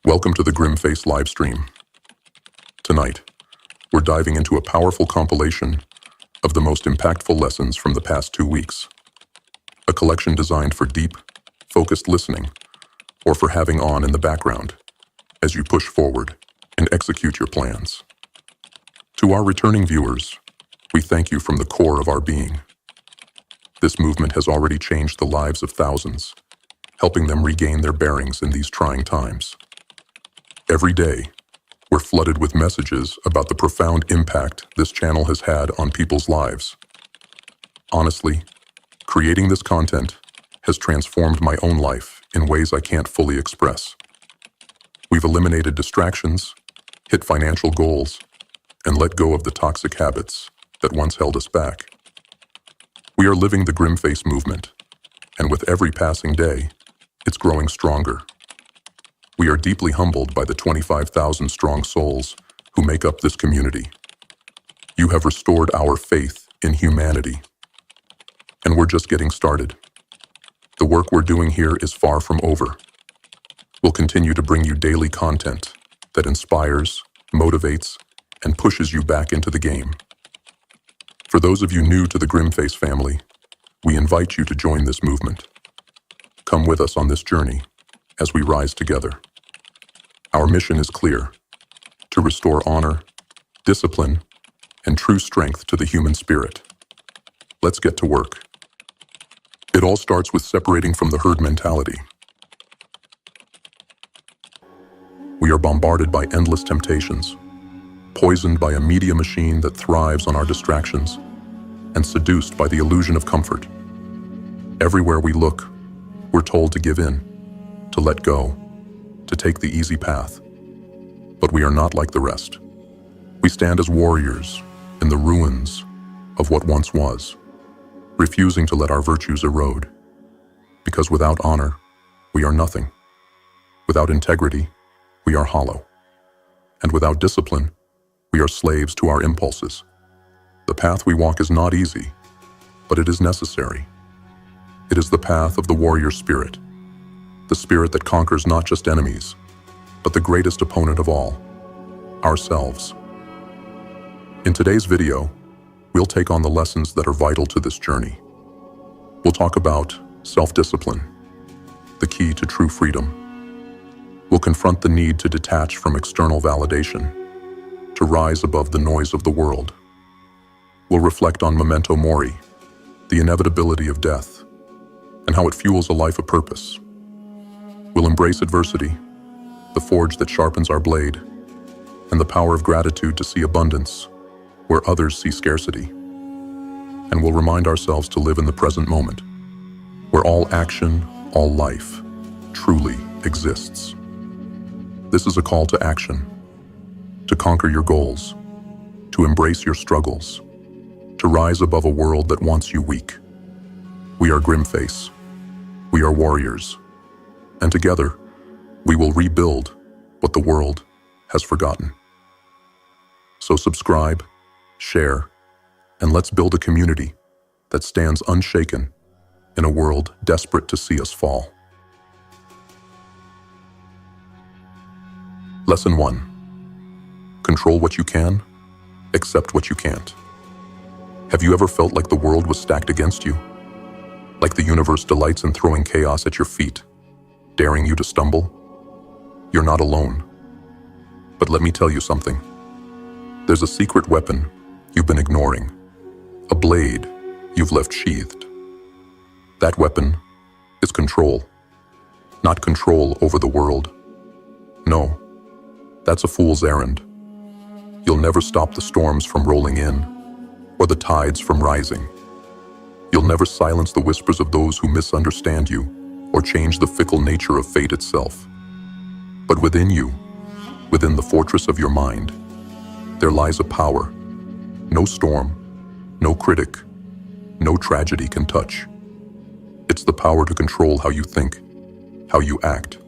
Welcome to the Grimace live stream. Tonight, we're diving into a powerful compilation of the most impactful lessons from the past 2 weeks. A collection designed for deep, focused listening, or for having on in the background as you push forward and execute your plans. To our returning viewers, we thank you from the core of our being. This movement has already changed the lives of thousands, helping them regain their bearings in these trying times. Every day, we're flooded with messages about the profound impact this channel has had on people's lives. Honestly, creating this content has transformed my own life in ways I can't fully express. We've eliminated distractions, hit financial goals, and let go of the toxic habits that once held us back. We are living the Grimace movement, and with every passing day, it's growing stronger. We are deeply humbled by the 25,000 strong souls who make up this community. You have restored our faith in humanity. And we're just getting started. The work we're doing here is far from over. We'll continue to bring you daily content that inspires, motivates, and pushes you back into the game. For those of you new to the Grimace family, we invite you to join this movement. Come with us on this journey as we rise together. Our mission is clear: to restore honor, discipline, and true strength to the human spirit. Let's get to work. It all starts with separating from the herd mentality. We are bombarded by endless temptations, poisoned by a media machine that thrives on our distractions, and seduced by the illusion of comfort. Everywhere we look, we're told to give in, to let go, to take the easy path. But we are not like the rest. We stand as warriors in the ruins of what once was, refusing to let our virtues erode. Because without honor, we are nothing. Without integrity, we are hollow. And without discipline, we are slaves to our impulses. The path we walk is not easy, but it is necessary. It is the path of the warrior spirit, the spirit that conquers not just enemies, but the greatest opponent of all, ourselves. In today's video, we'll take on the lessons that are vital to this journey. We'll talk about self-discipline, the key to true freedom. We'll confront the need to detach from external validation, to rise above the noise of the world. We'll reflect on Memento mori, the inevitability of death, and how it fuels a life of purpose. We'll embrace adversity, the forge that sharpens our blade, and the power of gratitude to see abundance where others see scarcity. And we'll remind ourselves to live in the present moment, where all action, all life, truly exists. This is a call to action, to conquer your goals, to embrace your struggles, to rise above a world that wants you weak. We are Grimace. We are warriors. And together, we will rebuild what the world has forgotten. So subscribe, share, and let's build a community that stands unshaken in a world desperate to see us fall. Lesson 1. Control what you can, accept what you can't. Have you ever felt like the world was stacked against you? Like the universe delights in throwing chaos at your feet, daring you to stumble? You're not alone. But let me tell you something. There's a secret weapon you've been ignoring, a blade you've left sheathed. That weapon is control. Not control over the world. No, that's a fool's errand. You'll never stop the storms from rolling in, or the tides from rising. You'll never silence the whispers of those who misunderstand you, or change the fickle nature of fate itself. But within you, within the fortress of your mind, there lies a power no storm, no critic, no tragedy can touch. It's the power to control how you think, how you act,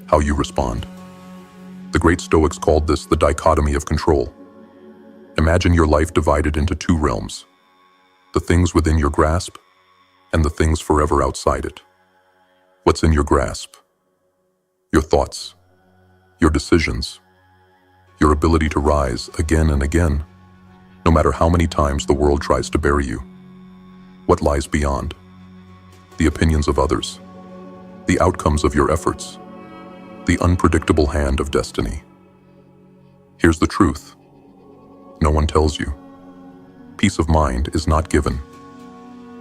how you respond. The great Stoics called this the dichotomy of control. Imagine your life divided into two realms, the things within your grasp and the things forever outside it. What's in your grasp? Your thoughts, your decisions, your ability to rise again and again, no matter how many times the world tries to bury you. What lies beyond? The opinions of others, the outcomes of your efforts, the unpredictable hand of destiny. Here's the truth. No one tells you. Peace of mind is not given.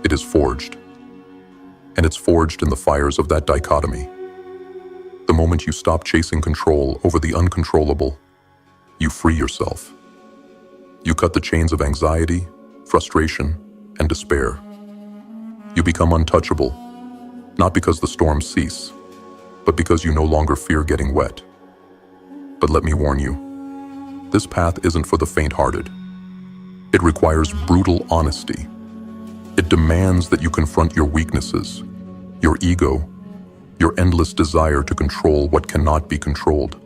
It is forged. And it's forged in the fires of that dichotomy. The moment you stop chasing control over the uncontrollable, you free yourself. You cut the chains of anxiety, frustration, and despair. You become untouchable, not because the storms cease, but because you no longer fear getting wet. But let me warn you, this path isn't for the faint-hearted. It requires brutal honesty. It demands that you confront your weaknesses, your ego, your endless desire to control what cannot be controlled.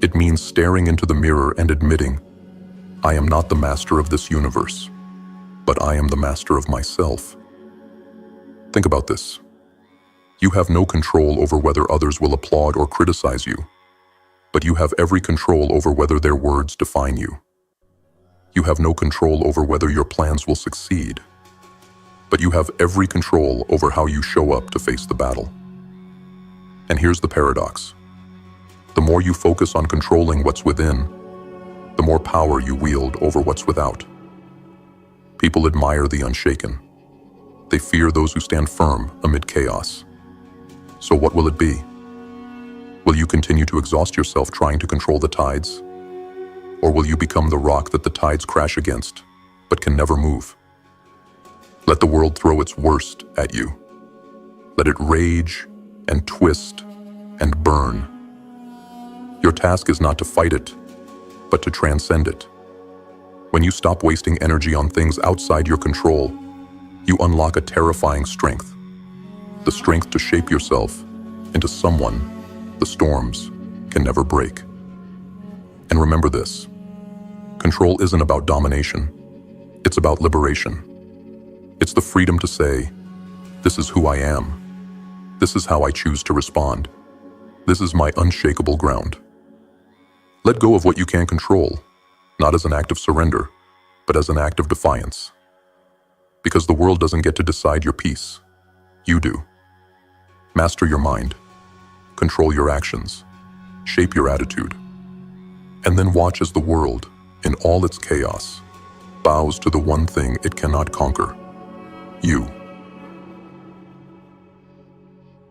It means staring into the mirror and admitting, I am not the master of this universe, but I am the master of myself. Think about this. You have no control over whether others will applaud or criticize you, but you have every control over whether their words define you. You have no control over whether your plans will succeed, but you have every control over how you show up to face the battle. And here's the paradox. The more you focus on controlling what's within, the more power you wield over what's without. People admire the unshaken. They fear those who stand firm amid chaos. So what will it be? Will you continue to exhaust yourself trying to control the tides? Or will you become the rock that the tides crash against, but can never move? Let the world throw its worst at you. Let it rage and twist and burn. Your task is not to fight it, but to transcend it. When you stop wasting energy on things outside your control, you unlock a terrifying strength. The strength to shape yourself into someone the storms can never break. And remember this, control isn't about domination. It's about liberation. It's the freedom to say, this is who I am. This is how I choose to respond. This is my unshakable ground. Let go of what you can't control, not as an act of surrender, but as an act of defiance. Because the world doesn't get to decide your peace. You do. Master your mind. Control your actions. Shape your attitude. And then watch as the world, in all its chaos, bows to the one thing it cannot conquer. You.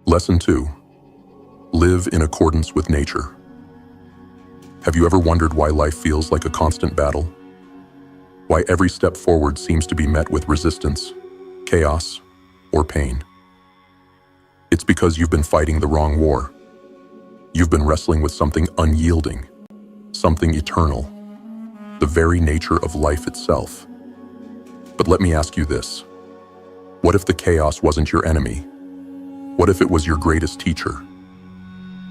Lesson 2. Live in accordance with nature. Have you ever wondered why life feels like a constant battle? Why every step forward seems to be met with resistance, chaos, or pain? It's because you've been fighting the wrong war. You've been wrestling with something unyielding, something eternal, the very nature of life itself. But let me ask you this. What if the chaos wasn't your enemy? What if it was your greatest teacher?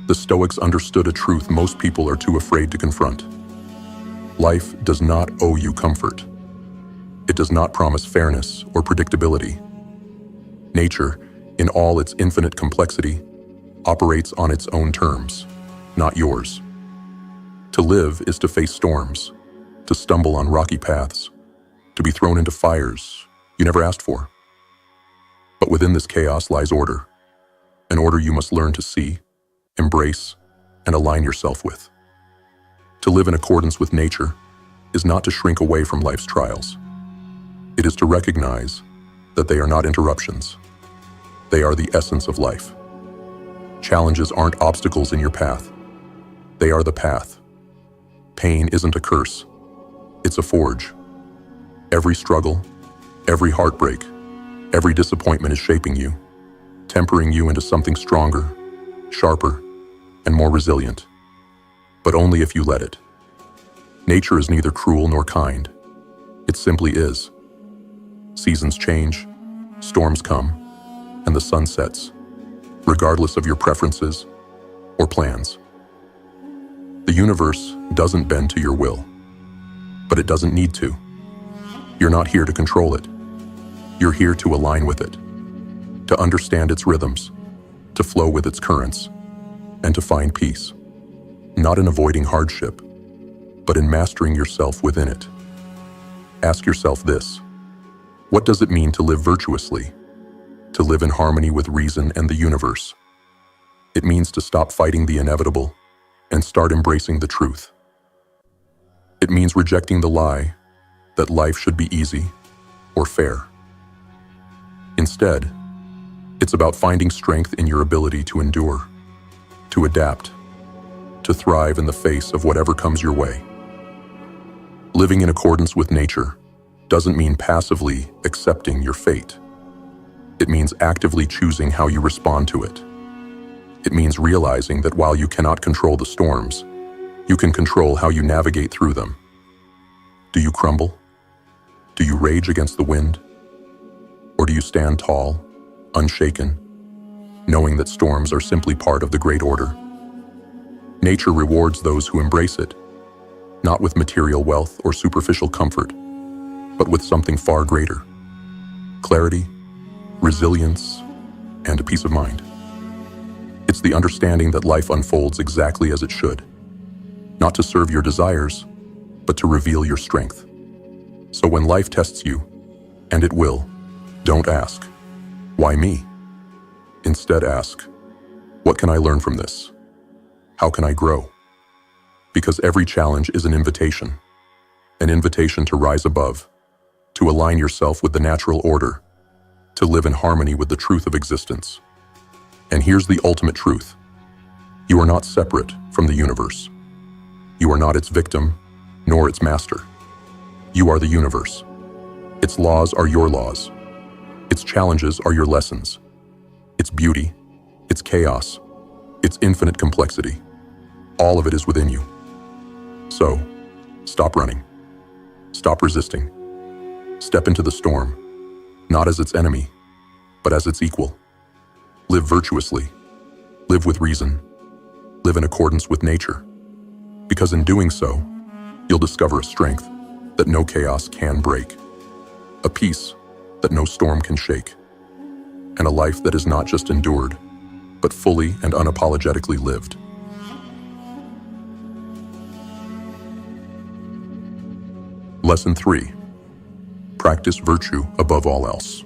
The Stoics understood a truth most people are too afraid to confront. Life does not owe you comfort. It does not promise fairness or predictability. Nature, in all its infinite complexity, operates on its own terms, not yours. To live is to face storms, to stumble on rocky paths, to be thrown into fires you never asked for. But within this chaos lies order, an order you must learn to see, embrace, and align yourself with. To live in accordance with nature is not to shrink away from life's trials. It is to recognize that they are not interruptions. They are the essence of life. Challenges aren't obstacles in your path. They are the path. Pain isn't a curse. It's a forge. Every struggle, every heartbreak, every disappointment is shaping you, tempering you into something stronger, sharper, and more resilient. But only if you let it. Nature is neither cruel nor kind. It simply is. Seasons change, storms come, and the sun sets, regardless of your preferences or plans. The universe doesn't bend to your will, but it doesn't need to. You're not here to control it. You're here to align with it, to understand its rhythms, to flow with its currents, and to find peace. not in avoiding hardship, but in mastering yourself within it. Ask yourself this: what does it mean to live virtuously, to live in harmony with reason and the universe? It means to stop fighting the inevitable and start embracing the truth. It means rejecting the lie that life should be easy or fair. Instead, it's about finding strength in your ability to endure, to adapt, to thrive in the face of whatever comes your way. Living in accordance with nature doesn't mean passively accepting your fate. It means actively choosing how you respond to it. It means realizing that while you cannot control the storms, you can control how you navigate through them. Do you crumble? Do you rage against the wind? Or do you stand tall, unshaken, knowing that storms are simply part of the great order? Nature rewards those who embrace it, not with material wealth or superficial comfort, but with something far greater: clarity, resilience, and a peace of mind. It's the understanding that life unfolds exactly as it should, not to serve your desires, but to reveal your strength. So when life tests you, and it will, don't ask, "Why me?" Instead ask, "What can I learn from this? How can I grow?" Because every challenge is an invitation to rise above, to align yourself with the natural order, to live in harmony with the truth of existence. And here's the ultimate truth: you are not separate from the universe. You are not its victim, nor its master. You are the universe. Its laws are your laws. Its challenges are your lessons. Its beauty, its chaos, its infinite complexity, all of it is within you. So, stop running. Stop resisting. Step into the storm, not as its enemy, but as its equal. Live virtuously. Live with reason. Live in accordance with nature. Because in doing so, you'll discover a strength that no chaos can break, a peace that no storm can shake, and a life that is not just endured, but fully and unapologetically lived. Lesson 3. Practice virtue above all else.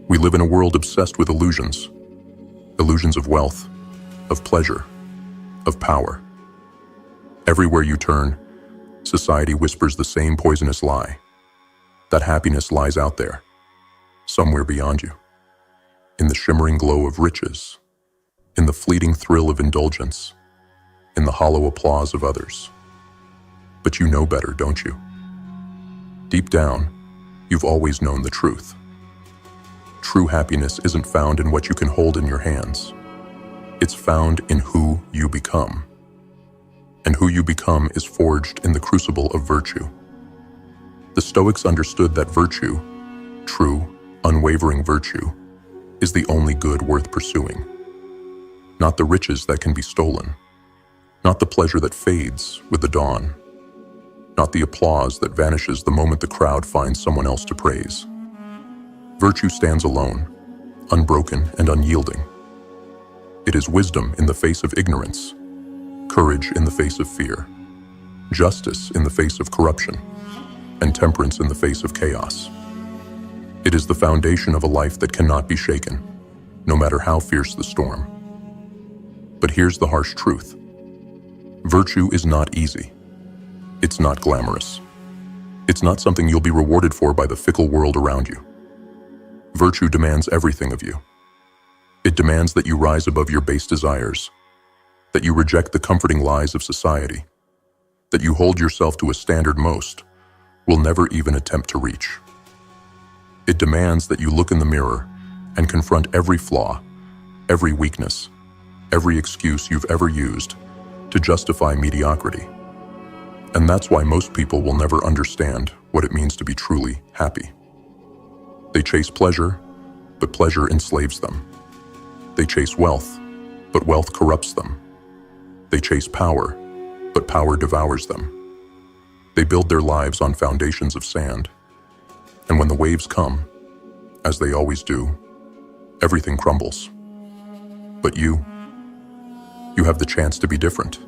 We live in a world obsessed with illusions. Illusions of wealth, of pleasure, of power. Everywhere you turn, society whispers the same poisonous lie: that happiness lies out there, somewhere beyond you, in the shimmering glow of riches, in the fleeting thrill of indulgence, in the hollow applause of others. But you know better, don't you? Deep down, you've always known the truth. True happiness isn't found in what you can hold in your hands. It's found in who you become. And who you become is forged in the crucible of virtue. The Stoics understood that virtue, true, unwavering virtue, is the only good worth pursuing. Not the riches that can be stolen, not the pleasure that fades with the dawn, not the applause that vanishes the moment the crowd finds someone else to praise. Virtue stands alone, unbroken and unyielding. It is wisdom in the face of ignorance, courage in the face of fear, justice in the face of corruption, and temperance in the face of chaos. It is the foundation of a life that cannot be shaken, no matter how fierce the storm. But here's the harsh truth. Virtue is not easy. It's not glamorous. It's not something you'll be rewarded for by the fickle world around you. Virtue demands everything of you. It demands that you rise above your base desires, that you reject the comforting lies of society, that you hold yourself to a standard most will never even attempt to reach. It demands that you look in the mirror and confront every flaw, every weakness, every excuse you've ever used to justify mediocrity. And that's why most people will never understand what it means to be truly happy. They chase pleasure, but pleasure enslaves them. They chase wealth, but wealth corrupts them. They chase power, but power devours them. They build their lives on foundations of sand. And when the waves come, as they always do, everything crumbles. But you have the chance to be different.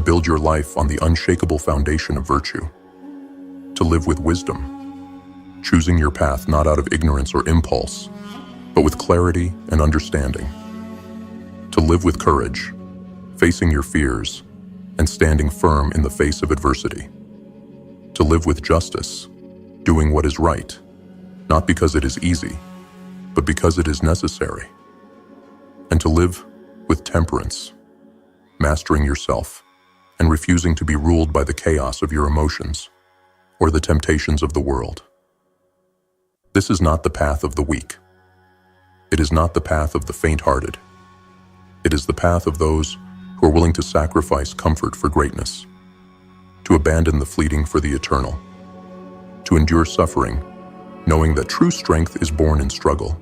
to build your life on the unshakable foundation of virtue, to live with wisdom, choosing your path not out of ignorance or impulse, but with clarity and understanding, to live with courage, facing your fears, and standing firm in the face of adversity, to live with justice, doing what is right, not because it is easy, but because it is necessary, and to live with temperance, mastering yourself and refusing to be ruled by the chaos of your emotions or the temptations of the world. This is not the path of the weak. It is not the path of the faint-hearted. It is the path of those who are willing to sacrifice comfort for greatness, to abandon the fleeting for the eternal, to endure suffering, knowing that true strength is born in struggle.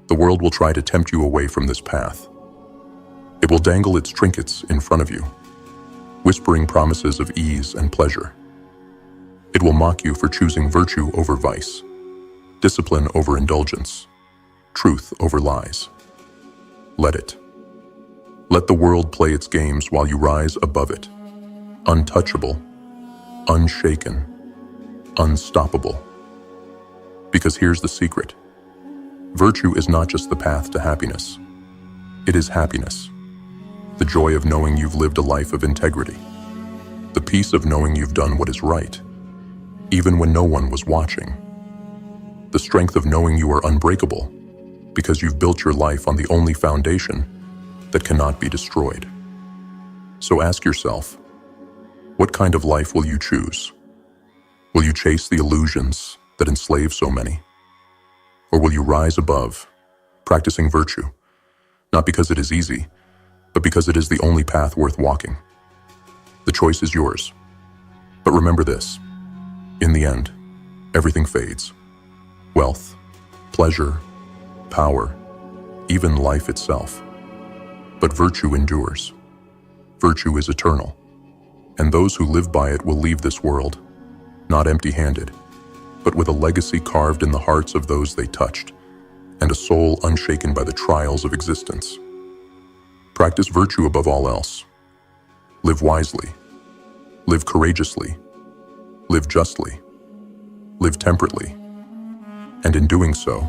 The world will try to tempt you away from this path. It will dangle its trinkets in front of you, whispering promises of ease and pleasure. It will mock you for choosing virtue over vice, discipline over indulgence, truth over lies. Let it. Let the world play its games while you rise above it, untouchable, unshaken, unstoppable. Because here's the secret. Virtue is not just the path to happiness. It is happiness. The joy of knowing you've lived a life of integrity. The peace of knowing you've done what is right, even when no one was watching. The strength of knowing you are unbreakable, because you've built your life on the only foundation that cannot be destroyed. So ask yourself, what kind of life will you choose? Will you chase the illusions that enslave so many? Or will you rise above, practicing virtue, not because it is easy, but because it is the only path worth walking? The choice is yours. But remember this, in the end, everything fades. Wealth, pleasure, power, even life itself. But virtue endures. Virtue is eternal, and those who live by it will leave this world, not empty-handed, but with a legacy carved in the hearts of those they touched, and a soul unshaken by the trials of existence. Practice virtue above all else. Live wisely. Live courageously. Live justly. Live temperately. And in doing so,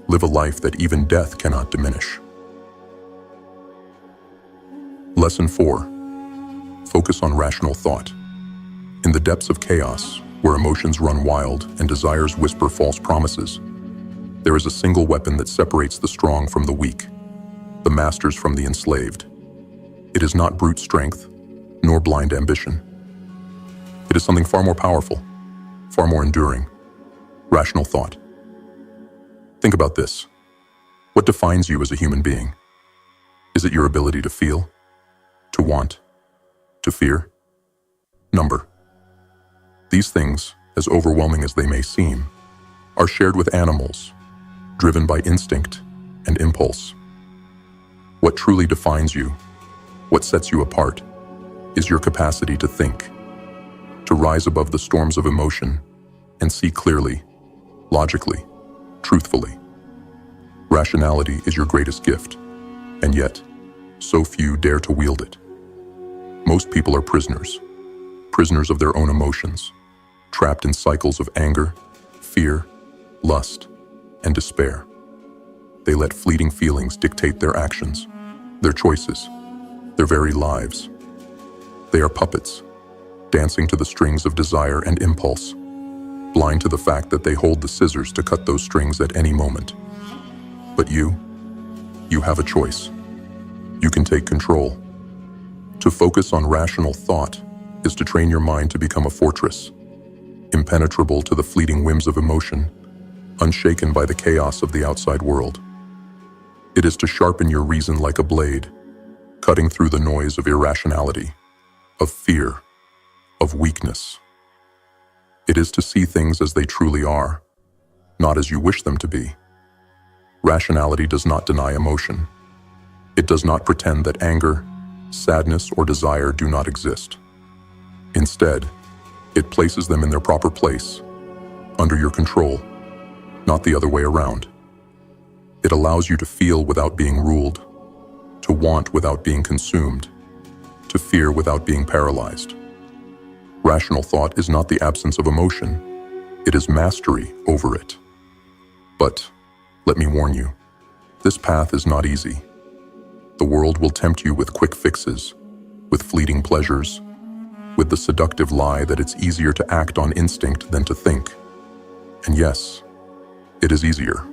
live a life that even death cannot diminish. Lesson 4. Focus on rational thought. In the depths of chaos, where emotions run wild and desires whisper false promises, there is a single weapon that separates the strong from the weak, the masters from the enslaved. It is not brute strength, nor blind ambition. It is something far more powerful, far more enduring, rational thought. Think about this. What defines you as a human being? Is it your ability to feel, to want, to fear? Number. These things, as overwhelming as they may seem, are shared with animals, driven by instinct and impulse. What truly defines you, what sets you apart, is your capacity to think, to rise above the storms of emotion and see clearly, logically, truthfully. Rationality is your greatest gift, and yet, so few dare to wield it. Most people are prisoners of their own emotions, trapped in cycles of anger, fear, lust, and despair. They let fleeting feelings dictate their actions, their choices, their very lives. They are puppets, dancing to the strings of desire and impulse, blind to the fact that they hold the scissors to cut those strings at any moment. But you have a choice. You can take control. To focus on rational thought is to train your mind to become a fortress, impenetrable to the fleeting whims of emotion, unshaken by the chaos of the outside world. It is to sharpen your reason like a blade, cutting through the noise of irrationality, of fear, of weakness. It is to see things as they truly are, not as you wish them to be. Rationality does not deny emotion. It does not pretend that anger, sadness, or desire do not exist. Instead, it places them in their proper place, under your control, not the other way around. It allows you to feel without being ruled, to want without being consumed, to fear without being paralyzed. Rational thought is not the absence of emotion, it is mastery over it. But, let me warn you, this path is not easy. The world will tempt you with quick fixes, with fleeting pleasures, with the seductive lie that it's easier to act on instinct than to think. And yes, it is easier.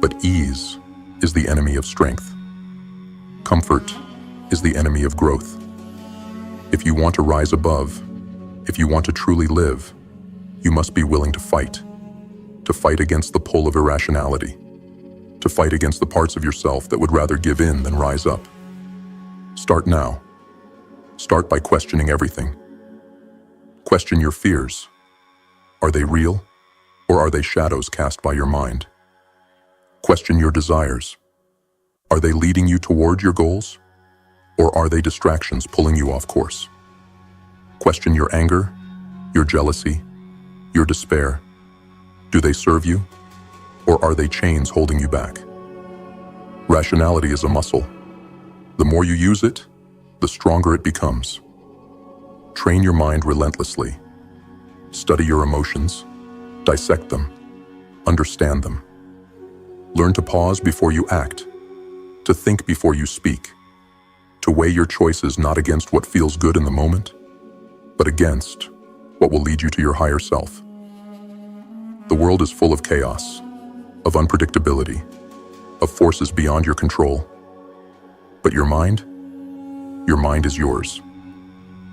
But ease is the enemy of strength. Comfort is the enemy of growth. If you want to rise above, if you want to truly live, you must be willing to fight against the pull of irrationality, to fight against the parts of yourself that would rather give in than rise up. Start now. Start by questioning everything. Question your fears. Are they real, or are they shadows cast by your mind? Question your desires. Are they leading you toward your goals, or are they distractions pulling you off course? Question your anger, your jealousy, your despair. Do they serve you, or are they chains holding you back? Rationality is a muscle. The more you use it, the stronger it becomes. Train your mind relentlessly. Study your emotions, dissect them, understand them. Learn to pause before you act, to think before you speak, to weigh your choices not against what feels good in the moment, but against what will lead you to your higher self. The world is full of chaos, of unpredictability, of forces beyond your control. But your mind is yours.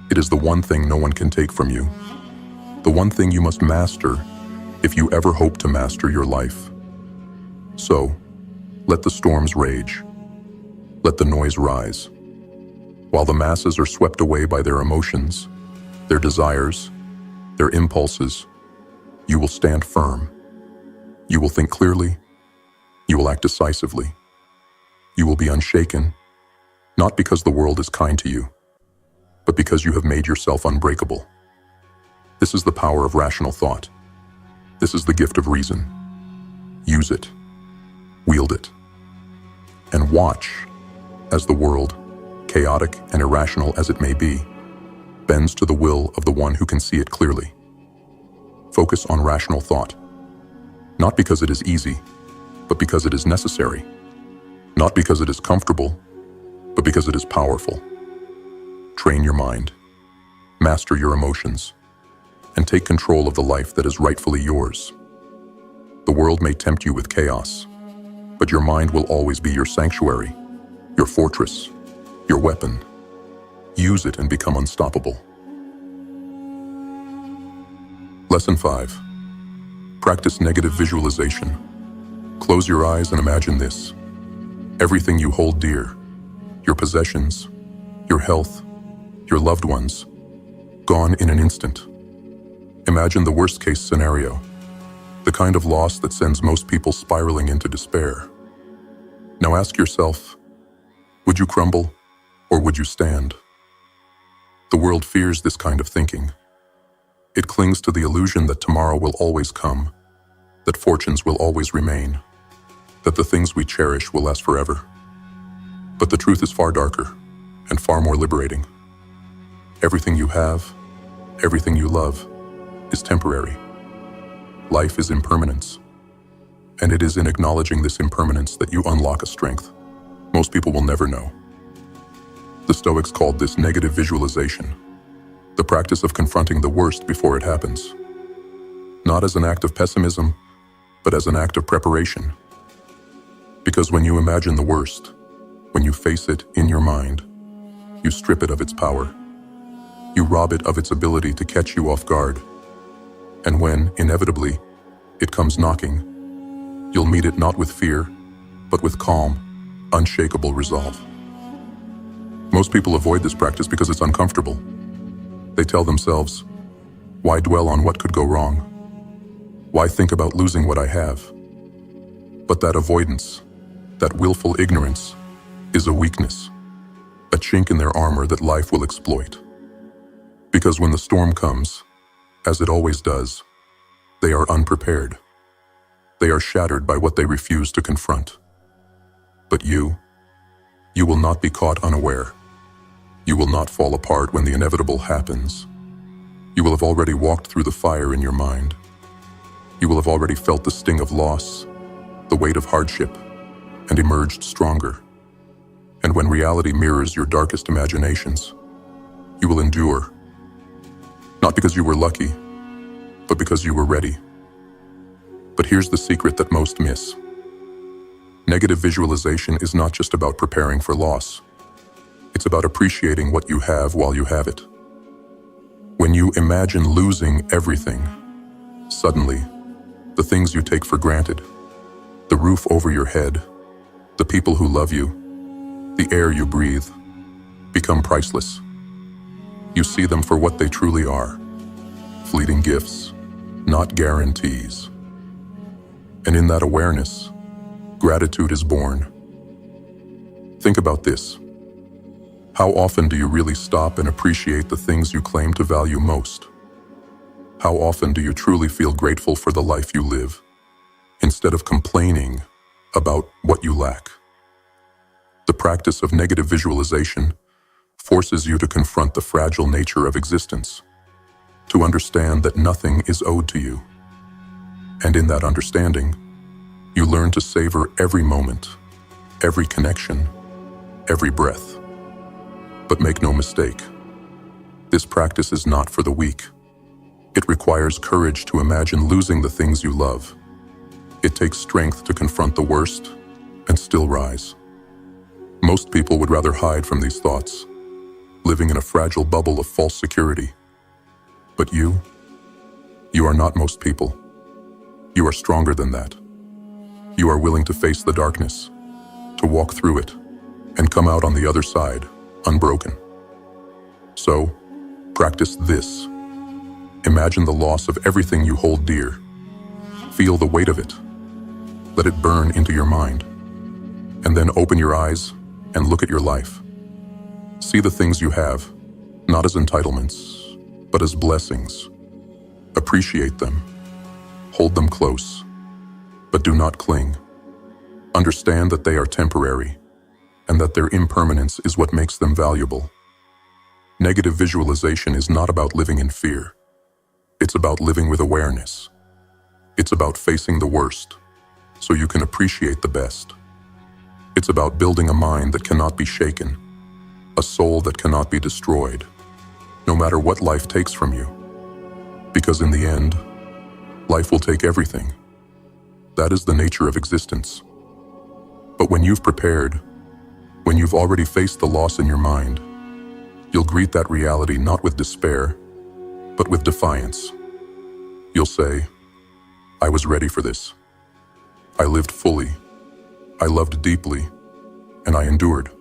It is the one thing no one can take from you, the one thing you must master if you ever hope to master your life. So, let the storms rage. Let the noise rise. While the masses are swept away by their emotions, their desires, their impulses, you will stand firm. You will think clearly. You will act decisively. You will be unshaken, not because the world is kind to you, but because you have made yourself unbreakable. This is the power of rational thought. This is the gift of reason. Use it. Wield it. And watch as the world, chaotic and irrational as it may be, bends to the will of the one who can see it clearly. Focus on rational thought, not because it is easy, but because it is necessary. Not because it is comfortable, but because it is powerful. Train your mind, master your emotions, and take control of the life that is rightfully yours. The world may tempt you with chaos, but your mind will always be your sanctuary, your fortress, your weapon. Use it and become unstoppable. Lesson 5. Practice negative visualization. Close your eyes and imagine this. Everything you hold dear, your possessions, your health, your loved ones, gone in an instant. Imagine the worst-case scenario, the kind of loss that sends most people spiraling into despair. Now ask yourself, would you crumble or would you stand? The world fears this kind of thinking. It clings to the illusion that tomorrow will always come, that fortunes will always remain, that the things we cherish will last forever. But the truth is far darker and far more liberating. Everything you have, everything you love, is temporary. Life is impermanence. And it is in acknowledging this impermanence that you unlock a strength most people will never know. The Stoics called this negative visualization, the practice of confronting the worst before it happens. Not as an act of pessimism, but as an act of preparation. Because when you imagine the worst, when you face it in your mind, you strip it of its power. You rob it of its ability to catch you off guard. And when, inevitably, it comes knocking, you'll meet it not with fear, but with calm, unshakable resolve. Most people avoid this practice because it's uncomfortable. They tell themselves, why dwell on what could go wrong? Why think about losing what I have? But that avoidance, that willful ignorance, is a weakness, a chink in their armor that life will exploit. Because when the storm comes, as it always does, they are unprepared. They are shattered by what they refuse to confront. But you will not be caught unaware. You will not fall apart when the inevitable happens. You will have already walked through the fire in your mind. You will have already felt the sting of loss, the weight of hardship, and emerged stronger. And when reality mirrors your darkest imaginations, you will endure. Not because you were lucky, but because you were ready. But here's the secret that most miss. Negative visualization is not just about preparing for loss. It's about appreciating what you have while you have it. When you imagine losing everything, suddenly, the things you take for granted, the roof over your head, the people who love you, the air you breathe, become priceless. You see them for what they truly are, fleeting gifts, not guarantees. And in that awareness, gratitude is born. Think about this. How often do you really stop and appreciate the things you claim to value most? How often do you truly feel grateful for the life you live, instead of complaining about what you lack? The practice of negative visualization forces you to confront the fragile nature of existence, to understand that nothing is owed to you. And in that understanding, you learn to savor every moment, every connection, every breath. But make no mistake, this practice is not for the weak. It requires courage to imagine losing the things you love. It takes strength to confront the worst and still rise. Most people would rather hide from these thoughts, living in a fragile bubble of false security. But you are not most people. You are stronger than that. You are willing to face the darkness, to walk through it, and come out on the other side, unbroken. So, practice this. Imagine the loss of everything you hold dear. Feel the weight of it. Let it burn into your mind. And then open your eyes and look at your life. See the things you have, not as entitlements, but as blessings. Appreciate them. Hold them close. But do not cling. Understand that they are temporary, and that their impermanence is what makes them valuable. Negative visualization is not about living in fear. It's about living with awareness. It's about facing the worst, so you can appreciate the best. It's about building a mind that cannot be shaken, a soul that cannot be destroyed, no matter what life takes from you. Because in the end, life will take everything. That is the nature of existence. But when you've prepared, when you've already faced the loss in your mind, you'll greet that reality not with despair, but with defiance. You'll say, I was ready for this. I lived fully. I loved deeply, and I endured.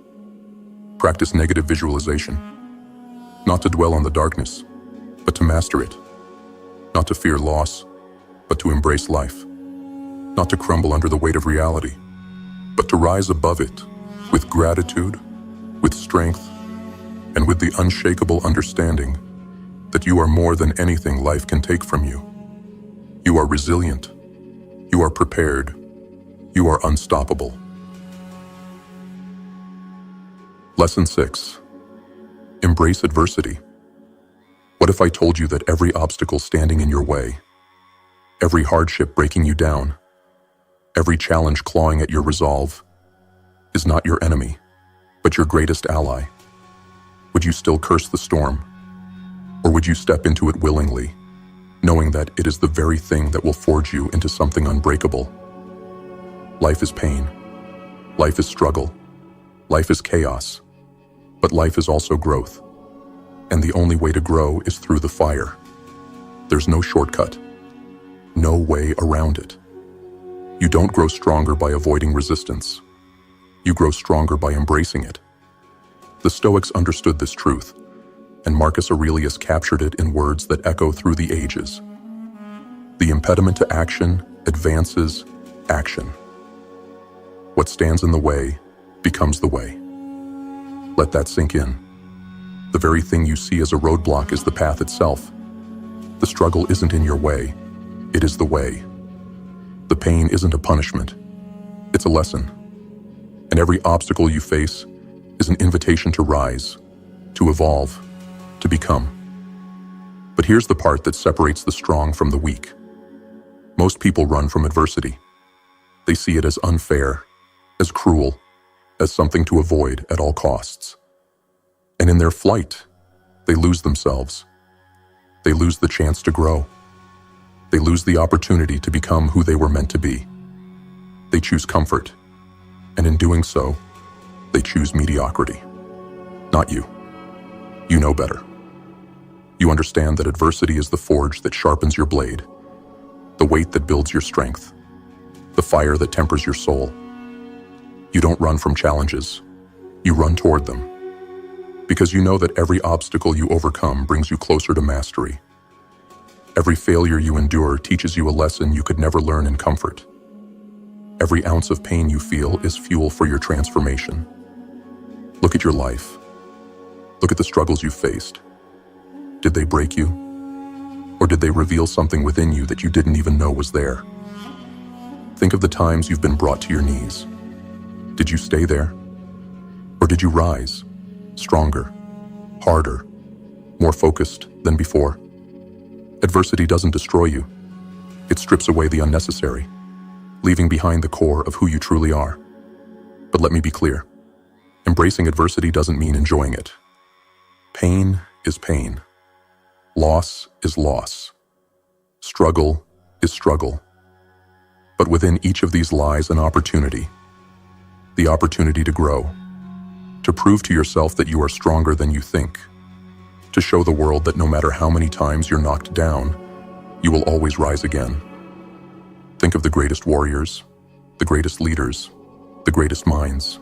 Practice negative visualization. Not to dwell on the darkness, but to master it. Not to fear loss, but to embrace life. Not to crumble under the weight of reality, but to rise above it with gratitude, with strength, and with the unshakable understanding that you are more than anything life can take from you. You are resilient. You are prepared. You are unstoppable. Lesson 6. Embrace adversity. What if I told you that every obstacle standing in your way, every hardship breaking you down, every challenge clawing at your resolve, is not your enemy, but your greatest ally? Would you still curse the storm? Or would you step into it willingly, knowing that it is the very thing that will forge you into something unbreakable? Life is pain. Life is struggle. Life is chaos. But life is also growth. And the only way to grow is through the fire. There's no shortcut. No way around it. You don't grow stronger by avoiding resistance. You grow stronger by embracing it. The Stoics understood this truth, and Marcus Aurelius captured it in words that echo through the ages. The impediment to action advances action. What stands in the way becomes the way. Let that sink in. The very thing you see as a roadblock is the path itself. The struggle isn't in your way, it is the way. The pain isn't a punishment, it's a lesson. And every obstacle you face is an invitation to rise, to evolve, to become. But here's the part that separates the strong from the weak. Most people run from adversity. They see it as unfair, as cruel, as something to avoid at all costs. And in their flight, they lose themselves. They lose the chance to grow. They lose the opportunity to become who they were meant to be. They choose comfort, and in doing so, they choose mediocrity. Not you. You know better. You understand that adversity is the forge that sharpens your blade, the weight that builds your strength, the fire that tempers your soul. You don't run from challenges. You run toward them. Because you know that every obstacle you overcome brings you closer to mastery. Every failure you endure teaches you a lesson you could never learn in comfort. Every ounce of pain you feel is fuel for your transformation. Look at your life. Look at the struggles you faced. Did they break you? Or did they reveal something within you that you didn't even know was there? Think of the times you've been brought to your knees. Did you stay there? Or did you rise, stronger, harder, more focused than before? Adversity doesn't destroy you. It strips away the unnecessary, leaving behind the core of who you truly are. But let me be clear. Embracing adversity doesn't mean enjoying it. Pain is pain. Loss is loss. Struggle is struggle. But within each of these lies an opportunity. The opportunity to grow. To prove to yourself that you are stronger than you think. To show the world that no matter how many times you're knocked down, you will always rise again. Think of the greatest warriors, the greatest leaders, the greatest minds.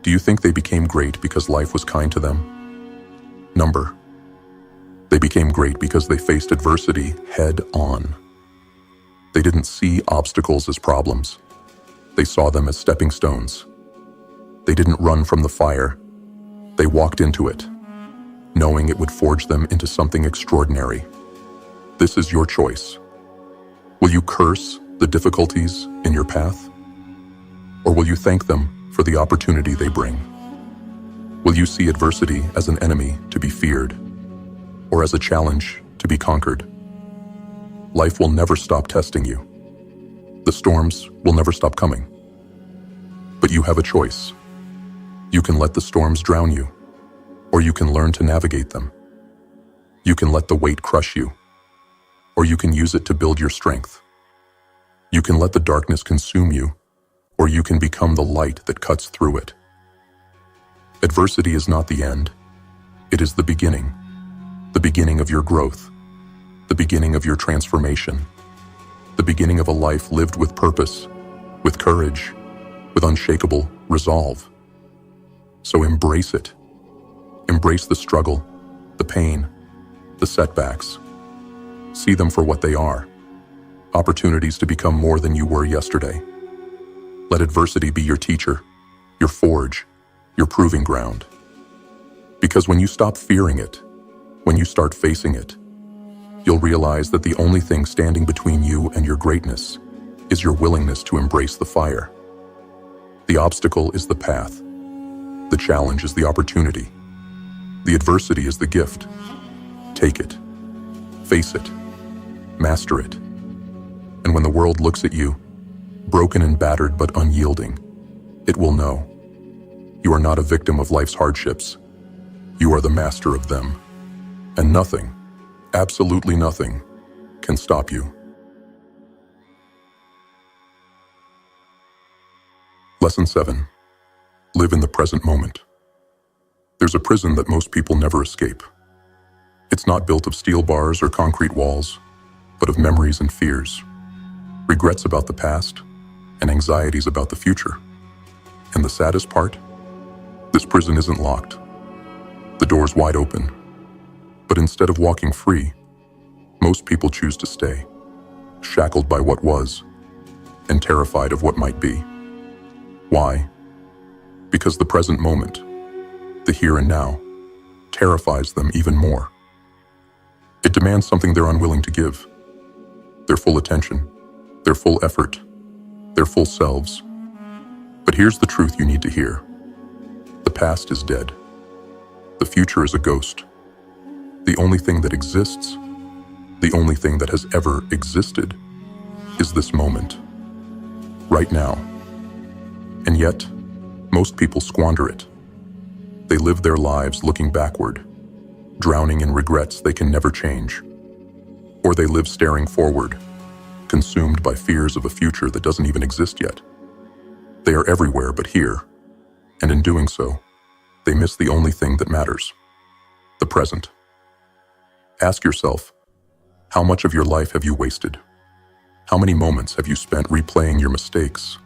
Do you think they became great because life was kind to them? Number. They became great because they faced adversity head on. They didn't see obstacles as problems. They saw them as stepping stones. They didn't run from the fire. They walked into it, knowing it would forge them into something extraordinary. This is your choice. Will you curse the difficulties in your path? Or will you thank them for the opportunity they bring? Will you see adversity as an enemy to be feared, or as a challenge to be conquered? Life will never stop testing you. The storms will never stop coming. But you have a choice. You can let the storms drown you, or you can learn to navigate them. You can let the weight crush you, or you can use it to build your strength. You can let the darkness consume you, or you can become the light that cuts through it. Adversity is not the end. It is the beginning of your growth, the beginning of your transformation, the beginning of a life lived with purpose, with courage, with unshakable resolve. So embrace it. Embrace the struggle, the pain, the setbacks. See them for what they are, opportunities to become more than you were yesterday. Let adversity be your teacher, your forge, your proving ground. Because when you stop fearing it, when you start facing it, you'll realize that the only thing standing between you and your greatness is your willingness to embrace the fire. The obstacle is the path. The challenge is the opportunity. The adversity is the gift. Take it. Face it. Master it. And when the world looks at you, broken and battered but unyielding, it will know. You are not a victim of life's hardships. You are the master of them. And nothing, absolutely nothing, can stop you. Lesson 7. Live in the present moment. There's a prison that most people never escape. It's not built of steel bars or concrete walls, but of memories and fears, regrets about the past, and anxieties about the future. And the saddest part? This prison isn't locked. The door's wide open. But instead of walking free, most people choose to stay, shackled by what was, and terrified of what might be. Why? Because the present moment, the here and now, terrifies them even more. It demands something they're unwilling to give. Their full attention, their full effort, their full selves. But here's the truth you need to hear. The past is dead. The future is a ghost. The only thing that exists, the only thing that has ever existed, is this moment, right now. And yet, most people squander it. They live their lives looking backward, drowning in regrets they can never change. Or they live staring forward, consumed by fears of a future that doesn't even exist yet. They are everywhere but here, and in doing so, they miss the only thing that matters, the present. Ask yourself, how much of your life have you wasted? How many moments have you spent replaying your mistakes,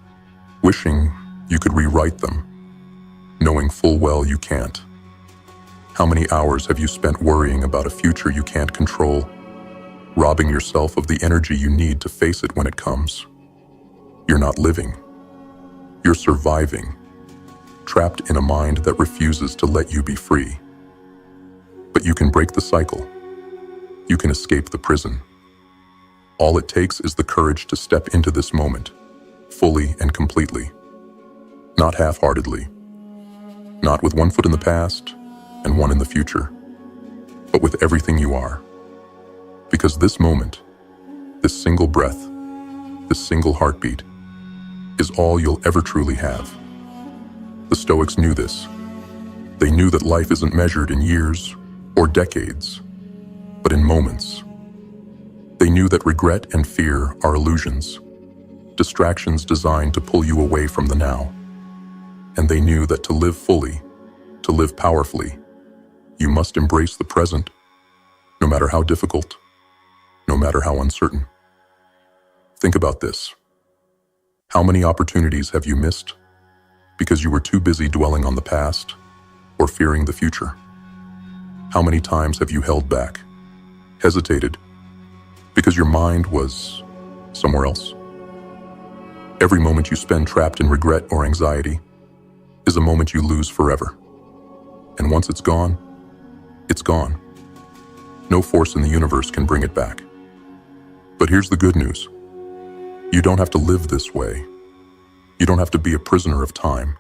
wishing you could rewrite them, knowing full well you can't? How many hours have you spent worrying about a future you can't control, robbing yourself of the energy you need to face it when it comes? You're not living. You're surviving, trapped in a mind that refuses to let you be free. But you can break the cycle. You can escape the prison. All it takes is the courage to step into this moment, fully and completely. Not half-heartedly. Not with one foot in the past and one in the future, but with everything you are. Because this moment, this single breath, this single heartbeat, is all you'll ever truly have. The Stoics knew this. They knew that life isn't measured in years or decades, but in moments. They knew that regret and fear are illusions, distractions designed to pull you away from the now. And they knew that to live fully, to live powerfully, you must embrace the present, no matter how difficult, no matter how uncertain. Think about this. How many opportunities have you missed because you were too busy dwelling on the past or fearing the future? How many times have you held back, hesitated, because your mind was somewhere else? Every moment you spend trapped in regret or anxiety is a moment you lose forever. And once it's gone, it's gone. No force in the universe can bring it back. But here's the good news. You don't have to live this way. You don't have to be a prisoner of time.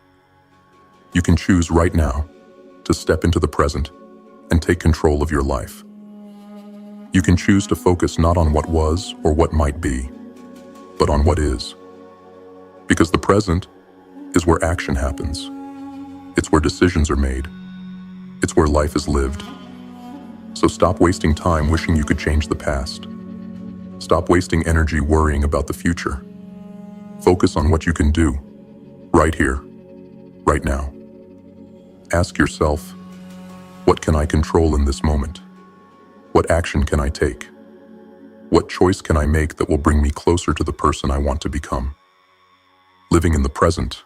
You can choose right now to step into the present and take control of your life. You can choose to focus not on what was or what might be, but on what is. Because the present is where action happens. It's where decisions are made. It's where life is lived. So stop wasting time wishing you could change the past. Stop wasting energy worrying about the future. Focus on what you can do, right here, right now. Ask yourself, what can I control in this moment? What action can I take? What choice can I make that will bring me closer to the person I want to become? Living in the present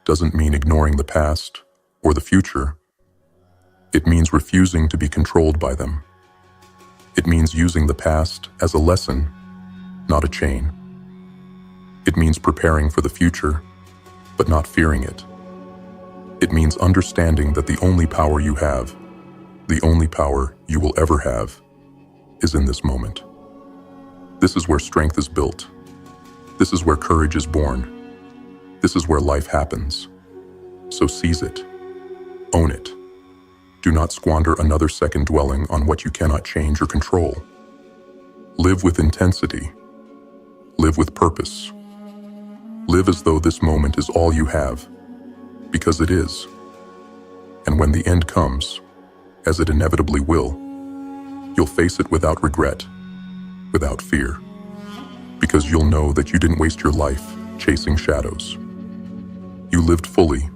doesn't mean ignoring the past or the future. It means refusing to be controlled by them. It means using the past as a lesson, not a chain. It means preparing for the future, but not fearing it. It means understanding that the only power you have, the only power you will ever have, is in this moment. This is where strength is built. This is where courage is born. This is where life happens. So seize it. Own it. Do not squander another second dwelling on what you cannot change or control. Live with intensity. Live with purpose. Live as though this moment is all you have, because it is. And when the end comes, as it inevitably will, you'll face it without regret, without fear, because you'll know that you didn't waste your life chasing shadows. You lived fully,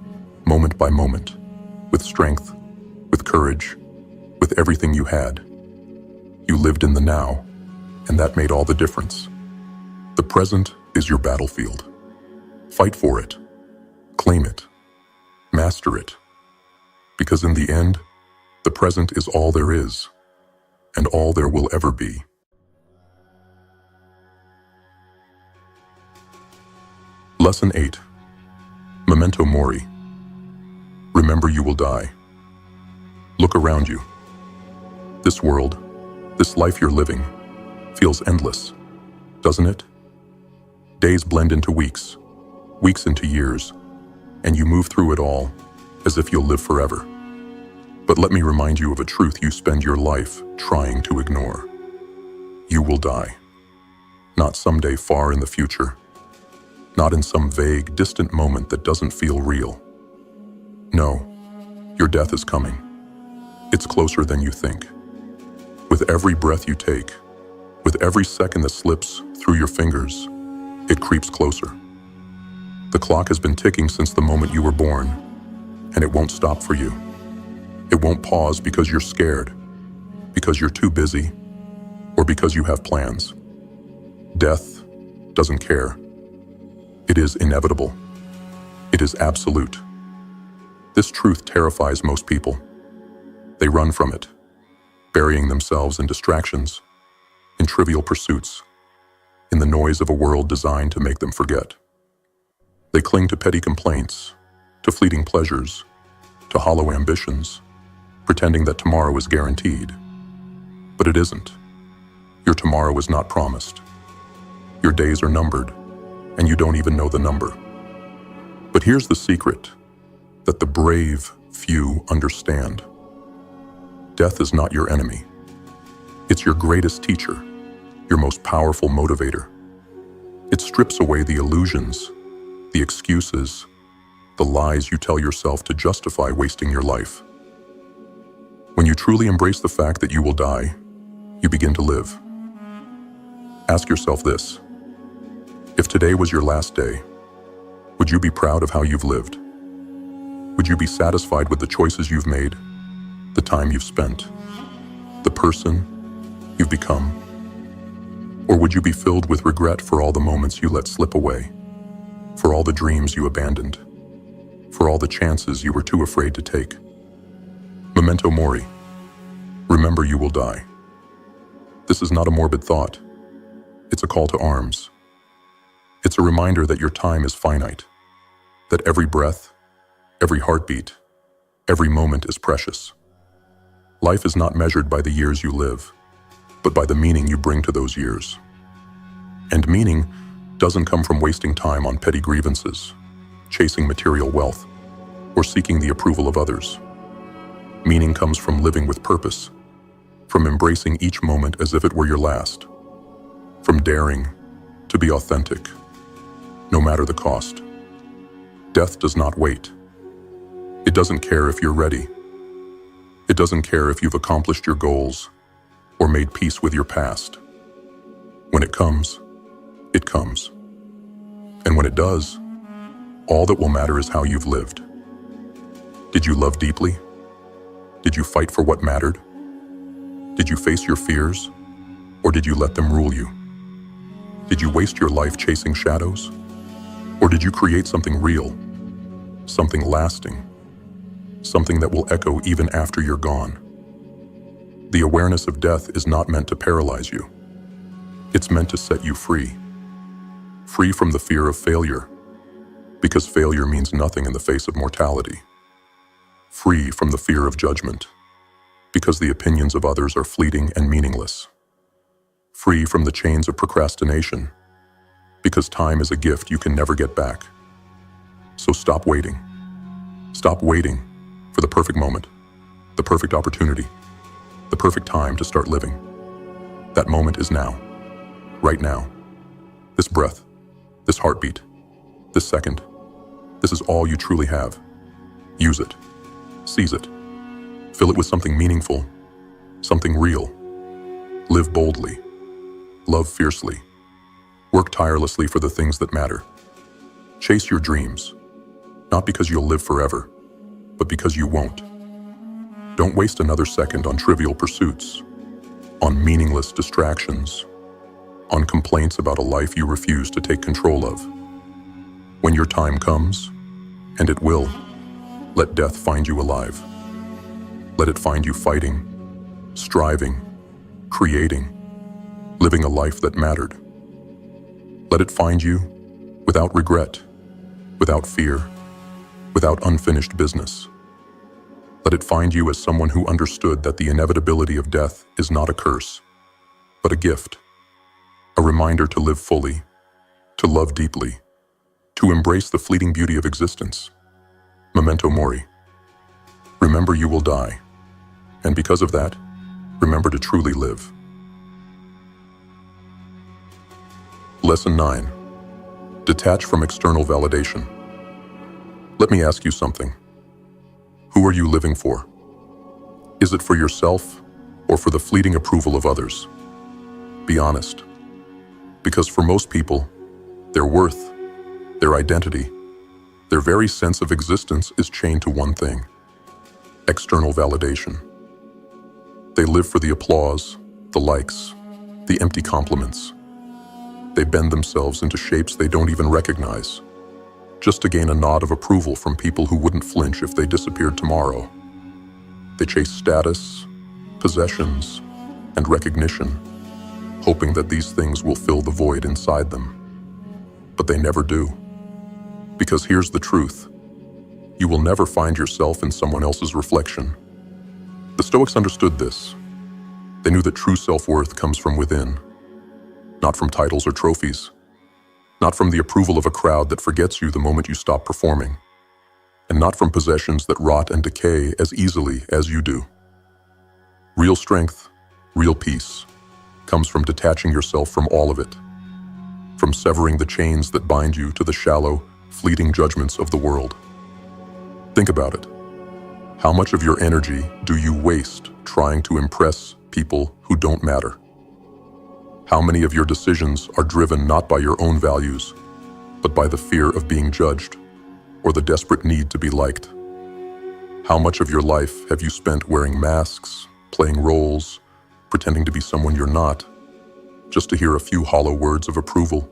moment by moment, with strength, with courage, with everything you had. You lived in the now, and that made all the difference. The present is your battlefield. Fight for it. Claim it. Master it. Because in the end, the present is all there is, and all there will ever be. Lesson 8. Memento mori. Remember you will die. Look around you. This world, this life you're living, feels endless, doesn't it? Days blend into weeks, weeks into years, and you move through it all as if you'll live forever. But let me remind you of a truth you spend your life trying to ignore. You will die. Not someday far in the future. Not in some vague, distant moment that doesn't feel real. No, your death is coming. It's closer than you think. With every breath you take, with every second that slips through your fingers, it creeps closer. The clock has been ticking since the moment you were born, and it won't stop for you. It won't pause because you're scared, because you're too busy, or because you have plans. Death doesn't care. It is inevitable. It is absolute. This truth terrifies most people. They run from it, burying themselves in distractions, in trivial pursuits, in the noise of a world designed to make them forget. They cling to petty complaints, to fleeting pleasures, to hollow ambitions, pretending that tomorrow is guaranteed. But it isn't. Your tomorrow is not promised. Your days are numbered, and you don't even know the number. But here's the secret that the brave few understand. Death is not your enemy. It's your greatest teacher, your most powerful motivator. It strips away the illusions, the excuses, the lies you tell yourself to justify wasting your life. When you truly embrace the fact that you will die, you begin to live. Ask yourself this: if today was your last day, would you be proud of how you've lived? Would you be satisfied with the choices you've made, the time you've spent, the person you've become? Or would you be filled with regret for all the moments you let slip away, for all the dreams you abandoned, for all the chances you were too afraid to take? Memento mori. Remember, you will die. This is not a morbid thought. It's a call to arms. It's a reminder that your time is finite, that every breath, every heartbeat, every moment is precious. Life is not measured by the years you live, but by the meaning you bring to those years. And meaning doesn't come from wasting time on petty grievances, chasing material wealth, or seeking the approval of others. Meaning comes from living with purpose, from embracing each moment as if it were your last, from daring to be authentic, no matter the cost. Death does not wait. It doesn't care if you're ready. It doesn't care if you've accomplished your goals or made peace with your past. When it comes, it comes. And when it does, all that will matter is how you've lived. Did you love deeply? Did you fight for what mattered? Did you face your fears, or did you let them rule you? Did you waste your life chasing shadows? Or did you create something real, something lasting, something that will echo even after you're gone? The awareness of death is not meant to paralyze you. It's meant to set you free. Free from the fear of failure, because failure means nothing in the face of mortality. Free from the fear of judgment, because the opinions of others are fleeting and meaningless. Free from the chains of procrastination, because time is a gift you can never get back. So stop waiting. Stop waiting for the perfect moment, the perfect opportunity, the perfect time to start living. That moment is now, right now. This breath, this heartbeat, this second, this is all you truly have. Use it. Seize it. Fill it with something meaningful, something real. Live boldly. Love fiercely. Work tirelessly for the things that matter. Chase your dreams, not because you'll live forever, but because you won't. Don't waste another second on trivial pursuits, on meaningless distractions, on complaints about a life you refuse to take control of. When your time comes, and it will, let death find you alive. Let it find you fighting, striving, creating, living a life that mattered. Let it find you without regret, without fear, without unfinished business. Let it find you as someone who understood that the inevitability of death is not a curse, but a gift, a reminder to live fully, to love deeply, to embrace the fleeting beauty of existence. Memento mori. Remember, you will die, And because of that, remember to truly live. Lesson 9. Detach from external validation. Let me ask you something. Who are you living for? Is it for yourself or for the fleeting approval of others? Be honest. Because for most people, their worth, their identity, their very sense of existence is chained to one thing: external validation. They live for the applause, the likes, the empty compliments. They bend themselves into shapes they don't even recognize, just to gain a nod of approval from people who wouldn't flinch if they disappeared tomorrow. They chase status, possessions, and recognition, hoping that these things will fill the void inside them. But they never do. Because here's the truth: you will never find yourself in someone else's reflection. The Stoics understood this. They knew that true self-worth comes from within, not from titles or trophies, not from the approval of a crowd that forgets you the moment you stop performing, and not from possessions that rot and decay as easily as you do. Real strength, real peace, comes from detaching yourself from all of it, from severing the chains that bind you to the shallow, fleeting judgments of the world. Think about it. How much of your energy do you waste trying to impress people who don't matter? How many of your decisions are driven not by your own values, but by the fear of being judged or the desperate need to be liked? How much of your life have you spent wearing masks, playing roles, pretending to be someone you're not, just to hear a few hollow words of approval?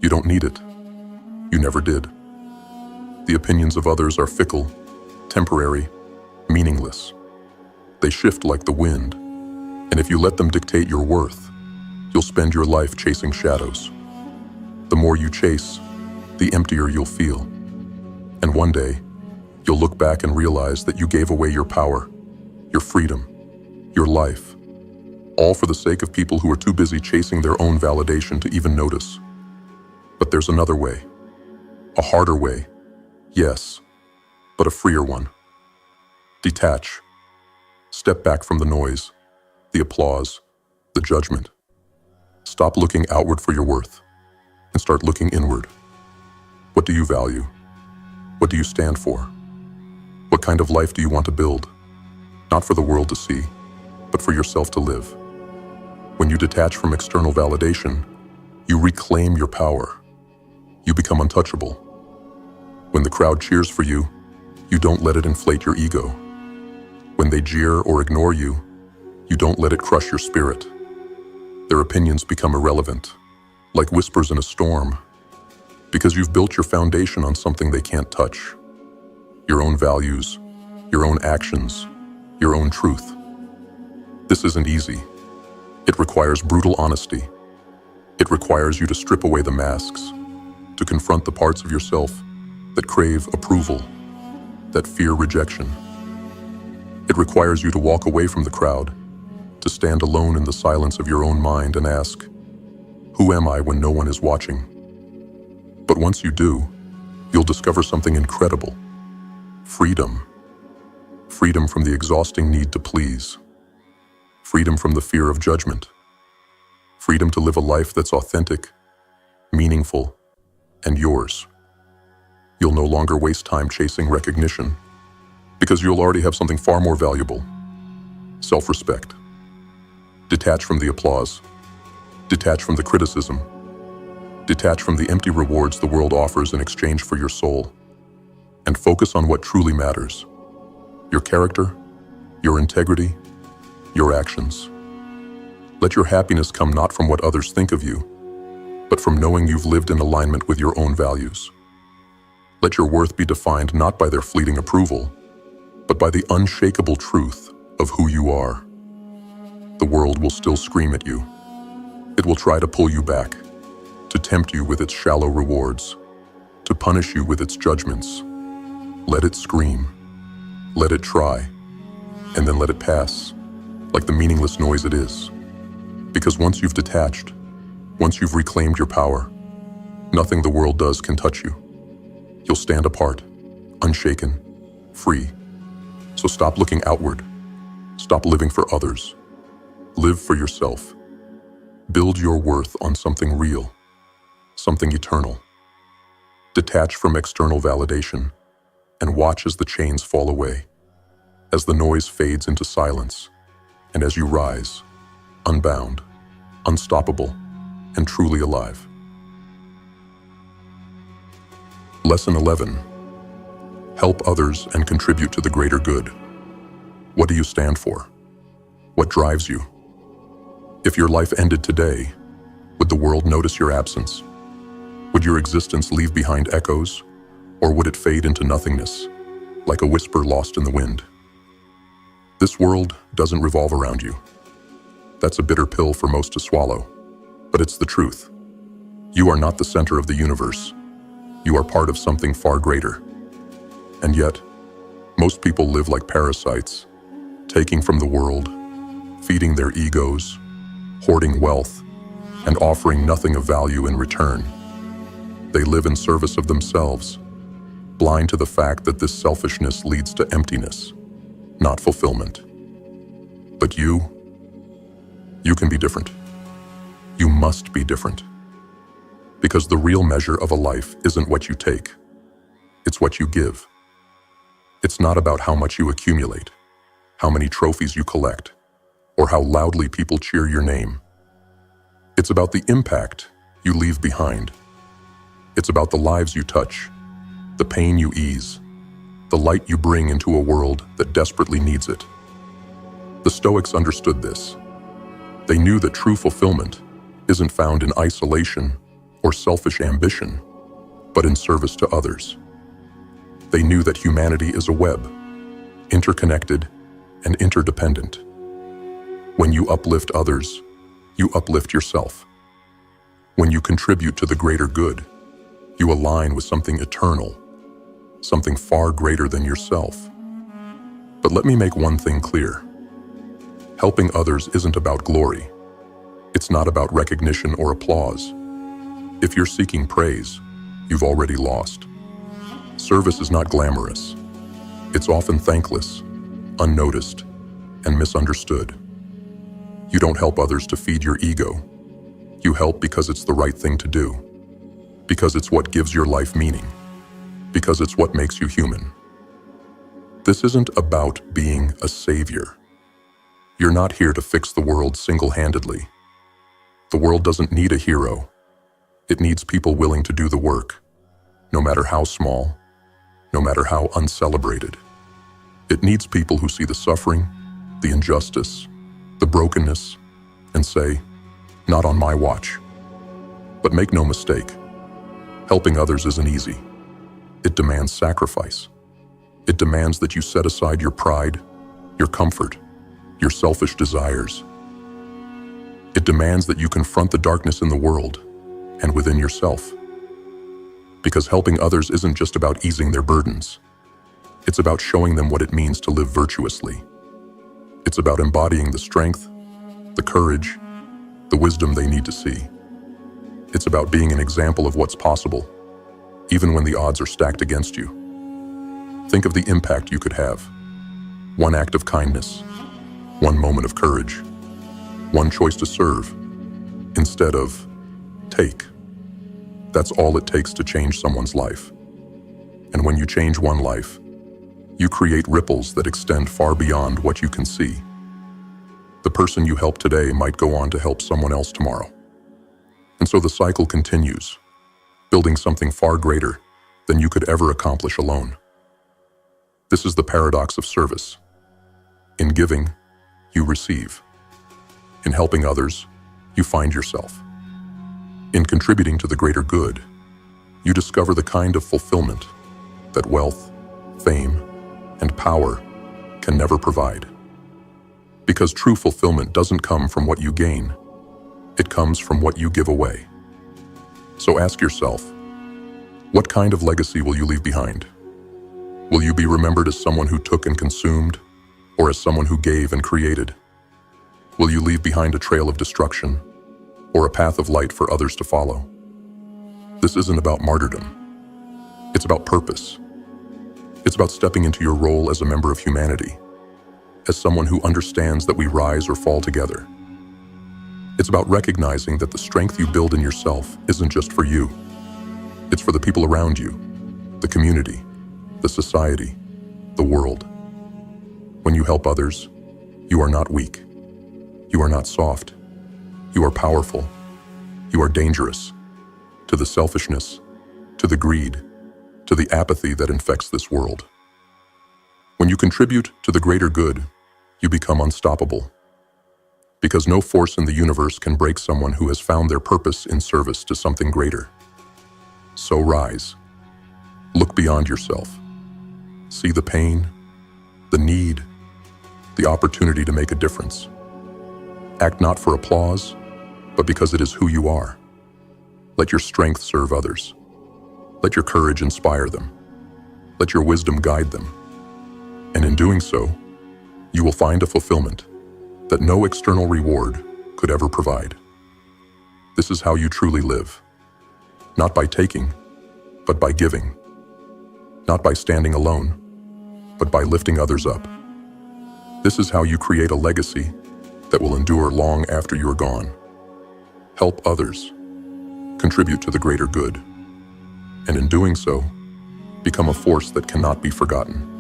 You don't need it. You never did. The opinions of others are fickle, temporary, meaningless. They shift like the wind, and if you let them dictate your worth, you'll spend your life chasing shadows. The more you chase, the emptier you'll feel. And one day, you'll look back and realize that you gave away your power, your freedom, your life, all for the sake of people who are too busy chasing their own validation to even notice. But there's another way. A harder way, yes, but a freer one. Detach. Step back from the noise, the applause, the judgment. Stop looking outward for your worth and start looking inward. What do you value? What do you stand for? What kind of life do you want to build? Not for the world to see, but for yourself to live. When you detach from external validation, you reclaim your power. You become untouchable. When the crowd cheers for you, you don't let it inflate your ego. When they jeer or ignore you, you don't let it crush your spirit. Their opinions become irrelevant, like whispers in a storm, because you've built your foundation on something they can't touch. Your own values, your own actions, your own truth. This isn't easy. It requires brutal honesty. It requires you to strip away the masks, to confront the parts of yourself that crave approval, that fear rejection. It requires you to walk away from the crowd, to stand alone in the silence of your own mind and ask, who am I when no one is watching? But once you do, you'll discover something incredible. Freedom. Freedom from the exhausting need to please. Freedom from the fear of judgment. Freedom to live a life that's authentic, meaningful, and yours. You'll no longer waste time chasing recognition, because you'll already have something far more valuable: self-respect. Detach from the applause. Detach from the criticism. Detach from the empty rewards the world offers in exchange for your soul, and focus on what truly matters: your character, your integrity, your actions. Let your happiness come not from what others think of you, but from knowing you've lived in alignment with your own values. Let your worth be defined not by their fleeting approval, but by the unshakable truth of who you are. The world will still scream at you. It will try to pull you back, to tempt you with its shallow rewards, to punish you with its judgments. Let it scream. Let it try. And then let it pass, like the meaningless noise it is. Because once you've detached, once you've reclaimed your power, nothing the world does can touch you. You'll stand apart, unshaken, free. So stop looking outward. Stop living for others. Live for yourself. Build your worth on something real, something eternal. Detach from external validation and watch as the chains fall away, as the noise fades into silence, and as you rise, unbound, unstoppable, and truly alive. Lesson 11. Help others and contribute to the greater good. What do you stand for? What drives you? If your life ended today, would the world notice your absence? Would your existence leave behind echoes, or would it fade into nothingness, like a whisper lost in the wind? This world doesn't revolve around you. That's a bitter pill for most to swallow, but it's the truth. You are not the center of the universe. You are part of something far greater. And yet, most people live like parasites, taking from the world, feeding their egos, hoarding wealth, and offering nothing of value in return. They live in service of themselves, blind to the fact that this selfishness leads to emptiness, not fulfillment. But you can be different. You must be different. Because the real measure of a life isn't what you take, it's what you give. It's not about how much you accumulate, how many trophies you collect, or how loudly people cheer your name. It's about the impact you leave behind. It's about the lives you touch, the pain you ease, the light you bring into a world that desperately needs it. The Stoics understood this. They knew that true fulfillment isn't found in isolation or selfish ambition, but in service to others. They knew that humanity is a web, interconnected and interdependent. When you uplift others, you uplift yourself. When you contribute to the greater good, you align with something eternal, something far greater than yourself. But let me make one thing clear. Helping others isn't about glory. It's not about recognition or applause. If you're seeking praise, you've already lost. Service is not glamorous. It's often thankless, unnoticed, and misunderstood. You don't help others to feed your ego. You help because it's the right thing to do. Because it's what gives your life meaning. Because it's what makes you human. This isn't about being a savior. You're not here to fix the world single-handedly. The world doesn't need a hero. It needs people willing to do the work, no matter how small, no matter how uncelebrated. It needs people who see the suffering, the injustice, the brokenness, and say, "Not on my watch." But make no mistake, helping others isn't easy. It demands sacrifice. It demands that you set aside your pride, your comfort, your selfish desires. It demands that you confront the darkness in the world and within yourself. Because helping others isn't just about easing their burdens. It's about showing them what it means to live virtuously. It's about embodying the strength, the courage, the wisdom they need to see. It's about being an example of what's possible, even when the odds are stacked against you. Think of the impact you could have. One act of kindness, one moment of courage, one choice to serve, instead of take. That's all it takes to change someone's life. And when you change one life, you create ripples that extend far beyond what you can see. The person you help today might go on to help someone else tomorrow. And so the cycle continues, building something far greater than you could ever accomplish alone. This is the paradox of service. In giving, you receive. In helping others, you find yourself. In contributing to the greater good, you discover the kind of fulfillment that wealth, fame, and power can never provide. Because true fulfillment doesn't come from what you gain, it comes from what you give away. So ask yourself, what kind of legacy will you leave behind? Will you be remembered as someone who took and consumed, or as someone who gave and created? Will you leave behind a trail of destruction, or a path of light for others to follow? This isn't about martyrdom. It's about purpose. It's about stepping into your role as a member of humanity. as someone who understands that we rise or fall together. It's about recognizing that the strength you build in yourself isn't just for you. It's for the people around you, the community, the society, the world. When you help others, you are not weak. You are not soft. You are powerful. You are dangerous to the selfishness, to the greed, to the apathy that infects this world. When you contribute to the greater good, you become unstoppable. Because no force in the universe can break someone who has found their purpose in service to something greater. So rise. Look beyond yourself. See the pain, the need, the opportunity to make a difference. Act not for applause, but because it is who you are. Let your strength serve others. Let your courage inspire them. Let your wisdom guide them. And in doing so, you will find a fulfillment that no external reward could ever provide. This is how you truly live. Not by taking, but by giving. Not by standing alone, but by lifting others up. This is how you create a legacy that will endure long after you're gone. Help others. Contribute to the greater good. And in doing so, become a force that cannot be forgotten.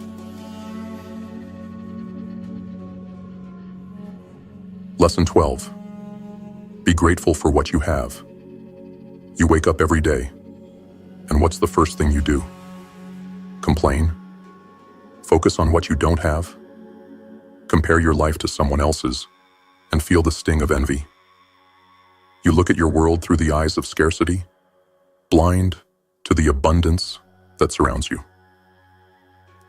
Lesson 12. Be grateful for what you have. You wake up every day, and what's the first thing you do? Complain? Focus on what you don't have? Compare your life to someone else's, and feel the sting of envy? You look at your world through the eyes of scarcity, blind to the abundance that surrounds you.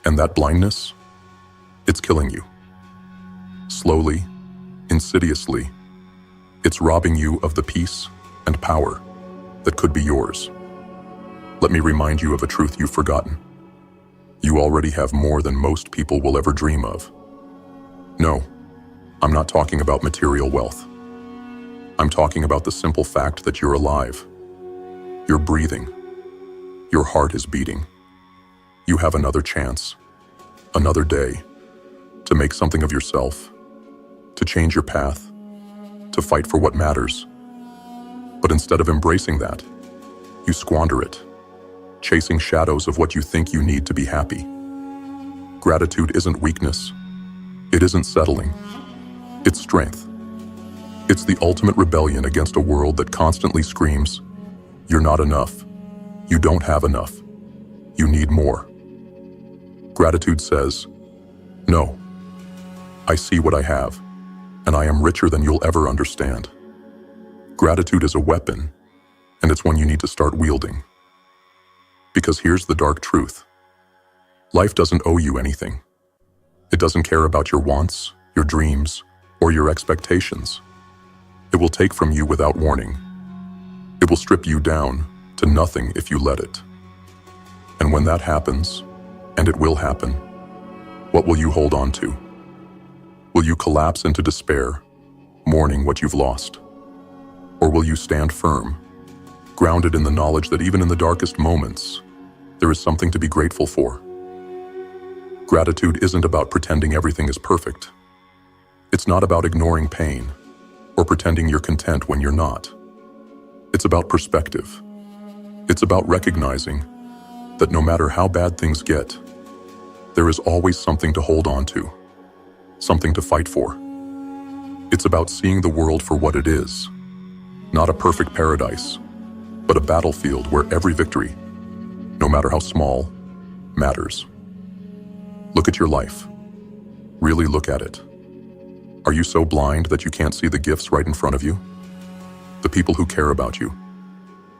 And that blindness, it's killing you. Slowly, insidiously, it's robbing you of the peace and power that could be yours. Let me remind you of a truth you've forgotten. You already have more than most people will ever dream of. No, I'm not talking about material wealth. I'm talking about the simple fact that you're alive. You're breathing. Your heart is beating. You have another chance, another day, to make something of yourself, to change your path, to fight for what matters. But instead of embracing that, you squander it, chasing shadows of what you think you need to be happy. Gratitude isn't weakness. It isn't settling. It's strength. It's the ultimate rebellion against a world that constantly screams, "You're not enough. You don't have enough. You need more." Gratitude says, "No. I see what I have, and I am richer than you'll ever understand." Gratitude is a weapon, and it's one you need to start wielding. Because here's the dark truth. Life doesn't owe you anything. It doesn't care about your wants, your dreams, or your expectations. It will take from you without warning. It will strip you down to nothing if you let it. And when that happens, and it will happen, what will you hold on to? Will you collapse into despair, mourning what you've lost? Or will you stand firm, grounded in the knowledge that even in the darkest moments, there is something to be grateful for? Gratitude isn't about pretending everything is perfect. It's not about ignoring pain or pretending you're content when you're not. It's about perspective. It's about recognizing that no matter how bad things get, there is always something to hold on to, something to fight for. It's about seeing the world for what it is, not a perfect paradise, but a battlefield where every victory, no matter how small, matters. Look at your life. Really look at it. Are you so blind that you can't see the gifts right in front of you? The people who care about you,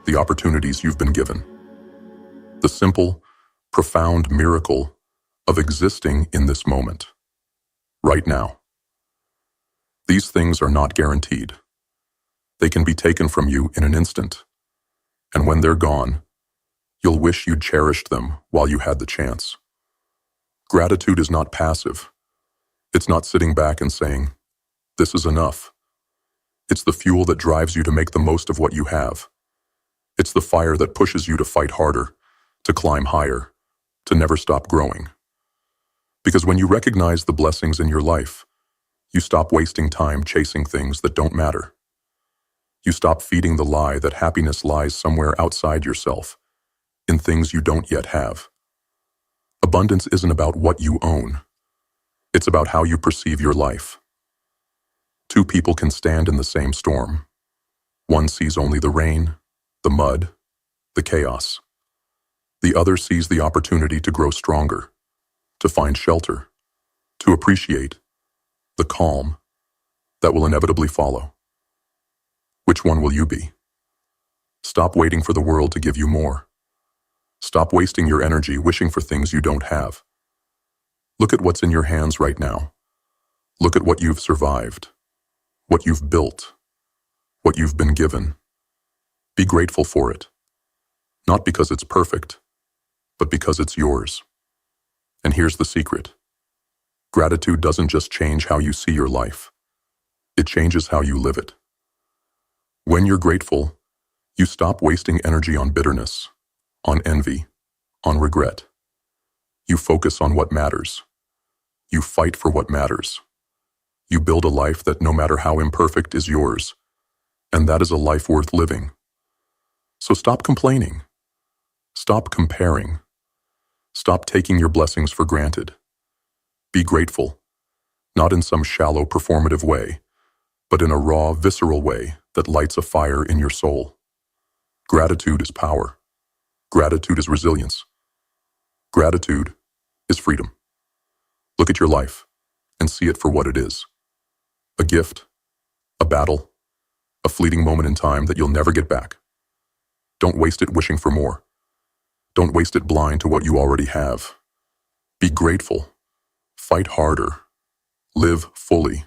the opportunities you've been given, the simple, profound miracle of existing in this moment, right now. These things are not guaranteed. They can be taken from you in an instant, and when they're gone, you'll wish you'd cherished them while you had the chance. Gratitude is not passive. It's not sitting back and saying, "This is enough." It's the fuel that drives you to make the most of what you have. It's the fire that pushes you to fight harder, to climb higher, to never stop growing. Because when you recognize the blessings in your life, you stop wasting time chasing things that don't matter. You stop feeding the lie that happiness lies somewhere outside yourself, in things you don't yet have. Abundance isn't about what you own. It's about how you perceive your life. Two people can stand in the same storm. One sees only the rain, the mud, the chaos. The other sees the opportunity to grow stronger, to find shelter, to appreciate the calm that will inevitably follow. Which one will you be? Stop waiting for the world to give you more. Stop wasting your energy wishing for things you don't have. Look at what's in your hands right now. Look at what you've survived, what you've built, what you've been given. Be grateful for it. Not because it's perfect, but because it's yours. And here's the secret. Gratitude doesn't just change how you see your life. It changes how you live it. When you're grateful, you stop wasting energy on bitterness, on envy, on regret. You focus on what matters. You fight for what matters. You build a life that, no matter how imperfect, is yours. And that is a life worth living. So stop complaining. Stop comparing. Stop taking your blessings for granted. Be grateful, not in some shallow performative way, but in a raw, visceral way that lights a fire in your soul. Gratitude is power. Gratitude is resilience. Gratitude is freedom. Look at your life and see it for what it is. A gift, a battle, a fleeting moment in time that you'll never get back. Don't waste it wishing for more. Don't waste it blind to what you already have. Be grateful. Fight harder. Live fully.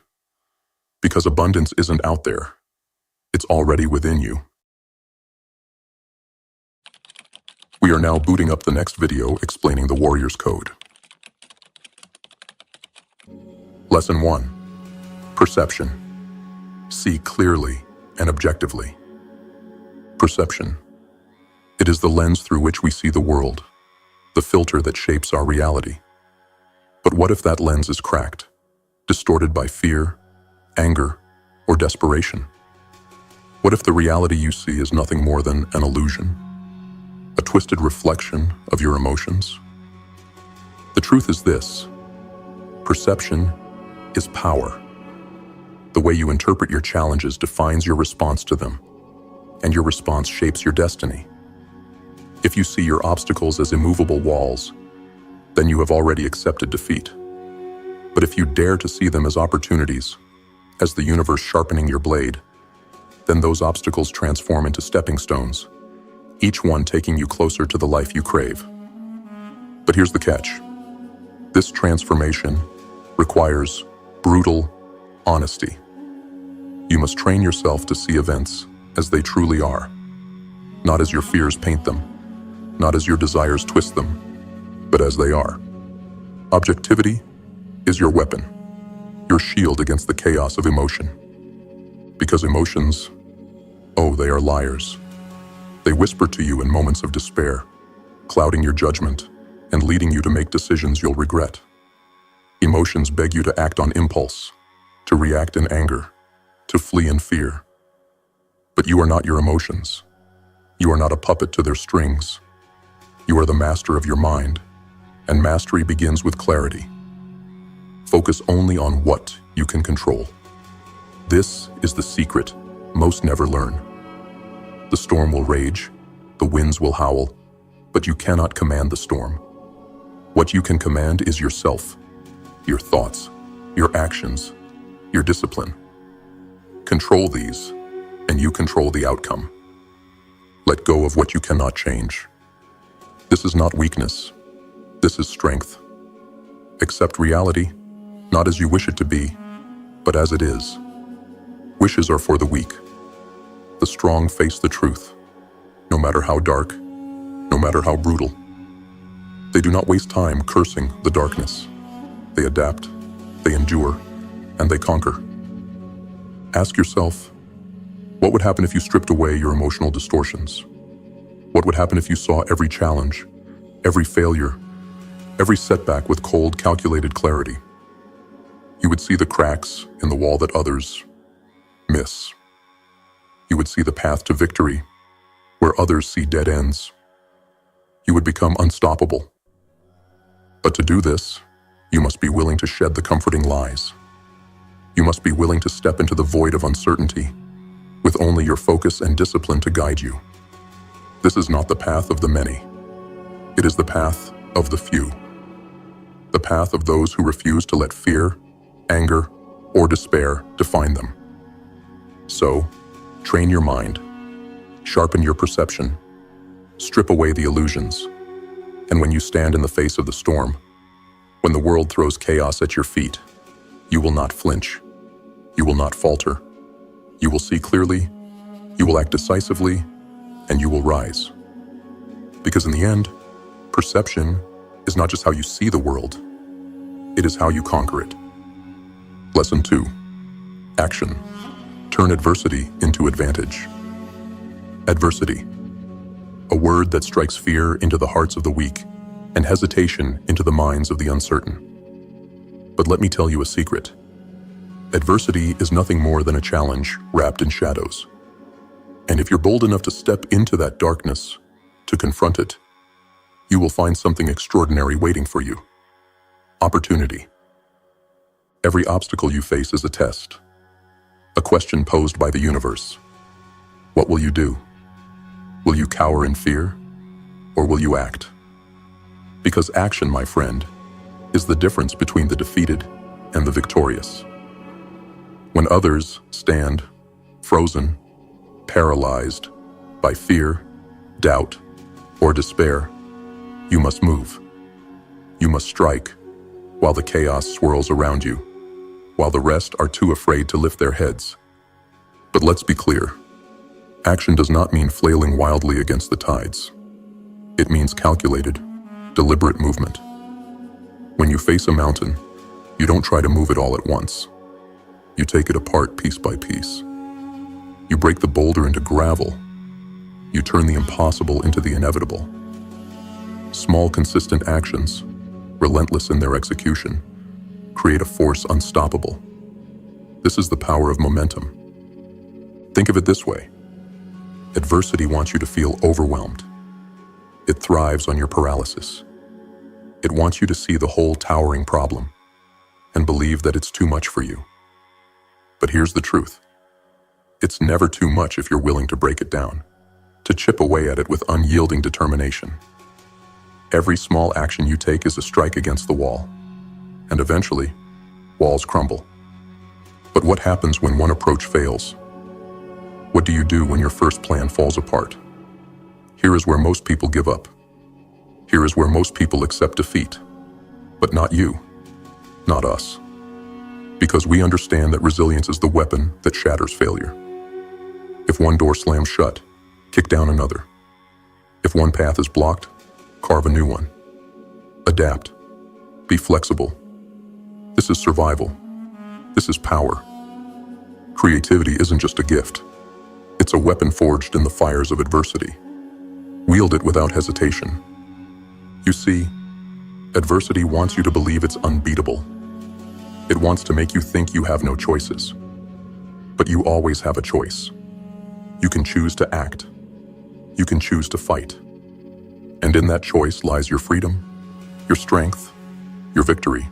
Because abundance isn't out there. It's already within you. We are now booting up the next video explaining the Warrior's Code. Lesson 1. Perception. See clearly and objectively. Perception. It is the lens through which we see the world, the filter that shapes our reality. But what if that lens is cracked, distorted by fear, anger, or desperation? What if the reality you see is nothing more than an illusion, a twisted reflection of your emotions? The truth is this: perception is power. The way you interpret your challenges defines your response to them, and your response shapes your destiny. If you see your obstacles as immovable walls, then you have already accepted defeat. But if you dare to see them as opportunities, as the universe sharpening your blade, then those obstacles transform into stepping stones, each one taking you closer to the life you crave. But here's the catch. This transformation requires brutal honesty. You must train yourself to see events as they truly are, not as your fears paint them, not as your desires twist them, but as they are. Objectivity is your weapon, your shield against the chaos of emotion. Because emotions, they are liars. They whisper to you in moments of despair, clouding your judgment and leading you to make decisions you'll regret. Emotions beg you to act on impulse, to react in anger, to flee in fear. But you are not your emotions. You are not a puppet to their strings. You are the master of your mind, and mastery begins with clarity. Focus only on what you can control. This is the secret most never learn. The storm will rage, the winds will howl, but you cannot command the storm. What you can command is yourself, your thoughts, your actions, your discipline. Control these, and you control the outcome. Let go of what you cannot change. This is not weakness. This is strength. Accept reality, not as you wish it to be, but as it is. Wishes are for the weak. The strong face the truth, no matter how dark, no matter how brutal. They do not waste time cursing the darkness. They adapt, they endure, and they conquer. Ask yourself, what would happen if you stripped away your emotional distortions? What would happen if you saw every challenge, every failure, every setback with cold, calculated clarity. You would see the cracks in the wall that others miss. You would see the path to victory where others see dead ends. You would become unstoppable. But to do this, you must be willing to shed the comforting lies. You must be willing to step into the void of uncertainty with only your focus and discipline to guide you. This is not the path of the many. It is the path of the few. The path of those who refuse to let fear, anger, or despair define them. So, train your mind, sharpen your perception, strip away the illusions, and when you stand in the face of the storm, when the world throws chaos at your feet, you will not flinch, you will not falter, you will see clearly, you will act decisively, and you will rise. Because in the end, perception is not just how you see the world, it is how you conquer it. Lesson 2. Action. Turn adversity into advantage. Adversity. A word that strikes fear into the hearts of the weak and hesitation into the minds of the uncertain. But let me tell you a secret. Adversity is nothing more than a challenge wrapped in shadows. And if you're bold enough to step into that darkness, to confront it, you will find something extraordinary waiting for you. Opportunity. Every obstacle you face is a test, a question posed by the universe. What will you do? Will you cower in fear, or will you act? Because action, my friend, is the difference between the defeated and the victorious. When others stand frozen, paralyzed by fear, doubt, or despair, you must move. You must strike while the chaos swirls around you, while the rest are too afraid to lift their heads. But let's be clear. Action does not mean flailing wildly against the tides. It means calculated, deliberate movement. When you face a mountain, you don't try to move it all at once. You take it apart piece by piece. You break the boulder into gravel. You turn the impossible into the inevitable. Small, consistent actions, relentless in their execution, create a force unstoppable. This is the power of momentum. Think of it this way. Adversity wants you to feel overwhelmed. It thrives on your paralysis. It wants you to see the whole towering problem and believe that it's too much for you. But here's the truth. It's never too much if you're willing to break it down, to chip away at it with unyielding determination. Every small action you take is a strike against the wall, and eventually, walls crumble. But what happens when one approach fails? What do you do when your first plan falls apart? Here is where most people give up. Here is where most people accept defeat. But not you, not us. Because we understand that resilience is the weapon that shatters failure. If one door slams shut, kick down another. If one path is blocked, carve a new one. Adapt. Be flexible. This is survival. This is power. Creativity isn't just a gift. It's a weapon forged in the fires of adversity. Wield it without hesitation. You see, adversity wants you to believe it's unbeatable. It wants to make you think you have no choices. But you always have a choice. You can choose to act. You can choose to fight. And in that choice lies your freedom, your strength, your victory.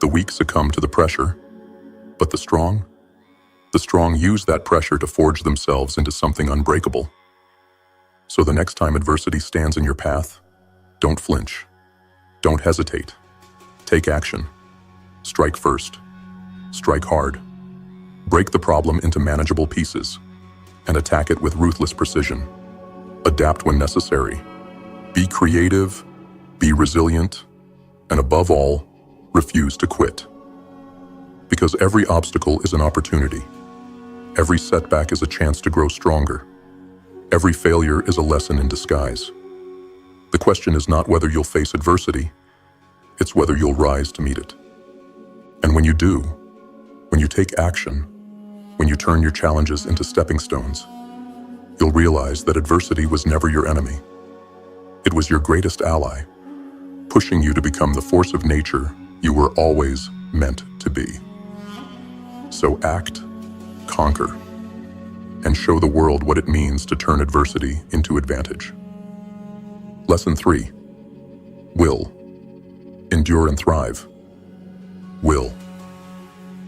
The weak succumb to the pressure, but the strong use that pressure to forge themselves into something unbreakable. So the next time adversity stands in your path, don't flinch. Don't hesitate. Take action. Strike first. Strike hard. Break the problem into manageable pieces and attack it with ruthless precision. Adapt when necessary. Be creative, be resilient, and above all, refuse to quit. Because every obstacle is an opportunity. Every setback is a chance to grow stronger. Every failure is a lesson in disguise. The question is not whether you'll face adversity, it's whether you'll rise to meet it. And when you do, when you take action, when you turn your challenges into stepping stones, you'll realize that adversity was never your enemy. It was your greatest ally, pushing you to become the force of nature you were always meant to be. So act, conquer, and show the world what it means to turn adversity into advantage. Lesson 3. Will. Endure and thrive. Will.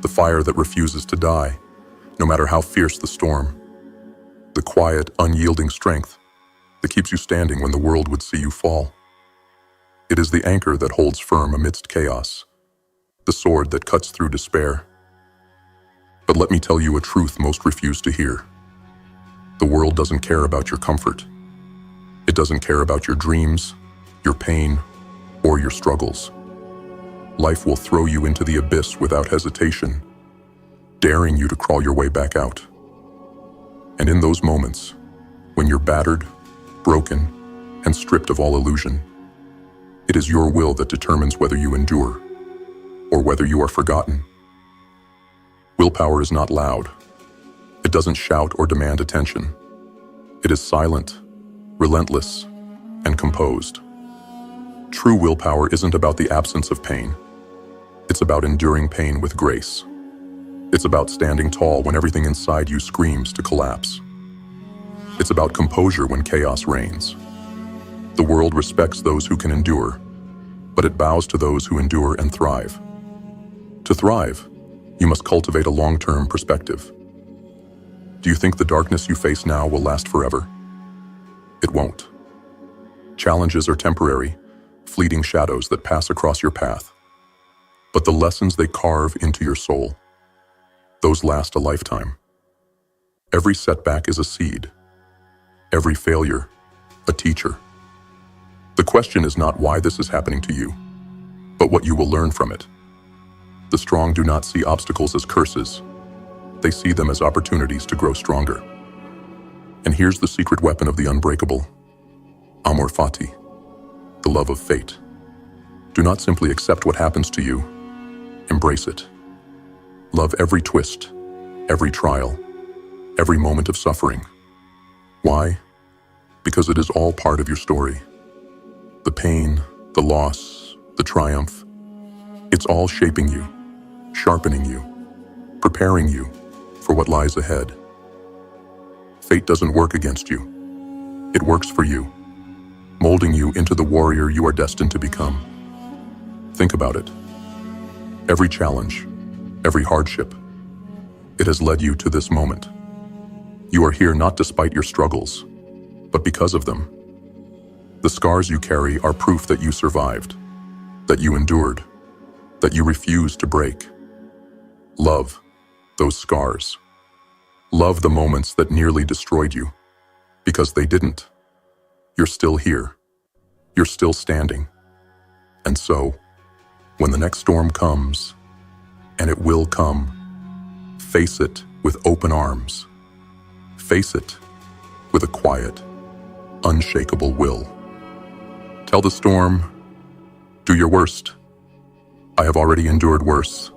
The fire that refuses to die, no matter how fierce the storm. The quiet, unyielding strength that keeps you standing when the world would see you fall. It is the anchor that holds firm amidst chaos, the sword that cuts through despair. But let me tell you a truth most refuse to hear. The world doesn't care about your comfort. It doesn't care about your dreams, your pain, or your struggles. Life will throw you into the abyss without hesitation, daring you to crawl your way back out. And in those moments, when you're battered, broken, and stripped of all illusion, it is your will that determines whether you endure or whether you are forgotten. Willpower is not loud. It doesn't shout or demand attention. It is silent, relentless, and composed. True willpower isn't about the absence of pain. It's about enduring pain with grace. It's about standing tall when everything inside you screams to collapse. It's about composure when chaos reigns. The world respects those who can endure, but it bows to those who endure and thrive. To thrive, you must cultivate a long-term perspective. Do you think the darkness you face now will last forever? It won't. Challenges are temporary, fleeting shadows that pass across your path. But the lessons they carve into your soul, those last a lifetime. Every setback is a seed. Every failure, a teacher. The question is not why this is happening to you, but what you will learn from it. The strong do not see obstacles as curses. They see them as opportunities to grow stronger. And here's the secret weapon of the unbreakable: amor fati, the love of fate. Do not simply accept what happens to you. Embrace it. Love every twist, every trial, every moment of suffering. Why? Because it is all part of your story. The pain, the loss, the triumph, it's all shaping you, sharpening you, preparing you for what lies ahead. Fate doesn't work against you. It works for you, molding you into the warrior you are destined to become. Think about it. Every challenge, every hardship, it has led you to this moment. You are here not despite your struggles, but because of them. The scars you carry are proof that you survived, that you endured, that you refused to break. Love those scars. Love the moments that nearly destroyed you, because they didn't. You're still here. You're still standing. And so, when the next storm comes, and it will come, face it with open arms. Face it with a quiet, unshakable will. Tell the storm, do your worst. I have already endured worse.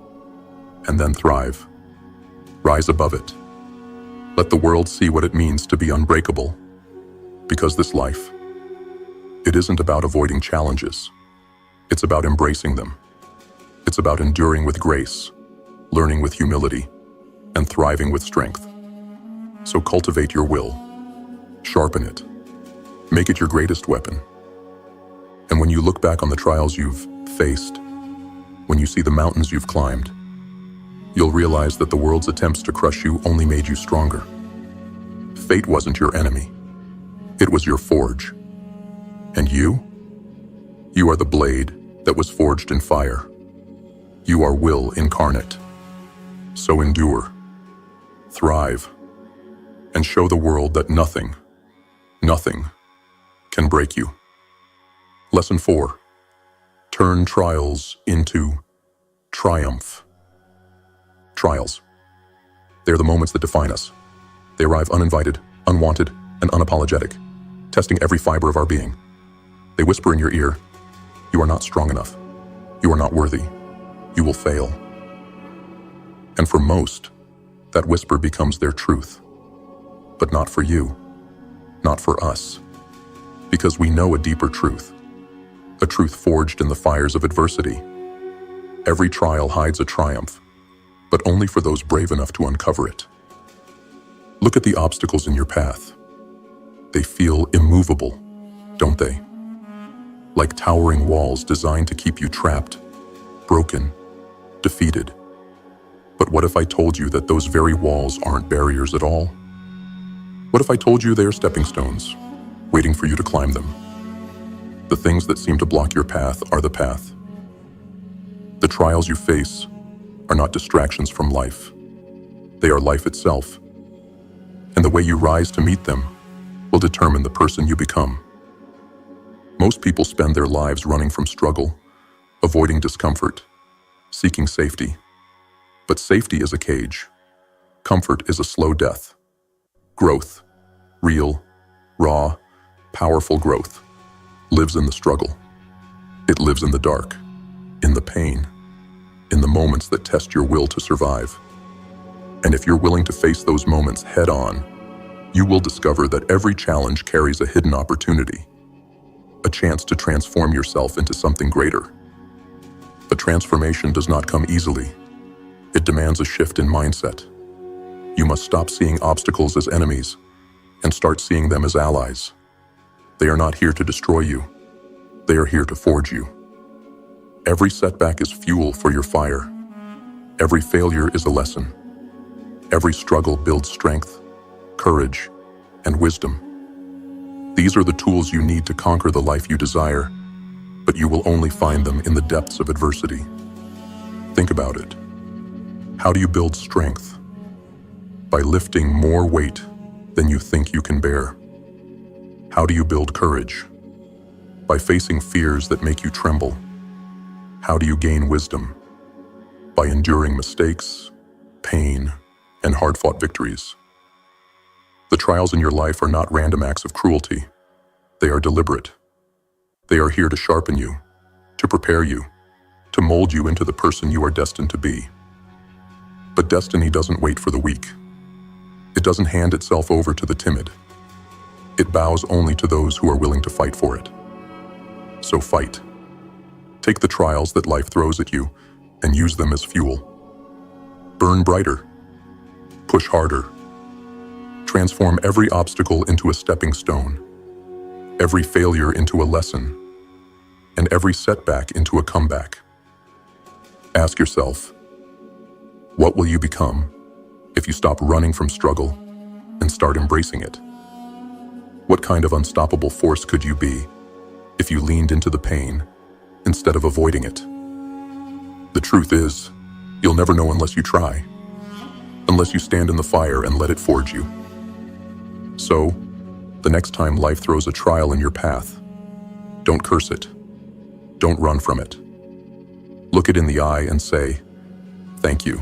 And then thrive. Rise above it. Let the world see what it means to be unbreakable. Because this life, it isn't about avoiding challenges. It's about embracing them. It's about enduring with grace, learning with humility, and thriving with strength. So cultivate your will. Sharpen it. Make it your greatest weapon. And when you look back on the trials you've faced, when you see the mountains you've climbed, you'll realize that the world's attempts to crush you only made you stronger. Fate wasn't your enemy. It was your forge. And you? You are the blade that was forged in fire. You are will incarnate. So endure, thrive, and show the world that nothing can break you. Lesson 4. Turn trials into triumph. Trials. They're the moments that define us. They arrive uninvited, unwanted, and unapologetic, testing every fiber of our being. They whisper in your ear, you are not strong enough. You are not worthy. You will fail. And for most, that whisper becomes their truth. But not for you. Not for us. Because we know a deeper truth. a truth forged in the fires of adversity. Every trial hides a triumph, but only for those brave enough to uncover it. Look at the obstacles in your path. They feel immovable, don't they? Like towering walls designed to keep you trapped, broken, defeated. But what if I told you that those very walls aren't barriers at all? What if I told you they are stepping stones, waiting for you to climb them? The things that seem to block your path are the path. The trials you face are not distractions from life. They are life itself. And the way you rise to meet them will determine the person you become. Most people spend their lives running from struggle, avoiding discomfort, seeking safety. But safety is a cage. Comfort is a slow death. Growth, real, raw, powerful growth, lives in the struggle. It lives in the dark, in the pain, in the moments that test your will to survive. And if you're willing to face those moments head on, you will discover that every challenge carries a hidden opportunity, a chance to transform yourself into something greater. But transformation does not come easily. It demands a shift in mindset. You must stop seeing obstacles as enemies and start seeing them as allies. They are not here to destroy you. They are here to forge you. Every setback is fuel for your fire. Every failure is a lesson. Every struggle builds strength, courage, and wisdom. These are the tools you need to conquer the life you desire, but you will only find them in the depths of adversity. Think about it. How do you build strength? By lifting more weight than you think you can bear. How do you build courage? By facing fears that make you tremble. How do you gain wisdom? By enduring mistakes, pain, and hard-fought victories. The trials in your life are not random acts of cruelty. They are deliberate. They are here to sharpen you, to prepare you, to mold you into the person you are destined to be. But destiny doesn't wait for the weak. It doesn't hand itself over to the timid. It bows only to those who are willing to fight for it. So fight. Take the trials that life throws at you and use them as fuel. Burn brighter. Push harder. Transform every obstacle into a stepping stone, every failure into a lesson, and every setback into a comeback. Ask yourself, what will you become if you stop running from struggle and start embracing it? What kind of unstoppable force could you be if you leaned into the pain instead of avoiding it? The truth is, you'll never know unless you try, unless you stand in the fire and let it forge you. So, the next time life throws a trial in your path, don't curse it. Don't run from it. Look it in the eye and say, thank you.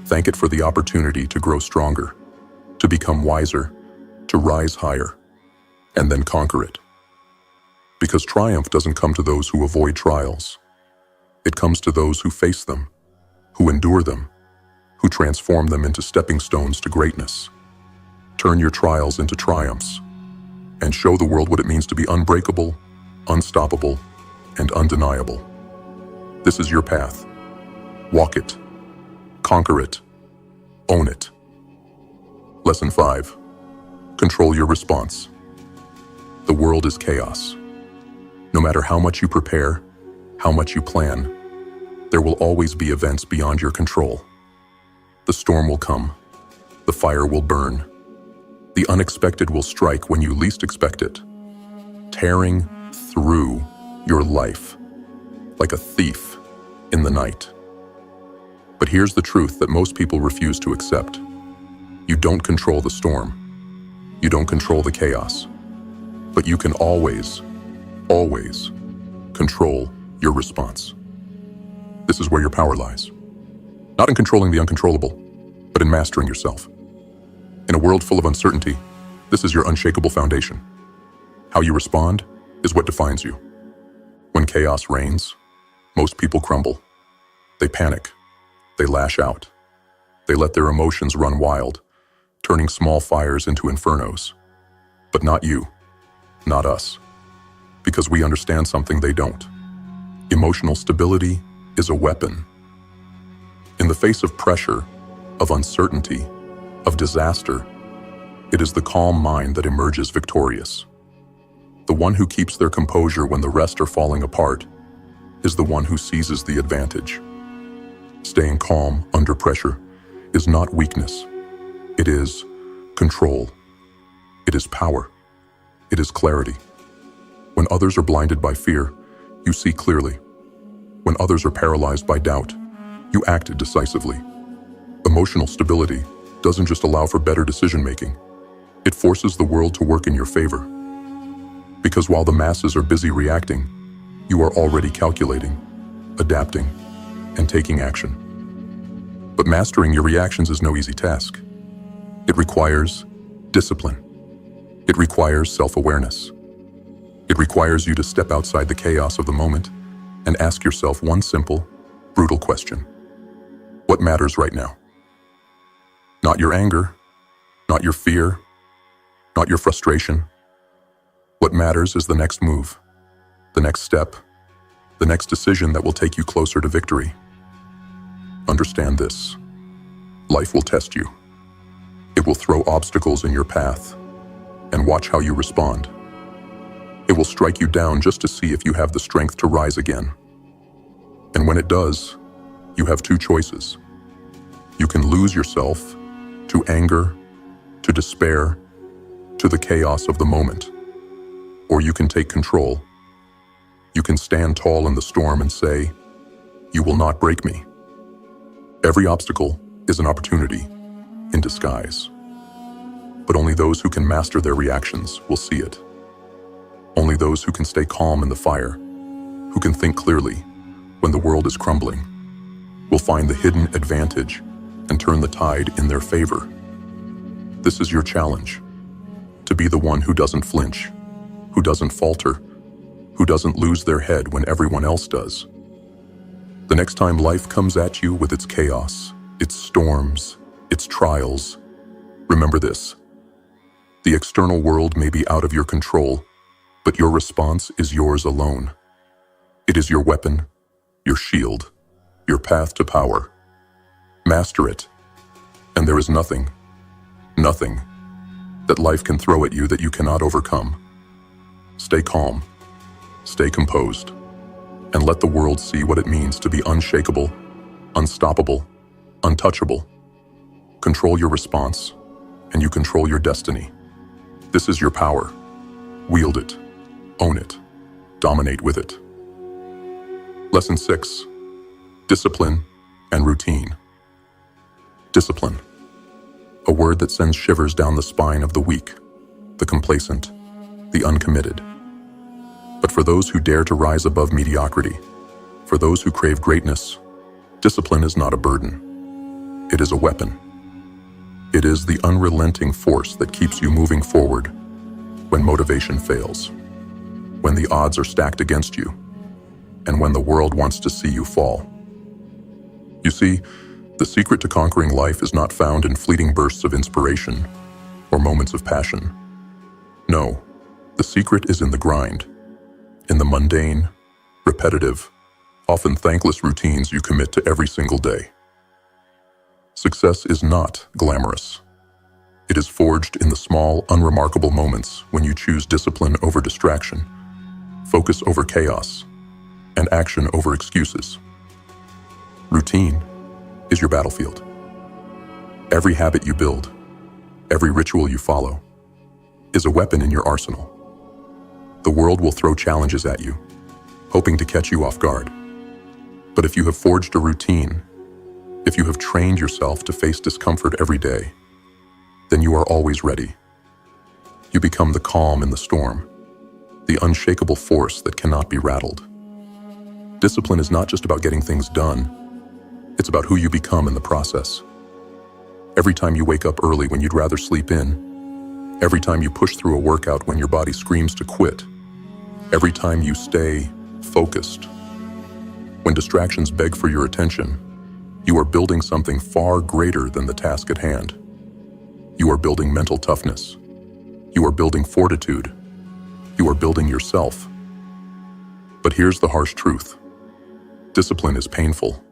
Thank it for the opportunity to grow stronger, to become wiser, to rise higher, and then conquer it. Because triumph doesn't come to those who avoid trials. It comes to those who face them, who endure them, who transform them into stepping stones to greatness. Turn your trials into triumphs, and show the world what it means to be unbreakable, unstoppable, and undeniable. This is your path. Walk it. Conquer it. Own it. Lesson 5. Control your response. The world is chaos. No matter how much you prepare, how much you plan, there will always be events beyond your control. The storm will come. The fire will burn. The unexpected will strike when you least expect it, tearing through your life like a thief in the night. But here's the truth that most people refuse to accept. You don't control the storm. You don't control the chaos. But you can always control your response. This is where your power lies. Not in controlling the uncontrollable, but in mastering yourself. In a world full of uncertainty, this is your unshakable foundation. How you respond is what defines you. When chaos reigns, most people crumble. They panic. They lash out. They let their emotions run wild, turning small fires into infernos. But not you. Not us. Because we understand something they don't. Emotional stability is a weapon. In the face of pressure, of uncertainty, of disaster, it is the calm mind that emerges victorious. The one who keeps their composure when the rest are falling apart is the one who seizes the advantage. Staying calm under pressure is not weakness. It is control. It is power. It is clarity. When others are blinded by fear, you see clearly. When others are paralyzed by doubt, you act decisively. Emotional stability doesn't just allow for better decision-making. It forces the world to work in your favor. Because while the masses are busy reacting, you are already calculating, adapting, and taking action. But mastering your reactions is no easy task. It requires discipline. It requires self-awareness. It requires you to step outside the chaos of the moment and ask yourself one simple, brutal question. What matters right now? Not your anger, not your fear, not your frustration. What matters is the next move, the next step, the next decision that will take you closer to victory. Understand this. Life will test you. It will throw obstacles in your path, and watch how you respond. It will strike you down just to see if you have the strength to rise again. And when it does, you have two choices. You can lose yourself to anger, to despair, to the chaos of the moment. Or you can take control. You can stand tall in the storm and say, "You will not break me." Every obstacle is an opportunity in disguise. But only those who can master their reactions will see it. Only those who can stay calm in the fire, who can think clearly when the world is crumbling, will find the hidden advantage and turn the tide in their favor. This is your challenge, to be the one who doesn't flinch, who doesn't falter, who doesn't lose their head when everyone else does. The next time life comes at you with its chaos, its storms, its trials, remember this. The external world may be out of your control, but your response is yours alone. It is your weapon, your shield, your path to power. Master it, and there is nothing that life can throw at you that you cannot overcome. Stay calm, stay composed, and let the world see what it means to be unshakable, unstoppable, untouchable. Control your response, and you control your destiny. This is your power. Wield it, own it, dominate with it. Lesson 6, discipline and routine. Discipline, a word that sends shivers down the spine of the weak, the complacent, the uncommitted. But for those who dare to rise above mediocrity, for those who crave greatness, discipline is not a burden. It is a weapon. It is the unrelenting force that keeps you moving forward when motivation fails, when the odds are stacked against you, and when the world wants to see you fall. You see, the secret to conquering life is not found in fleeting bursts of inspiration or moments of passion. No, the secret is in the grind, in the mundane, repetitive, often thankless routines you commit to every single day. Success is not glamorous. It is forged in the small, unremarkable moments when you choose discipline over distraction, focus over chaos, and action over excuses. Routine is your battlefield. Every habit you build, every ritual you follow, is a weapon in your arsenal. The world will throw challenges at you, hoping to catch you off guard. But if you have forged a routine, if you have trained yourself to face discomfort every day, then you are always ready. You become the calm in the storm, the unshakable force that cannot be rattled. Discipline is not just about getting things done. It's about who you become in the process. Every time you wake up early when you'd rather sleep in, every time you push through a workout when your body screams to quit, every time you stay focused, when distractions beg for your attention, you are building something far greater than the task at hand. You are building mental toughness. You are building fortitude. You are building yourself. But here's the harsh truth. Discipline is painful.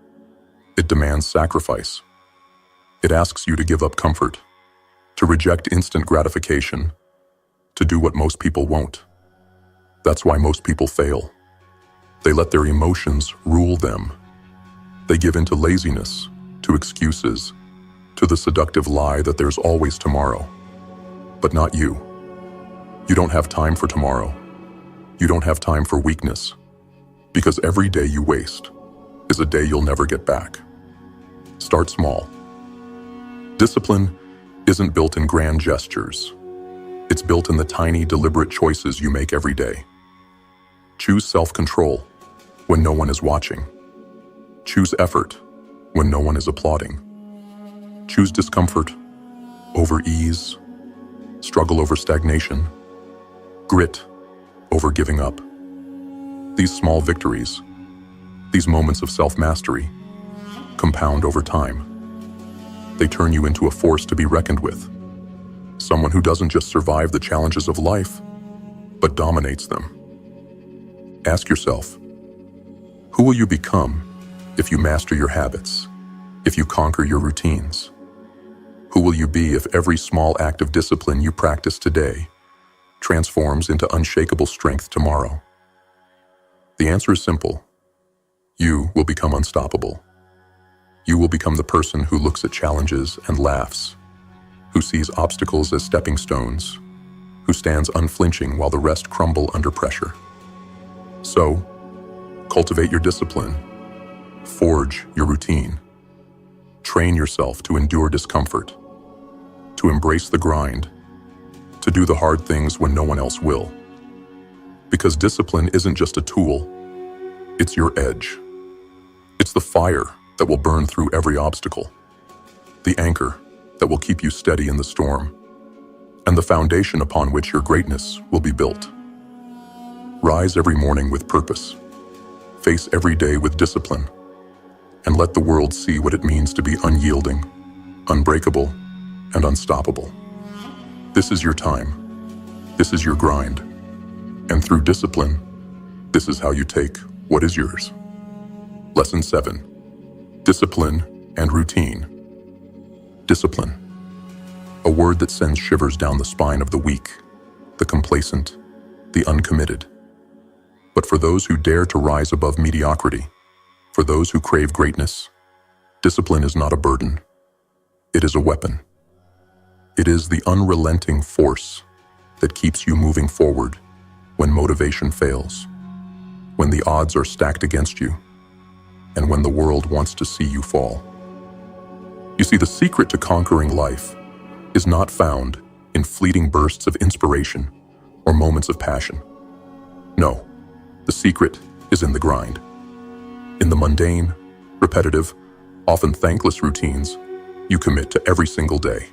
It demands sacrifice. It asks you to give up comfort, to reject instant gratification, to do what most people won't. That's why most people fail. They let their emotions rule them. They give in to laziness, to excuses, to the seductive lie that there's always tomorrow. But not you. You don't have time for tomorrow. You don't have time for weakness. Because every day you waste is a day you'll never get back. Start small. Discipline isn't built in grand gestures. It's built in the tiny, deliberate choices you make every day. Choose self-control when no one is watching. Choose effort when no one is applauding. Choose discomfort over ease, struggle over stagnation, grit over giving up. These small victories, these moments of self-mastery, compound over time. They turn you into a force to be reckoned with. Someone who doesn't just survive the challenges of life, but dominates them. Ask yourself, who will you become if you master your habits, if you conquer your routines? Who will you be if every small act of discipline you practice today transforms into unshakable strength tomorrow? The answer is simple. You will become unstoppable. You will become the person who looks at challenges and laughs, who sees obstacles as stepping stones, who stands unflinching while the rest crumble under pressure. So, cultivate your discipline, forge your routine, train yourself to endure discomfort, to embrace the grind, to do the hard things when no one else will. Because discipline isn't just a tool, it's your edge. It's the fire that will burn through every obstacle, the anchor that will keep you steady in the storm, and the foundation upon which your greatness will be built. Rise every morning with purpose, face every day with discipline, and let the world see what it means to be unyielding, unbreakable, and unstoppable. This is your time. This is your grind. And through discipline, this is how you take what is yours. Lesson 7. Discipline and routine. Discipline. A word that sends shivers down the spine of the weak, the complacent, the uncommitted. But for those who dare to rise above mediocrity, for those who crave greatness, discipline is not a burden. It is a weapon. It is the unrelenting force that keeps you moving forward when motivation fails, when the odds are stacked against you, and when the world wants to see you fall. You see, the secret to conquering life is not found in fleeting bursts of inspiration or moments of passion. No, the secret is in the grind. In the mundane, repetitive, often thankless routines you commit to every single day.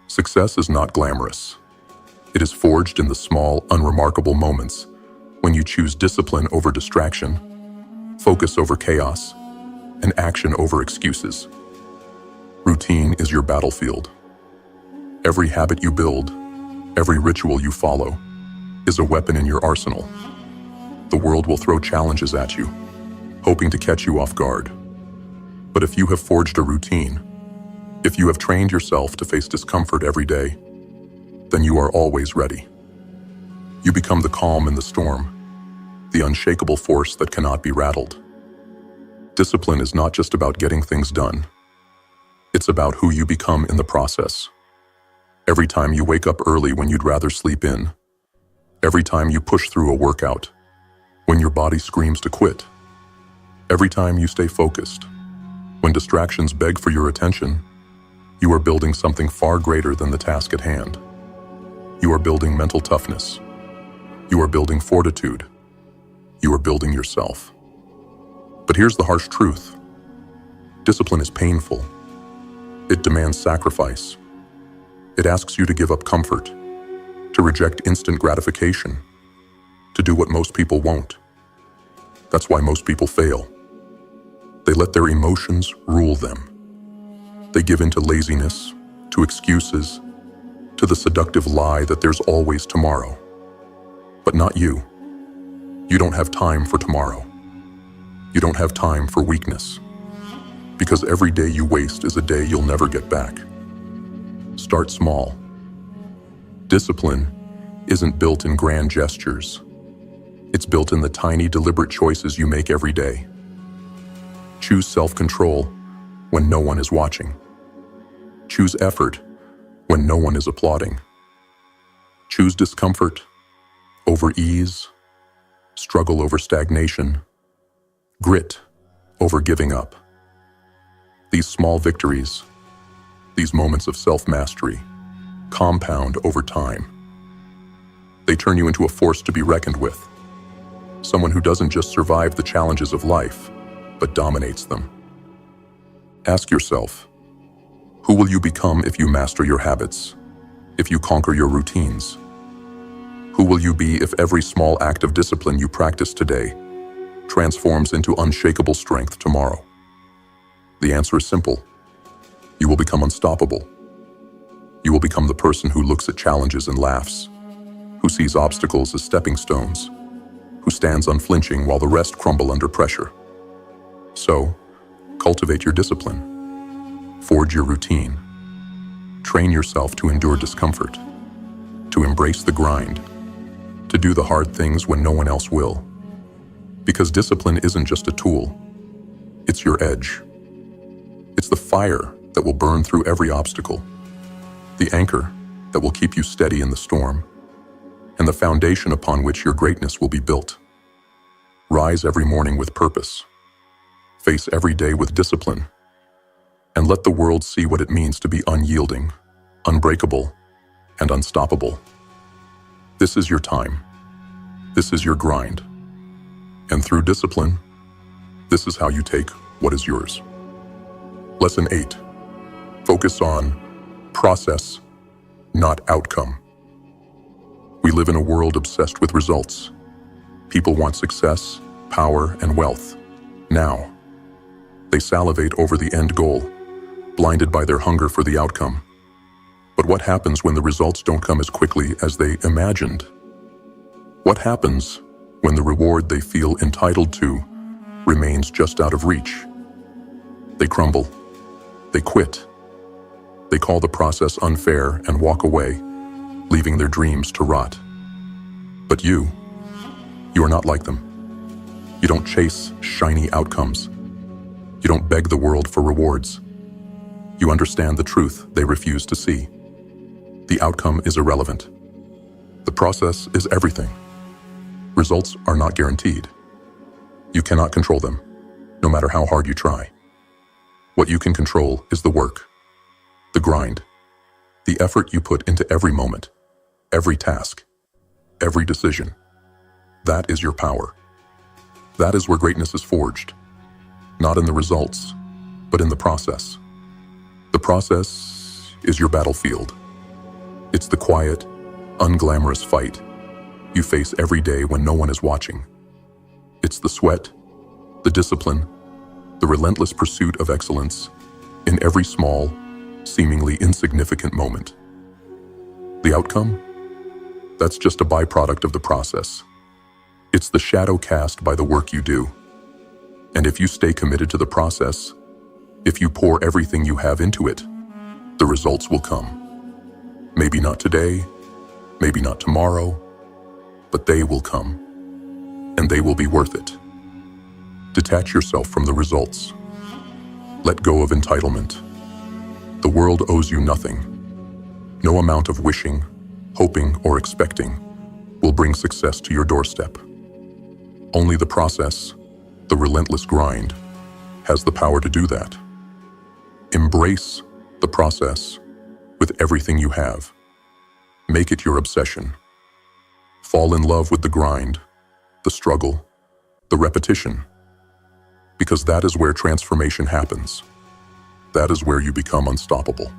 Success is not glamorous. It is forged in the small, unremarkable moments when you choose discipline over distraction, focus over chaos, and action over excuses. Routine is your battlefield. Every habit you build, every ritual you follow, is a weapon in your arsenal. The world will throw challenges at you, hoping to catch you off guard. But if you have forged a routine, if you have trained yourself to face discomfort every day, then you are always ready. You become the calm in the storm, the unshakable force that cannot be rattled. Discipline is not just about getting things done. It's about who you become in the process. Every time you wake up early when you'd rather sleep in, every time you push through a workout when your body screams to quit, every time you stay focused when distractions beg for your attention, you are building something far greater than the task at hand. You are building mental toughness. You are building fortitude. You are building yourself. But here's the harsh truth. Discipline is painful. It demands sacrifice. It asks you to give up comfort, to reject instant gratification, to do what most people won't. That's why most people fail. They let their emotions rule them. They give in to laziness, to excuses, to the seductive lie that there's always tomorrow. But not you. You don't have time for tomorrow. You don't have time for weakness. Because every day you waste is a day you'll never get back. Start small. Discipline isn't built in grand gestures. It's built in the tiny, deliberate choices you make every day. Choose self-control when no one is watching. Choose effort when no one is applauding. Choose discomfort over ease, struggle over stagnation, grit over giving up. These small victories, these moments of self-mastery, compound over time. They turn you into a force to be reckoned with. Someone who doesn't just survive the challenges of life, but dominates them. Ask yourself, who will you become if you master your habits, if you conquer your routines? Who will you be if every small act of discipline you practice today transforms into unshakable strength tomorrow? The answer is simple. You will become unstoppable. You will become the person who looks at challenges and laughs, who sees obstacles as stepping stones, who stands unflinching while the rest crumble under pressure. So, cultivate your discipline. Forge your routine. Train yourself to endure discomfort, to embrace the grind, to do the hard things when no one else will. Because discipline isn't just a tool, it's your edge. It's the fire that will burn through every obstacle, the anchor that will keep you steady in the storm, and the foundation upon which your greatness will be built. Rise every morning with purpose. Face every day with discipline. And let the world see what it means to be unyielding, unbreakable, and unstoppable. This is your time. This is your grind. And through discipline, this is how you take what is yours. Lesson 8. Focus on process, not outcome. We live in a world obsessed with results. People want success, power, and wealth. Now. They salivate over the end goal, blinded by their hunger for the outcome. But what happens when the results don't come as quickly as they imagined? What happens when the reward they feel entitled to remains just out of reach? They crumble. They quit. They call the process unfair and walk away, leaving their dreams to rot. But you are not like them. You don't chase shiny outcomes. You don't beg the world for rewards. You understand the truth they refuse to see. The outcome is irrelevant. The process is everything. Results are not guaranteed. You cannot control them, no matter how hard you try. What you can control is the work, the grind, the effort you put into every moment, every task, every decision. That is your power. That is where greatness is forged. Not in the results, but in the process. The process is your battlefield. It's the quiet, unglamorous fight you face every day when no one is watching. It's the sweat, the discipline, the relentless pursuit of excellence in every small, seemingly insignificant moment. The outcome? That's just a byproduct of the process. It's the shadow cast by the work you do. And if you stay committed to the process, if you pour everything you have into it, the results will come. Maybe not today, maybe not tomorrow, but they will come, and they will be worth it. Detach yourself from the results. Let go of entitlement. The world owes you nothing. No amount of wishing, hoping, or expecting will bring success to your doorstep. Only the process, the relentless grind, has the power to do that. Embrace the process with everything you have. Make it your obsession. Fall in love with the grind, the struggle, the repetition. Because that is where transformation happens. That is where you become unstoppable.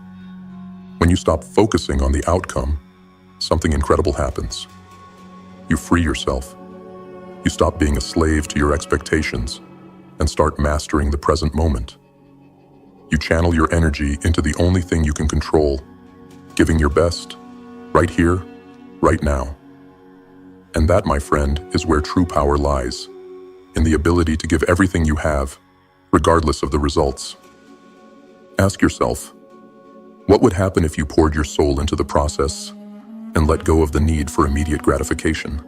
When you stop focusing on the outcome, something incredible happens. You free yourself. You stop being a slave to your expectations and start mastering the present moment. You channel your energy into the only thing you can control, giving your best, right here, right now. And that, my friend, is where true power lies, in the ability to give everything you have, regardless of the results. Ask yourself, what would happen if you poured your soul into the process and let go of the need for immediate gratification?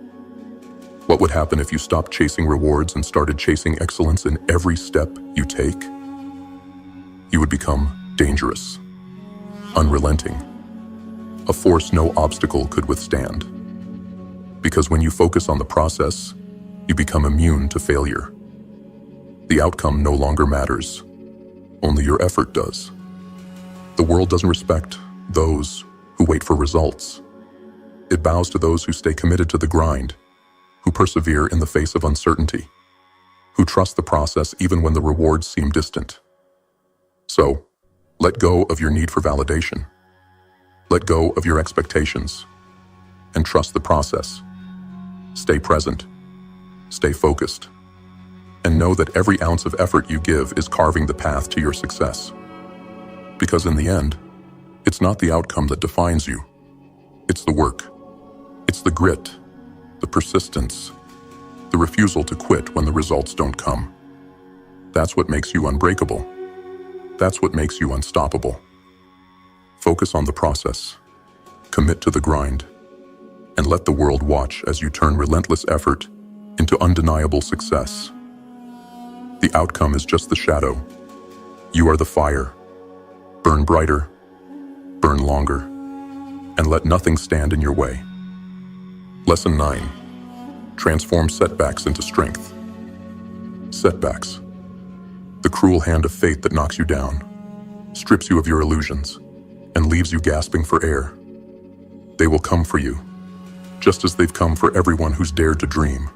What would happen if you stopped chasing rewards and started chasing excellence in every step you take? You would become dangerous, unrelenting, a force no obstacle could withstand. Because when you focus on the process, you become immune to failure. The outcome no longer matters, only your effort does. The world doesn't respect those who wait for results. It bows to those who stay committed to the grind, who persevere in the face of uncertainty, who trust the process even when the rewards seem distant. So, let go of your need for validation. Let go of your expectations, and trust the process. Stay present, stay focused, and know that every ounce of effort you give is carving the path to your success. Because in the end, it's not the outcome that defines you. It's the work. It's the grit, the persistence, the refusal to quit when the results don't come. That's what makes you unbreakable. That's what makes you unstoppable. Focus on the process, commit to the grind, and let the world watch as you turn relentless effort into undeniable success. The outcome is just the shadow. You are the fire. Burn brighter, burn longer, and let nothing stand in your way. Lesson 9. Transform setbacks into strength. Setbacks. The cruel hand of fate that knocks you down, strips you of your illusions, and leaves you gasping for air. They will come for you, just as they've come for everyone who's dared to dream,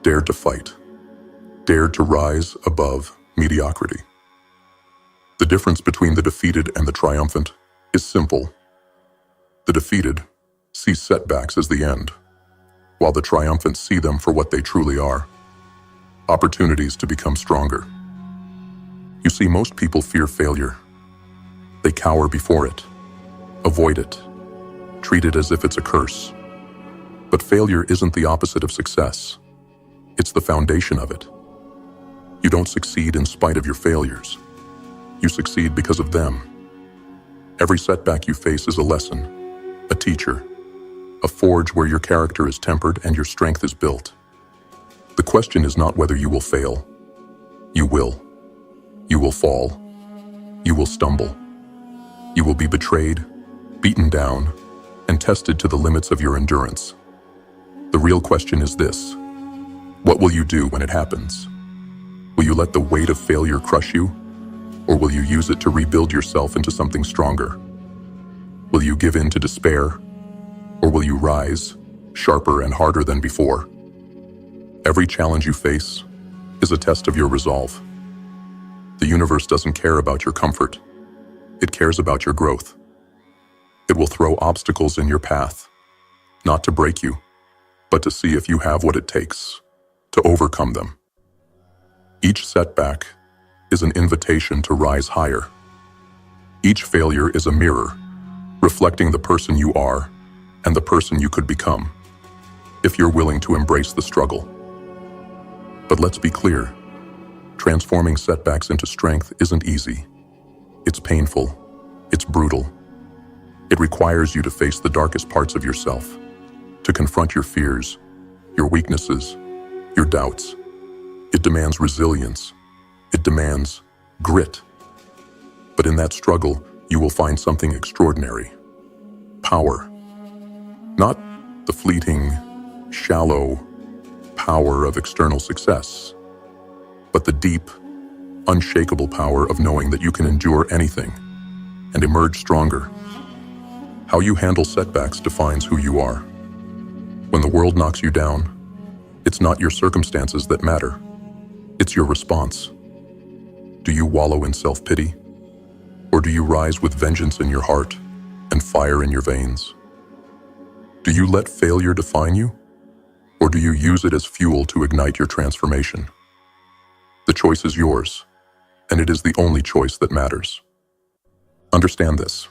dared to fight, dared to rise above mediocrity. The difference between the defeated and the triumphant is simple. The defeated see setbacks as the end, while the triumphant see them for what they truly are, opportunities to become stronger. You see, most people fear failure. They cower before it, avoid it, treat it as if it's a curse. But failure isn't the opposite of success. It's the foundation of it. You don't succeed in spite of your failures. You succeed because of them. Every setback you face is a lesson, a teacher, a forge where your character is tempered and your strength is built. The question is not whether you will fail. You will. You will fall. You will stumble. You will be betrayed, beaten down, and tested to the limits of your endurance. The real question is this: what will you do when it happens? Will you let the weight of failure crush you? Or will you use it to rebuild yourself into something stronger? Will you give in to despair? Or will you rise, sharper and harder than before? Every challenge you face is a test of your resolve. The universe doesn't care about your comfort. It cares about your growth. It will throw obstacles in your path, not to break you, but to see if you have what it takes to overcome them. Each setback is an invitation to rise higher. Each failure is a mirror, reflecting the person you are and the person you could become, if you're willing to embrace the struggle. But let's be clear, transforming setbacks into strength isn't easy. It's painful. It's brutal. It requires you to face the darkest parts of yourself, to confront your fears, your weaknesses, your doubts. It demands resilience. It demands grit. But in that struggle, you will find something extraordinary. Power. Not the fleeting, shallow power of external success, but the deep, unshakable power of knowing that you can endure anything and emerge stronger. How you handle setbacks defines who you are. When the world knocks you down, it's not your circumstances that matter. It's your response. Do you wallow in self-pity? Or do you rise with vengeance in your heart and fire in your veins? Do you let failure define you? Or do you use it as fuel to ignite your transformation? The choice is yours, and it is the only choice that matters. Understand this.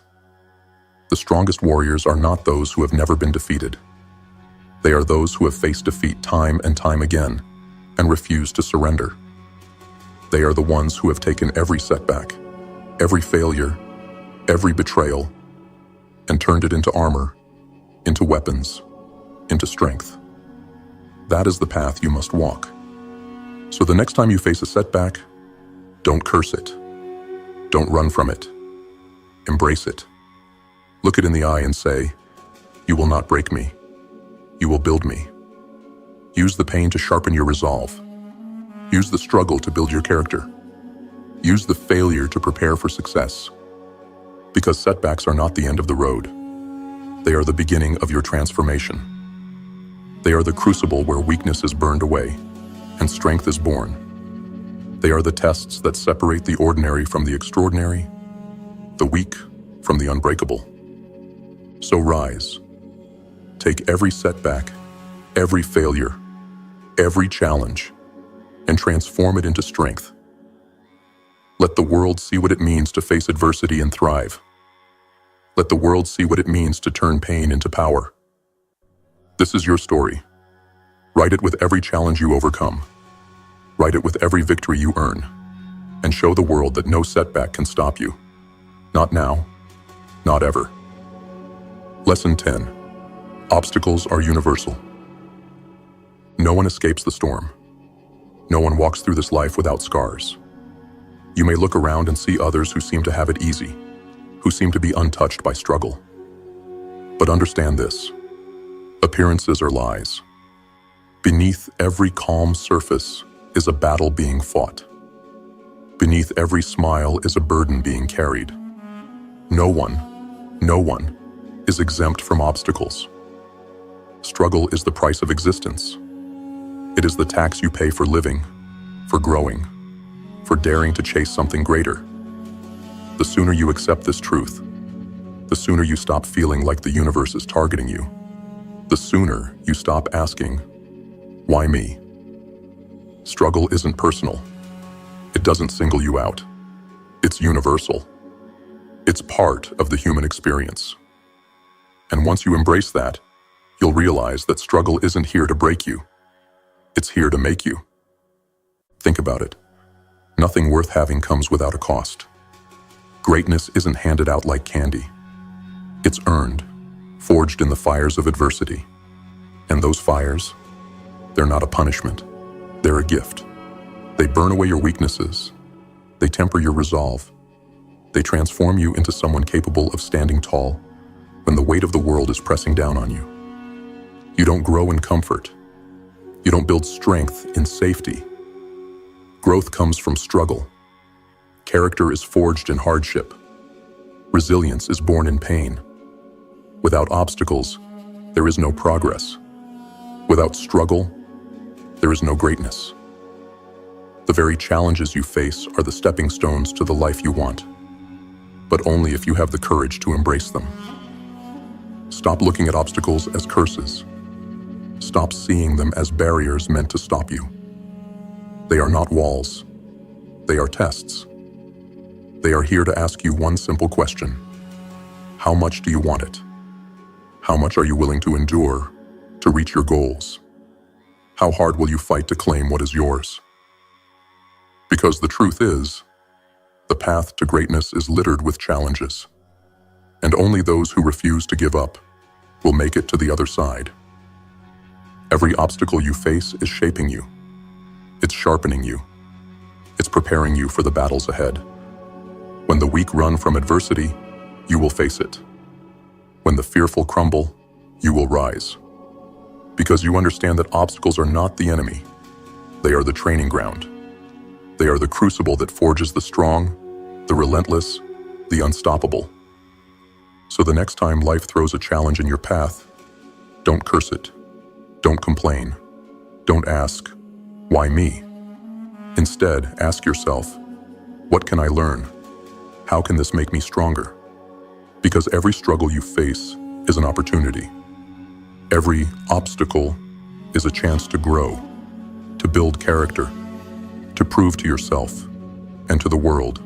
The strongest warriors are not those who have never been defeated. They are those who have faced defeat time and time again and refuse to surrender. They are the ones who have taken every setback, every failure, every betrayal, and turned it into armor, into weapons, into strength. That is the path you must walk. So the next time you face a setback, don't curse it. Don't run from it. Embrace it. Look it in the eye and say, "You will not break me. You will build me." Use the pain to sharpen your resolve. Use the struggle to build your character. Use the failure to prepare for success. Because setbacks are not the end of the road. They are the beginning of your transformation. They are the crucible where weakness is burned away and strength is born. They are the tests that separate the ordinary from the extraordinary, the weak from the unbreakable. So rise. Take every setback, every failure, every challenge, and transform it into strength. Let the world see what it means to face adversity and thrive. Let the world see what it means to turn pain into power. This is your story. Write it with every challenge you overcome. Write it with every victory you earn. And show the world that no setback can stop you. Not now, not ever. Lesson 10. Obstacles are universal. No one escapes the storm. No one walks through this life without scars. You may look around and see others who seem to have it easy, who seem to be untouched by struggle. But understand this. Appearances are lies. Beneath every calm surface is a battle being fought. Beneath every smile is a burden being carried. No one is exempt from obstacles. Struggle is the price of existence. It is the tax you pay for living, for growing, for daring to chase something greater. The sooner you accept this truth, the sooner you stop feeling like the universe is targeting you. The sooner you stop asking, "Why me?" Struggle isn't personal. It doesn't single you out. It's universal. It's part of the human experience. And once you embrace that, you'll realize that struggle isn't here to break you. It's here to make you. Think about it. Nothing worth having comes without a cost. Greatness isn't handed out like candy. It's earned, forged in the fires of adversity. And those fires, they're not a punishment. They're a gift. They burn away your weaknesses. They temper your resolve. They transform you into someone capable of standing tall when the weight of the world is pressing down on you. You don't grow in comfort. You don't build strength in safety. Growth comes from struggle. Character is forged in hardship. Resilience is born in pain. Without obstacles, there is no progress. Without struggle, there is no greatness. The very challenges you face are the stepping stones to the life you want, but only if you have the courage to embrace them. Stop looking at obstacles as curses. Stop seeing them as barriers meant to stop you. They are not walls. They are tests. They are here to ask you one simple question. How much do you want it? How much are you willing to endure to reach your goals? How hard will you fight to claim what is yours? Because the truth is, the path to greatness is littered with challenges, and only those who refuse to give up will make it to the other side. Every obstacle you face is shaping you. It's sharpening you. It's preparing you for the battles ahead. When the weak run from adversity, you will face it. When the fearful crumble, you will rise. Because you understand that obstacles are not the enemy. They are the training ground. They are the crucible that forges the strong, the relentless, the unstoppable. So the next time life throws a challenge in your path, don't curse it. Don't complain. Don't ask, "Why me?" Instead, ask yourself, "What can I learn? How can this make me stronger?" Because every struggle you face is an opportunity. Every obstacle is a chance to grow, to build character, to prove to yourself and to the world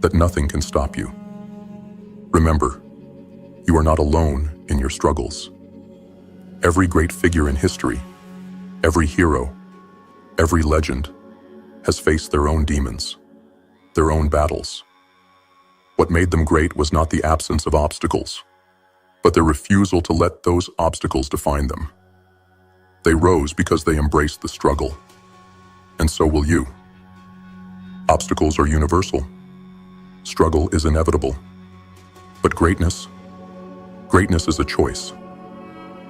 that nothing can stop you. Remember, you are not alone in your struggles. Every great figure in history, every hero, every legend has faced their own demons, their own battles. What made them great was not the absence of obstacles, but their refusal to let those obstacles define them. They rose because they embraced the struggle, and so will you. Obstacles are universal. Struggle is inevitable. But greatness is a choice.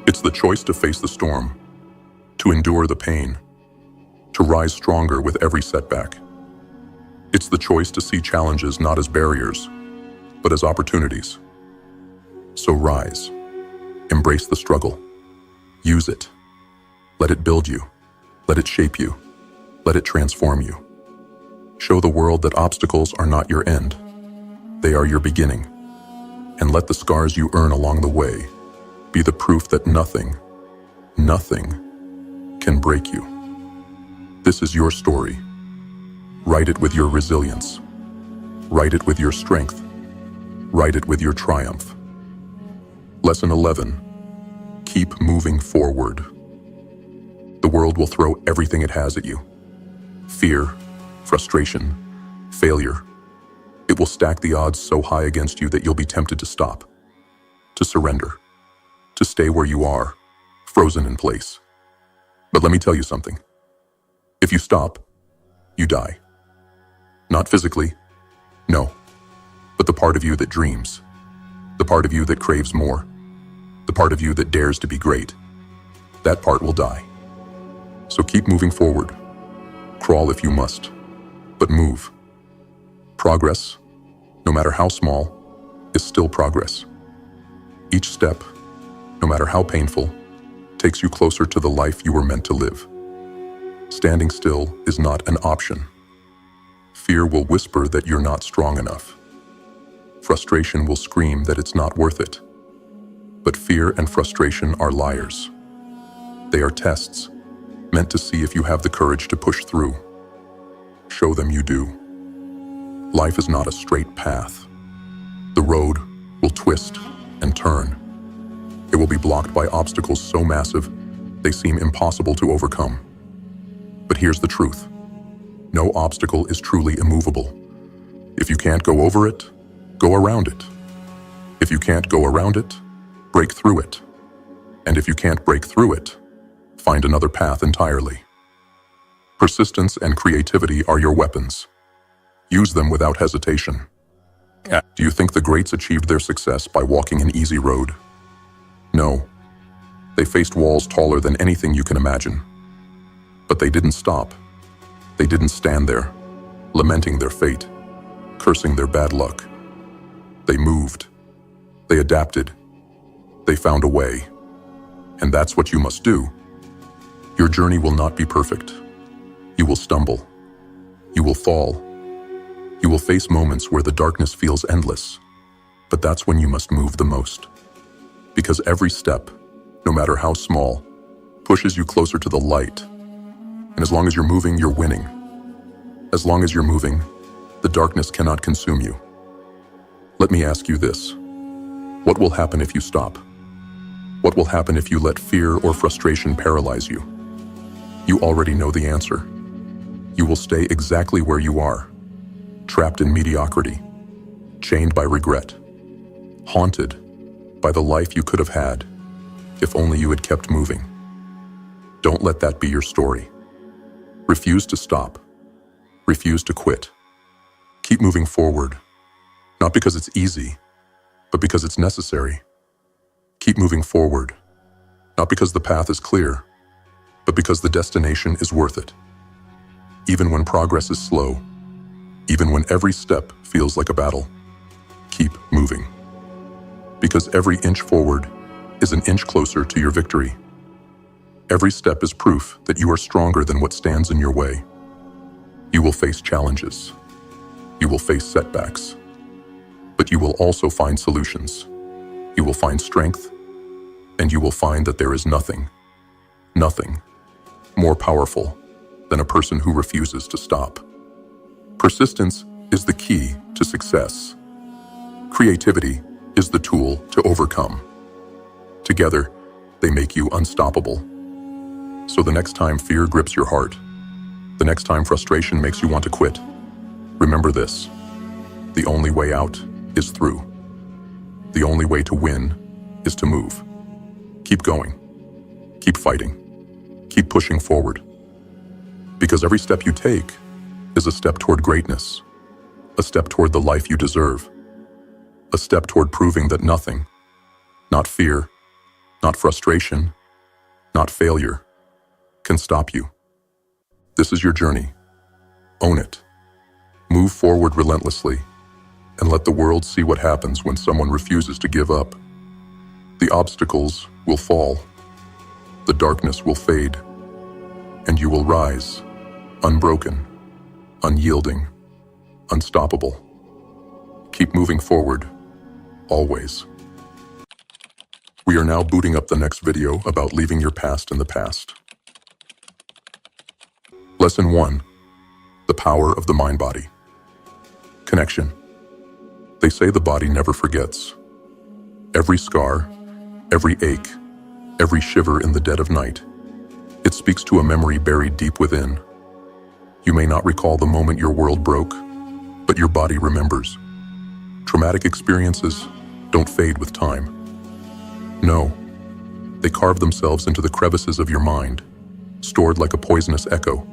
It's the choice to face the storm, to endure the pain, to rise stronger with every setback. It's the choice to see challenges not as barriers, but as opportunities. So rise, embrace the struggle, use it. Let it build you, let it shape you, let it transform you. Show the world that obstacles are not your end, they are your beginning. And let the scars you earn along the way be the proof that nothing can break you. This is your story. Write it with your resilience. Write it with your strength. Write it with your triumph. Lesson 11. Keep moving forward. The world will throw everything it has at you. Fear, frustration, failure. It will stack the odds so high against you that you'll be tempted to stop, to surrender, to stay where you are, frozen in place. But let me tell you something. If you stop, you die. Not physically, no, but the part of you that dreams, the part of you that craves more, the part of you that dares to be great, that part will die. So keep moving forward. Crawl if you must, but move. Progress, no matter how small, is still progress. Each step, no matter how painful, takes you closer to the life you were meant to live. Standing still is not an option. Fear will whisper that you're not strong enough. Frustration will scream that it's not worth it. But fear and frustration are liars. They are tests, meant to see if you have the courage to push through. Show them you do. Life is not a straight path. The road will twist and turn. It will be blocked by obstacles so massive, they seem impossible to overcome. But here's the truth. No obstacle is truly immovable. If you can't go over it, go around it. If you can't go around it, break through it. And if you can't break through it, find another path entirely. Persistence and creativity are your weapons. Use them without hesitation. Do you think the greats achieved their success by walking an easy road? No. They faced walls taller than anything you can imagine. But they didn't stop. They didn't stand there, lamenting their fate, cursing their bad luck. They moved. They adapted. They found a way. And that's what you must do. Your journey will not be perfect. You will stumble. You will fall. You will face moments where the darkness feels endless, but that's when you must move the most. Because every step, no matter how small, pushes you closer to the light. And as long as you're moving, you're winning. As long as you're moving, the darkness cannot consume you. Let me ask you this. What will happen if you stop? What will happen if you let fear or frustration paralyze you? You already know the answer. You will stay exactly where you are. Trapped in mediocrity, chained by regret, haunted by the life you could have had if only you had kept moving. Don't let that be your story. Refuse to stop. Refuse to quit. Keep moving forward, not because it's easy, but because it's necessary. Keep moving forward, not because the path is clear, but because the destination is worth it. Even when progress is slow, even when every step feels like a battle, keep moving. Because every inch forward is an inch closer to your victory. Every step is proof that you are stronger than what stands in your way. You will face challenges. You will face setbacks. But you will also find solutions. You will find strength, and you will find that there is nothing more powerful than a person who refuses to stop. Persistence is the key to success. Creativity is the tool to overcome. Together, They make you unstoppable. So the next time fear grips your heart, the next time frustration makes you want to quit, remember this: the only way out is through. The only way to win is to move. Keep going. Keep fighting. Keep pushing forward. Because every step you take is a step toward greatness, a step toward the life you deserve, a step toward proving that nothing, not fear, not frustration, not failure, can stop you. This is your journey. Own it. Move forward relentlessly, and let the world see what happens when someone refuses to give up. The obstacles will fall, the darkness will fade, and you will rise, unbroken, unyielding, unstoppable. Keep moving forward, always. We are now booting up the next video about leaving your past in the past. Lesson 1. The power of the mind-body. Connection. They say the body never forgets. Every scar, every ache, every shiver in the dead of night, it speaks to a memory buried deep within. You may not recall the moment your world broke, but your body remembers. Traumatic experiences don't fade with time. No, they carve themselves into the crevices of your mind, stored like a poisonous echo,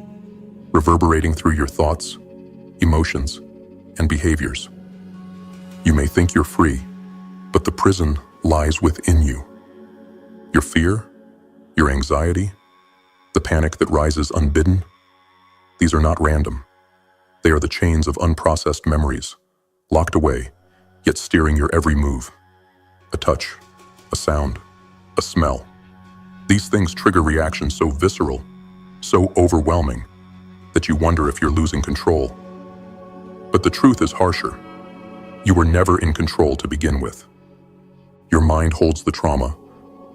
reverberating through your thoughts, emotions, and behaviors. You may think you're free, but the prison lies within you. Your fear, your anxiety, the panic that rises unbidden, these are not random. They are the chains of unprocessed memories, locked away, yet steering your every move. A touch, a sound, a smell. These things trigger reactions so visceral, so overwhelming, that you wonder if you're losing control. But the truth is harsher. You were never in control to begin with. Your mind holds the trauma,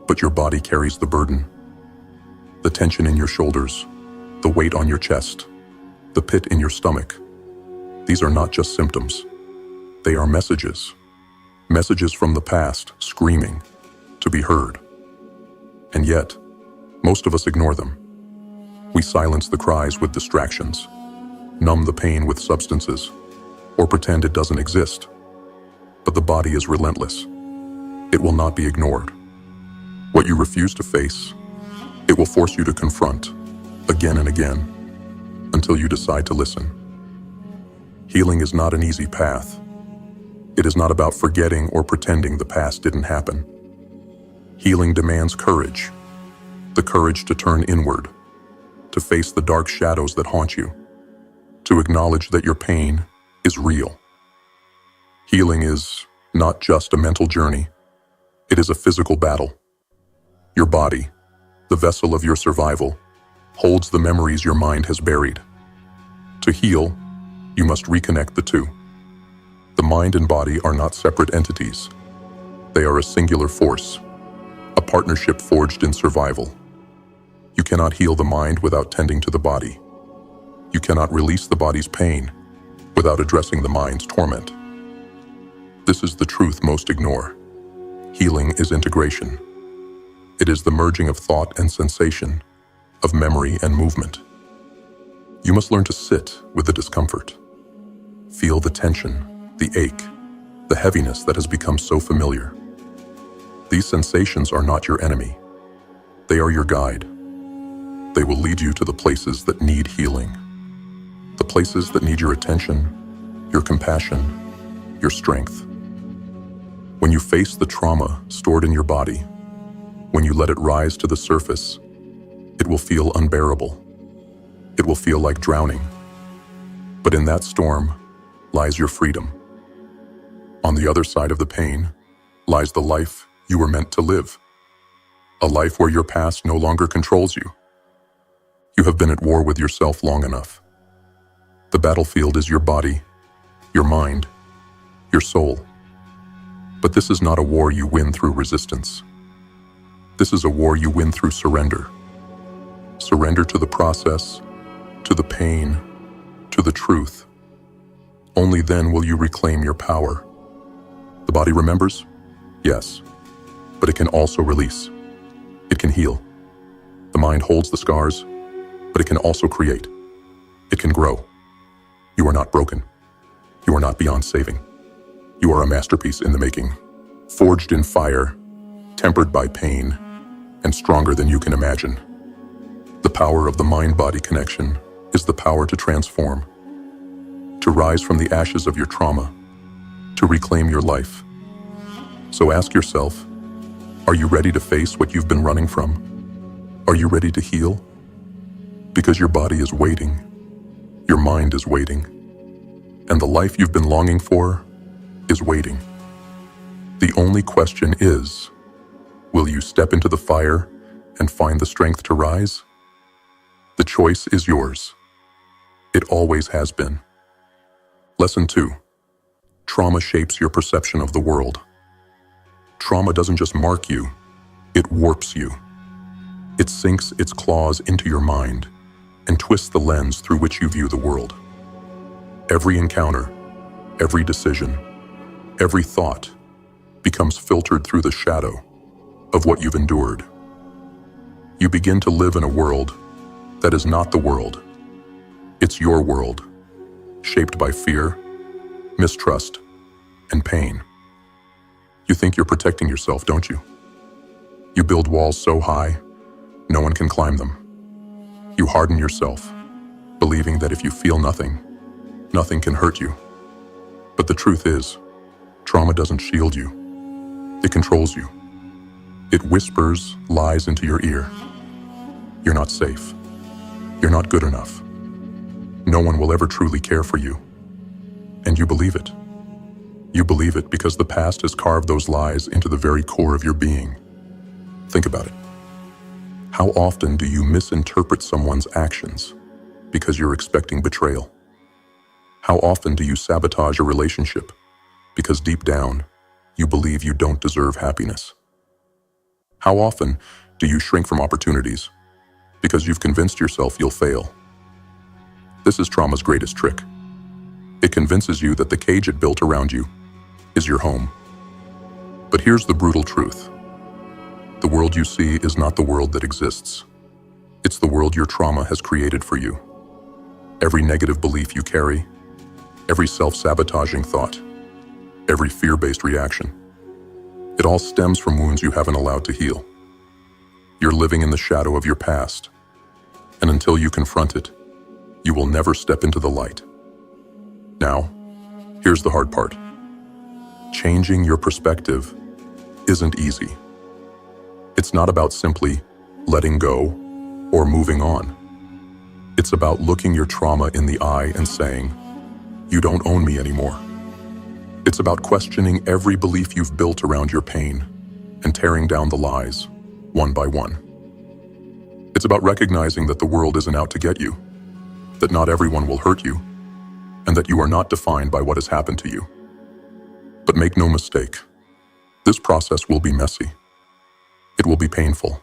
but your body carries the burden. The tension in your shoulders, the weight on your chest, the pit in your stomach. These are not just symptoms. They are messages. Messages from the past, screaming to be heard. And yet, most of us ignore them. We silence the cries with distractions, numb the pain with substances, or pretend it doesn't exist. But the body is relentless. It will not be ignored. What you refuse to face, it will force you to confront, again and again, until you decide to listen. Healing is not an easy path. It is not about forgetting or pretending the past didn't happen. Healing demands courage, the courage to turn inward, to face the dark shadows that haunt you, to acknowledge that your pain is real. Healing is not just a mental journey, it is a physical battle. Your body, the vessel of your survival, holds the memories your mind has buried. To heal, you must reconnect the two. The mind and body are not separate entities. They are a singular force, a partnership forged in survival. You cannot heal the mind without tending to the body. You cannot release the body's pain without addressing the mind's torment. This is the truth most ignore. Healing is integration. It is the merging of thought and sensation, of memory and movement. You must learn to sit with the discomfort. Feel the tension, the ache, the heaviness that has become so familiar. These sensations are not your enemy. They are your guide. They will lead you to the places that need healing. The places that need your attention, your compassion, your strength. When you face the trauma stored in your body, when you let it rise to the surface, it will feel unbearable. It will feel like drowning. But in that storm lies your freedom. On the other side of the pain lies the life you were meant to live. A life where your past no longer controls you. You have been at war with yourself long enough. The battlefield is your body, your mind, your soul. But this is not a war you win through resistance. This is a war you win through surrender. Surrender to the process, to the pain, to the truth. Only then will you reclaim your power. The body remembers? Yes. But it can also release. It can heal. The mind holds the scars, but it can also create. It can grow. You are not broken. You are not beyond saving. You are a masterpiece in the making, forged in fire, tempered by pain, and stronger than you can imagine. The power of the mind-body connection is the power to transform, to rise from the ashes of your trauma, to reclaim your life. So ask yourself, are you ready to face what you've been running from? Are you ready to heal? Because your body is waiting, your mind is waiting, and the life you've been longing for is waiting. The only question is, will you step into the fire and find the strength to rise? The choice is yours. It always has been. Lesson 2. Trauma shapes your perception of the world. Trauma doesn't just mark you, it warps you. It sinks its claws into your mind and twists the lens through which you view the world. Every encounter, every decision, every thought becomes filtered through the shadow of what you've endured. You begin to live in a world that is not the world. It's your world, shaped by fear, mistrust, and pain. You think you're protecting yourself, don't you? You build walls so high, no one can climb them. You harden yourself, believing that if you feel nothing, nothing can hurt you. But the truth is, trauma doesn't shield you. It controls you. It whispers lies into your ear. You're not safe. You're not good enough. No one will ever truly care for you. And you believe it. You believe it because the past has carved those lies into the very core of your being. Think about it. How often do you misinterpret someone's actions because you're expecting betrayal? How often do you sabotage a relationship because deep down, you believe you don't deserve happiness? How often do you shrink from opportunities because you've convinced yourself you'll fail? This is trauma's greatest trick. It convinces you that the cage it built around you is your home. But here's the brutal truth. The world you see is not the world that exists. It's the world your trauma has created for you. Every negative belief you carry, every self-sabotaging thought, every fear-based reaction, it all stems from wounds you haven't allowed to heal. You're living in the shadow of your past, and until you confront it, you will never step into the light. Now, here's the hard part. Changing your perspective isn't easy. It's not about simply letting go or moving on. It's about looking your trauma in the eye and saying, you don't own me anymore. It's about questioning every belief you've built around your pain and tearing down the lies, one by one. It's about recognizing that the world isn't out to get you, that not everyone will hurt you, and that you are not defined by what has happened to you. But make no mistake, this process will be messy. It will be painful.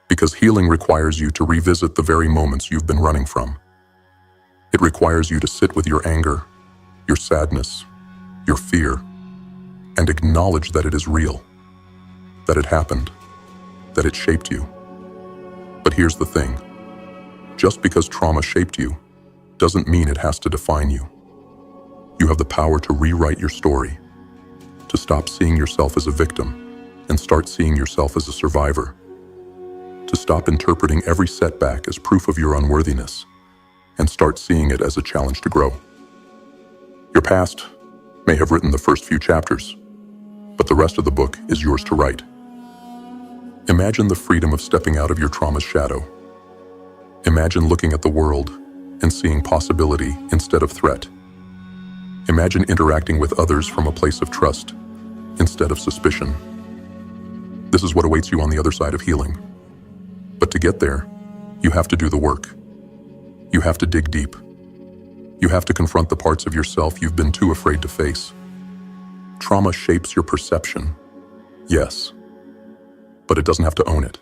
Because healing requires you to revisit the very moments you've been running from. It requires you to sit with your anger, your sadness, your fear, and acknowledge that it is real, that it happened, that it shaped you. But here's the thing. Just because trauma shaped you doesn't mean it has to define you. You have the power to rewrite your story, to stop seeing yourself as a victim and start seeing yourself as a survivor, to stop interpreting every setback as proof of your unworthiness and start seeing it as a challenge to grow. Your past may have written the first few chapters, but the rest of the book is yours to write. Imagine the freedom of stepping out of your trauma's shadow. Imagine looking at the world and seeing possibility instead of threat. Imagine interacting with others from a place of trust instead of suspicion. This is what awaits you on the other side of healing. But to get there, you have to do the work. You have to dig deep. You have to confront the parts of yourself you've been too afraid to face. Trauma shapes your perception, yes, but it doesn't have to own it.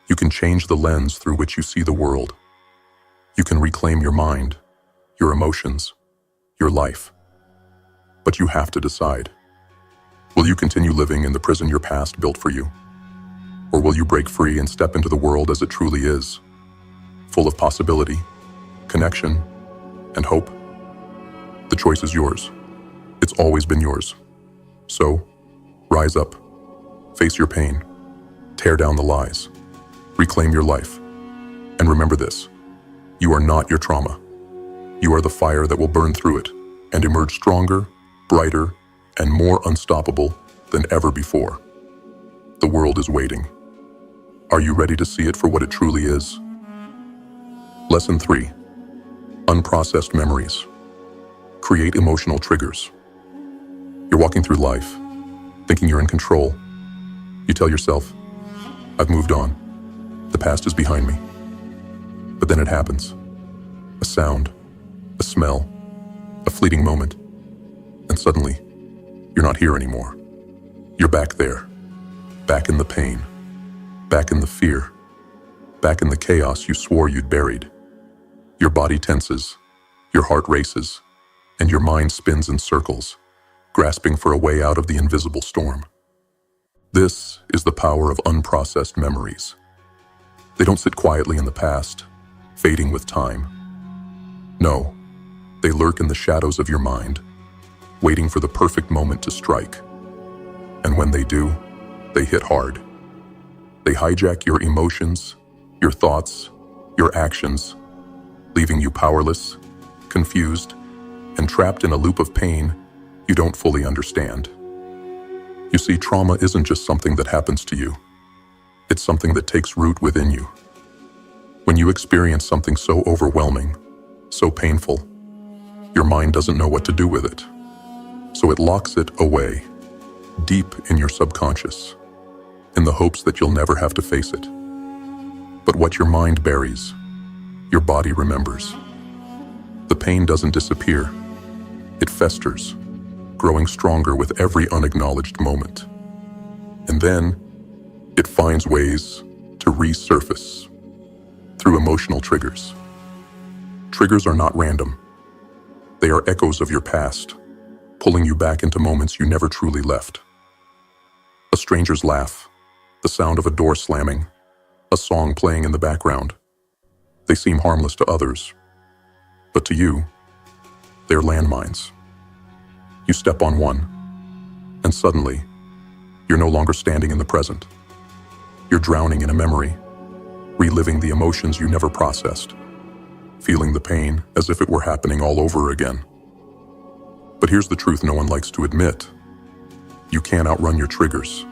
You can change the lens through which you see the world. You can reclaim your mind, your emotions, your life. But you have to decide. Will you continue living in the prison your past built for you? Or will you break free and step into the world as it truly is, full of possibility, connection, and hope? The choice is yours. It's always been yours. So, rise up, face your pain, tear down the lies, reclaim your life. And remember this, you are not your trauma. You are the fire that will burn through it and emerge stronger, brighter, and more unstoppable than ever before. The world is waiting. Are you ready to see it for what it truly is? Lesson 3. Unprocessed memories. Create emotional triggers. You're walking through life, thinking you're in control. You tell yourself, I've moved on. The past is behind me. But then it happens. A sound, a smell, a fleeting moment. And suddenly, you're not here anymore. You're back there, back in the pain, back in the fear, back in the chaos you swore you'd buried. Your body tenses, your heart races, and your mind spins in circles, grasping for a way out of the invisible storm. This is the power of unprocessed memories. They don't sit quietly in the past, fading with time. No, they lurk in the shadows of your mind, waiting for the perfect moment to strike. And when they do, they hit hard. They hijack your emotions, your thoughts, your actions, leaving you powerless, confused, and trapped in a loop of pain you don't fully understand. You see, trauma isn't just something that happens to you. It's something that takes root within you. When you experience something so overwhelming, so painful, your mind doesn't know what to do with it. So it locks it away, deep in your subconscious, in the hopes that you'll never have to face it. But what your mind buries, your body remembers. The pain doesn't disappear. It festers, growing stronger with every unacknowledged moment. And then, it finds ways to resurface through emotional triggers. Triggers are not random. They are echoes of your past, pulling you back into moments you never truly left. A stranger's laugh, the sound of a door slamming, a song playing in the background. They seem harmless to others, but to you, they're landmines. You step on one, and suddenly, you're no longer standing in the present. You're drowning in a memory, reliving the emotions you never processed, feeling the pain as if it were happening all over again. But here's the truth no one likes to admit. You can't outrun your triggers.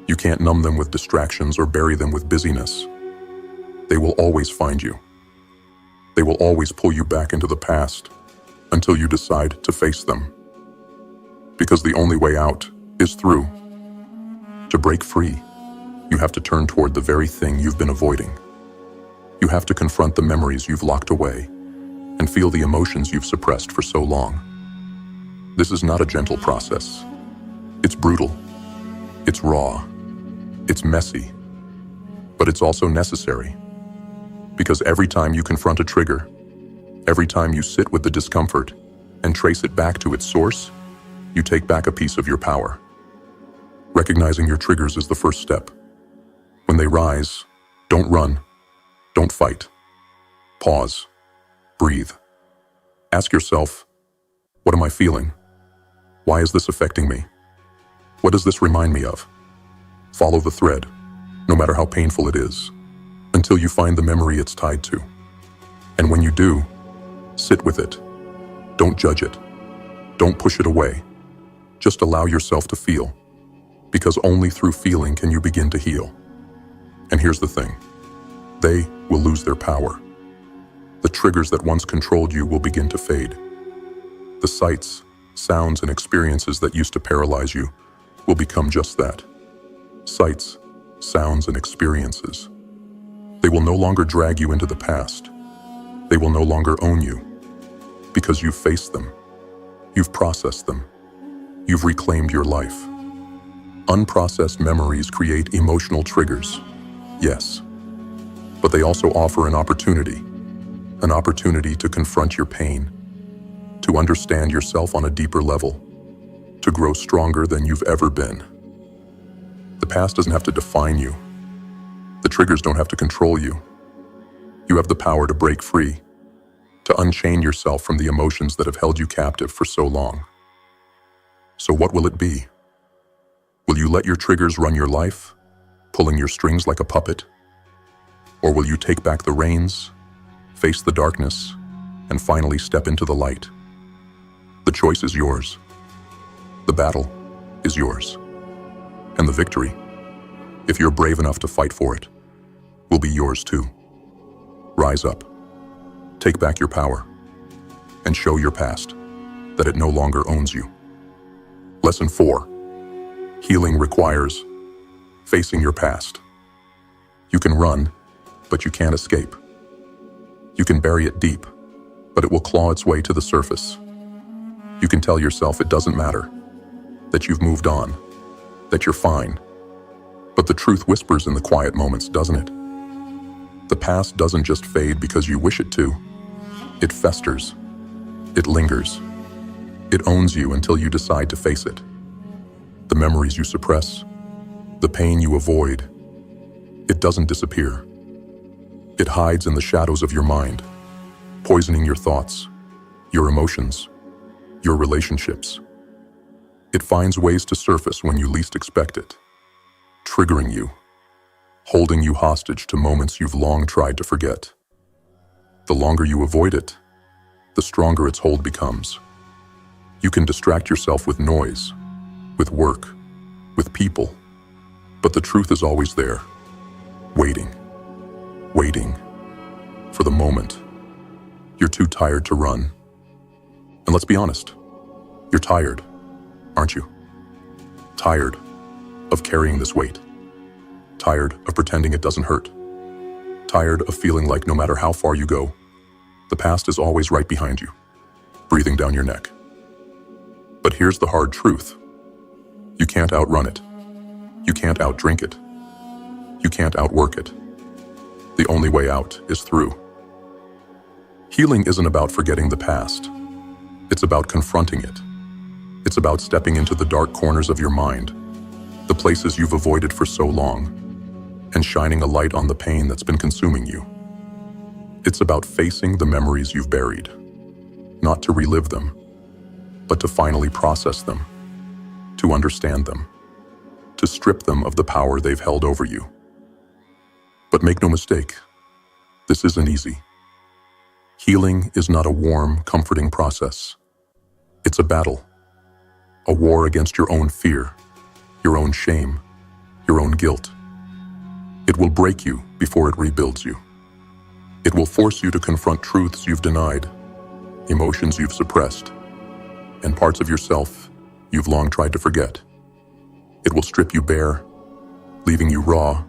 You can't numb them with distractions or bury them with busyness. They will always find you. They will always pull you back into the past until you decide to face them. Because the only way out is through. To break free, you have to turn toward the very thing you've been avoiding. You have to confront the memories you've locked away and feel the emotions you've suppressed for so long. This is not a gentle process. It's brutal. It's raw. It's messy. But it's also necessary. Because every time you confront a trigger, every time you sit with the discomfort and trace it back to its source, you take back a piece of your power. Recognizing your triggers is the first step. When they rise, don't run. Don't fight. Pause. Breathe. Ask yourself, what am I feeling? Why is this affecting me? What does this remind me of? Follow the thread, no matter how painful it is, until you find the memory it's tied to. And when you do, sit with it. Don't judge it. Don't push it away. Just allow yourself to feel, because only through feeling can you begin to heal. And here's the thing. They will lose their power. The triggers that once controlled you will begin to fade. The sights, sounds, and experiences that used to paralyze you will become just that. Sights, sounds, and experiences. They will no longer drag you into the past. They will no longer own you, because you've faced them. You've processed them. You've reclaimed your life. Unprocessed memories create emotional triggers, yes. But they also offer an opportunity to confront your pain, to understand yourself on a deeper level, to grow stronger than you've ever been. The past doesn't have to define you. The triggers don't have to control you. You have the power to break free, to unchain yourself from the emotions that have held you captive for so long. So what will it be? Will you let your triggers run your life, pulling your strings like a puppet? Or will you take back the reins, face the darkness, and finally step into the light? The choice is yours. The battle is yours. And the victory, if you're brave enough to fight for it, will be yours too. Rise up, take back your power, and show your past that it no longer owns you. Lesson 4. Healing requires facing your past. You can run, but you can't escape. You can bury it deep, but it will claw its way to the surface. You can tell yourself it doesn't matter, that you've moved on, that you're fine. But the truth whispers in the quiet moments, doesn't it? The past doesn't just fade because you wish it to. It festers. It lingers. It owns you until you decide to face it. The memories you suppress, the pain you avoid, it doesn't disappear. It hides in the shadows of your mind, poisoning your thoughts, your emotions, your relationships. It finds ways to surface when you least expect it, triggering you, holding you hostage to moments you've long tried to forget. The longer you avoid it, the stronger its hold becomes. You can distract yourself with noise, with work, with people, but the truth is always there, waiting for the moment. You're too tired to run. And let's be honest, you're tired, aren't you? Tired of carrying this weight. Tired of pretending it doesn't hurt. Tired of feeling like no matter how far you go, the past is always right behind you, breathing down your neck. But here's the hard truth. You can't outrun it. You can't outdrink it. You can't outwork it. The only way out is through. Healing isn't about forgetting the past. It's about confronting it. It's about stepping into the dark corners of your mind, the places you've avoided for so long, and shining a light on the pain that's been consuming you. It's about facing the memories you've buried, not to relive them, but to finally process them, to understand them, to strip them of the power they've held over you. But make no mistake, this isn't easy. Healing is not a warm, comforting process. It's a battle, a war against your own fear, your own shame, your own guilt. It will break you before it rebuilds you. It will force you to confront truths you've denied, emotions you've suppressed, and parts of yourself you've long tried to forget. It will strip you bare, leaving you raw,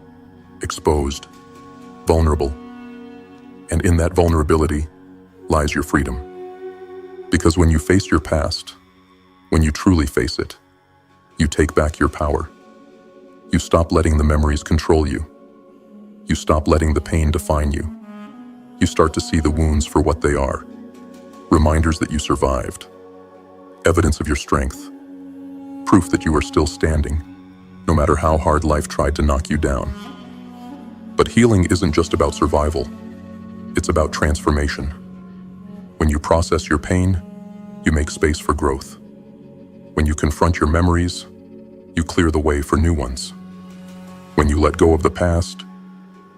exposed, vulnerable. And in that vulnerability lies your freedom. Because when you face your past, when you truly face it, you take back your power. You stop letting the memories control you. You stop letting the pain define you. You start to see the wounds for what they are. Reminders that you survived. Evidence of your strength. Proof that you are still standing, no matter how hard life tried to knock you down. But healing isn't just about survival. It's about transformation. When you process your pain, you make space for growth. When you confront your memories, you clear the way for new ones. When you let go of the past,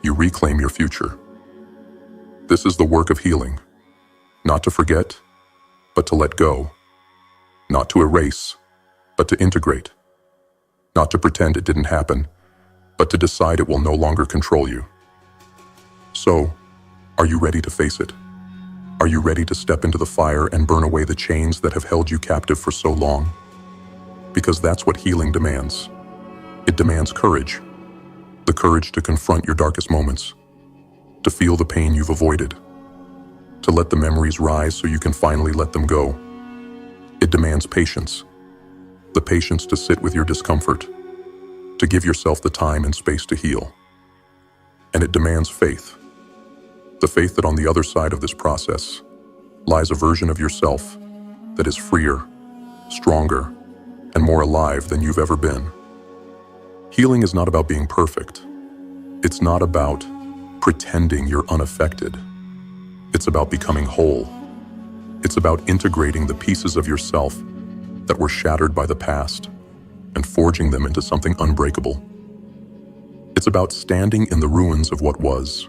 you reclaim your future. This is the work of healing. Not to forget, but to let go. Not to erase, but to integrate. Not to pretend it didn't happen, but to decide it will no longer control you. So, are you ready to face it? Are you ready to step into the fire and burn away the chains that have held you captive for so long? Because that's what healing demands. It demands courage. The courage to confront your darkest moments, to feel the pain you've avoided, to let the memories rise so you can finally let them go. It demands patience, the patience to sit with your discomfort, to give yourself the time and space to heal. And it demands faith, the faith that on the other side of this process lies a version of yourself that is freer, stronger, and more alive than you've ever been. Healing is not about being perfect. It's not about pretending you're unaffected. It's about becoming whole. It's about integrating the pieces of yourself that were shattered by the past and forging them into something unbreakable. It's about standing in the ruins of what was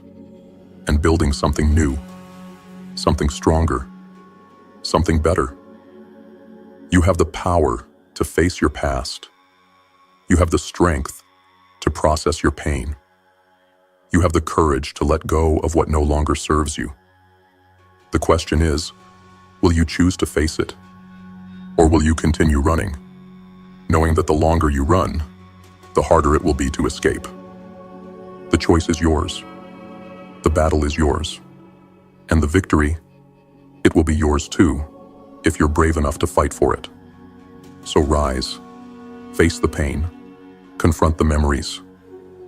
and building something new, something stronger, something better. You have the power to face your past. You have the strength to process your pain. You have the courage to let go of what no longer serves you. The question is, will you choose to face it? Or will you continue running, knowing that the longer you run, the harder it will be to escape? The choice is yours. The battle is yours. And the victory, it will be yours too, if you're brave enough to fight for it. So rise, face the pain, confront the memories,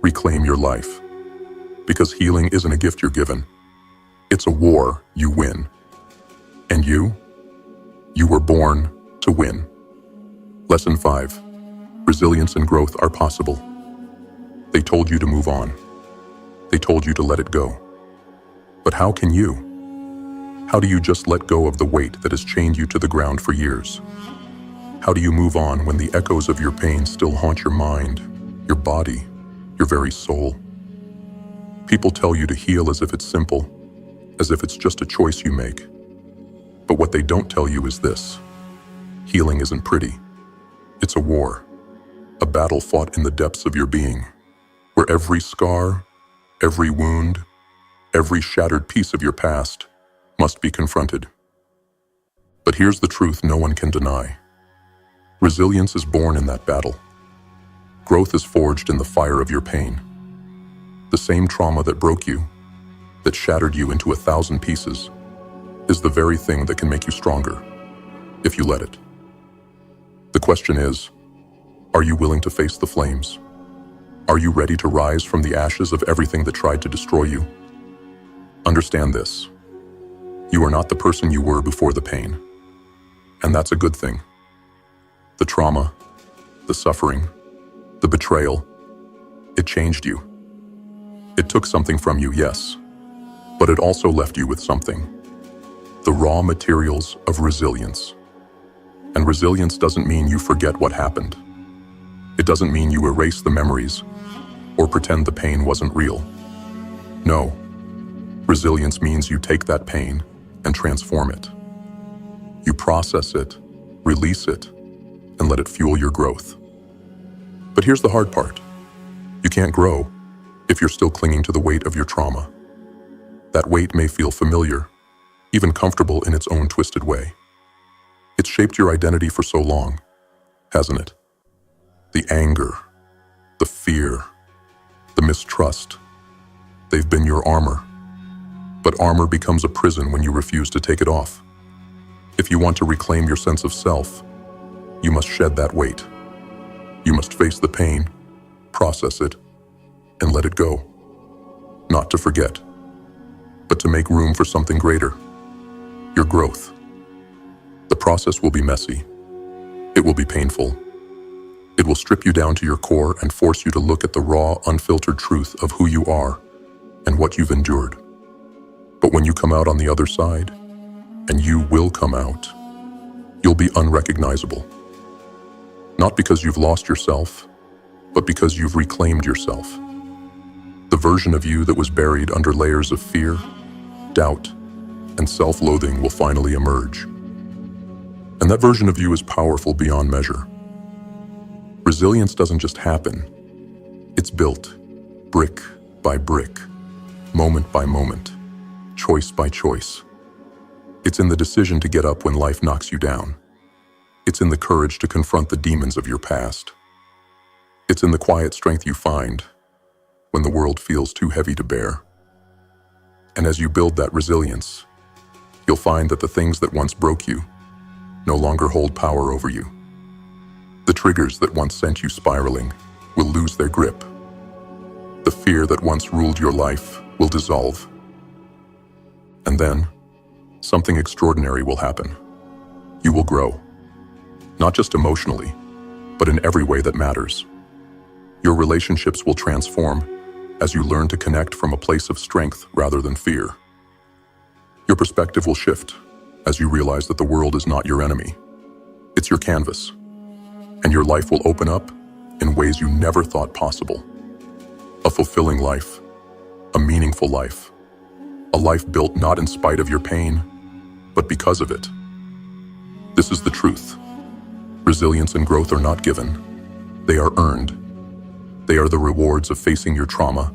reclaim your life. Because healing isn't a gift you're given. It's a war you win. And you were born to win. Lesson 5. Resilience and growth are possible. They told you to move on. They told you to let it go. But how can you? How do you just let go of the weight that has chained you to the ground for years? How do you move on when the echoes of your pain still haunt your mind, your body, your very soul? People tell you to heal as if it's simple, as if it's just a choice you make. But what they don't tell you is this: healing isn't pretty. It's a war, a battle fought in the depths of your being, where every scar, every wound, every shattered piece of your past must be confronted. But here's the truth no one can deny. Resilience is born in that battle. Growth is forged in the fire of your pain. The same trauma that broke you, that shattered you into 1,000 pieces, is the very thing that can make you stronger, if you let it. The question is, are you willing to face the flames? Are you ready to rise from the ashes of everything that tried to destroy you? Understand this: you are not the person you were before the pain. And that's a good thing. The trauma, the suffering, the betrayal, it changed you. It took something from you, yes, but it also left you with something: the raw materials of resilience. And resilience doesn't mean you forget what happened. It doesn't mean you erase the memories or pretend the pain wasn't real. No, resilience means you take that pain and transform it. You process it, release it, and let it fuel your growth. But here's the hard part: you can't grow if you're still clinging to the weight of your trauma. That weight may feel familiar, even comfortable in its own twisted way. It's shaped your identity for so long, hasn't it? The anger, the fear, the mistrust, they've been your armor. But armor becomes a prison when you refuse to take it off. If you want to reclaim your sense of self, you must shed that weight. You must face the pain, process it, and let it go. Not to forget, but to make room for something greater: your growth. The process will be messy. It will be painful. It will strip you down to your core and force you to look at the raw, unfiltered truth of who you are and what you've endured. But when you come out on the other side, and you will come out, you'll be unrecognizable. Not because you've lost yourself, but because you've reclaimed yourself. The version of you that was buried under layers of fear, doubt, and self-loathing will finally emerge. And that version of you is powerful beyond measure. Resilience doesn't just happen. It's built, brick by brick, moment by moment, choice by choice. It's in the decision to get up when life knocks you down. It's in the courage to confront the demons of your past. It's in the quiet strength you find when the world feels too heavy to bear. And as you build that resilience, you'll find that the things that once broke you no longer hold power over you. The triggers that once sent you spiraling will lose their grip. The fear that once ruled your life will dissolve. And then, something extraordinary will happen. You will grow. Not just emotionally, but in every way that matters. Your relationships will transform as you learn to connect from a place of strength rather than fear. Your perspective will shift as you realize that the world is not your enemy. It's your canvas, and your life will open up in ways you never thought possible. A fulfilling life, a meaningful life, a life built not in spite of your pain, but because of it. This is the truth. Resilience and growth are not given. They are earned. They are the rewards of facing your trauma,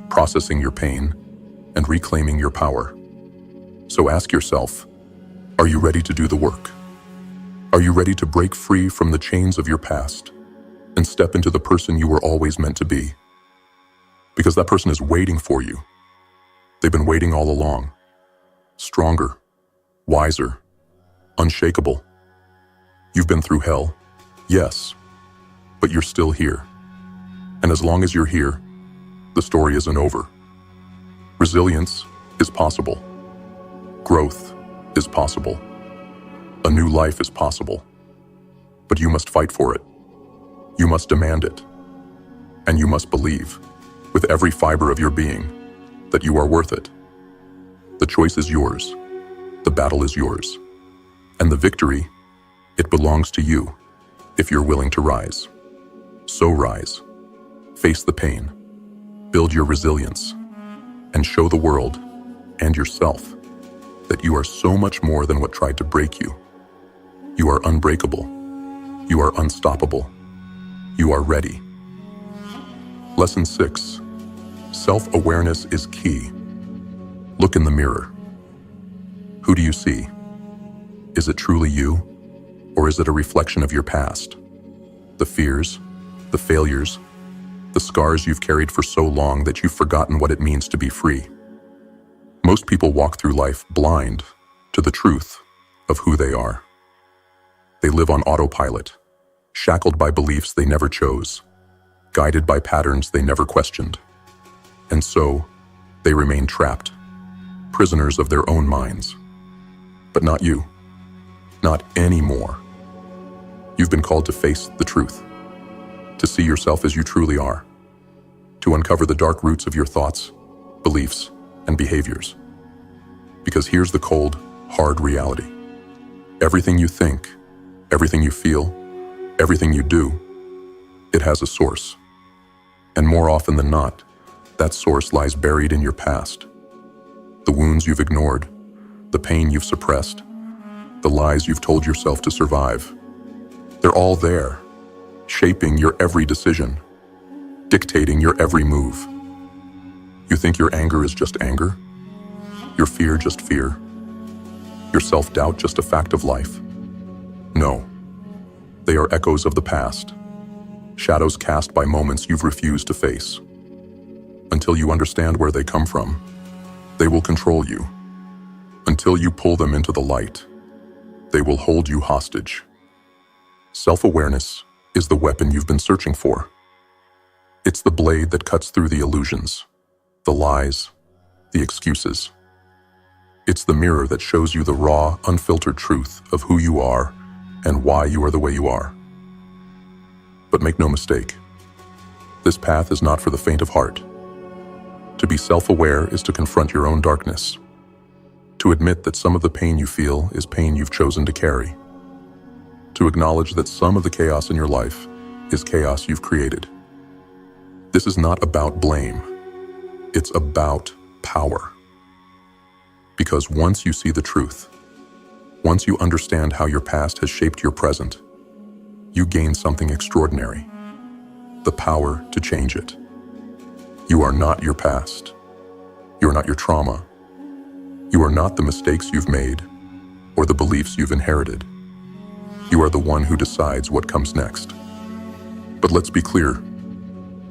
processing your pain, and reclaiming your power. So ask yourself, are you ready to do the work? Are you ready to break free from the chains of your past and step into the person you were always meant to be? Because that person is waiting for you. They've been waiting all along. Stronger, wiser, unshakable. You've been through hell, yes, but you're still here. And as long as you're here, the story isn't over. Resilience is possible. Growth is possible. A new life is possible. But you must fight for it. You must demand it. And you must believe, with every fiber of your being, that you are worth it. The choice is yours. The battle is yours. And the victory, it belongs to you, if you're willing to rise. So rise. Face the pain. Build your resilience. And show the world, and yourself, that you are so much more than what tried to break you. You are unbreakable. You are unstoppable. You are ready. Lesson 6. Self-awareness is key. Look in the mirror. Who do you see? Is it truly you? Or is it a reflection of your past? The fears, the failures, the scars you've carried for so long that you've forgotten what it means to be free. Most people walk through life blind to the truth of who they are. They live on autopilot, shackled by beliefs they never chose, guided by patterns they never questioned. And so, they remain trapped, prisoners of their own minds. But not you. Not anymore. You've been called to face the truth, to see yourself as you truly are, to uncover the dark roots of your thoughts, beliefs, and behaviors. Because here's the cold, hard reality. Everything you think, everything you feel, everything you do, it has a source. And more often than not, that source lies buried in your past. The wounds you've ignored, the pain you've suppressed, the lies you've told yourself to survive. They're all there, shaping your every decision, dictating your every move. You think your anger is just anger? Your fear just fear? Your self-doubt just a fact of life? No. They are echoes of the past, shadows cast by moments you've refused to face. Until you understand where they come from, they will control you. Until you pull them into the light, they will hold you hostage. Self-awareness is the weapon you've been searching for. It's the blade that cuts through the illusions, the lies, the excuses. It's the mirror that shows you the raw, unfiltered truth of who you are and why you are the way you are. But make no mistake, this path is not for the faint of heart. To be self-aware is to confront your own darkness, to admit that some of the pain you feel is pain you've chosen to carry, to acknowledge that some of the chaos in your life is chaos you've created. This is not about blame. It's about power. Because once you see the truth, once you understand how your past has shaped your present, you gain something extraordinary, the power to change it. You are not your past. You are not your trauma. You are not the mistakes you've made or the beliefs you've inherited. You are the one who decides what comes next. But let's be clear,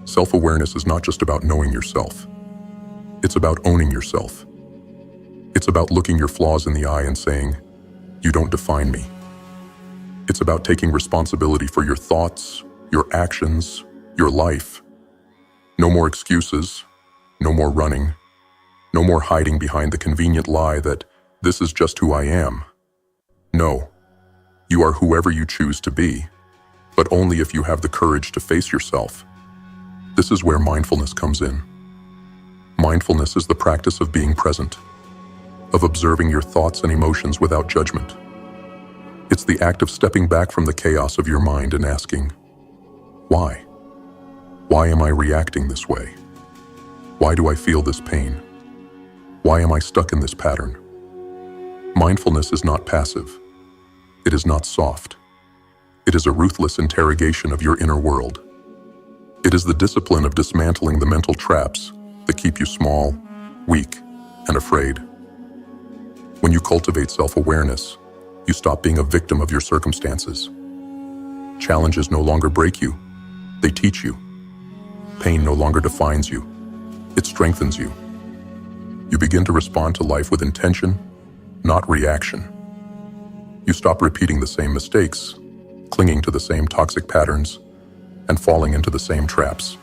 self-awareness is not just about knowing yourself. It's about owning yourself. It's about looking your flaws in the eye and saying, "You don't define me." It's about taking responsibility for your thoughts, your actions, your life. No more excuses, no more running, no more hiding behind the convenient lie that this is just who I am. No, you are whoever you choose to be, but only if you have the courage to face yourself. This is where mindfulness comes in. Mindfulness is the practice of being present, of observing your thoughts and emotions without judgment. It's the act of stepping back from the chaos of your mind and asking, why? Why am I reacting this way? Why do I feel this pain? Why am I stuck in this pattern? Mindfulness is not passive. It is not soft. It is a ruthless interrogation of your inner world. It is the discipline of dismantling the mental traps that keep you small, weak, and afraid. When you cultivate self-awareness, you stop being a victim of your circumstances. Challenges no longer break you, they teach you. Pain no longer defines you, it strengthens you. You begin to respond to life with intention, not reaction. You stop repeating the same mistakes, clinging to the same toxic patterns, and falling into the same traps.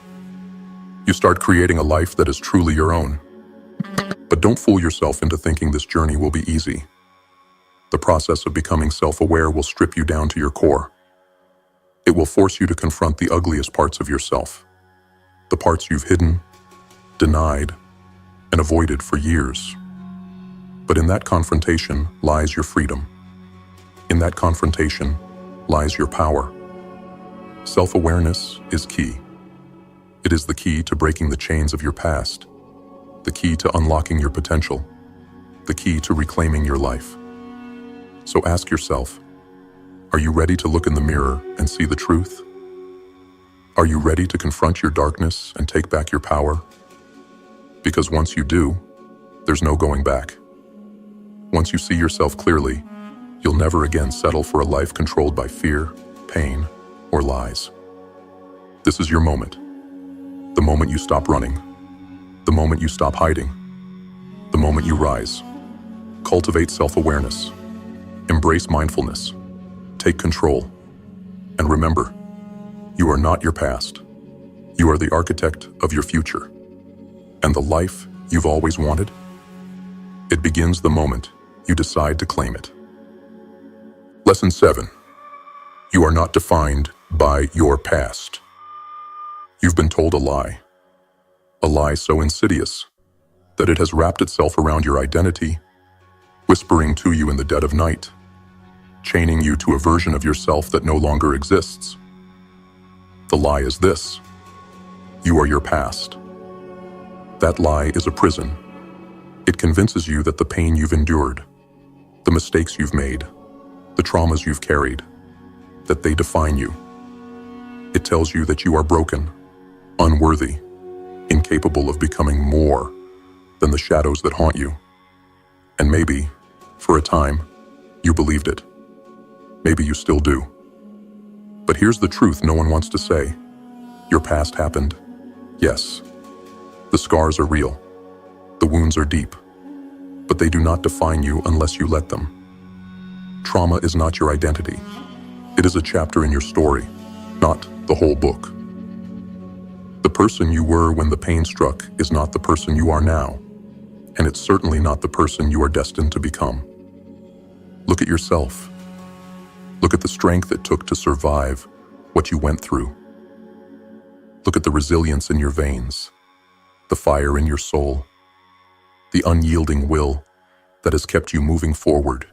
You start creating a life that is truly your own. But don't fool yourself into thinking this journey will be easy. The process of becoming self-aware will strip you down to your core. It will force you to confront the ugliest parts of yourself, the parts you've hidden, denied, and avoided for years. But in that confrontation lies your freedom. In that confrontation lies your power. Self-awareness is key. It is the key to breaking the chains of your past, the key to unlocking your potential, the key to reclaiming your life. So ask yourself, are you ready to look in the mirror and see the truth? Are you ready to confront your darkness and take back your power? Because once you do, there's no going back. Once you see yourself clearly, you'll never again settle for a life controlled by fear, pain, or lies. This is your moment. The moment you stop running. The moment you stop hiding. The moment you rise. Cultivate self-awareness. Embrace mindfulness. Take control. And remember, you are not your past. You are the architect of your future. And the life you've always wanted? It begins the moment you decide to claim it. Lesson 7. You are not defined by your past. You've been told a lie so insidious that it has wrapped itself around your identity, whispering to you in the dead of night, chaining you to a version of yourself that no longer exists. The lie is this: you are your past. That lie is a prison. It convinces you that the pain you've endured, the mistakes you've made, the traumas you've carried, that they define you. It tells you that you are broken, unworthy, incapable of becoming more than the shadows that haunt you. And maybe, for a time, you believed it. Maybe you still do. But here's the truth no one wants to say. Your past happened. Yes. The scars are real. The wounds are deep. But they do not define you unless you let them. Trauma is not your identity. It is a chapter in your story, not the whole book. The person you were when the pain struck is not the person you are now, and it's certainly not the person you are destined to become. Look at yourself. Look at the strength it took to survive what you went through. Look at the resilience in your veins, the fire in your soul, the unyielding will that has kept you moving forward,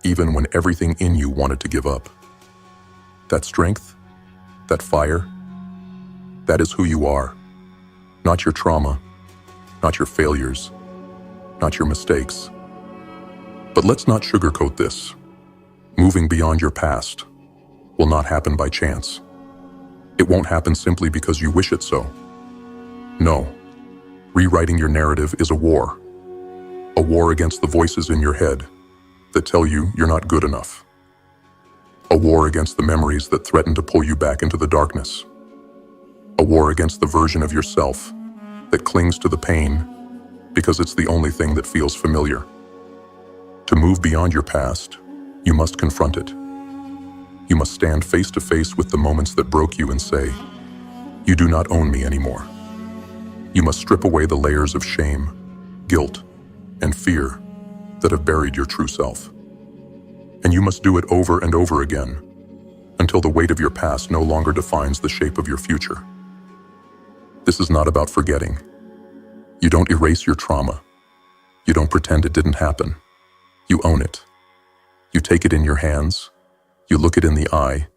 even when everything in you wanted to give up. That strength, that fire, that is who you are. Not your trauma, not your failures, not your mistakes. But let's not sugarcoat this. Moving beyond your past will not happen by chance. It won't happen simply because you wish it so. No, rewriting your narrative is a war against the voices in your head that tell you you're not good enough. A war against the memories that threaten to pull you back into the darkness. A war against the version of yourself that clings to the pain because it's the only thing that feels familiar. To move beyond your past, you must confront it. You must stand face to face with the moments that broke you and say, "You do not own me anymore." You must strip away the layers of shame, guilt, and fear that have buried your true self. And you must do it over and over again until the weight of your past no longer defines the shape of your future. This is not about forgetting. You don't erase your trauma. You don't pretend it didn't happen. You own it. You take it in your hands, you look it in the eye,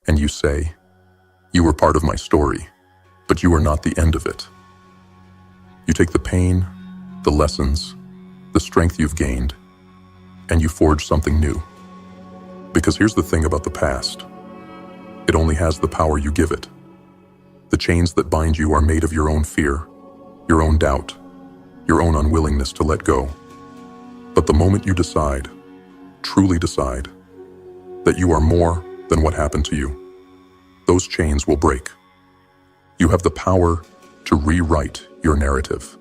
and you say, "You were part of my story, but you are not the end of it." You take the pain, the lessons, the strength you've gained, and you forge something new. Because here's the thing about the past. It only has the power you give it. The chains that bind you are made of your own fear, your own doubt, your own unwillingness to let go. But the moment you decide, truly decide, that you are more than what happened to you, those chains will break. You have the power to rewrite your narrative,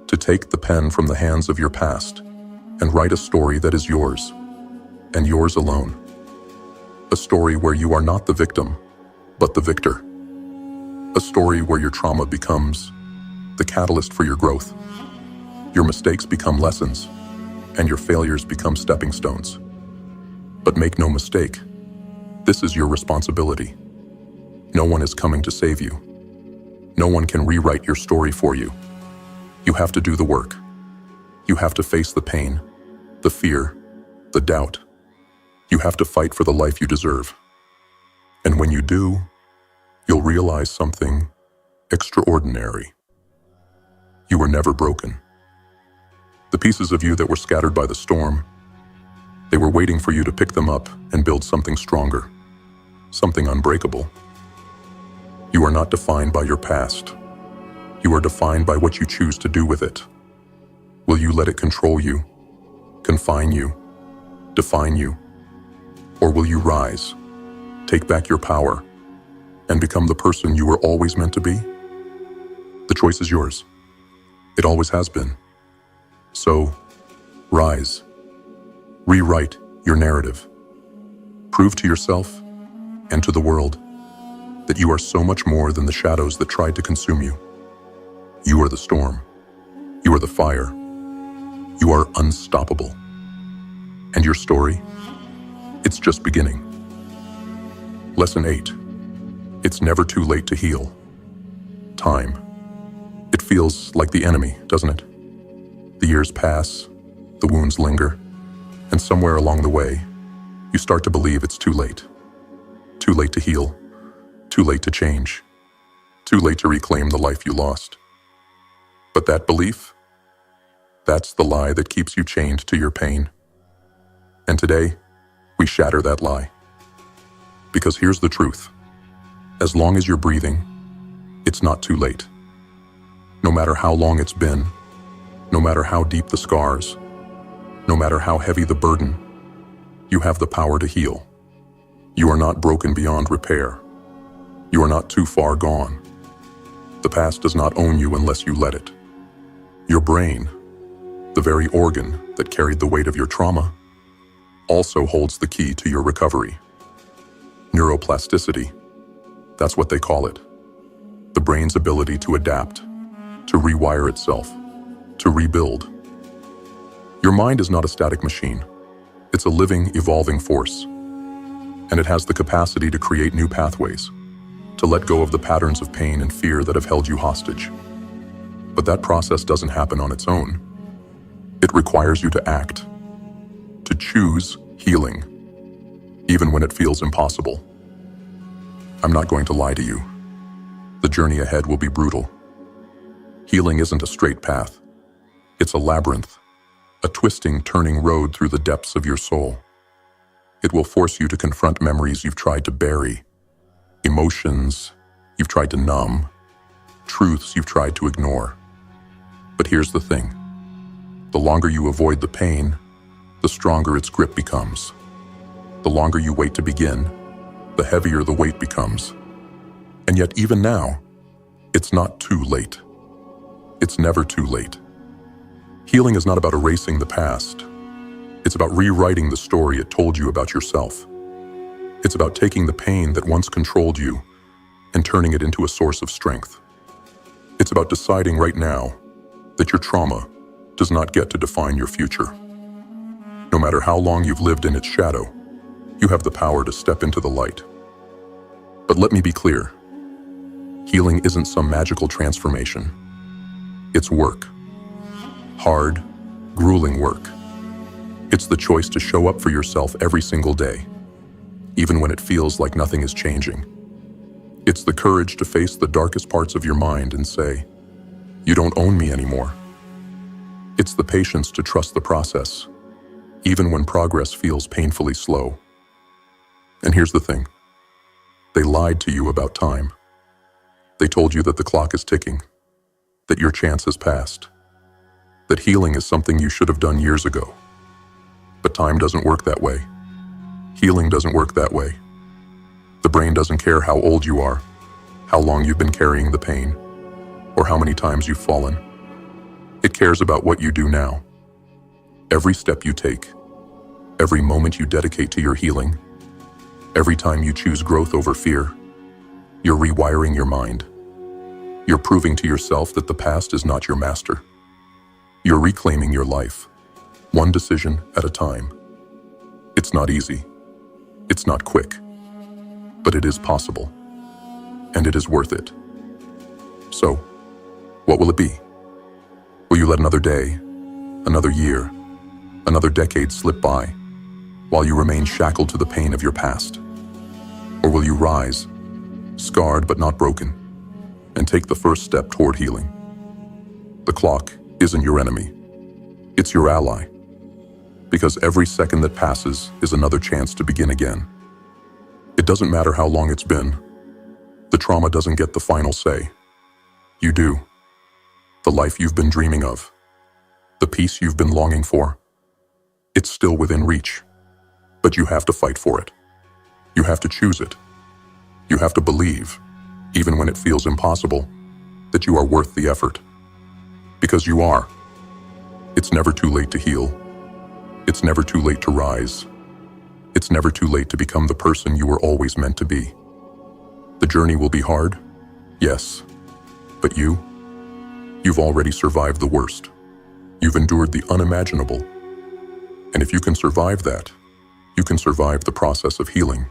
to take the pen from the hands of your past and write a story that is yours, and yours alone. A story where you are not the victim, but the victor. A story where your trauma becomes the catalyst for your growth. Your mistakes become lessons, and your failures become stepping stones. But make no mistake, this is your responsibility. No one is coming to save you. No one can rewrite your story for you. You have to do the work. You have to face the pain, the fear, the doubt. You have to fight for the life you deserve. And when you do, you'll realize something extraordinary. You were never broken. The pieces of you that were scattered by the storm, they were waiting for you to pick them up and build something stronger, something unbreakable. You are not defined by your past. You are defined by what you choose to do with it. Will you let it control you, confine you, define you? Or will you rise, take back your power, and become the person you were always meant to be? The choice is yours. It always has been. So, rise. Rewrite your narrative. Prove to yourself and to the world that you are so much more than the shadows that tried to consume you. You are the storm. You are the fire. You are unstoppable. And your story? It's just beginning. Lesson 8. It's never too late to heal. Time. It feels like the enemy, doesn't it? The years pass, the wounds linger, and somewhere along the way, you start to believe it's too late. Too late to heal. Too late to change. Too late to reclaim the life you lost. But that belief, that's the lie that keeps you chained to your pain. And today, we shatter that lie. Because here's the truth. As long as you're breathing, it's not too late. No matter how long it's been, no matter how deep the scars, no matter how heavy the burden, you have the power to heal. You are not broken beyond repair. You are not too far gone. The past does not own you unless you let it. Your brain, the very organ that carried the weight of your trauma, also holds the key to your recovery. Neuroplasticity, that's what they call it. The brain's ability to adapt, to rewire itself, to rebuild. Your mind is not a static machine. It's a living, evolving force. And it has the capacity to create new pathways, to let go of the patterns of pain and fear that have held you hostage. But that process doesn't happen on its own. It requires you to act, to choose healing, even when it feels impossible. I'm not going to lie to you. The journey ahead will be brutal. Healing isn't a straight path. It's a labyrinth, a twisting, turning road through the depths of your soul. It will force you to confront memories you've tried to bury, emotions you've tried to numb, truths you've tried to ignore. But here's the thing. The longer you avoid the pain, the stronger its grip becomes. The longer you wait to begin, the heavier the weight becomes. And yet even now, it's not too late. It's never too late. Healing is not about erasing the past. It's about rewriting the story it told you about yourself. It's about taking the pain that once controlled you and turning it into a source of strength. It's about deciding right now that your trauma does not get to define your future. No matter how long you've lived in its shadow, you have the power to step into the light. But let me be clear. Healing isn't some magical transformation. It's work. Hard, grueling work. It's the choice to show up for yourself every single day, even when it feels like nothing is changing. It's the courage to face the darkest parts of your mind and say, "You don't own me anymore." It's the patience to trust the process, even when progress feels painfully slow. And here's the thing. They lied to you about time. They told you that the clock is ticking, that your chance has passed, that healing is something you should have done years ago. But time doesn't work that way. Healing doesn't work that way. The brain doesn't care how old you are, how long you've been carrying the pain, or how many times you've fallen. It cares about what you do now. Every step you take, every moment you dedicate to your healing, every time you choose growth over fear, you're rewiring your mind. You're proving to yourself that the past is not your master. You're reclaiming your life, one decision at a time. It's not easy. It's not quick. But it is possible. And it is worth it. So, what will it be? Will you let another day, another year, another decade slip by while you remain shackled to the pain of your past? Or will you rise, scarred but not broken, and take the first step toward healing? The clock isn't your enemy. It's your ally. Because every second that passes is another chance to begin again. It doesn't matter how long it's been. The trauma doesn't get the final say. You do. The life you've been dreaming of, the peace you've been longing for, it's still within reach. But you have to fight for it. You have to choose it. You have to believe, even when it feels impossible, that you are worth the effort. Because you are. It's never too late to heal. It's never too late to rise. It's never too late to become the person you were always meant to be. The journey will be hard, yes, but you've already survived the worst. You've endured the unimaginable. And if you can survive that, you can survive the process of healing.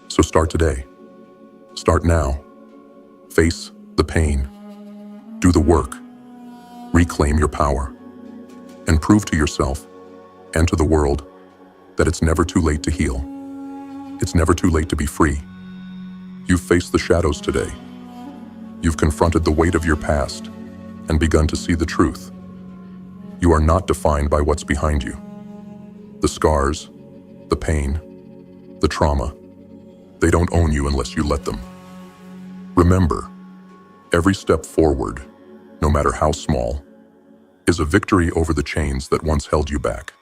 So start today. Start now. Face the pain. Do the work. Reclaim your power. And prove to yourself and to the world that it's never too late to heal. It's never too late to be free. You've faced the shadows today. You've confronted the weight of your past and begun to see the truth. You are not defined by what's behind you. The scars, the pain, the trauma, they don't own you unless you let them. Remember, every step forward, no matter how small, is a victory over the chains that once held you back.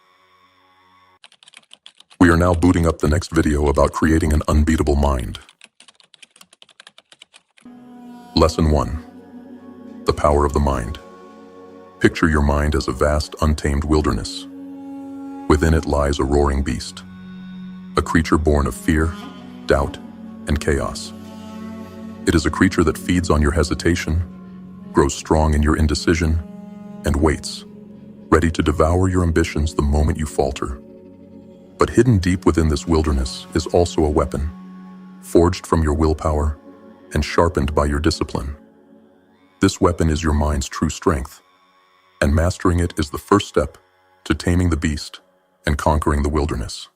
We are now booting up the next video about creating an unbeatable mind. Lesson 1. The power of the mind. Picture your mind as a vast, untamed wilderness. Within it lies a roaring beast, a creature born of fear, doubt, and chaos. It is a creature that feeds on your hesitation, grows strong in your indecision, and waits, ready to devour your ambitions the moment you falter. But hidden deep within this wilderness is also a weapon, forged from your willpower and sharpened by your discipline. This weapon is your mind's true strength, and mastering it is the first step to taming the beast and conquering the wilderness.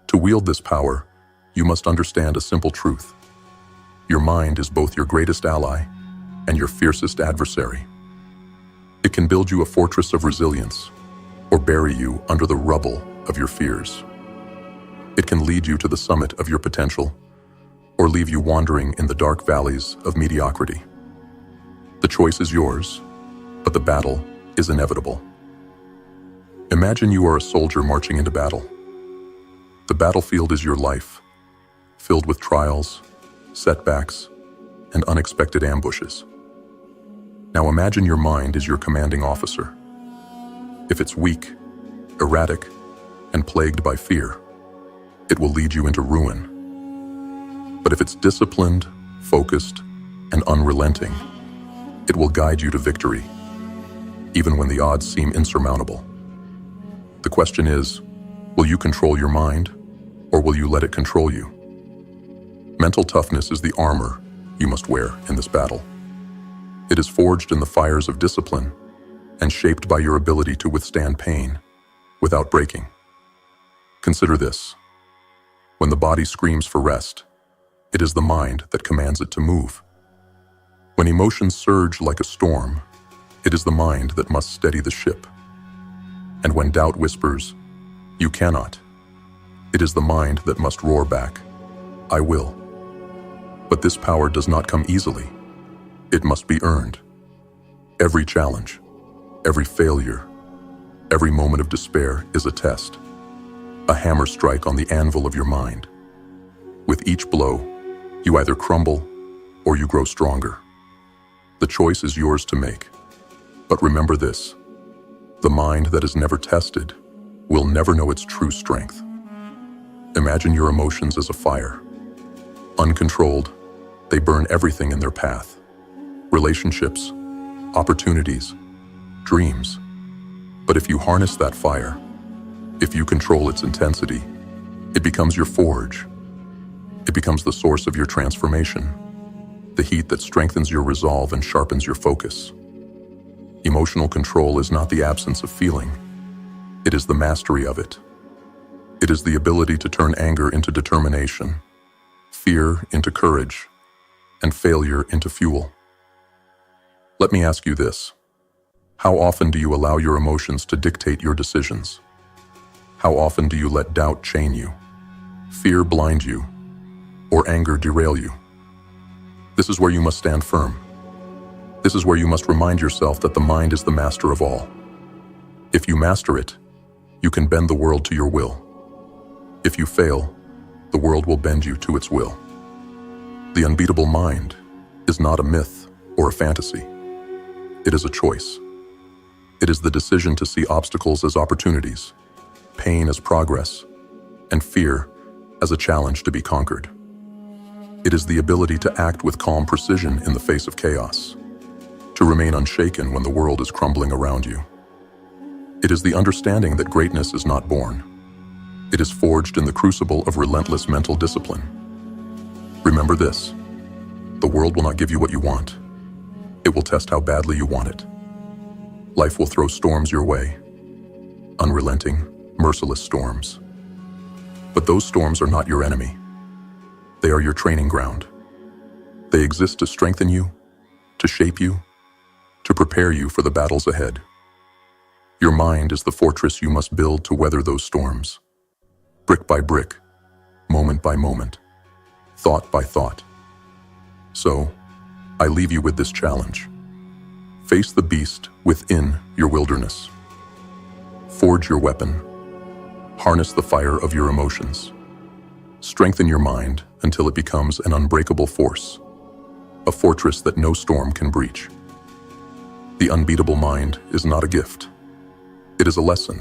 To wield this power, you must understand a simple truth. Your mind is both your greatest ally and your fiercest adversary. It can build you a fortress of resilience or bury you under the rubble of your fears. It can lead you to the summit of your potential or leave you wandering in the dark valleys of mediocrity. The choice is yours, but the battle is inevitable. Imagine you are a soldier marching into battle. The battlefield is your life, filled with trials, setbacks, and unexpected ambushes. Now imagine your mind is your commanding officer. If it's weak, erratic, and plagued by fear, it will lead you into ruin. But if it's disciplined, focused, and unrelenting, it will guide you to victory, even when the odds seem insurmountable. The question is, will you control your mind, or will you let it control you? Mental toughness is the armor you must wear in this battle. It is forged in the fires of discipline and shaped by your ability to withstand pain without breaking. Consider this. When the body screams for rest, it is the mind that commands it to move. When emotions surge like a storm, it is the mind that must steady the ship. And when doubt whispers, "You cannot," it is the mind that must roar back, "I will." But this power does not come easily. It must be earned. Every challenge, every failure, every moment of despair is a test, a hammer strike on the anvil of your mind. With each blow, you either crumble or you grow stronger. The choice is yours to make. But remember this: the mind that is never tested will never know its true strength. Imagine your emotions as a fire. Uncontrolled, they burn everything in their path. Relationships, opportunities, dreams. But if you harness that fire, if you control its intensity, it becomes your forge. It becomes the source of your transformation, the heat that strengthens your resolve and sharpens your focus. Emotional control is not the absence of feeling. It is the mastery of it. It is the ability to turn anger into determination, fear into courage, and failure into fuel. Let me ask you this. How often do you allow your emotions to dictate your decisions? How often do you let doubt chain you, fear blind you, or anger derail you? This is where you must stand firm. This is where you must remind yourself that the mind is the master of all. If you master it, you can bend the world to your will. If you fail, the world will bend you to its will. The unbeatable mind is not a myth or a fantasy. It is a choice. It is the decision to see obstacles as opportunities, pain as progress, and fear as a challenge to be conquered. It is the ability to act with calm precision in the face of chaos, to remain unshaken when the world is crumbling around you. It is the understanding that greatness is not born. It is forged in the crucible of relentless mental discipline. Remember this: the world will not give you what you want. It will test how badly you want it. Life will throw storms your way, unrelenting, merciless storms. But those storms are not your enemy. They are your training ground. They exist to strengthen you, to shape you, to prepare you for the battles ahead. Your mind is the fortress you must build to weather those storms. Brick by brick, moment by moment, thought by thought. So, I leave you with this challenge. Face the beast within your wilderness. Forge your weapon. Harness the fire of your emotions. Strengthen your mind until it becomes an unbreakable force, a fortress that no storm can breach. The unbeatable mind is not a gift. It is a lesson,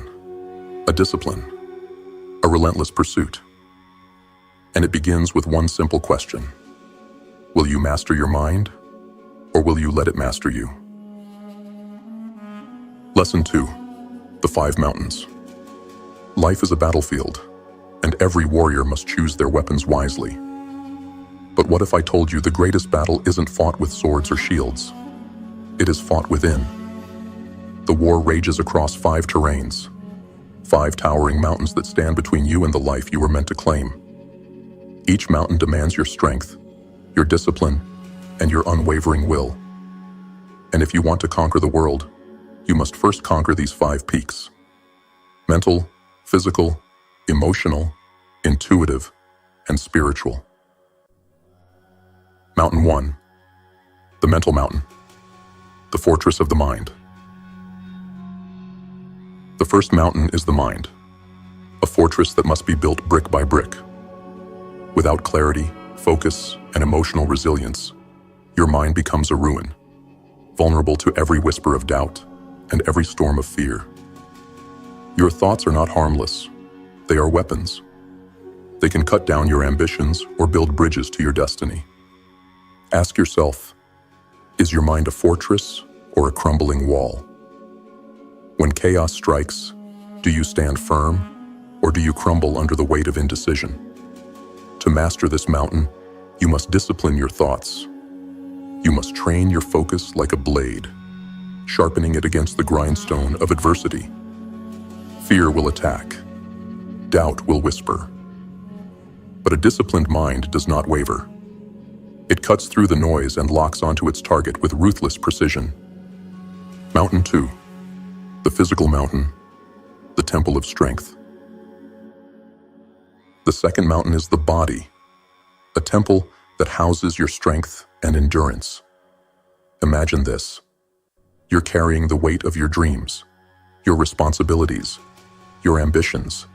a discipline, a relentless pursuit. And it begins with one simple question. Will you master your mind, or will you let it master you? Lesson 2. The 5 Mountains. Life is a battlefield, and every warrior must choose their weapons wisely. But what if I told you the greatest battle isn't fought with swords or shields? It is fought within. The war rages across 5 terrains, 5 towering mountains that stand between you and the life you were meant to claim. Each mountain demands your strength, your discipline, and your unwavering will. And if you want to conquer the world, you must first conquer these 5 peaks: mental, physical, emotional, intuitive, and spiritual. Mountain 1. The mental mountain. The fortress of the mind. The first mountain is the mind, a fortress that must be built brick by brick. Without clarity, focus, and emotional resilience, your mind becomes a ruin, vulnerable to every whisper of doubt and every storm of fear. Your thoughts are not harmless. They are weapons. They can cut down your ambitions or build bridges to your destiny. Ask yourself, is your mind a fortress or a crumbling wall? When chaos strikes, do you stand firm or do you crumble under the weight of indecision? To master this mountain, you must discipline your thoughts. You must train your focus like a blade, sharpening it against the grindstone of adversity. Fear will attack. Doubt will whisper. But a disciplined mind does not waver. It cuts through the noise and locks onto its target with ruthless precision. Mountain 2. The physical mountain, the temple of strength. The second mountain is the body, a temple that houses your strength and endurance. Imagine this. You're carrying the weight of your dreams, your responsibilities, your ambitions.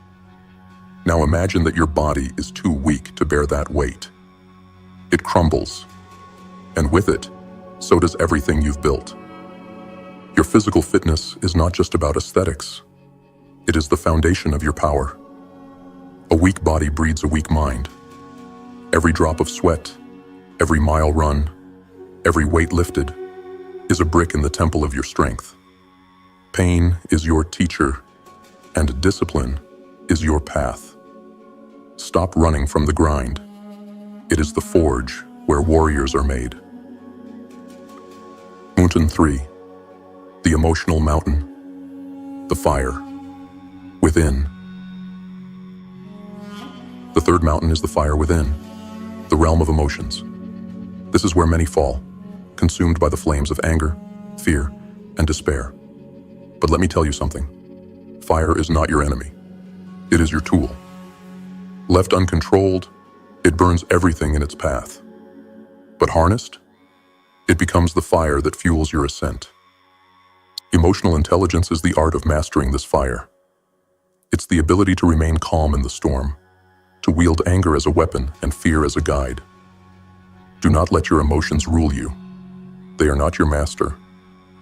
Now imagine that your body is too weak to bear that weight. It crumbles, and with it, so does everything you've built. Your physical fitness is not just about aesthetics. It is the foundation of your power. A weak body breeds a weak mind. Every drop of sweat, every mile run, every weight lifted is a brick in the temple of your strength. Pain is your teacher, and discipline is your path. Stop running from the grind. It is the forge where warriors are made. Mountain 3. The emotional mountain, the fire, within. The third mountain is the fire within, the realm of emotions. This is where many fall, consumed by the flames of anger, fear, and despair. But let me tell you something. Fire is not your enemy. It is your tool. Left uncontrolled, it burns everything in its path. But harnessed, it becomes the fire that fuels your ascent. Emotional intelligence is the art of mastering this fire. It's the ability to remain calm in the storm, to wield anger as a weapon and fear as a guide. Do not let your emotions rule you. They are not your master.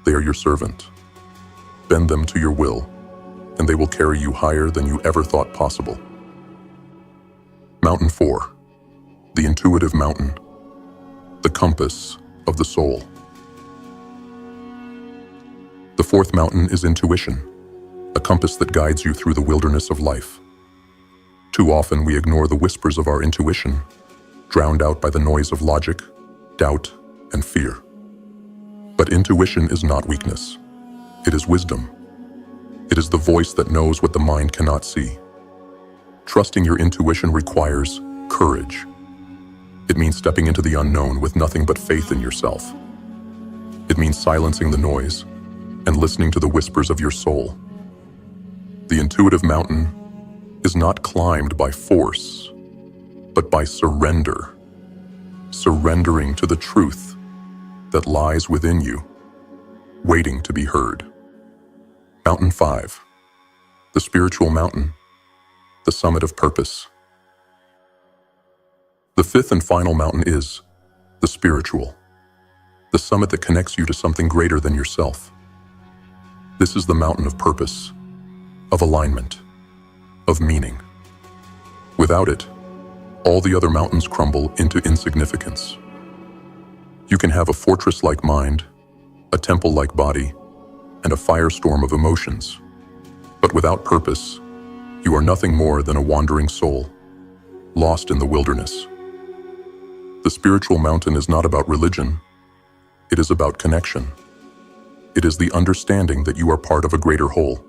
They are your servant. Bend them to your will, and they will carry you higher than you ever thought possible. Mountain 4. The intuitive mountain, the compass of the soul. The fourth mountain is intuition, a compass that guides you through the wilderness of life. Too often we ignore the whispers of our intuition, drowned out by the noise of logic, doubt, and fear. But intuition is not weakness. It is wisdom. It is the voice that knows what the mind cannot see. Trusting your intuition requires courage. It means stepping into the unknown with nothing but faith in yourself. It means silencing the noise and listening to the whispers of your soul. The intuitive mountain is not climbed by force, but by surrender. Surrendering to the truth that lies within you, waiting to be heard. Mountain 5. The spiritual mountain, the summit of purpose. The fifth and final mountain is the spiritual, the summit that connects you to something greater than yourself. This is the mountain of purpose, of alignment, of meaning. Without it, all the other mountains crumble into insignificance. You can have a fortress-like mind, a temple-like body, and a firestorm of emotions. But without purpose, you are nothing more than a wandering soul, lost in the wilderness. The spiritual mountain is not about religion. It is about connection. It is the understanding that you are part of a greater whole.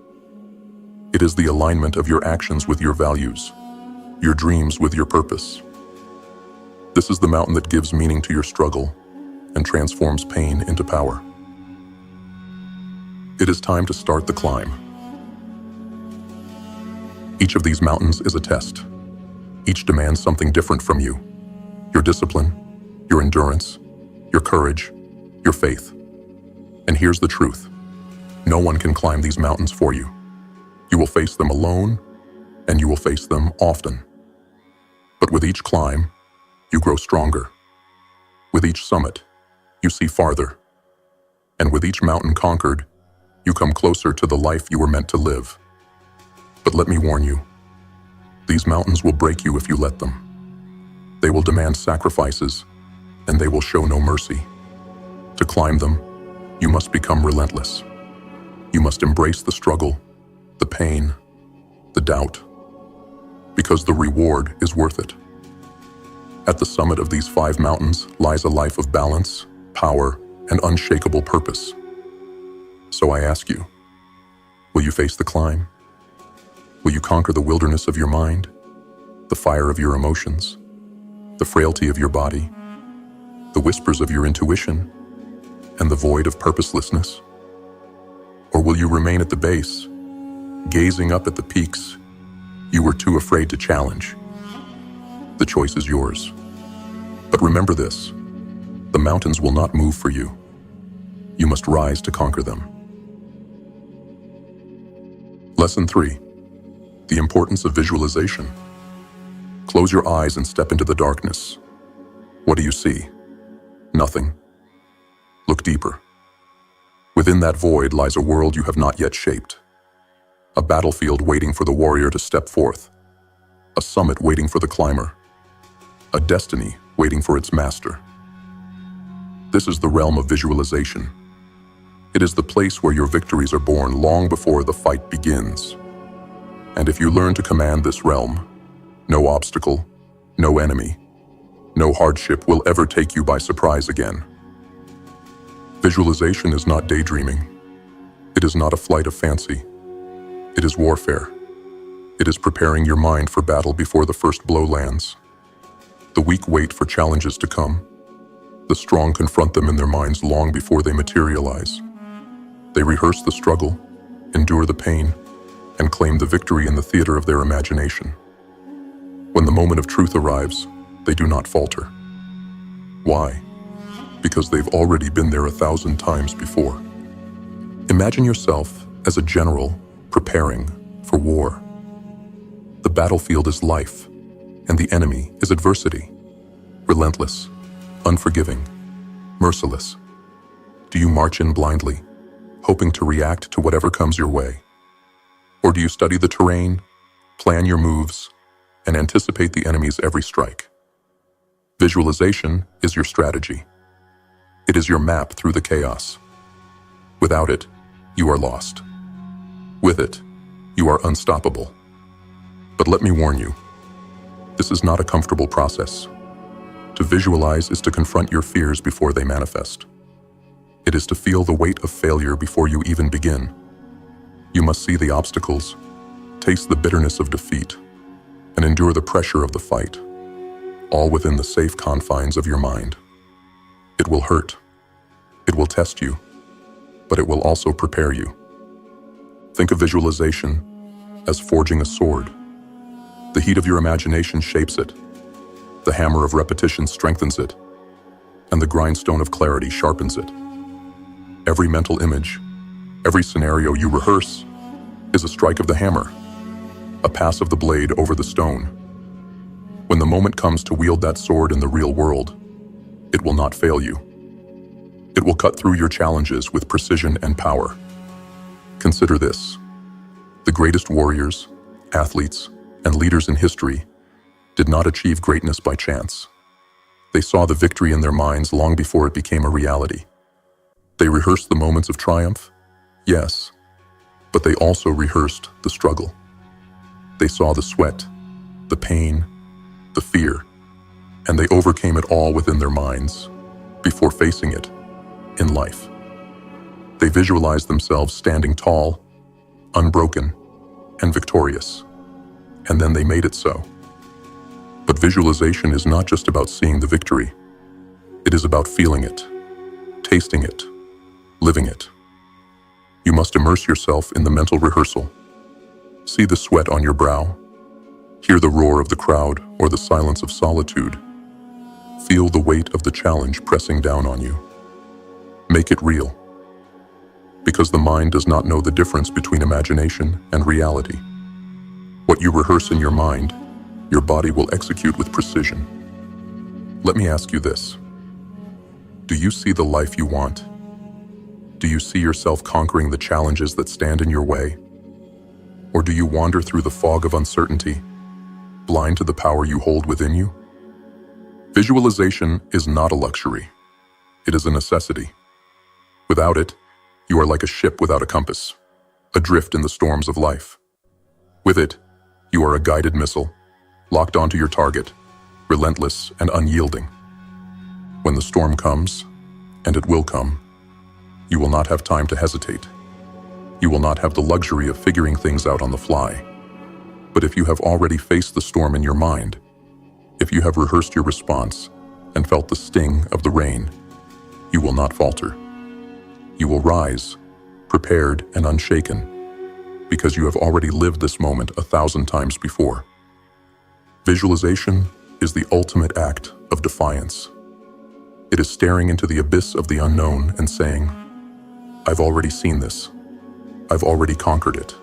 It is the alignment of your actions with your values, your dreams with your purpose. This is the mountain that gives meaning to your struggle and transforms pain into power. It is time to start the climb. Each of these mountains is a test. Each demands something different from you. Your discipline, your endurance, your courage, your faith. And here's the truth. No one can climb these mountains for you. You will face them alone, and you will face them often. But with each climb, you grow stronger. With each summit, you see farther. And with each mountain conquered, you come closer to the life you were meant to live. But let me warn you, these mountains will break you if you let them. They will demand sacrifices, and they will show no mercy. To climb them, you must become relentless. You must embrace the struggle, the pain, the doubt, because the reward is worth it. At the summit of these 5 mountains lies a life of balance, power, and unshakable purpose. So I ask you, will you face the climb? Will you conquer the wilderness of your mind, the fire of your emotions, the frailty of your body, the whispers of your intuition, and the void of purposelessness? Or will you remain at the base, gazing up at the peaks you were too afraid to challenge? The choice is yours. But remember this, the mountains will not move for you. You must rise to conquer them. Lesson 3. The importance of visualization. Close your eyes and step into the darkness. What do you see? Nothing. Look deeper. Within that void lies a world you have not yet shaped. A battlefield waiting for the warrior to step forth. A summit waiting for the climber. A destiny waiting for its master. This is the realm of visualization. It is the place where your victories are born long before the fight begins. And if you learn to command this realm, no obstacle, no enemy, no hardship will ever take you by surprise again. Visualization is not daydreaming. It is not a flight of fancy. It is warfare. It is preparing your mind for battle before the first blow lands. The weak wait for challenges to come. The strong confront them in their minds long before they materialize. They rehearse the struggle, endure the pain, and claim the victory in the theater of their imagination. When the moment of truth arrives, they do not falter. Why? Because they've already been there 1,000 times before. Imagine yourself as a general preparing for war. The battlefield is life, and the enemy is adversity. Relentless, unforgiving, merciless. Do you march in blindly, hoping to react to whatever comes your way? Or do you study the terrain, plan your moves, and anticipate the enemy's every strike? Visualization is your strategy. It is your map through the chaos. Without it, you are lost. With it, you are unstoppable. But let me warn you, this is not a comfortable process. To visualize is to confront your fears before they manifest. It is to feel the weight of failure before you even begin. You must see the obstacles, taste the bitterness of defeat, and endure the pressure of the fight, all within the safe confines of your mind. It will hurt. It will test you, but it will also prepare you. Think of visualization as forging a sword. The heat of your imagination shapes it. The hammer of repetition strengthens it, and the grindstone of clarity sharpens it. Every mental image, every scenario you rehearse, is a strike of the hammer, a pass of the blade over the stone. When the moment comes to wield that sword in the real world, it will not fail you. It will cut through your challenges with precision and power. Consider this. The greatest warriors, athletes, and leaders in history did not achieve greatness by chance. They saw the victory in their minds long before it became a reality. They rehearsed the moments of triumph, yes, but they also rehearsed the struggle. They saw the sweat, the pain, the fear, and they overcame it all within their minds before facing it in life. They visualized themselves standing tall, unbroken, and victorious, and then they made it so. But visualization is not just about seeing the victory. It is about feeling it, tasting it, living it. You must immerse yourself in the mental rehearsal. See the sweat on your brow. Hear the roar of the crowd or the silence of solitude. Feel the weight of the challenge pressing down on you. Make it real. Because the mind does not know the difference between imagination and reality. What you rehearse in your mind, your body will execute with precision. Let me ask you this. Do you see the life you want? Do you see yourself conquering the challenges that stand in your way? Or do you wander through the fog of uncertainty, blind to the power you hold within you? Visualization is not a luxury. It is a necessity. Without it, you are like a ship without a compass, adrift in the storms of life. With it, you are a guided missile, locked onto your target, relentless and unyielding. When the storm comes, And it will come. You will not have time to hesitate. You will not have the luxury of figuring things out on the fly. But if you have already faced the storm in your mind, if you have rehearsed your response and felt the sting of the rain, you will not falter. You will rise, prepared and unshaken, because you have already lived this moment 1,000 times before. Visualization is the ultimate act of defiance. It is staring into the abyss of the unknown and saying, I've already seen this. I've already conquered it.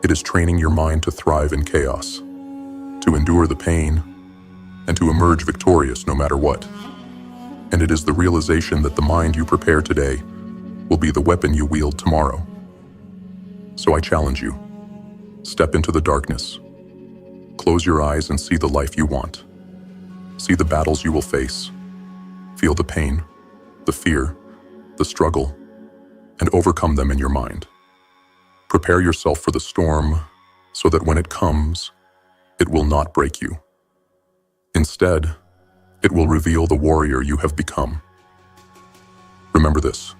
It is training your mind to thrive in chaos, to endure the pain, and to emerge victorious no matter what. And it is the realization that the mind you prepare today will be the weapon you wield tomorrow. So I challenge you, step into the darkness. Close your eyes and see the life you want. See the battles you will face. Feel the pain, the fear, the struggle, and overcome them in your mind. Prepare yourself for the storm so that when it comes, it will not break you. Instead, it will reveal the warrior you have become. Remember this: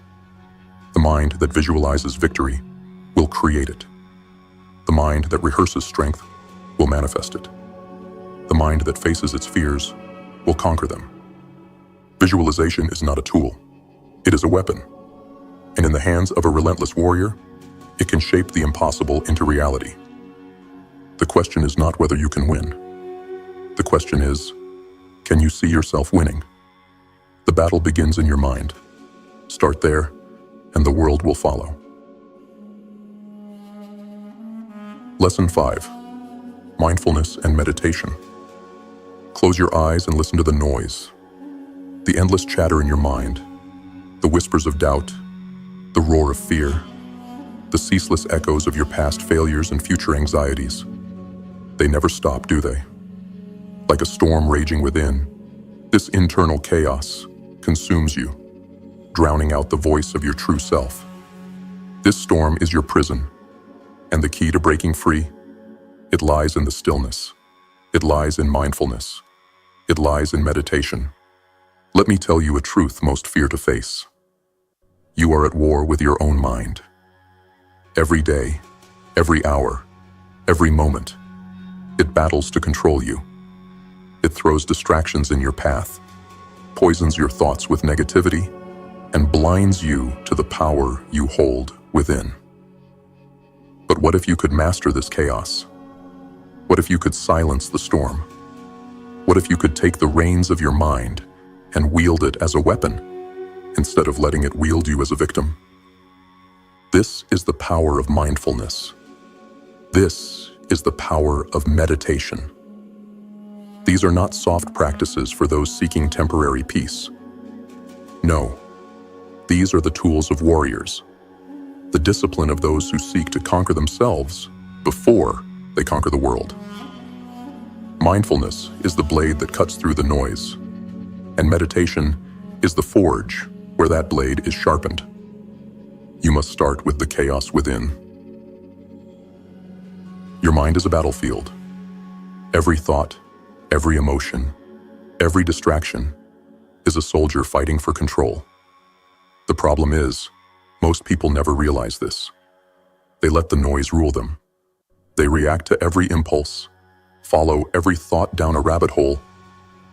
the mind that visualizes victory will create it. The mind that rehearses strength will manifest it. The mind that faces its fears will conquer them. Visualization is not a tool. It is a weapon. And in the hands of a relentless warrior, it can shape the impossible into reality. The question is not whether you can win. The question is, can you see yourself winning? The battle begins in your mind. Start there, and the world will follow. Lesson 5. Mindfulness and meditation. Close your eyes and listen to the noise. The endless chatter in your mind. The whispers of doubt. The roar of fear. The ceaseless echoes of your past failures and future anxieties. They never stop, do they? Like a storm raging within, this internal chaos consumes you, drowning out the voice of your true self. This storm is your prison, and the key to breaking free, it lies in the stillness. It lies in mindfulness. It lies in meditation. Let me tell you a truth most fear to face. You are at war with your own mind. Every day, every hour, every moment, it battles to control you. It throws distractions in your path, poisons your thoughts with negativity, and blinds you to the power you hold within. But what if you could master this chaos? What if you could silence the storm? What if you could take the reins of your mind and wield it as a weapon, instead of letting it wield you as a victim? This is the power of mindfulness. This is the power of meditation. These are not soft practices for those seeking temporary peace. No, these are the tools of warriors, the discipline of those who seek to conquer themselves before they conquer the world. Mindfulness is the blade that cuts through the noise, and meditation is the forge where that blade is sharpened. You must start with the chaos within. Your mind is a battlefield. Every thought, every emotion, every distraction is a soldier fighting for control. The problem is, most people never realize this. They let the noise rule them. They react to every impulse, follow every thought down a rabbit hole,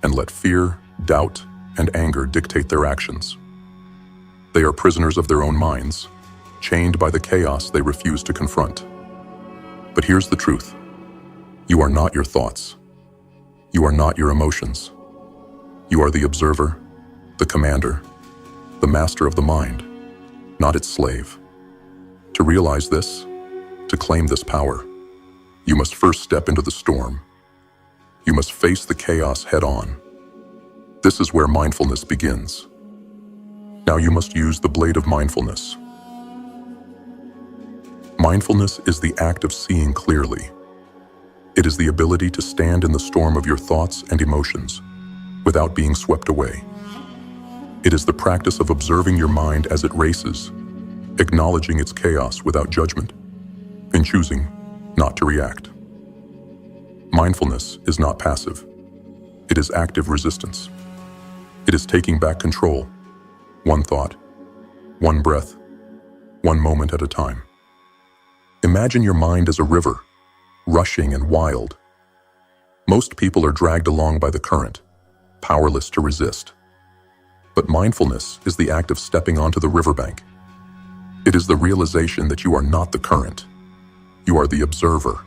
and let fear, doubt, and anger dictate their actions. They are prisoners of their own minds, chained by the chaos they refuse to confront. But here's the truth. You are not your thoughts. You are not your emotions. You are the observer, the commander, the master of the mind, not its slave. To realize this, to claim this power, you must first step into the storm. You must face the chaos head on. This is where mindfulness begins. Now you must use the blade of mindfulness. Mindfulness is the act of seeing clearly. It is the ability to stand in the storm of your thoughts and emotions without being swept away. It is the practice of observing your mind as it races, acknowledging its chaos without judgment, and choosing not to react. Mindfulness is not passive. It is active resistance. It is taking back control. One thought, one breath, one moment at a time. Imagine your mind as a river, rushing and wild. Most people are dragged along by the current, powerless to resist. But mindfulness is the act of stepping onto the riverbank. It is the realization that you are not the current. You are the observer.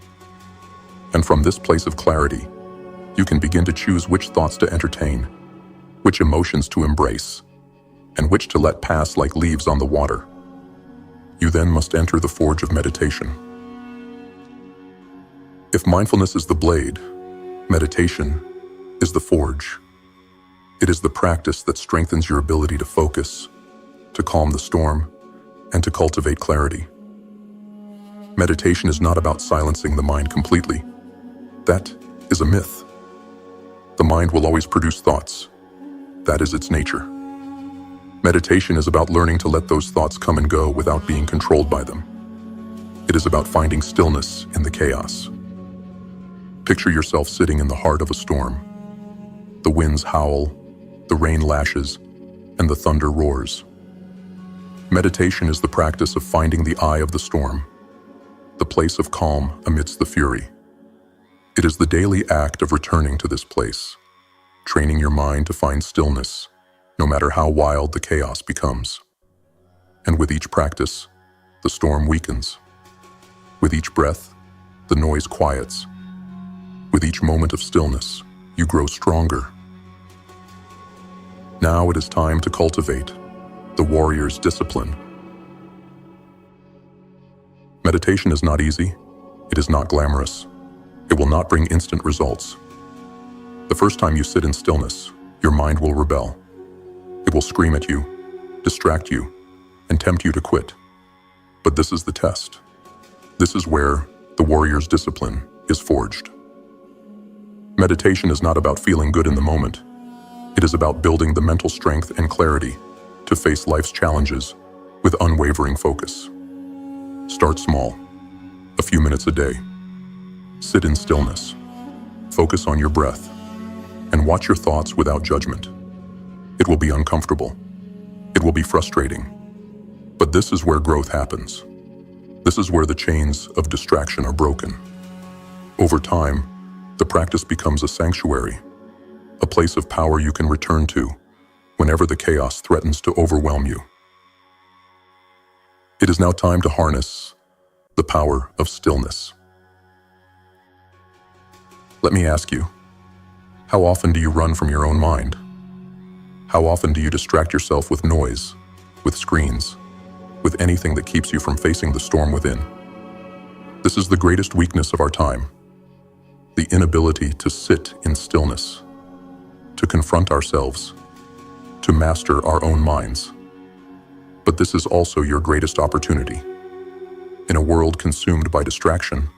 And from this place of clarity, you can begin to choose which thoughts to entertain, which emotions to embrace, and which to let pass like leaves on the water. You then must enter the forge of meditation. If mindfulness is the blade, meditation is the forge. It is the practice that strengthens your ability to focus, to calm the storm, and to cultivate clarity. Meditation is not about silencing the mind completely. That is a myth. The mind will always produce thoughts. That is its nature. Meditation is about learning to let those thoughts come and go without being controlled by them. It is about finding stillness in the chaos. Picture yourself sitting in the heart of a storm. The winds howl, the rain lashes, and the thunder roars. Meditation is the practice of finding the eye of the storm, the place of calm amidst the fury. It is the daily act of returning to this place, training your mind to find stillness, no matter how wild the chaos becomes. And with each practice, the storm weakens. With each breath, the noise quiets. With each moment of stillness, you grow stronger. Now it is time to cultivate the warrior's discipline. Meditation is not easy. It is not glamorous. It will not bring instant results. The first time you sit in stillness, your mind will rebel. It will scream at you, distract you, and tempt you to quit. But this is the test. This is where the warrior's discipline is forged. Meditation is not about feeling good in the moment. It is about building the mental strength and clarity to face life's challenges with unwavering focus. Start small, a few minutes a day. Sit in stillness. Focus on your breath, and watch your thoughts without judgment. It will be uncomfortable. It will be frustrating. But this is where growth happens. This is where the chains of distraction are broken. Over time, the practice becomes a sanctuary, a place of power you can return to whenever the chaos threatens to overwhelm you. It is now time to harness the power of stillness. Let me ask you, how often do you run from your own mind? How often do you distract yourself with noise, with screens, with anything that keeps you from facing the storm within? This is the greatest weakness of our time, the inability to sit in stillness, to confront ourselves, to master our own minds. But this is also your greatest opportunity. In a world consumed by distraction,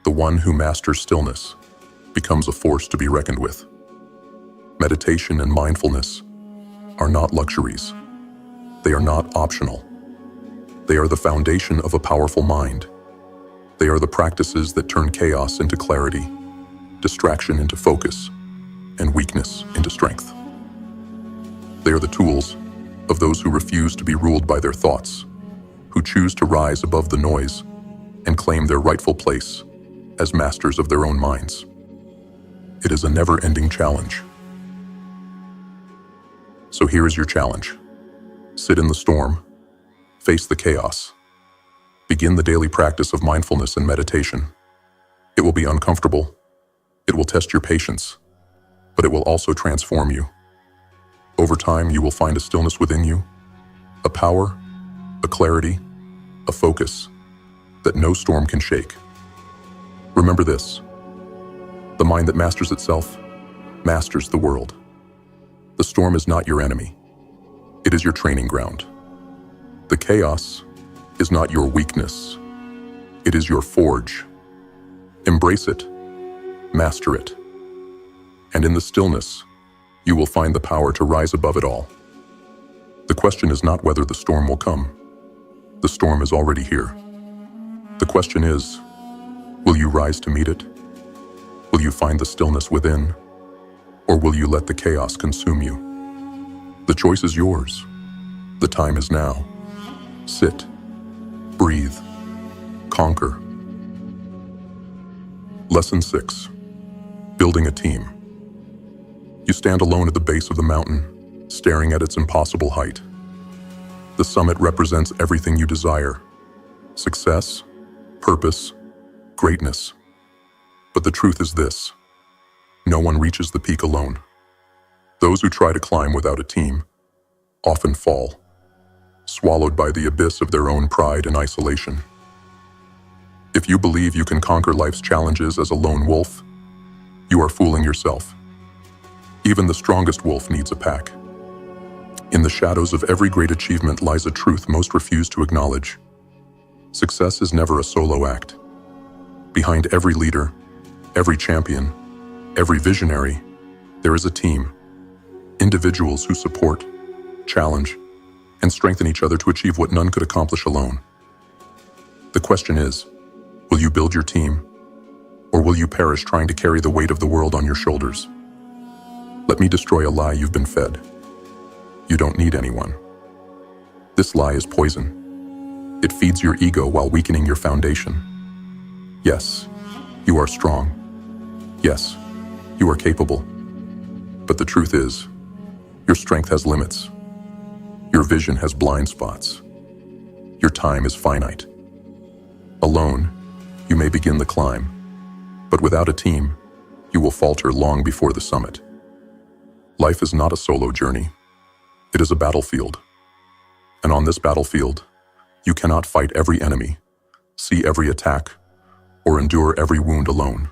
the one who masters stillness becomes a force to be reckoned with. Meditation and mindfulness are not luxuries. They are not optional. They are the foundation of a powerful mind. They are the practices that turn chaos into clarity, distraction into focus, and weakness into strength. They are the tools of those who refuse to be ruled by their thoughts, who choose to rise above the noise and claim their rightful place as masters of their own minds. It is a never-ending challenge. So here is your challenge. Sit in the storm, face the chaos, begin the daily practice of mindfulness and meditation. It will be uncomfortable, it will test your patience, but it will also transform you. Over time, you will find a stillness within you, a power, a clarity, a focus that no storm can shake. Remember this: the mind that masters itself masters the world. The storm is not your enemy. It is your training ground. The chaos is not your weakness. It is your forge. Embrace it. Master it. And in the stillness, you will find the power to rise above it all. The question is not whether the storm will come. The storm is already here. The question is, will you rise to meet it? Will you find the stillness within? Or will you let the chaos consume you? The choice is yours. The time is now. Sit, breathe, conquer. Lesson 6. Building a team. You stand alone at the base of the mountain, staring at its impossible height. The summit represents everything you desire: success, purpose, greatness. But the truth is this: no one reaches the peak alone. Those who try to climb without a team often fall, swallowed by the abyss of their own pride and isolation. If you believe you can conquer life's challenges as a lone wolf, you are fooling yourself. Even the strongest wolf needs a pack. In the shadows of every great achievement lies a truth most refuse to acknowledge. Success is never a solo act. Behind every leader, every champion, every visionary, there is a team. Individuals who support, challenge, and strengthen each other to achieve what none could accomplish alone. The question is, will you build your team, or will you perish trying to carry the weight of the world on your shoulders? Let me destroy a lie you've been fed. You don't need anyone. This lie is poison. It feeds your ego while weakening your foundation. Yes, you are strong. Yes, you are capable. But the truth is, your strength has limits. Your vision has blind spots. Your time is finite. Alone, you may begin the climb, but without a team, you will falter long before the summit. Life is not a solo journey. It is a battlefield. And on this battlefield, you cannot fight every enemy, see every attack, or endure every wound alone.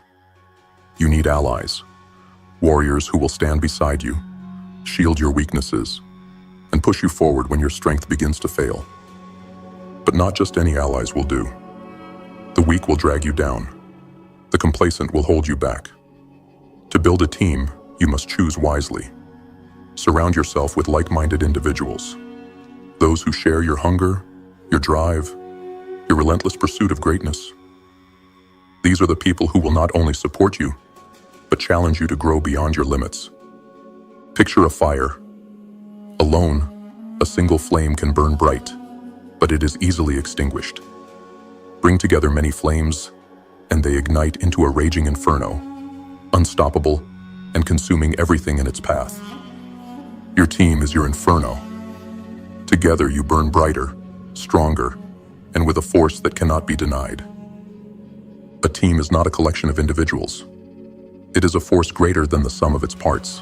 You need allies, warriors who will stand beside you, shield your weaknesses, and push you forward when your strength begins to fail. But not just any allies will do. The weak will drag you down. The complacent will hold you back. To build a team, you must choose wisely. Surround yourself with like-minded individuals, those who share your hunger, your drive, your relentless pursuit of greatness. These are the people who will not only support you, but challenge you to grow beyond your limits. Picture a fire. Alone, a single flame can burn bright, but it is easily extinguished. Bring together many flames, and they ignite into a raging inferno, unstoppable and consuming everything in its path. Your team is your inferno. Together you burn brighter, stronger, and with a force that cannot be denied. A team is not a collection of individuals. It is a force greater than the sum of its parts.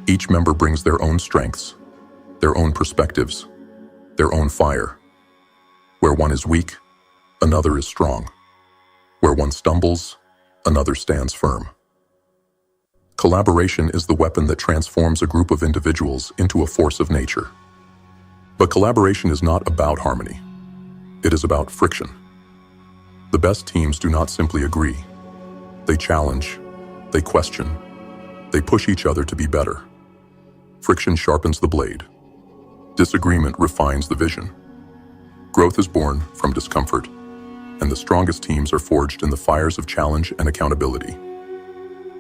Each member brings their own strengths, their own perspectives, their own fire. Where one is weak, another is strong. Where one stumbles, another stands firm. Collaboration is the weapon that transforms a group of individuals into a force of nature. But collaboration is not about harmony. It is about friction. The best teams do not simply agree. They challenge, they question, they push each other to be better. Friction sharpens the blade. Disagreement refines the vision. Growth is born from discomfort, and the strongest teams are forged in the fires of challenge and accountability.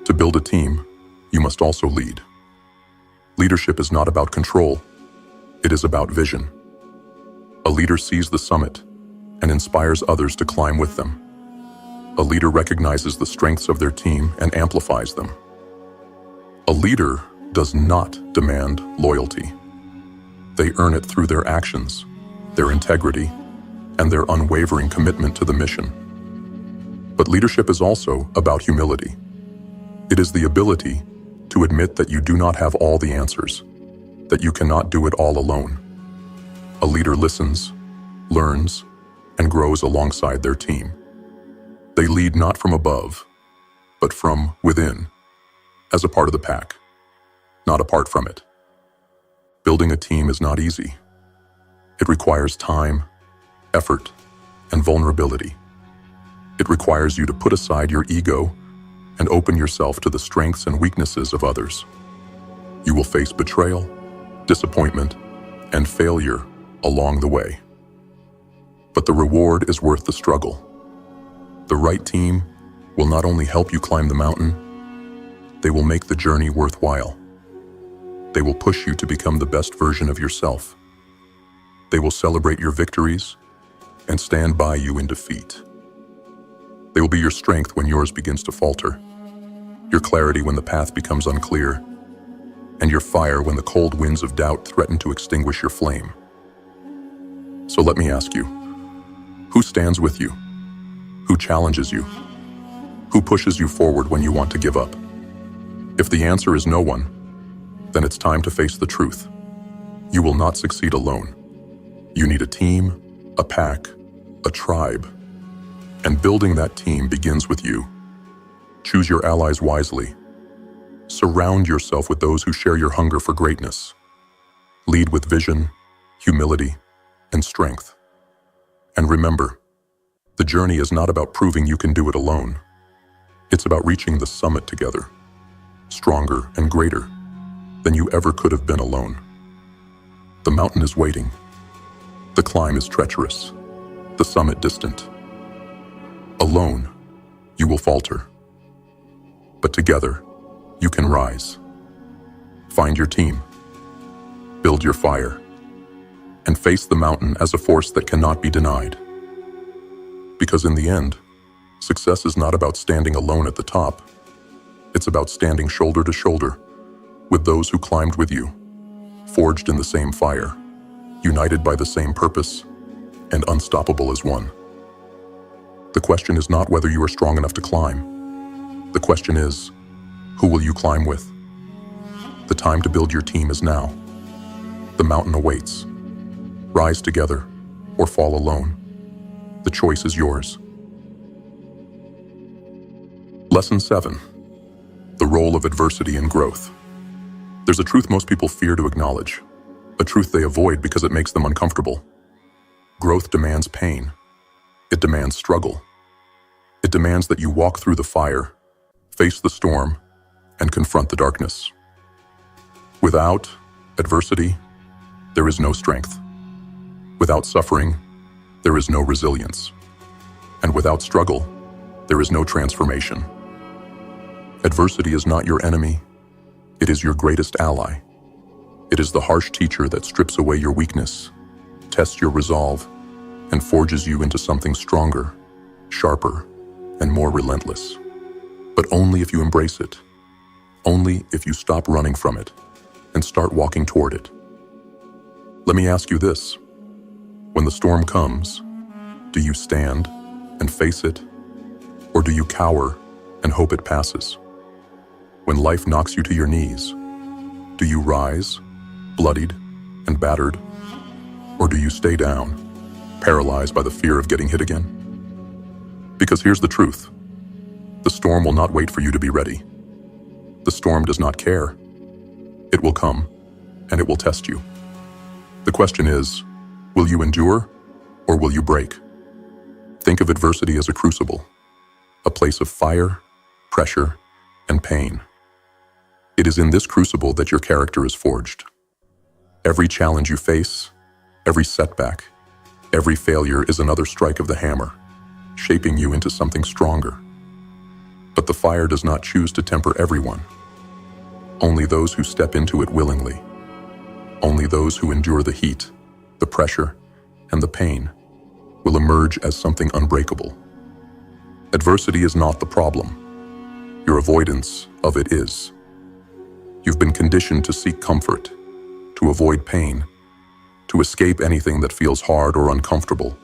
To build a team, you must also lead. Leadership is not about control. It is about vision. A leader sees the summit and inspires others to climb with them. A leader recognizes the strengths of their team and amplifies them. A leader does not demand loyalty. They earn it through their actions, their integrity, and their unwavering commitment to the mission. But leadership is also about humility. It is the ability to admit that you do not have all the answers, that you cannot do it all alone. A leader listens, learns, and grows alongside their team. They lead not from above, but from within, as a part of the pack, not apart from it. Building a team is not easy. It requires time, effort, and vulnerability. It requires you to put aside your ego and open yourself to the strengths and weaknesses of others. You will face betrayal, disappointment, and failure along the way. But the reward is worth the struggle. The right team will not only help you climb the mountain, they will make the journey worthwhile. They will push you to become the best version of yourself, They will celebrate your victories and stand by you in defeat. They will be your strength when yours begins to falter, your clarity when the path becomes unclear, and your fire when the cold winds of doubt threaten to extinguish your flame. So let me ask you, who stands with you? Who challenges you? Who pushes you forward when you want to give up? If the answer is no one, then it's time to face the truth. You will not succeed alone. You need a team, a pack, a tribe. And building that team begins with you. Choose your allies wisely. Surround yourself with those who share your hunger for greatness. Lead with vision, humility, and strength. And remember, the journey is not about proving you can do it alone. It's about reaching the summit together, stronger and greater than you ever could have been alone. The mountain is waiting. The climb is treacherous, the summit distant. Alone, you will falter. But together, you can rise. Find your team, build your fire, and face the mountain as a force that cannot be denied. Because in the end, success is not about standing alone at the top. It's about standing shoulder to shoulder with those who climbed with you, forged in the same fire, united by the same purpose, and unstoppable as one. The question is not whether you are strong enough to climb. The question is, who will you climb with? The time to build your team is now. The mountain awaits. Rise together or fall alone. The choice is yours. Lesson 7. The role of adversity in growth. There's a truth most people fear to acknowledge, a truth they avoid because it makes them uncomfortable. Growth demands pain. It demands struggle. It demands that you walk through the fire, face the storm, and confront the darkness. Without adversity, there is no strength. Without suffering, there is no resilience. And without struggle, there is no transformation. Adversity is not your enemy. It is your greatest ally. It is the harsh teacher that strips away your weakness, tests your resolve, and forges you into something stronger, sharper, and more relentless. But only if you embrace it. Only if you stop running from it and start walking toward it. Let me ask you this. When the storm comes, do you stand and face it? Or do you cower and hope it passes? When life knocks you to your knees, do you rise, bloodied and battered? Or do you stay down, paralyzed by the fear of getting hit again? Because here's the truth. The storm will not wait for you to be ready. The storm does not care. It will come, and it will test you. The question is, will you endure, or will you break? Think of adversity as a crucible, a place of fire, pressure, and pain. It is in this crucible that your character is forged. Every challenge you face, every setback, every failure is another strike of the hammer, shaping you into something stronger. But the fire does not choose to temper everyone. Only those who step into it willingly. Only those who endure the heat, the pressure, and the pain will emerge as something unbreakable. Adversity is not the problem. Your avoidance of it is. You've been conditioned to seek comfort, to avoid pain, to escape anything that feels hard or uncomfortable.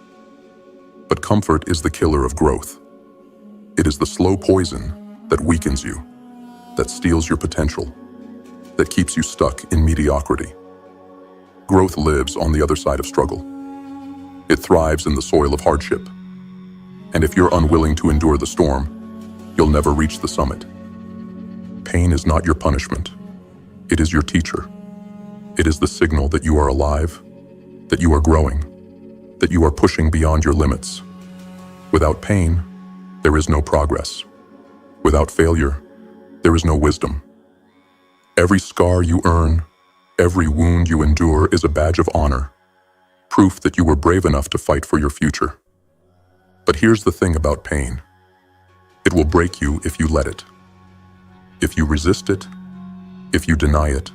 But comfort is the killer of growth. It is the slow poison that weakens you, that steals your potential, that keeps you stuck in mediocrity. Growth lives on the other side of struggle. It thrives in the soil of hardship. And if you're unwilling to endure the storm, you'll never reach the summit. Pain is not your punishment. It is your teacher. It is the signal that you are alive, that you are growing, that you are pushing beyond your limits. Without pain, there is no progress. Without failure, there is no wisdom. Every scar you earn, every wound you endure is a badge of honor, proof that you were brave enough to fight for your future. But here's the thing about pain. It will break you if you let it. If you resist it, if you deny it,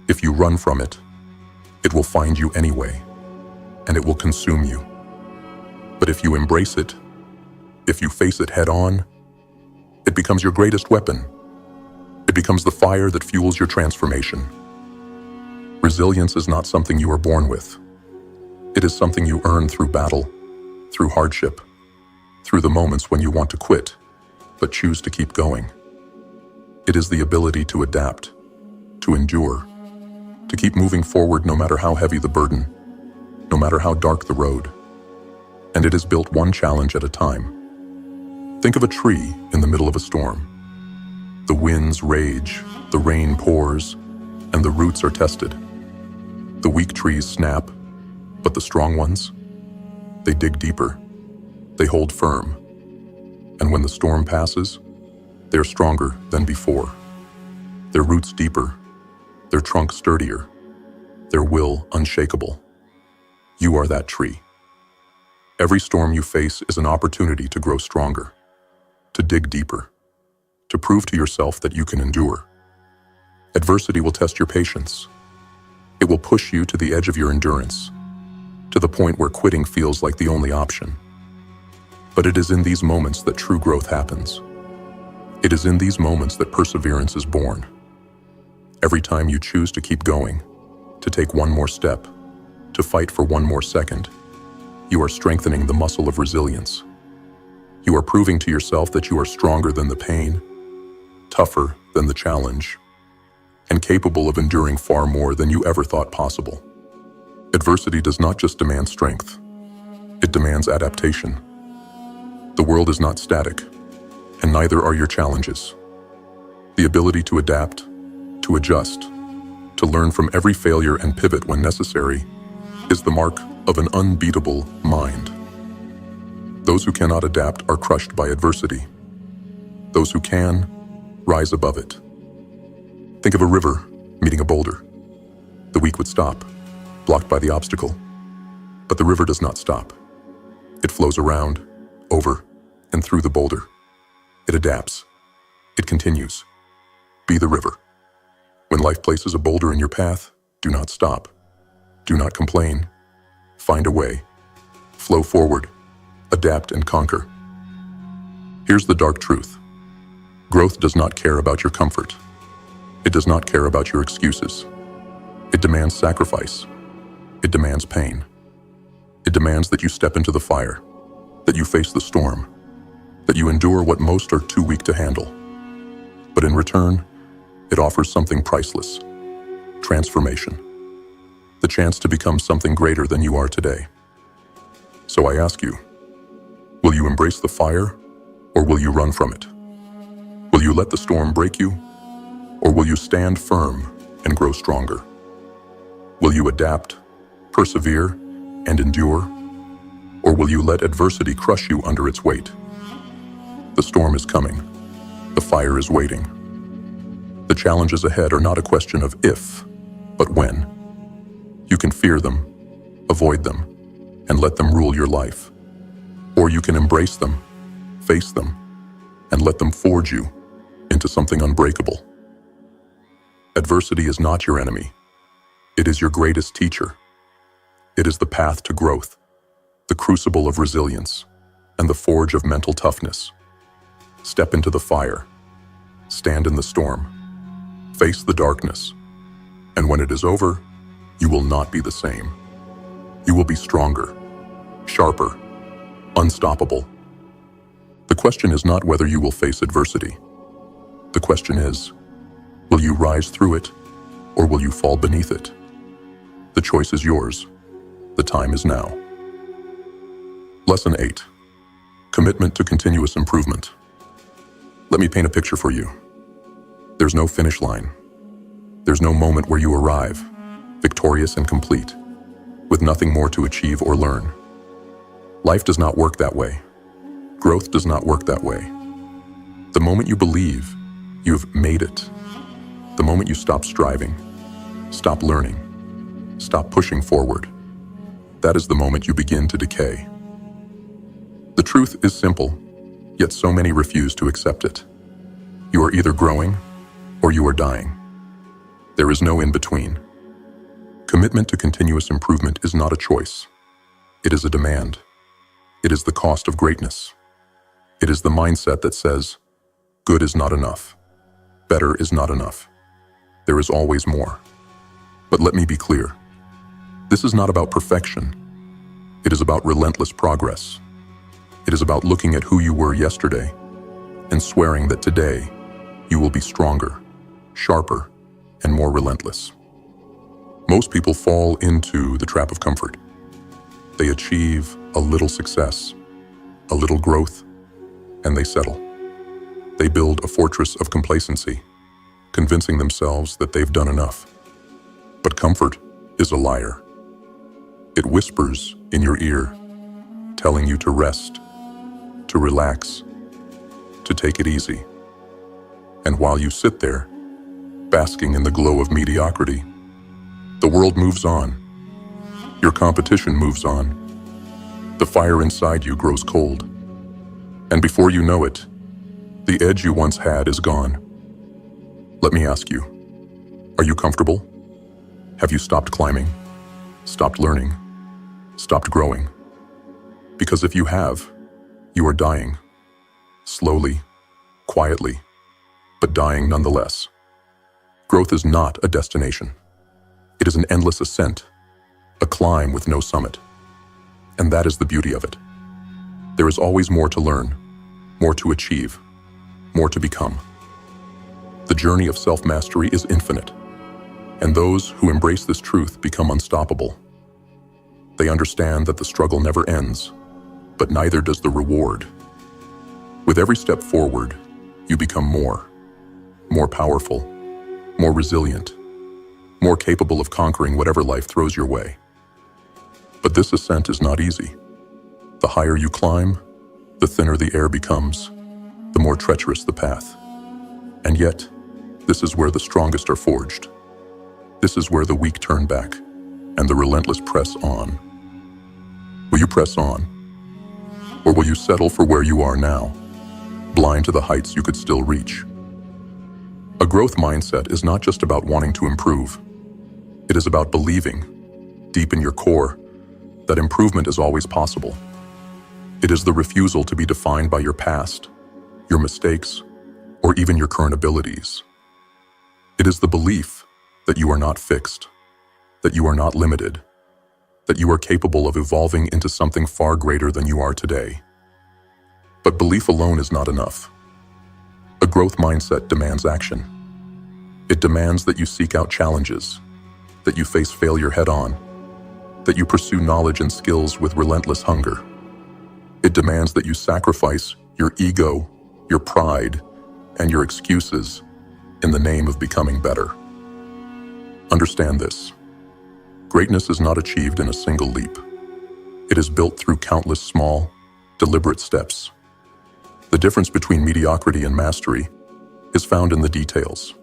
if you run from it, it will find you anyway. and it will consume you. But if you embrace it, if you face it head on, it becomes your greatest weapon. It becomes the fire that fuels your transformation. Resilience is not something you are born with. It is something you earn through battle, through hardship, through the moments when you want to quit, but choose to keep going. It is the ability to adapt, to endure, to keep moving forward no matter how heavy the burden, no matter how dark the road. And it is built one challenge at a time. Think of a tree in the middle of a storm. The winds rage, the rain pours, and the roots are tested. The weak trees snap, but the strong ones, they dig deeper, they hold firm. And when the storm passes, they're stronger than before. Their roots deeper, their trunk sturdier, their will unshakable. You are that tree. Every storm you face is an opportunity to grow stronger, to dig deeper, to prove to yourself that you can endure. Adversity will test your patience. It will push you to the edge of your endurance, to the point where quitting feels like the only option. But it is in these moments that true growth happens. It is in these moments that perseverance is born. Every time you choose to keep going, to take one more step, to fight for one more second, you are strengthening the muscle of resilience. You are proving to yourself that you are stronger than the pain, tougher than the challenge, and capable of enduring far more than you ever thought possible. Adversity does not just demand strength, it demands adaptation. The world is not static, and neither are your challenges. The ability to adapt, to adjust, to learn from every failure and pivot when necessary is the mark of an unbeatable mind. Those who cannot adapt are crushed by adversity. Those who can, rise above it. Think of a river meeting a boulder. The weak would stop, blocked by the obstacle. But the river does not stop. It flows around, over, and through the boulder. It adapts. It continues. Be the river. When life places a boulder in your path, do not stop. Do not complain. Find a way. Flow forward. Adapt and conquer. Here's the dark truth. Growth does not care about your comfort. It does not care about your excuses. It demands sacrifice. It demands pain. It demands that you step into the fire, that you face the storm, that you endure what most are too weak to handle. But in return, it offers something priceless: transformation. The chance to become something greater than you are today. So I ask you, will you embrace the fire, or will you run from it? Will you let the storm break you, or will you stand firm and grow stronger? Will you adapt, persevere, and endure, or will you let adversity crush you under its weight? The storm is coming. The fire is waiting. The challenges ahead are not a question of if, but when. You can fear them, avoid them, and let them rule your life. Or you can embrace them, face them, and let them forge you into something unbreakable. Adversity is not your enemy. It is your greatest teacher. It is the path to growth, the crucible of resilience, and the forge of mental toughness. Step into the fire. Stand in the storm. Face the darkness. And when it is over, you will not be the same. You will be stronger, sharper, unstoppable. The question is not whether you will face adversity. The question is, will you rise through it, or will you fall beneath it? The choice is yours. The time is now. Lesson 8. Commitment to continuous improvement. Let me paint a picture for you. There's no finish line. There's no moment where you arrive, victorious and complete, with nothing more to achieve or learn. Life does not work that way. Growth does not work that way. The moment you believe, you've made it. The moment you stop striving, stop learning, stop pushing forward, that is the moment you begin to decay. The truth is simple, yet so many refuse to accept it. You are either growing or you are dying. There is no in between. Commitment to continuous improvement is not a choice. It is a demand. It is the cost of greatness. It is the mindset that says, good is not enough. Better is not enough. There is always more. But let me be clear. This is not about perfection. It is about relentless progress. It is about looking at who you were yesterday and swearing that today you will be stronger, sharper, and more relentless. Most people fall into the trap of comfort. They achieve a little success, a little growth, and they settle. They build a fortress of complacency, convincing themselves that they've done enough. But comfort is a liar. It whispers in your ear, telling you to rest, to relax, to take it easy. And while you sit there, basking in the glow of mediocrity, the world moves on. Your competition moves on. The fire inside you grows cold. And before you know it, the edge you once had is gone. Let me ask you, are you comfortable? Have you stopped climbing? Stopped learning? Stopped growing? Because if you have, you are dying. Slowly, quietly, but dying nonetheless. Growth is not a destination. It is an endless ascent, a climb with no summit. And that is the beauty of it. There is always more to learn, more to achieve, more to become. The journey of self-mastery is infinite, and those who embrace this truth become unstoppable. They understand that the struggle never ends, but neither does the reward. With every step forward, you become more powerful, more resilient, more capable of conquering whatever life throws your way. But this ascent is not easy. The higher you climb, the thinner the air becomes, the more treacherous the path. And yet, this is where the strongest are forged. This is where the weak turn back, and the relentless press on. Will you press on? Or will you settle for where you are now, blind to the heights you could still reach? A growth mindset is not just about wanting to improve. It is about believing, deep in your core, that improvement is always possible. It is the refusal to be defined by your past, your mistakes, or even your current abilities. It is the belief that you are not fixed, that you are not limited, that you are capable of evolving into something far greater than you are today. But belief alone is not enough. A growth mindset demands action. It demands that you seek out challenges, that you face failure head-on, that you pursue knowledge and skills with relentless hunger. It demands that you sacrifice your ego, your pride, and your excuses in the name of becoming better. Understand this. Greatness is not achieved in a single leap. It is built through countless small, deliberate steps. The difference between mediocrity and mastery is found in the details,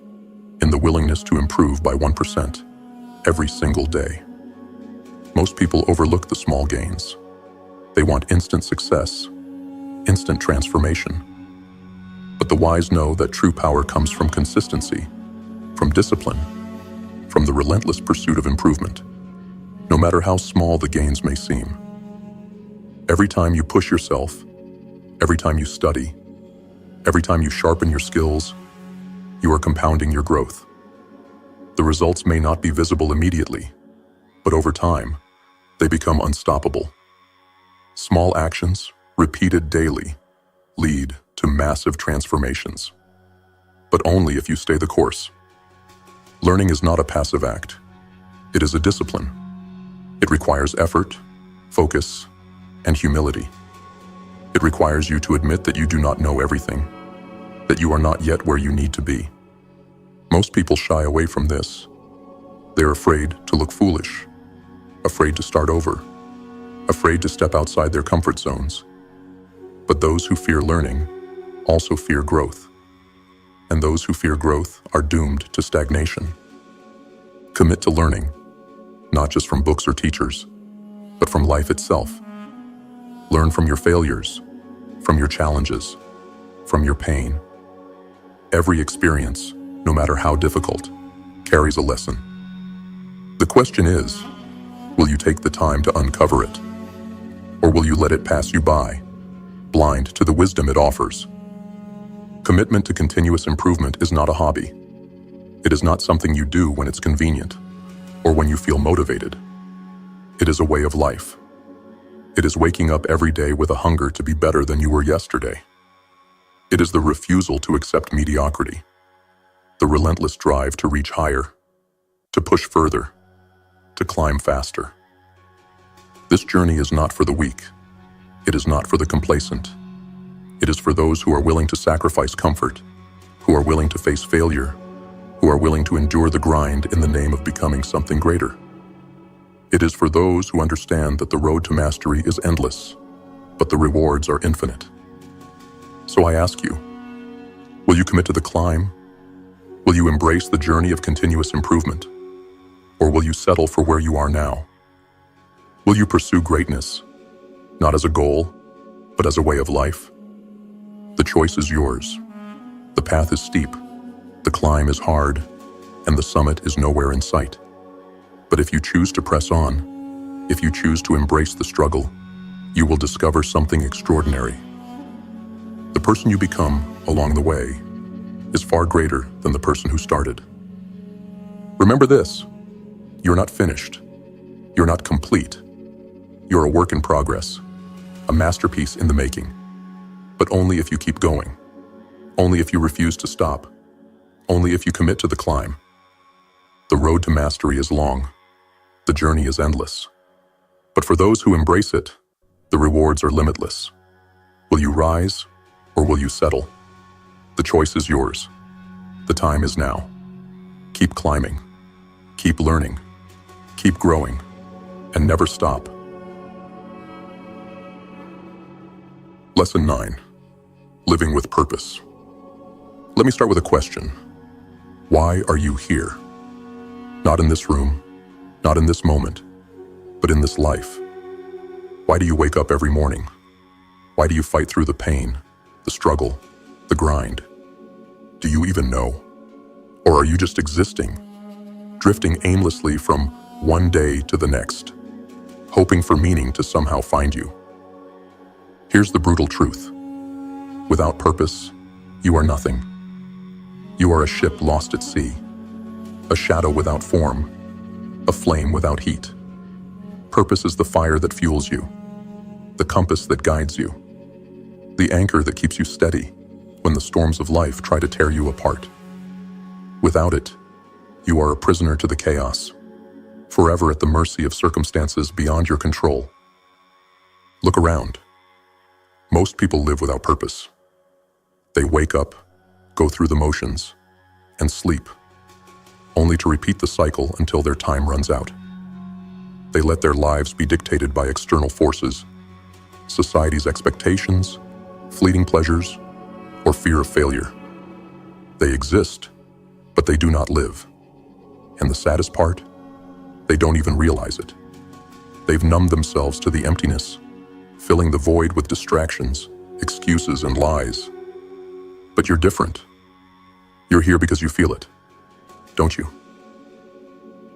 in the willingness to improve by 1% every single day. Most people overlook the small gains. They want instant success, instant transformation. But the wise know that true power comes from consistency, from discipline, from the relentless pursuit of improvement, no matter how small the gains may seem. Every time you push yourself, every time you study, every time you sharpen your skills, you are compounding your growth. The results may not be visible immediately, but over time, they become unstoppable. Small actions, repeated daily, lead to massive transformations. But only if you stay the course. Learning is not a passive act. It is a discipline. It requires effort, focus, and humility. It requires you to admit that you do not know everything, that you are not yet where you need to be. Most people shy away from this. They're afraid to look foolish, afraid to start over, afraid to step outside their comfort zones. But those who fear learning also fear growth. And those who fear growth are doomed to stagnation. Commit to learning, not just from books or teachers, but from life itself. Learn from your failures, from your challenges, from your pain. Every experience, no matter how difficult, carries a lesson. The question is, will you take the time to uncover it? Or will you let it pass you by, blind to the wisdom it offers? Commitment to continuous improvement is not a hobby. It is not something you do when it's convenient or when you feel motivated. It is a way of life. It is waking up every day with a hunger to be better than you were yesterday. It is the refusal to accept mediocrity, the relentless drive to reach higher, to push further, to climb faster. This journey is not for the weak. It is not for the complacent. It is for those who are willing to sacrifice comfort, who are willing to face failure, who are willing to endure the grind in the name of becoming something greater. It is for those who understand that the road to mastery is endless, but the rewards are infinite. So I ask you, will you commit to the climb? Will you embrace the journey of continuous improvement? Or will you settle for where you are now? Will you pursue greatness, not as a goal, but as a way of life? The choice is yours. The path is steep, the climb is hard, and the summit is nowhere in sight. But if you choose to press on, if you choose to embrace the struggle, you will discover something extraordinary. The person you become along the way is far greater than the person who started. Remember this, you're not finished. You're not complete. You're a work in progress, a masterpiece in the making. But only if you keep going. Only if you refuse to stop. Only if you commit to the climb. The road to mastery is long. The journey is endless. But for those who embrace it, the rewards are limitless. Will you rise or will you settle? The choice is yours. The time is now. Keep climbing. Keep learning. Keep growing. And never stop. Lesson 9. Living with purpose. Let me start with a question. Why are you here? Not in this room, not in this moment, but in this life. Why do you wake up every morning? Why do you fight through the pain, the struggle, the grind? Do you even know? Or are you just existing, drifting aimlessly from one day to the next, hoping for meaning to somehow find you? Here's the brutal truth. Without purpose, you are nothing. You are a ship lost at sea, a shadow without form, a flame without heat. Purpose is the fire that fuels you, the compass that guides you, the anchor that keeps you steady when the storms of life try to tear you apart. Without it, you are a prisoner to the chaos, forever at the mercy of circumstances beyond your control. Look around. Most people live without purpose. They wake up, go through the motions, and sleep, only to repeat the cycle until their time runs out. They let their lives be dictated by external forces, society's expectations, fleeting pleasures, or fear of failure. They exist, but they do not live. And the saddest part, they don't even realize it. They've numbed themselves to the emptiness, filling the void with distractions, excuses, and lies. But you're different. You're here because you feel it, don't you?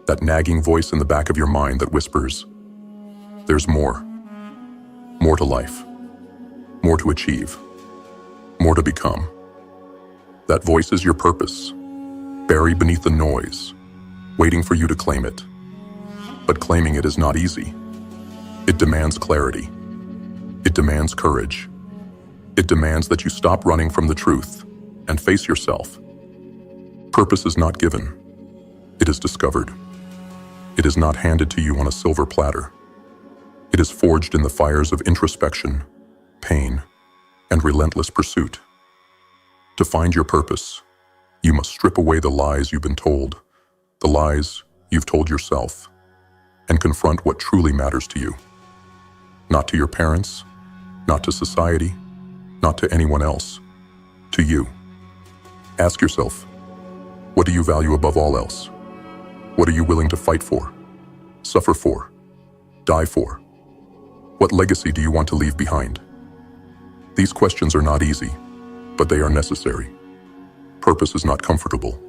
That nagging voice in the back of your mind that whispers, there's more. More to life. More to achieve. More to become. That voice is your purpose, buried beneath the noise, waiting for you to claim it. But claiming it is not easy. It demands clarity. It demands courage. It demands that you stop running from the truth and face yourself. Purpose is not given. It is discovered. It is not handed to you on a silver platter. It is forged in the fires of introspection, pain, and relentless pursuit. To find your purpose, you must strip away the lies you've been told, the lies you've told yourself, and confront what truly matters to you. Not to your parents, not to society, not to anyone else, to you. Ask yourself, what do you value above all else? What are you willing to fight for, suffer for, die for? What legacy do you want to leave behind? These questions are not easy, but they are necessary. Purpose is not comfortable.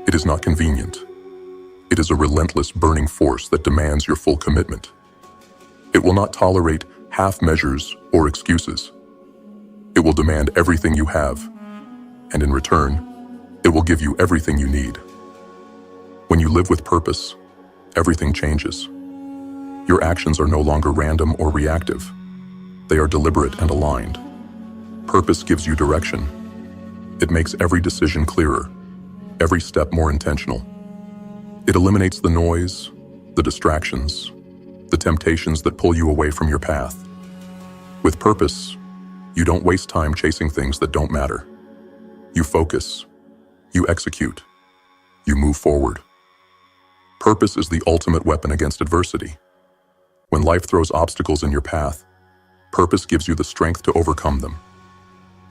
It is not convenient. It is a relentless burning force that demands your full commitment. It will not tolerate half measures or excuses. It will demand everything you have, and in return, it will give you everything you need. When you live with purpose, everything changes. Your actions are no longer random or reactive. They are deliberate and aligned. Purpose gives you direction. It makes every decision clearer, every step more intentional. It eliminates the noise, the distractions, the temptations that pull you away from your path. With purpose, you don't waste time chasing things that don't matter. You focus, you execute, you move forward. Purpose is the ultimate weapon against adversity. When life throws obstacles in your path, purpose gives you the strength to overcome them.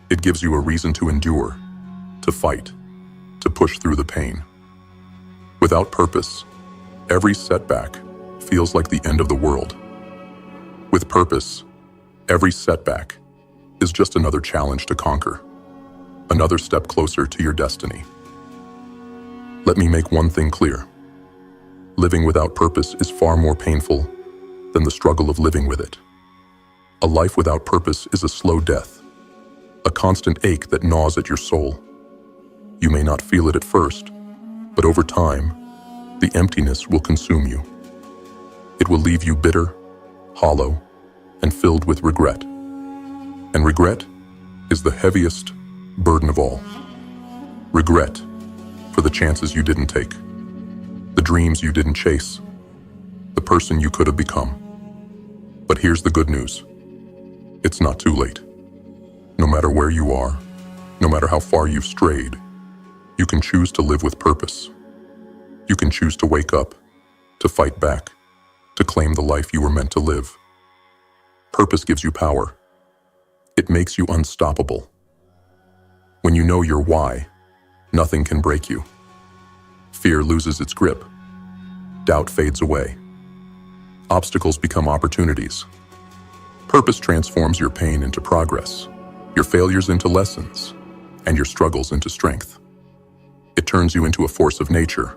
It gives you a reason to endure, to fight, to push through the pain. Without purpose, every setback feels like the end of the world. With purpose, every setback is just another challenge to conquer, another step closer to your destiny. Let me make one thing clear. Living without purpose is far more painful than the struggle of living with it. A life without purpose is a slow death, a constant ache that gnaws at your soul. You may not feel it at first, but over time, the emptiness will consume you. It will leave you bitter, hollow, and filled with regret. And regret is the heaviest burden of all. Regret for the chances you didn't take, the dreams you didn't chase, the person you could have become. But here's the good news. It's not too late. No matter where you are, no matter how far you've strayed, you can choose to live with purpose. You can choose to wake up, to fight back, to claim the life you were meant to live. Purpose gives you power. It makes you unstoppable. When you know your why, nothing can break you. Fear loses its grip. Doubt fades away. Obstacles become opportunities. Purpose transforms your pain into progress, your failures into lessons, and your struggles into strength. It turns you into a force of nature,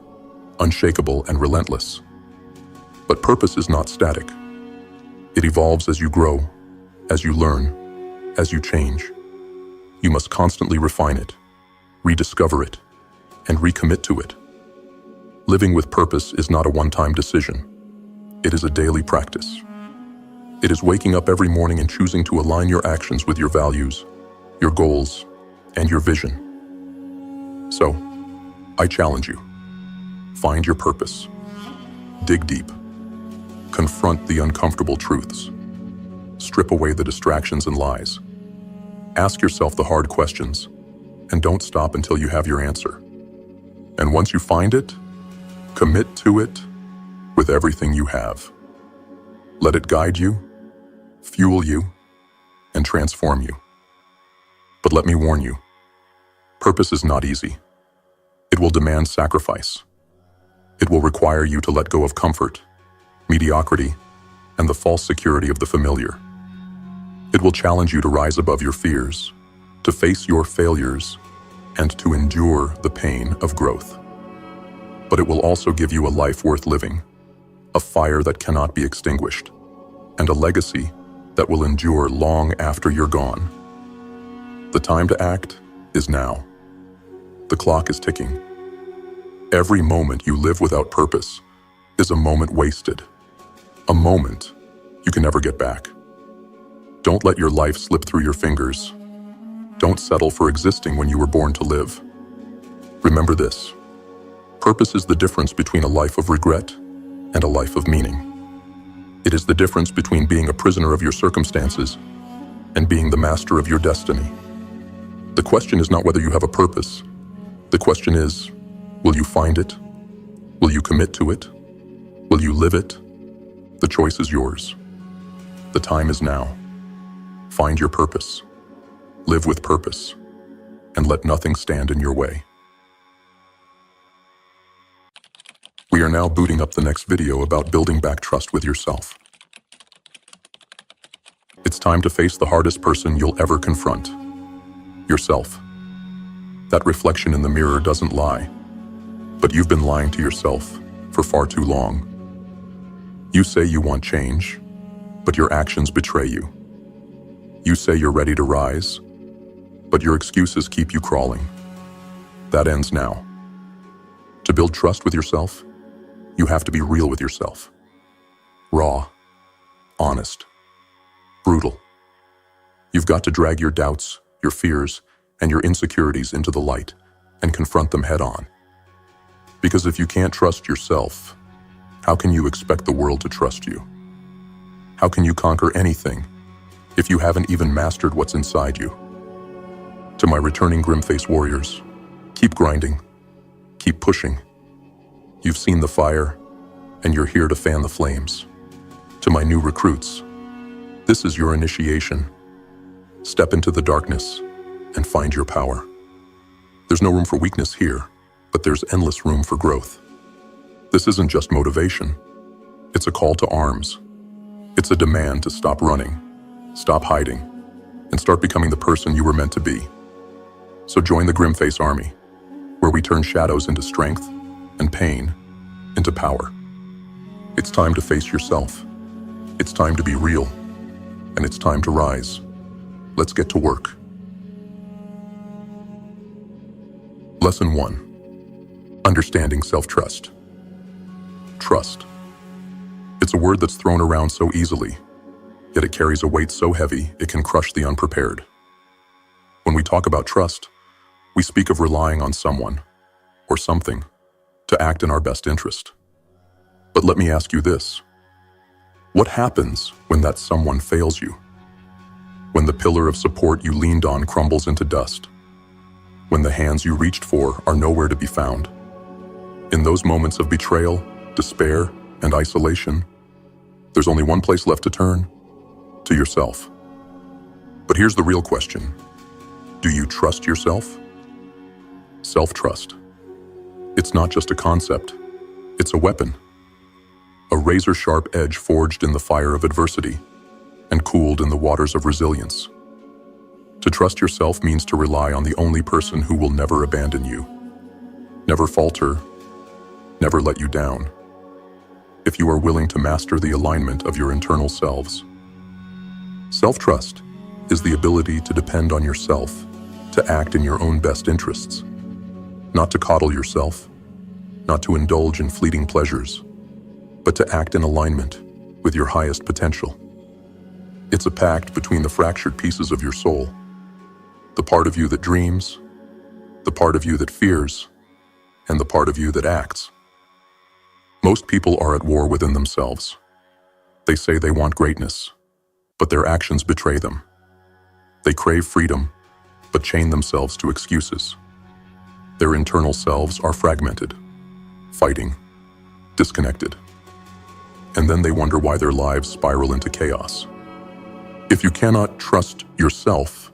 unshakable and relentless. But purpose is not static. It evolves as you grow, as you learn, as you change. You must constantly refine it, rediscover it, and recommit to it. Living with purpose is not a one-time decision. It is a daily practice. It is waking up every morning and choosing to align your actions with your values, your goals, and your vision. So, I challenge you. Find your purpose. Dig deep. Confront the uncomfortable truths. Strip away the distractions and lies. Ask yourself the hard questions, and don't stop until you have your answer. And once you find it, commit to it with everything you have. Let it guide you, fuel you, and transform you. But let me warn you, purpose is not easy. It will demand sacrifice. It will require you to let go of comfort, mediocrity, and the false security of the familiar. It will challenge you to rise above your fears, to face your failures, and to endure the pain of growth. But it will also give you a life worth living, a fire that cannot be extinguished, and a legacy that will endure long after you're gone. The time to act is now. The clock is ticking. Every moment you live without purpose is a moment wasted, a moment you can never get back. Don't let your life slip through your fingers. Don't settle for existing when you were born to live. Remember this. Purpose is the difference between a life of regret and a life of meaning. It is the difference between being a prisoner of your circumstances and being the master of your destiny. The question is not whether you have a purpose. The question is, will you find it? Will you commit to it? Will you live it? The choice is yours. The time is now. Find your purpose. Live with purpose. And let nothing stand in your way. We are now booting up the next video about building back trust with yourself. It's time to face the hardest person you'll ever confront. Yourself. That reflection in the mirror doesn't lie, but you've been lying to yourself for far too long. You say you want change, but your actions betray you. You say you're ready to rise, but your excuses keep you crawling. That ends now. To build trust with yourself, you have to be real with yourself. Raw, honest, brutal. You've got to drag your doubts, your fears, and your insecurities into the light and confront them head on. Because if you can't trust yourself, how can you expect the world to trust you? How can you conquer anything if you haven't even mastered what's inside you? To my returning Grimface warriors, keep grinding, keep pushing. You've seen the fire, and you're here to fan the flames. To my new recruits, this is your initiation. Step into the darkness and find your power. There's no room for weakness here, but there's endless room for growth. This isn't just motivation. It's a call to arms. It's a demand to stop running, stop hiding, and start becoming the person you were meant to be. So join the Grimface army, where we turn shadows into strength and pain into power. It's time to face yourself. It's time to be real, and it's time to rise. Let's get to work. Lesson 1. Understanding self-trust. Trust. It's a word that's thrown around so easily, yet it carries a weight so heavy it can crush the unprepared. When we talk about trust, we speak of relying on someone or something to act in our best interest. But let me ask you this. What happens when that someone fails you? When the pillar of support you leaned on crumbles into dust? When the hands you reached for are nowhere to be found? In those moments of betrayal, despair, and isolation, there's only one place left to turn: to yourself. But here's the real question. Do you trust yourself? Self-trust. It's not just a concept. It's a weapon. A razor-sharp edge forged in the fire of adversity and cooled in the waters of resilience. To trust yourself means to rely on the only person who will never abandon you, never falter, never let you down. If you are willing to master the alignment of your internal selves. Self-trust is the ability to depend on yourself, to act in your own best interests, not to coddle yourself, not to indulge in fleeting pleasures, but to act in alignment with your highest potential. It's a pact between the fractured pieces of your soul, the part of you that dreams, the part of you that fears, and the part of you that acts. Most people are at war within themselves. They say they want greatness, but their actions betray them. They crave freedom, but chain themselves to excuses. Their internal selves are fragmented, fighting, disconnected. And then they wonder why their lives spiral into chaos. If you cannot trust yourself,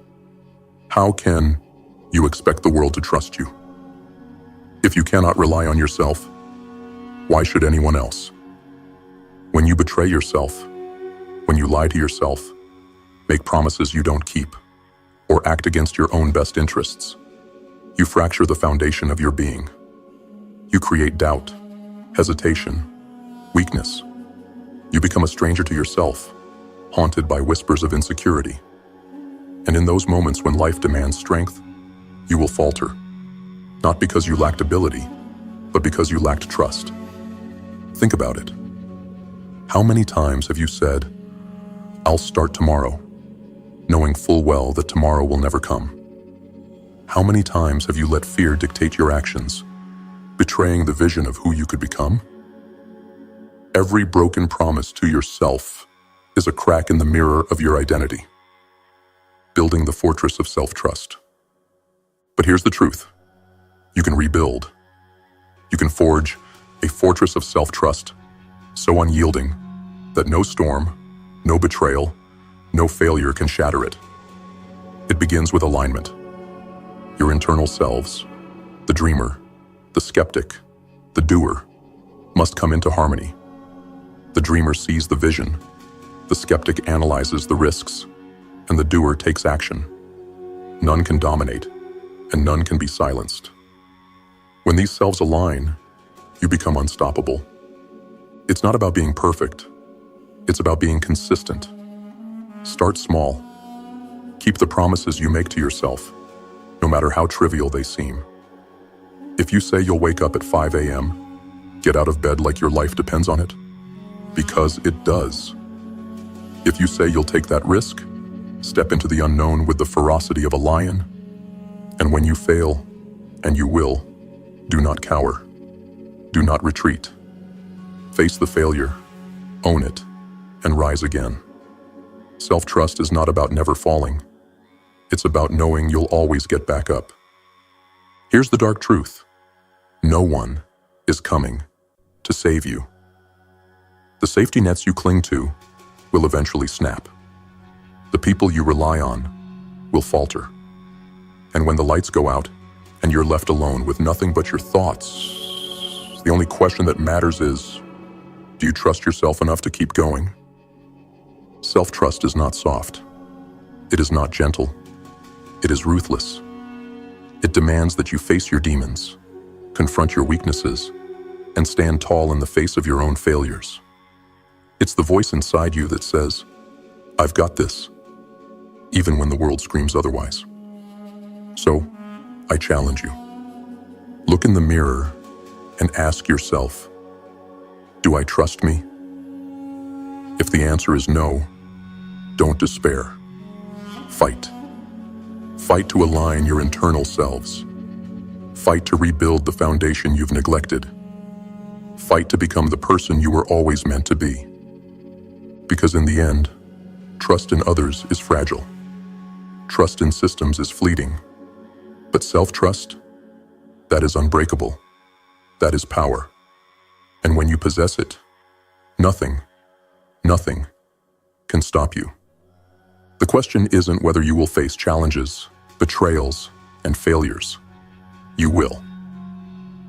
how can you expect the world to trust you? If you cannot rely on yourself, why should anyone else? When you betray yourself, when you lie to yourself, make promises you don't keep, or act against your own best interests, you fracture the foundation of your being. You create doubt, hesitation, weakness. You become a stranger to yourself, haunted by whispers of insecurity. And in those moments when life demands strength, you will falter, not because you lacked ability, but because you lacked trust. Think about it. How many times have you said, "I'll start tomorrow," knowing full well that tomorrow will never come? How many times have you let fear dictate your actions, betraying the vision of who you could become? Every broken promise to yourself is a crack in the mirror of your identity, building the fortress of self-trust. But here's the truth. You can rebuild. You can forge a fortress of self-trust so unyielding that no storm, no betrayal, no failure can shatter it. It begins with alignment. Your internal selves, the dreamer, the skeptic, the doer, must come into harmony. The dreamer sees the vision, the skeptic analyzes the risks, and the doer takes action. None can dominate, and none can be silenced. When these selves align, you become unstoppable. It's not about being perfect. It's about being consistent. Start small. Keep the promises you make to yourself, no matter how trivial they seem. If you say you'll wake up at 5 a.m., get out of bed like your life depends on it, because it does. If you say you'll take that risk, step into the unknown with the ferocity of a lion. And when you fail, and you will, do not cower. Do not retreat. Face the failure, own it, and rise again. Self-trust is not about never falling. It's about knowing you'll always get back up. Here's the dark truth. No one is coming to save you. The safety nets you cling to will eventually snap. The people you rely on will falter. And when the lights go out and you're left alone with nothing but your thoughts, the only question that matters is, do you trust yourself enough to keep going? Self-trust is not soft. It is not gentle. It is ruthless. It demands that you face your demons, confront your weaknesses, and stand tall in the face of your own failures. It's the voice inside you that says, I've got this, even when the world screams otherwise. So, I challenge you. Look in the mirror and ask yourself, do I trust me? If the answer is no, don't despair. Fight. Fight to align your internal selves. Fight to rebuild the foundation you've neglected. Fight to become the person you were always meant to be. Because in the end, trust in others is fragile. Trust in systems is fleeting. But self-trust, that is unbreakable. That is power. And when you possess it, nothing can stop you. The question isn't whether you will face challenges, betrayals, and failures. You will.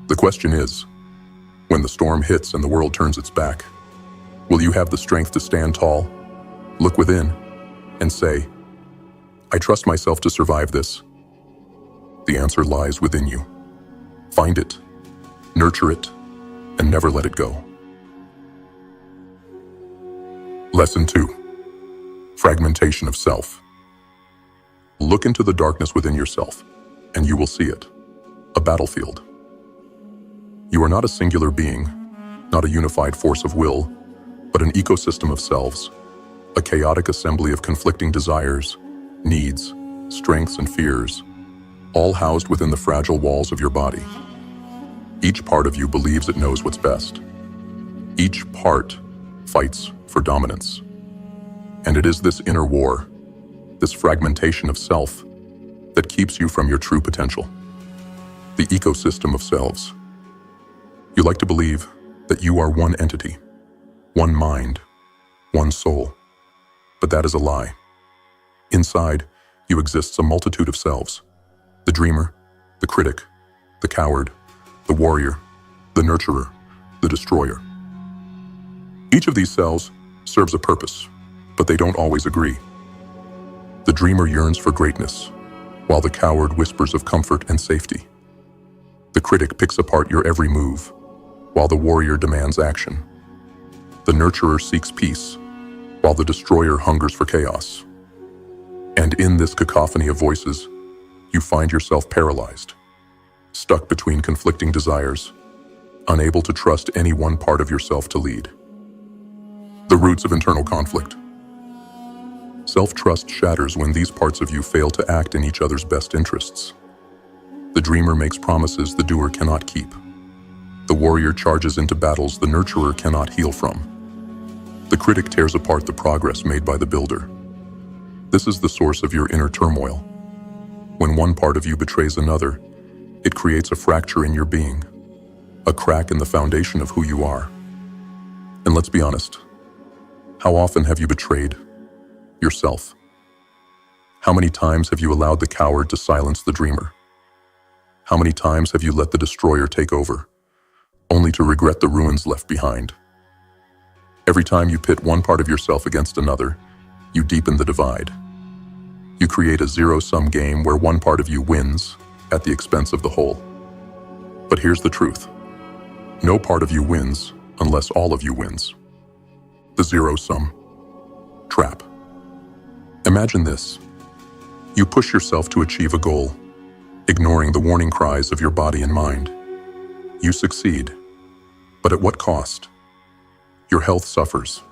The question is, when the storm hits and the world turns its back, will you have the strength to stand tall, look within, and say, I trust myself to survive this? The answer lies within you. Find it, nurture it, and never let it go. Lesson 2. Fragmentation of self. Look into the darkness within yourself, and you will see it. A battlefield. You are not a singular being, not a unified force of will, but an ecosystem of selves, a chaotic assembly of conflicting desires, needs, strengths, and fears, all housed within the fragile walls of your body. Each part of you believes it knows what's best. Each part fights for dominance. And it is this inner war, this fragmentation of self, that keeps you from your true potential. The ecosystem of selves. You like to believe that you are one entity, one mind, one soul. But that is a lie. Inside, you exists a multitude of selves. The dreamer, the critic, the coward, the warrior, the nurturer, the destroyer. Each of these selves serves a purpose, but they don't always agree. The dreamer yearns for greatness, while the coward whispers of comfort and safety. The critic picks apart your every move, while the warrior demands action. The nurturer seeks peace, while the destroyer hungers for chaos. And in this cacophony of voices, you find yourself paralyzed, stuck between conflicting desires, unable to trust any one part of yourself to lead. The roots of internal conflict. Self-trust shatters when these parts of you fail to act in each other's best interests. The dreamer makes promises the doer cannot keep. The warrior charges into battles the nurturer cannot heal from. The critic tears apart the progress made by the builder. This is the source of your inner turmoil. When one part of you betrays another, it creates a fracture in your being, a crack in the foundation of who you are. And let's be honest, how often have you betrayed yourself? How many times have you allowed the coward to silence the dreamer? How many times have you let the destroyer take over, only to regret the ruins left behind? Every time you pit one part of yourself against another, you deepen the divide. You create a zero-sum game where one part of you wins at the expense of the whole. But here's the truth. No part of you wins unless all of you wins. The zero-sum trap. Imagine this. You push yourself to achieve a goal, ignoring the warning cries of your body and mind. You succeed, but at what cost? Your health suffers.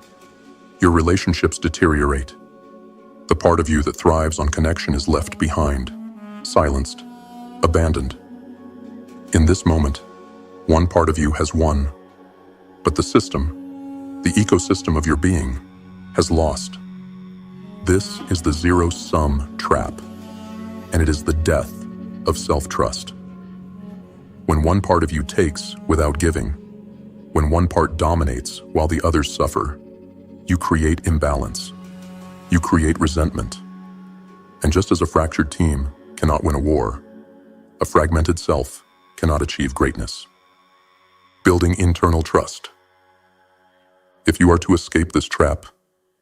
Your relationships deteriorate. The part of you that thrives on connection is left behind, silenced, abandoned. In this moment, one part of you has won, but the system, the ecosystem of your being, has lost. This is the zero-sum trap, and it is the death of self-trust. When one part of you takes without giving, when one part dominates while the others suffer, you create imbalance. You create resentment. And just as a fractured team cannot win a war, a fragmented self cannot achieve greatness. Building internal trust. If you are to escape this trap,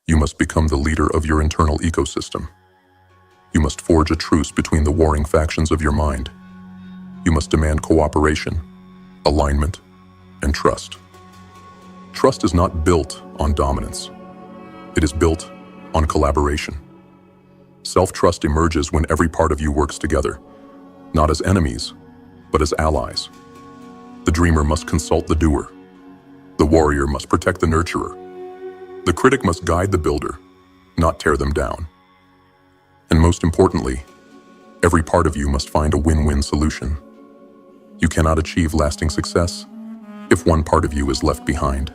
you must become the leader of your internal ecosystem. You must forge a truce between the warring factions of your mind. You must demand cooperation, alignment, and trust. Trust is not built on dominance. It is built on collaboration. Self-trust emerges when every part of you works together, not as enemies, but as allies. The dreamer must consult the doer. The warrior must protect the nurturer. The critic must guide the builder, not tear them down. And most importantly, every part of you must find a win-win solution. You cannot achieve lasting success if one part of you is left behind.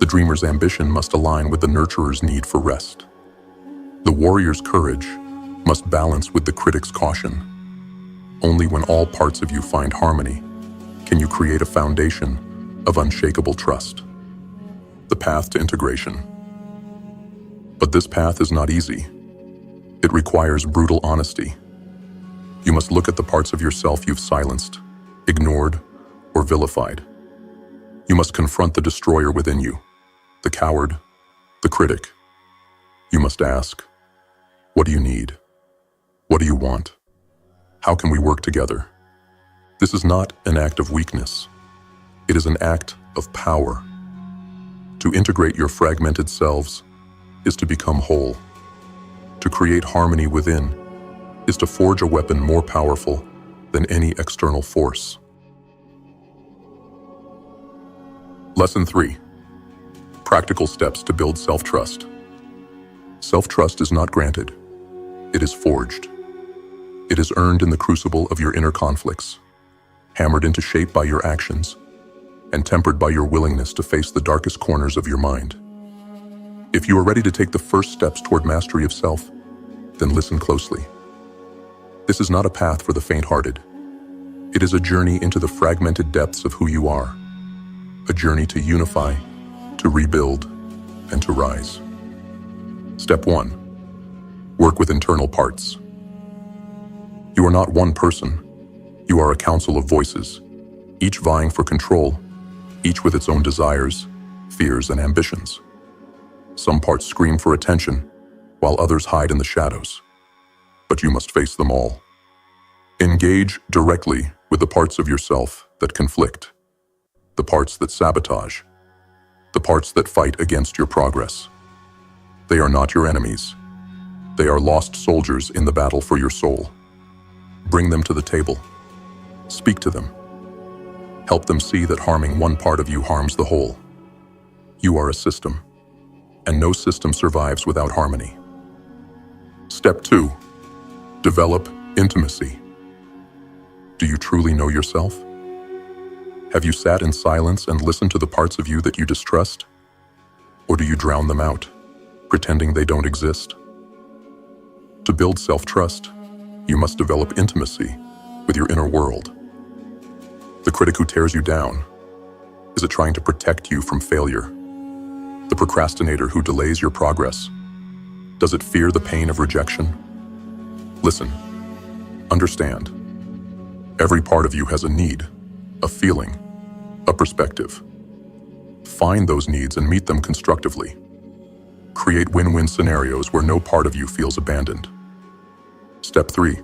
The dreamer's ambition must align with the nurturer's need for rest. The warrior's courage must balance with the critic's caution. Only when all parts of you find harmony can you create a foundation of unshakable trust. The path to integration. But this path is not easy. It requires brutal honesty. You must look at the parts of yourself you've silenced, ignored, or vilified. You must confront the destroyer within you, the coward, the critic. You must ask, what do you need? What do you want? How can we work together? This is not an act of weakness. It is an act of power. To integrate your fragmented selves is to become whole. To create harmony within is to forge a weapon more powerful than any external force. Lesson 3. Practical steps to build self-trust. Self-trust is not granted. It is forged. It is earned in the crucible of your inner conflicts, hammered into shape by your actions, and tempered by your willingness to face the darkest corners of your mind. If you are ready to take the first steps toward mastery of self, then listen closely. This is not a path for the faint-hearted. It is a journey into the fragmented depths of who you are. A journey to unify, to rebuild, and to rise. Step 1. Work with internal parts. You are not one person. You are a council of voices, each vying for control, each with its own desires, fears, and ambitions. Some parts scream for attention, while others hide in the shadows. But you must face them all. Engage directly with the parts of yourself that conflict, the parts that sabotage, the parts that fight against your progress. They are not your enemies. They are lost soldiers in the battle for your soul. Bring them to the table. Speak to them. Help them see that harming one part of you harms the whole. You are a system, and no system survives without harmony. Step 2. Develop intimacy. Do you truly know yourself? Have you sat in silence and listened to the parts of you that you distrust? Or do you drown them out, pretending they don't exist? To build self-trust, you must develop intimacy with your inner world. The critic who tears you down, is it trying to protect you from failure? The procrastinator who delays your progress, does it fear the pain of rejection? Listen, understand. Every part of you has a need, a feeling, a perspective. Find those needs and meet them constructively. Create win-win scenarios where no part of you feels abandoned. Step 3.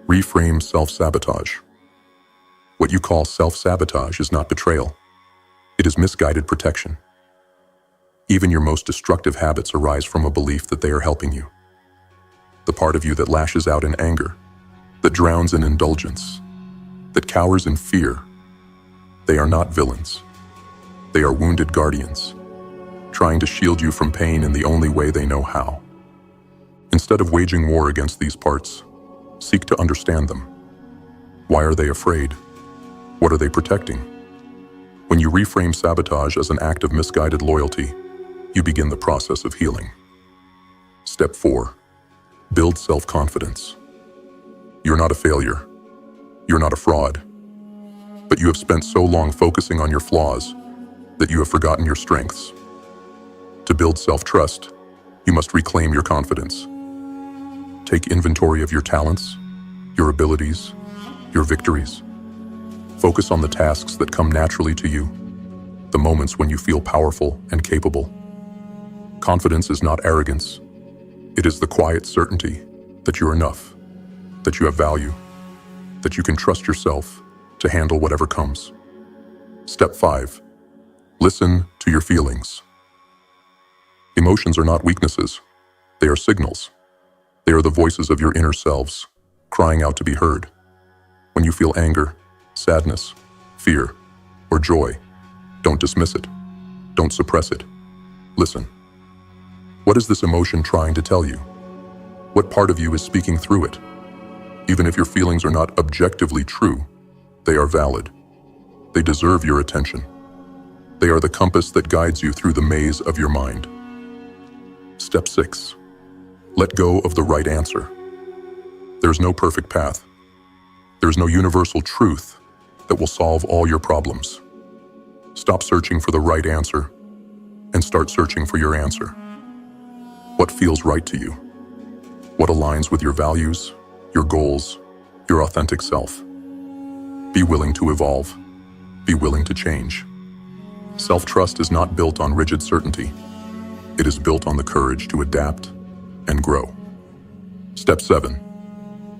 Reframe self-sabotage. What you call self-sabotage is not betrayal. It is misguided protection. Even your most destructive habits arise from a belief that they are helping you. The part of you that lashes out in anger, that drowns in indulgence, that cowers in fear, they are not villains. They are wounded guardians, trying to shield you from pain in the only way they know how. Instead of waging war against these parts, seek to understand them. Why are they afraid? What are they protecting? When you reframe sabotage as an act of misguided loyalty, you begin the process of healing. Step 4. Build self-confidence. You're not a failure. You're not a fraud. But you have spent so long focusing on your flaws that you have forgotten your strengths. To build self-trust, you must reclaim your confidence. Take inventory of your talents, your abilities, your victories. Focus on the tasks that come naturally to you, the moments when you feel powerful and capable. Confidence is not arrogance. It is the quiet certainty that you're enough, that you have value, that you can trust yourself to handle whatever comes. Step 5. Listen to your feelings. Emotions are not weaknesses. They are signals. They are the voices of your inner selves, crying out to be heard. When you feel anger, sadness, fear, or joy, don't dismiss it. Don't suppress it. Listen. What is this emotion trying to tell you? What part of you is speaking through it? Even if your feelings are not objectively true, they are valid. They deserve your attention. They are the compass that guides you through the maze of your mind. Step 6. Let go of the right answer. There's no perfect path. There's no universal truth that will solve all your problems. Stop searching for the right answer and start searching for your answer. What feels right to you? What aligns with your values, your goals, your authentic self? Be willing to evolve. Be willing to change. Self-trust is not built on rigid certainty. It is built on the courage to adapt and grow. Step 7.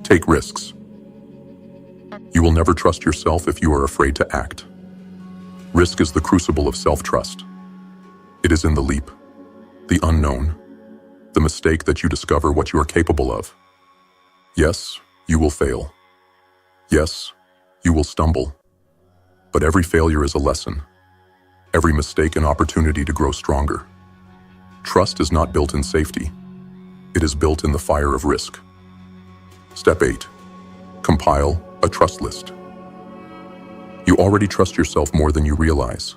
Take risks. You will never trust yourself if you are afraid to act. Risk is the crucible of self-trust. It is in the leap, the unknown, the mistake that you discover what you are capable of. Yes, you will fail. Yes, you will stumble. But every failure is a lesson. Every mistake an opportunity to grow stronger. Trust is not built in safety. It is built in the fire of risk. Step 8. Compile a trust list. You already trust yourself more than you realize.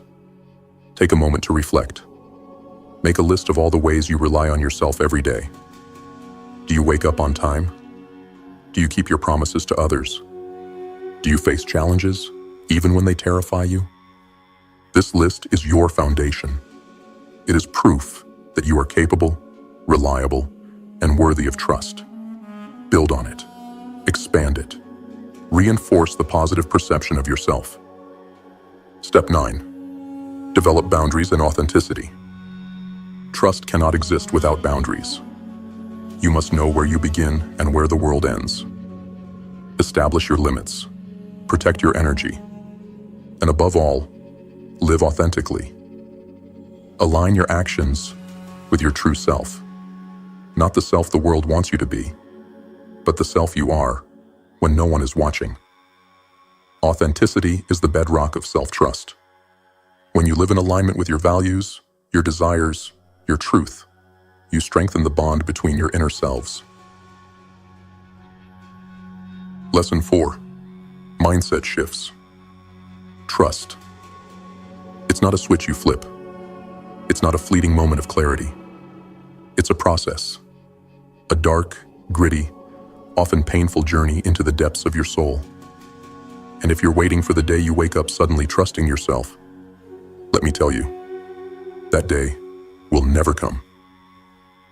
Take a moment to reflect. Make a list of all the ways you rely on yourself every day. Do you wake up on time? Do you keep your promises to others? Do you face challenges, even when they terrify you? This list is your foundation. It is proof that you are capable, reliable, and worthy of trust. Build on it. Expand it. Reinforce the positive perception of yourself. Step 9. Develop boundaries and authenticity. Trust cannot exist without boundaries. You must know where you begin and where the world ends. Establish your limits. Protect your energy. And above all, live authentically. Align your actions with your true self. Not the self the world wants you to be, but the self you are when no one is watching. Authenticity is the bedrock of self-trust. When you live in alignment with your values, your desires, your truth, you strengthen the bond between your inner selves. Lesson 4. Mindset shifts. Trust. It's not a switch you flip. It's not a fleeting moment of clarity. It's a process. A dark, gritty, often painful journey into the depths of your soul. And if you're waiting for the day you wake up suddenly trusting yourself, let me tell you, that day will never come.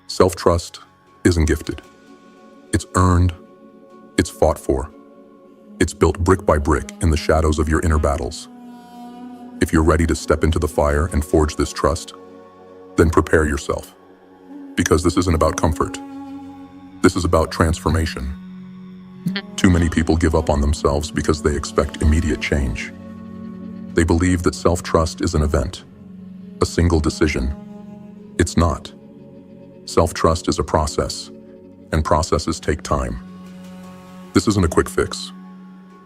Self-trust isn't gifted. It's earned. It's fought for. It's built brick by brick in the shadows of your inner battles. If you're ready to step into the fire and forge this trust, then prepare yourself. Because this isn't about comfort. This is about transformation. Too many people give up on themselves because they expect immediate change. They believe that self-trust is an event, a single decision, It's not. Self-trust is a process, and processes take time. This isn't a quick fix.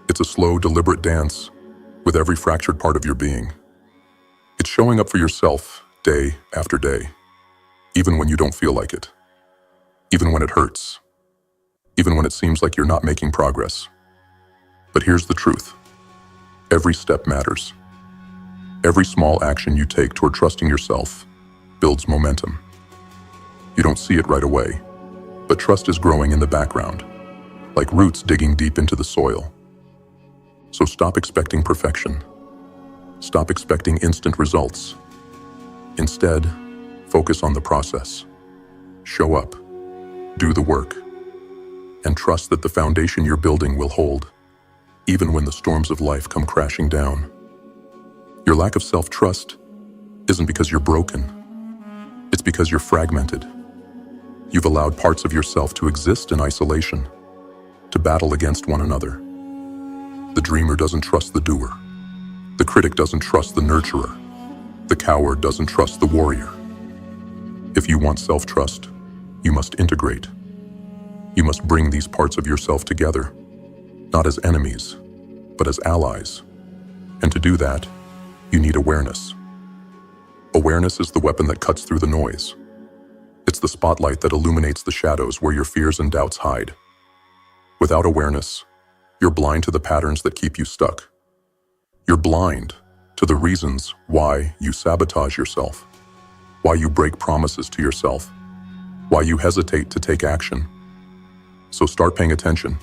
It's a slow, deliberate dance with every fractured part of your being. It's showing up for yourself day after day, even when you don't feel like it, even when it hurts, even when it seems like you're not making progress. But here's the truth. Every step matters. Every small action you take toward trusting yourself builds momentum. You don't see it right away, but trust is growing in the background, like roots digging deep into the soil. So stop expecting perfection. Stop expecting instant results. Instead, focus on the process. Show up, do the work, and trust that the foundation you're building will hold, even when the storms of life come crashing down. Your lack of self-trust isn't because you're broken. It's because you're fragmented. You've allowed parts of yourself to exist in isolation, to battle against one another. The dreamer doesn't trust the doer. The critic doesn't trust the nurturer. The coward doesn't trust the warrior. If you want self-trust, you must integrate. You must bring these parts of yourself together, not as enemies, but as allies. And to do that, you need awareness. Awareness is the weapon that cuts through the noise. It's the spotlight that illuminates the shadows where your fears and doubts hide. Without awareness, you're blind to the patterns that keep you stuck. You're blind to the reasons why you sabotage yourself, why you break promises to yourself, why you hesitate to take action. So start paying attention.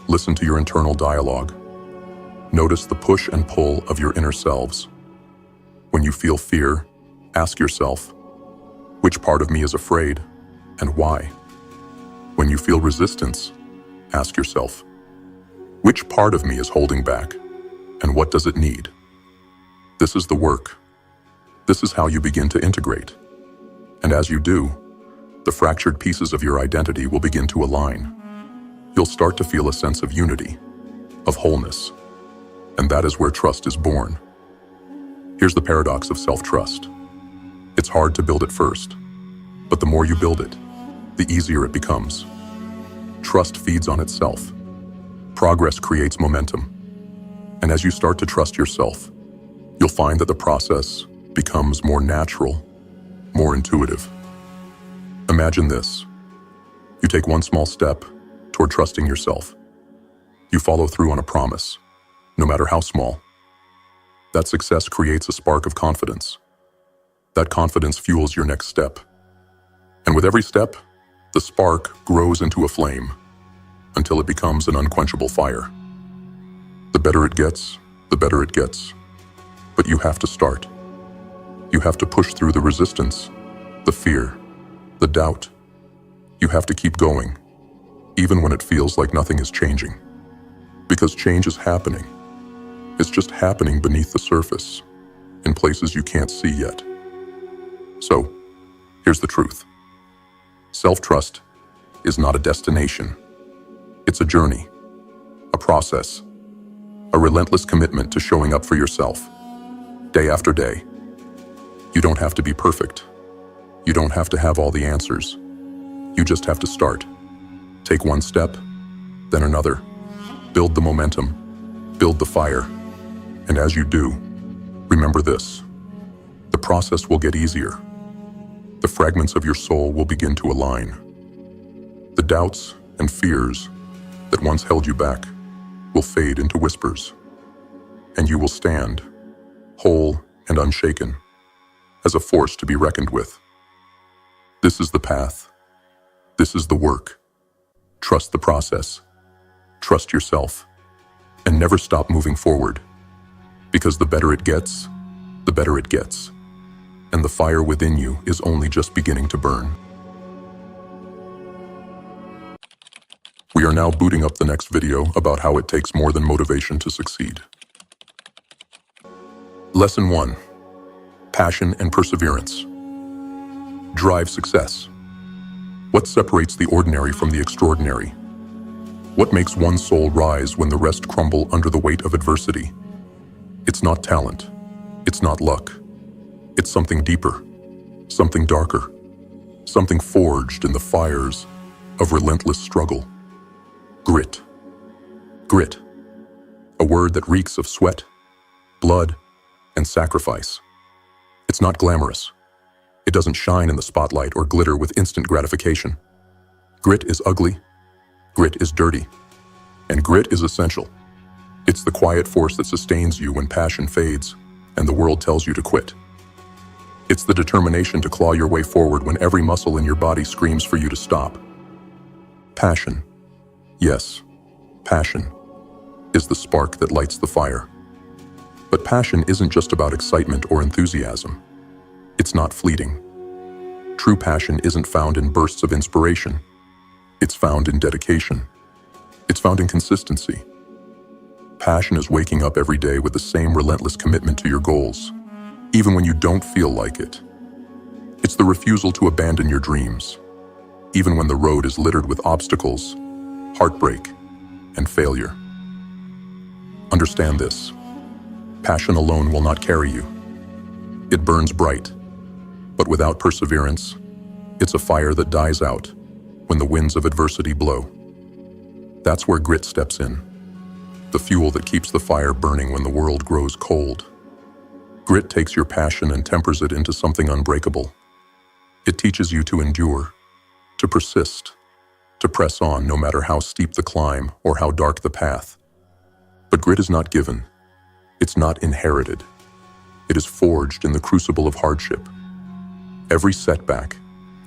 Listen to your internal dialogue. Notice the push and pull of your inner selves. When you feel fear, ask yourself, which part of me is afraid and why? When you feel resistance, ask yourself, which part of me is holding back and what does it need? This is the work. This is how you begin to integrate. And as you do, the fractured pieces of your identity will begin to align. You'll start to feel a sense of unity, of wholeness, and that is where trust is born. Here's the paradox of self-trust. It's hard to build it first, but the more you build it, the easier it becomes. Trust feeds on itself. Progress creates momentum. And as you start to trust yourself, you'll find that the process becomes more natural, more intuitive. Imagine this. You take one small step toward trusting yourself. You follow through on a promise, no matter how small. That success creates a spark of confidence. That confidence fuels your next step. And with every step, the spark grows into a flame until it becomes an unquenchable fire. The better it gets, the better it gets. But you have to start. You have to push through the resistance, the fear, the doubt. You have to keep going, even when it feels like nothing is changing. Because change is happening. It's just happening beneath the surface, in places you can't see yet. So, here's the truth. Self-trust is not a destination. It's a journey, a process, a relentless commitment to showing up for yourself, day after day. You don't have to be perfect. You don't have to have all the answers. You just have to start. Take one step, then another. Build the momentum, build the fire. And as you do, remember this. The process will get easier. The fragments of your soul will begin to align. The doubts and fears that once held you back will fade into whispers. And you will stand, whole and unshaken, as a force to be reckoned with. This is the path. This is the work. Trust the process. Trust yourself. And never stop moving forward. Because the better it gets, the better it gets. And the fire within you is only just beginning to burn. We are now booting up the next video about how it takes more than motivation to succeed. Lesson 1. Passion and perseverance. Drive success. What separates the ordinary from the extraordinary? What makes one soul rise when the rest crumble under the weight of adversity? It's not talent. It's not luck. It's something deeper. something darker, something forged in the fires of relentless struggle. Grit. Grit. A word that reeks of sweat, blood, and sacrifice. It's not glamorous. It doesn't shine in the spotlight or glitter with instant gratification. Grit is ugly. Grit is dirty. And grit is essential. It's the quiet force that sustains you when passion fades and the world tells you to quit. It's the determination to claw your way forward when every muscle in your body screams for you to stop. Passion. Yes, passion is the spark that lights the fire. But passion isn't just about excitement or enthusiasm. It's not fleeting. True passion isn't found in bursts of inspiration. It's found in dedication. It's found in consistency. Passion is waking up every day with the same relentless commitment to your goals, even when you don't feel like it. It's the refusal to abandon your dreams, even when the road is littered with obstacles, heartbreak, and failure. Understand this. Passion alone will not carry you. It burns bright, but without perseverance, it's a fire that dies out when the winds of adversity blow. That's where grit steps in, the fuel that keeps the fire burning when the world grows cold. Grit takes your passion and tempers it into something unbreakable. It teaches you to endure, to persist, to press on no matter how steep the climb or how dark the path. But grit is not given. It's not inherited. It is forged in the crucible of hardship. Every setback,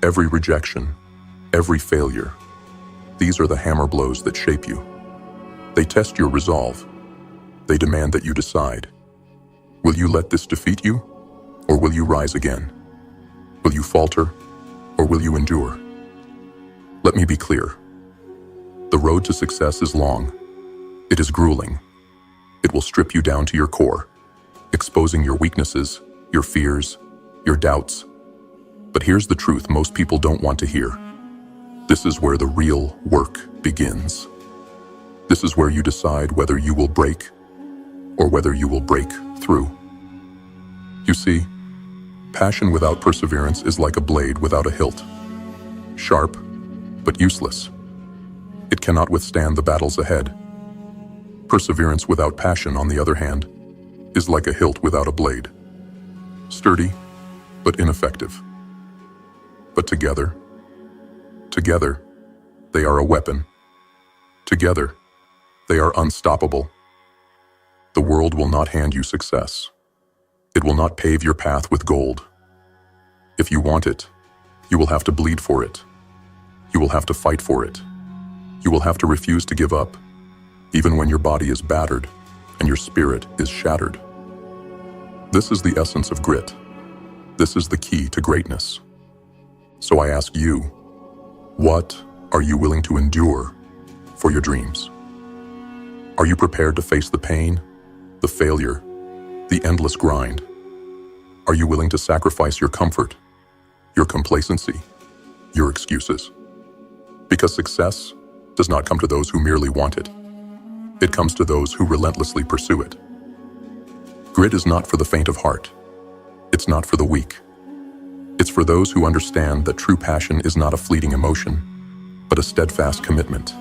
every rejection, every failure, these are the hammer blows that shape you. They test your resolve. They demand that you decide. Will you let this defeat you, or will you rise again? Will you falter, or will you endure? Let me be clear. The road to success is long. It is grueling. It will strip you down to your core, exposing your weaknesses, your fears, your doubts. But here's the truth most people don't want to hear. This is where the real work begins. This is where you decide whether you will break or whether you will break through. You see, passion without perseverance is like a blade without a hilt. Sharp, but useless. It cannot withstand the battles ahead. Perseverance without passion, on the other hand, is like a hilt without a blade. Sturdy, but ineffective. But together, they are a weapon. Together, they are unstoppable. The world will not hand you success. It will not pave your path with gold. If you want it, you will have to bleed for it. You will have to fight for it. You will have to refuse to give up, even when your body is battered and your spirit is shattered. This is the essence of grit. This is the key to greatness. So I ask you, what are you willing to endure for your dreams? Are you prepared to face the pain, the failure, the endless grind? Are you willing to sacrifice your comfort, your complacency, your excuses? Because success does not come to those who merely want it. It comes to those who relentlessly pursue it. Grit is not for the faint of heart. It's not for the weak. It's for those who understand that true passion is not a fleeting emotion, but a steadfast commitment.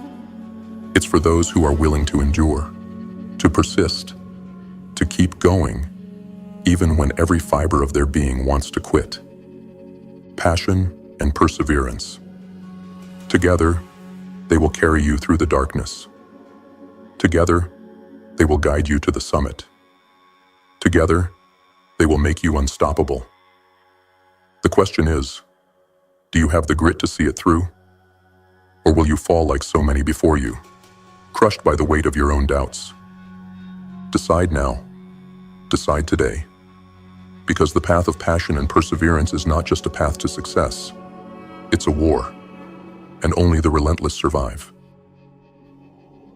It's for those who are willing to endure, to persist, to keep going, even when every fiber of their being wants to quit. Passion and perseverance. Together, they will carry you through the darkness. Together, they will guide you to the summit. Together, they will make you unstoppable. The question is, do you have the grit to see it through? Or will you fall like so many before you, crushed by the weight of your own doubts? Decide now. Decide today. Because the path of passion and perseverance is not just a path to success. It's a war, and only the relentless survive.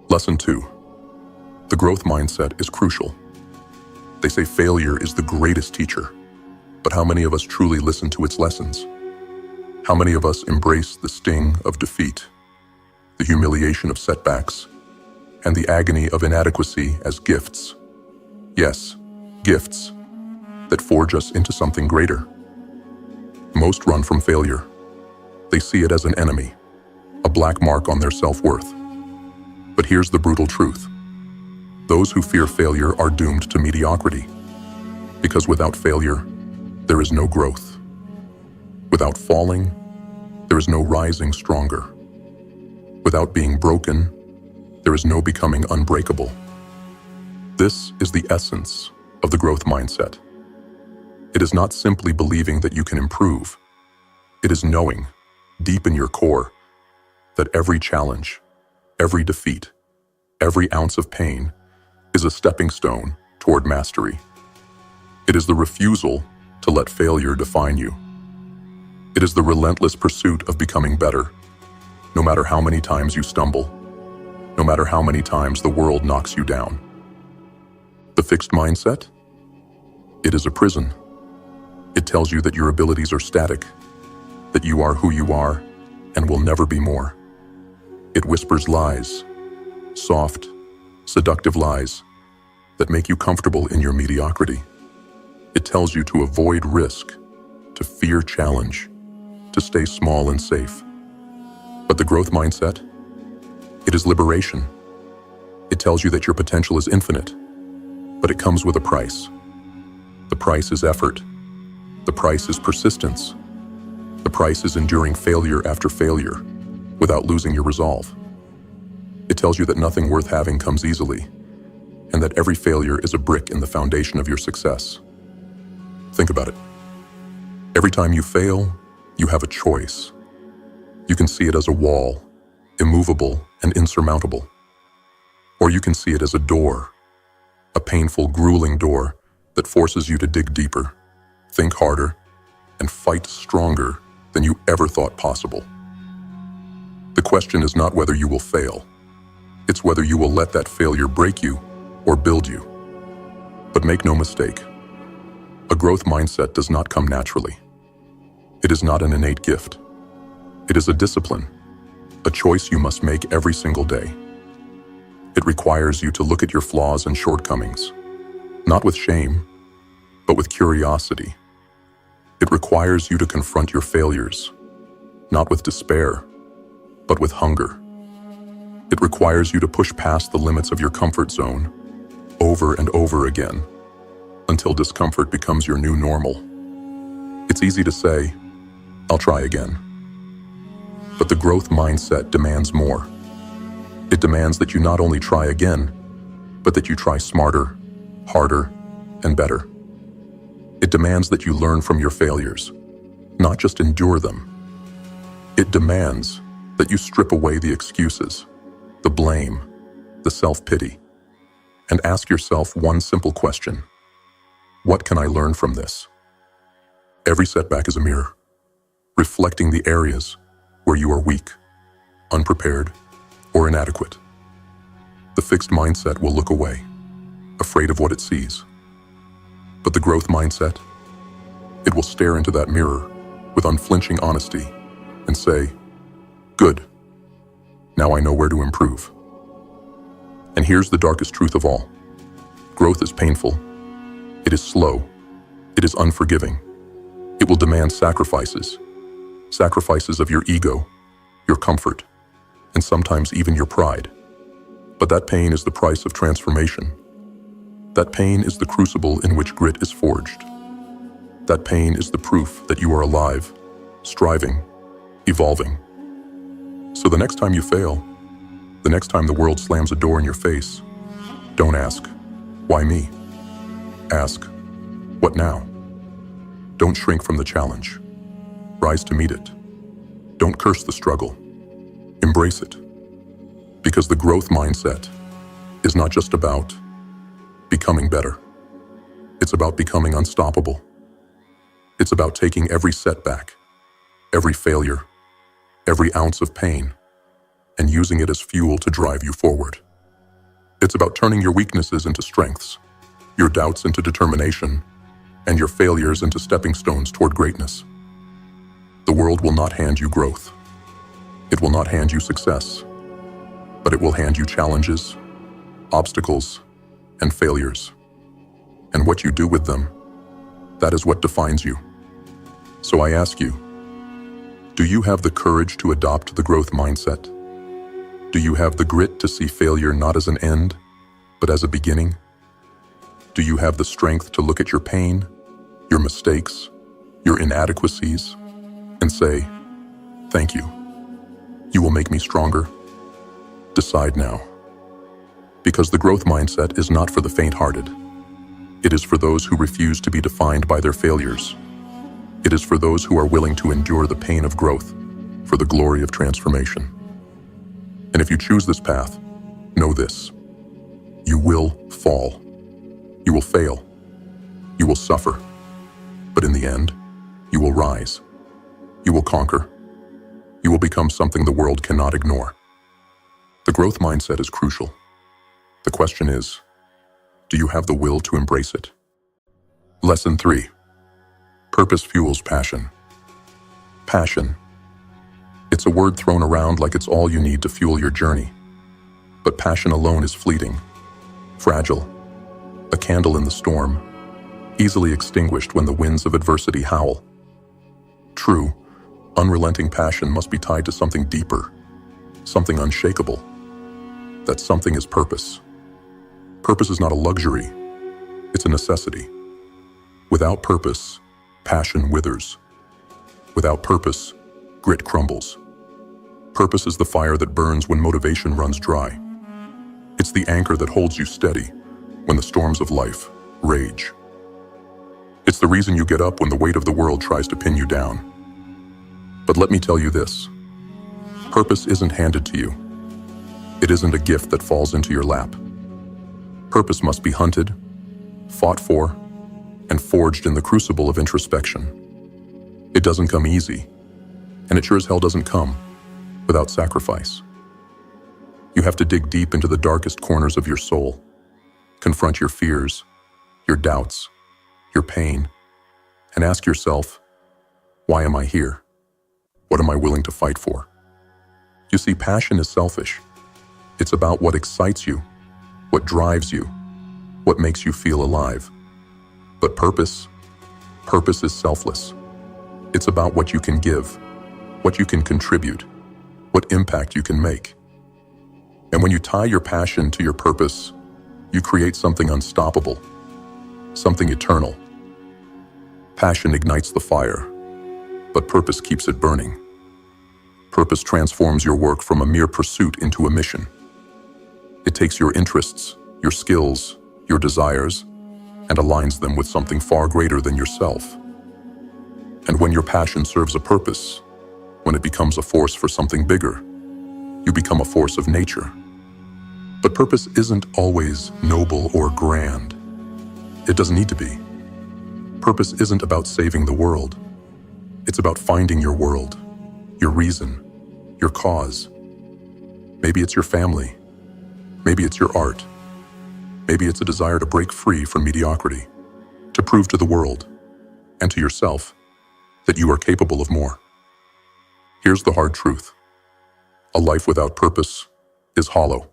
Lesson 2. The growth mindset is crucial. They say failure is the greatest teacher, but how many of us truly listen to its lessons? How many of us embrace the sting of defeat, the humiliation of setbacks, and the agony of inadequacy as gifts? Yes, gifts that forge us into something greater. Most run from failure. They see it as an enemy, a black mark on their self-worth. But here's the brutal truth. Those who fear failure are doomed to mediocrity. Because without failure, there is no growth. Without falling, there is no rising stronger. Without being broken, there is no becoming unbreakable. This is the essence of the growth mindset. It is not simply believing that you can improve. It is knowing, deep in your core, that every challenge, every defeat, every ounce of pain is a stepping stone toward mastery. It is the refusal to let failure define you. It is the relentless pursuit of becoming better, no matter how many times you stumble, no matter how many times the world knocks you down. The fixed mindset? It is a prison. It tells you that your abilities are static, that you are who you are and will never be more. It whispers lies, soft, seductive lies that make you comfortable in your mediocrity. It tells you to avoid risk, to fear challenge, to stay small and safe. But the growth mindset? It is liberation. It tells you that your potential is infinite, but it comes with a price. The price is effort. The price is persistence. The price is enduring failure after failure without losing your resolve. It tells you that nothing worth having comes easily, and that every failure is a brick in the foundation of your success. Think about it. Every time you fail, you have a choice. You can see it as a wall, immovable and insurmountable. Or you can see it as a door, a painful, grueling door that forces you to dig deeper, think harder, and fight stronger than you ever thought possible. The question is not whether you will fail. It's whether you will let that failure break you or build you. But make no mistake, a growth mindset does not come naturally. It is not an innate gift. It is a discipline, a choice you must make every single day. It requires you to look at your flaws and shortcomings, not with shame, but with curiosity. It requires you to confront your failures, not with despair, but with hunger. It requires you to push past the limits of your comfort zone over and over again until discomfort becomes your new normal. It's easy to say, "I'll try again." But the growth mindset demands more. It demands that you not only try again, but that you try smarter, harder, and better. It demands that you learn from your failures, not just endure them. It demands that you strip away the excuses, the blame, the self-pity, and ask yourself one simple question. What can I learn from this? Every setback is a mirror, reflecting the areas where you are weak, unprepared, or inadequate. The fixed mindset will look away, afraid of what it sees. But the growth mindset, it will stare into that mirror with unflinching honesty and say, "Good. Now I know where to improve." And here's the darkest truth of all. Growth is painful. It is slow. It is unforgiving. It will demand sacrifices. Sacrifices of your ego, your comfort, and sometimes even your pride. But that pain is the price of transformation. That pain is the crucible in which grit is forged. That pain is the proof that you are alive, striving, evolving. So the next time you fail, the next time the world slams a door in your face, don't ask, "Why me?" Ask, "What now?" Don't shrink from the challenge. Rise to meet it. Don't curse the struggle. Embrace it. Because the growth mindset is not just about becoming better. It's about becoming unstoppable. It's about taking every setback, every failure, every ounce of pain, and using it as fuel to drive you forward. It's about turning your weaknesses into strengths, your doubts into determination, and your failures into stepping stones toward greatness. The world will not hand you growth. It will not hand you success, but it will hand you challenges, obstacles, and failures. And what you do with them, that is what defines you. So I ask you, do you have the courage to adopt the growth mindset? Do you have the grit to see failure not as an end, but as a beginning? Do you have the strength to look at your pain, your mistakes, your inadequacies, and say, thank you. You will make me stronger? Decide now. Because the growth mindset is not for the faint-hearted. It is for those who refuse to be defined by their failures. It is for those who are willing to endure the pain of growth for the glory of transformation. And if you choose this path, know this: you will fall. You will fail. You will suffer. But in the end, you will rise. You will conquer. You will become something the world cannot ignore. The growth mindset is crucial. The question is, do you have the will to embrace it? Lesson 3. Purpose fuels passion. Passion. It's a word thrown around like it's all you need to fuel your journey. But passion alone is fleeting, fragile, a candle in the storm, easily extinguished when the winds of adversity howl. True, unrelenting passion must be tied to something deeper, something unshakable. That something is purpose. Purpose is not a luxury, it's a necessity. Without purpose, passion withers. Without purpose, grit crumbles. Purpose is the fire that burns when motivation runs dry. It's the anchor that holds you steady when the storms of life rage. It's the reason you get up when the weight of the world tries to pin you down. But let me tell you this: purpose isn't handed to you. It isn't a gift that falls into your lap. Purpose must be hunted, fought for, and forged in the crucible of introspection. It doesn't come easy, and it sure as hell doesn't come without sacrifice. You have to dig deep into the darkest corners of your soul, confront your fears, your doubts, your pain, and ask yourself, why am I here? What am I willing to fight for? You see, passion is selfish. It's about what excites you, what drives you, what makes you feel alive. But purpose is selfless. It's about what you can give, what you can contribute, what impact you can make. And when you tie your passion to your purpose, you create something unstoppable, something eternal. Passion ignites the fire, but purpose keeps it burning. Purpose transforms your work from a mere pursuit into a mission. It takes your interests, your skills, your desires, and aligns them with something far greater than yourself. And when your passion serves a purpose, when it becomes a force for something bigger, you become a force of nature. But purpose isn't always noble or grand. It doesn't need to be. Purpose isn't about saving the world. It's about finding your world, your reason, your cause. Maybe it's your family. Maybe it's your art. Maybe it's a desire to break free from mediocrity, to prove to the world and to yourself that you are capable of more. Here's the hard truth. A life without purpose is hollow.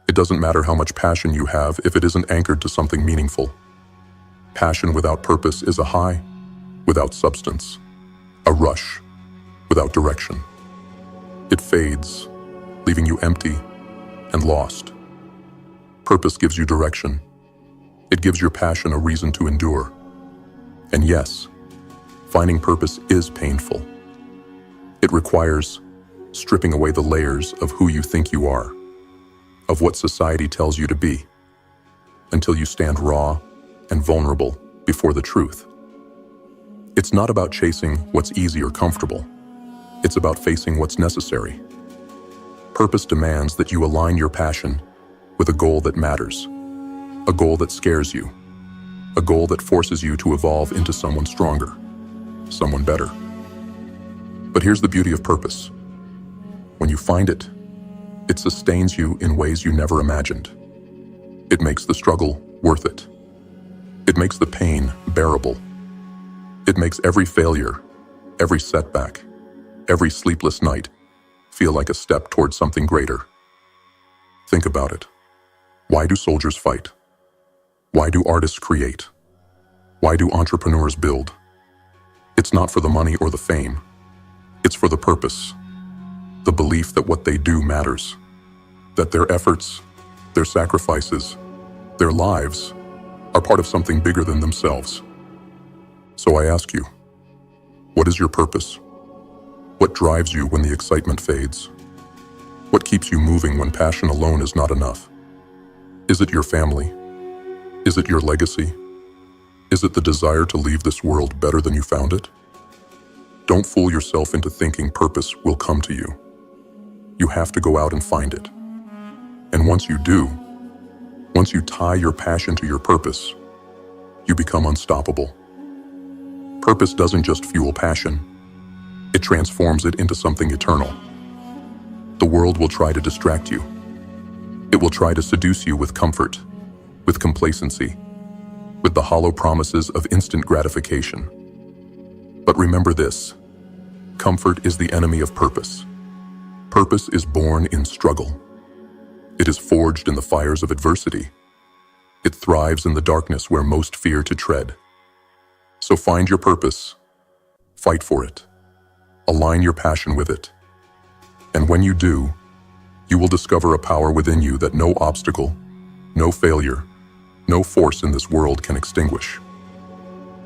It doesn't matter how much passion you have if it isn't anchored to something meaningful. Passion without purpose is a high without substance, a rush without direction. It fades, leaving you empty and lost. Purpose gives you direction. It gives your passion a reason to endure. And yes, finding purpose is painful. It requires stripping away the layers of who you think you are, of what society tells you to be, until you stand raw and vulnerable before the truth. It's not about chasing what's easy or comfortable. It's about facing what's necessary. Purpose demands that you align your passion with a goal that matters, a goal that scares you, a goal that forces you to evolve into someone stronger, someone better. But here's the beauty of purpose. When you find it, it sustains you in ways you never imagined. It makes the struggle worth it. It makes the pain bearable. It makes every failure, every setback, every sleepless night feel like a step towards something greater. Think about it. Why do soldiers fight? Why do artists create? Why do entrepreneurs build? It's not for the money or the fame. It's for the purpose, the belief that what they do matters, that their efforts, their sacrifices, their lives are part of something bigger than themselves. So I ask you, what is your purpose? What drives you when the excitement fades? What keeps you moving when passion alone is not enough? Is it your family? Is it your legacy? Is it the desire to leave this world better than you found it? Don't fool yourself into thinking purpose will come to you. You have to go out and find it. And once you do, once you tie your passion to your purpose, you become unstoppable. Purpose doesn't just fuel passion, it transforms it into something eternal. The world will try to distract you. It will try to seduce you with comfort, with complacency, with the hollow promises of instant gratification. But remember this, comfort is the enemy of purpose. Purpose is born in struggle. It is forged in the fires of adversity. It thrives in the darkness where most fear to tread. So find your purpose, fight for it, align your passion with it. And when you do, you will discover a power within you that no obstacle, no failure, no force in this world can extinguish.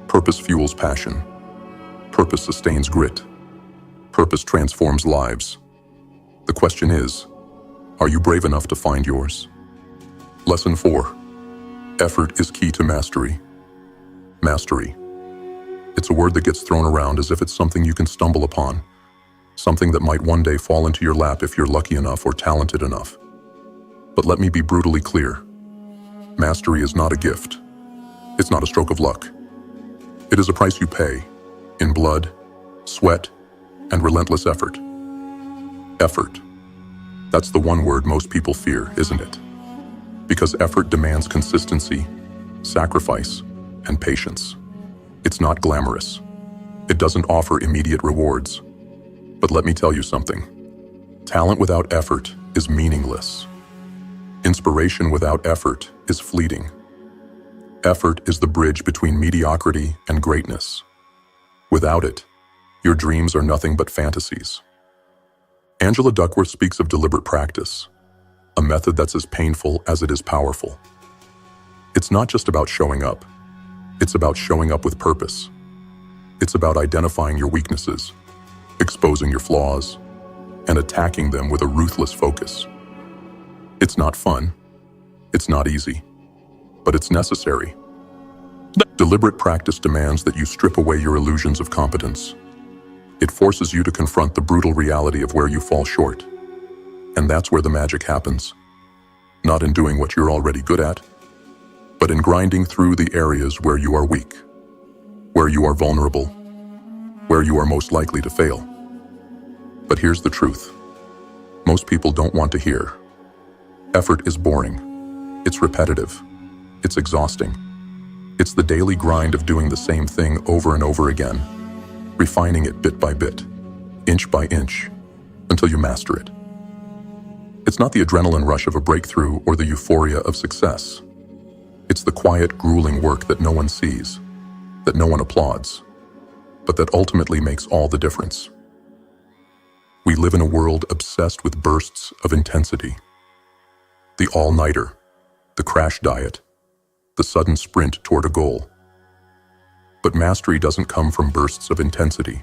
Purpose fuels passion. Purpose sustains grit. Purpose transforms lives. The question is, are you brave enough to find yours? Lesson 4. Effort is key to mastery. Mastery. It's a word that gets thrown around as if it's something you can stumble upon, something that might one day fall into your lap if you're lucky enough or talented enough. But let me be brutally clear. Mastery is not a gift. It's not a stroke of luck. It is a price you pay in blood, sweat, and relentless effort. Effort. That's the one word most people fear, isn't it? Because effort demands consistency, sacrifice, and patience. It's not glamorous. It doesn't offer immediate rewards. But let me tell you something. Talent without effort is meaningless. Inspiration without effort is fleeting. Effort is the bridge between mediocrity and greatness. Without it, your dreams are nothing but fantasies. Angela Duckworth speaks of deliberate practice, a method that's as painful as it is powerful. It's not just about showing up. It's about showing up with purpose. It's about identifying your weaknesses, exposing your flaws, and attacking them with a ruthless focus. It's not fun. It's not easy. But it's necessary. Deliberate practice demands that you strip away your illusions of competence. It forces you to confront the brutal reality of where you fall short. And that's where the magic happens. Not in doing what you're already good at, but in grinding through the areas where you are weak, where you are vulnerable, where you are most likely to fail. But here's the truth. Most people don't want to hear. Effort is boring. It's repetitive. It's exhausting. It's the daily grind of doing the same thing over and over again, refining it bit by bit, inch by inch, until you master it. It's not the adrenaline rush of a breakthrough or the euphoria of success. It's the quiet, grueling work that no one sees, that no one applauds, but that ultimately makes all the difference. We live in a world obsessed with bursts of intensity. The all-nighter, the crash diet, the sudden sprint toward a goal. But mastery doesn't come from bursts of intensity.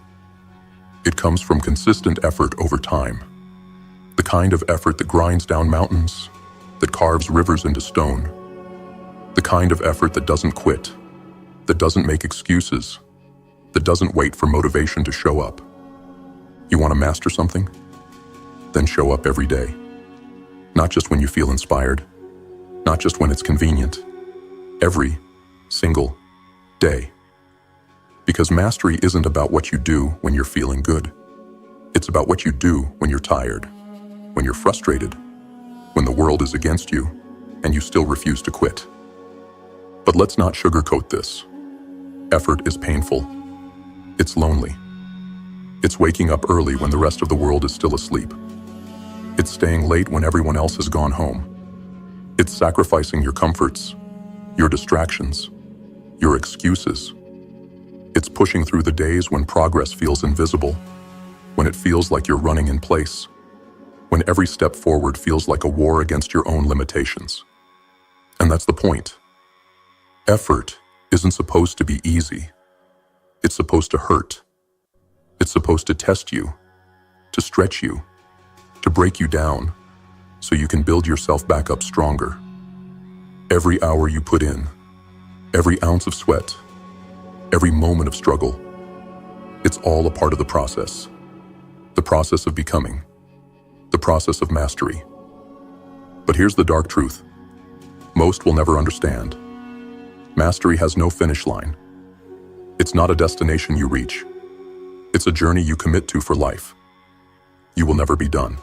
It comes from consistent effort over time. The kind of effort that grinds down mountains, that carves rivers into stone. The kind of effort that doesn't quit, that doesn't make excuses, that doesn't wait for motivation to show up. You want to master something? Then show up every day. Not just when you feel inspired, not just when it's convenient. Every single day. Because mastery isn't about what you do when you're feeling good. It's about what you do when you're tired, when you're frustrated, when the world is against you, and you still refuse to quit. But let's not sugarcoat this. Effort is painful. It's lonely. It's waking up early when the rest of the world is still asleep. It's staying late when everyone else has gone home. It's sacrificing your comforts, your distractions, your excuses. It's pushing through the days when progress feels invisible, when it feels like you're running in place, when every step forward feels like a war against your own limitations. And that's the point. Effort isn't supposed to be easy. It's supposed to hurt. It's supposed to test you, to stretch you, to break you down, so you can build yourself back up stronger. Every hour you put in, every ounce of sweat, every moment of struggle, it's all a part of the process of becoming, the process of mastery. But here's the dark truth. Most will never understand. Mastery has no finish line. It's not a destination you reach. It's a journey you commit to for life. You will never be done.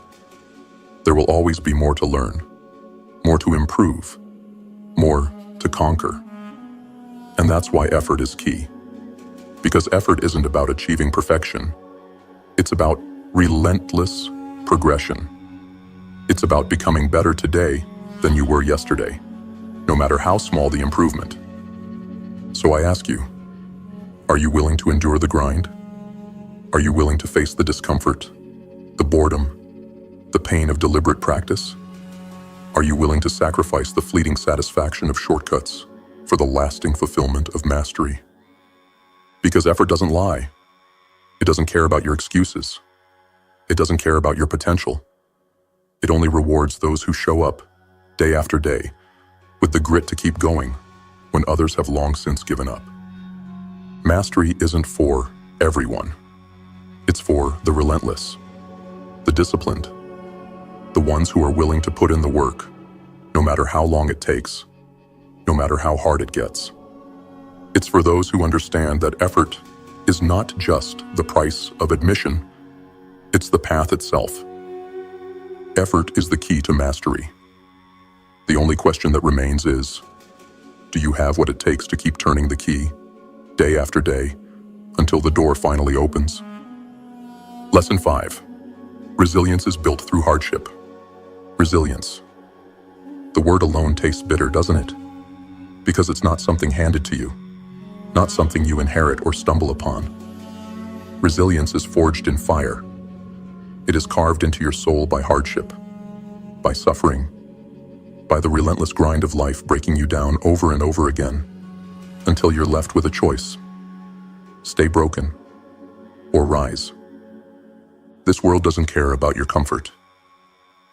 There will always be more to learn, more to improve, more to conquer. And that's why effort is key. Because effort isn't about achieving perfection. It's about relentless progression. It's about becoming better today than you were yesterday, no matter how small the improvement. So I ask you, are you willing to endure the grind? Are you willing to face the discomfort, the boredom, the pain of deliberate practice? Are you willing to sacrifice the fleeting satisfaction of shortcuts for the lasting fulfillment of mastery? Because effort doesn't lie. It doesn't care about your excuses. It doesn't care about your potential. It only rewards those who show up, day after day, with the grit to keep going when others have long since given up. Mastery isn't for everyone. It's for the relentless, the disciplined, the ones who are willing to put in the work, no matter how long it takes, no matter how hard it gets. It's for those who understand that effort is not just the price of admission, it's the path itself. Effort is the key to mastery. The only question that remains is, do you have what it takes to keep turning the key, day after day, until the door finally opens? Lesson 5. Resilience is built through hardship. Resilience. The word alone tastes bitter, doesn't it? Because it's not something handed to you, not something you inherit or stumble upon. Resilience is forged in fire. It is carved into your soul by hardship, by suffering, by the relentless grind of life breaking you down over and over again, until you're left with a choice. Stay broken, or rise. This world doesn't care about your comfort.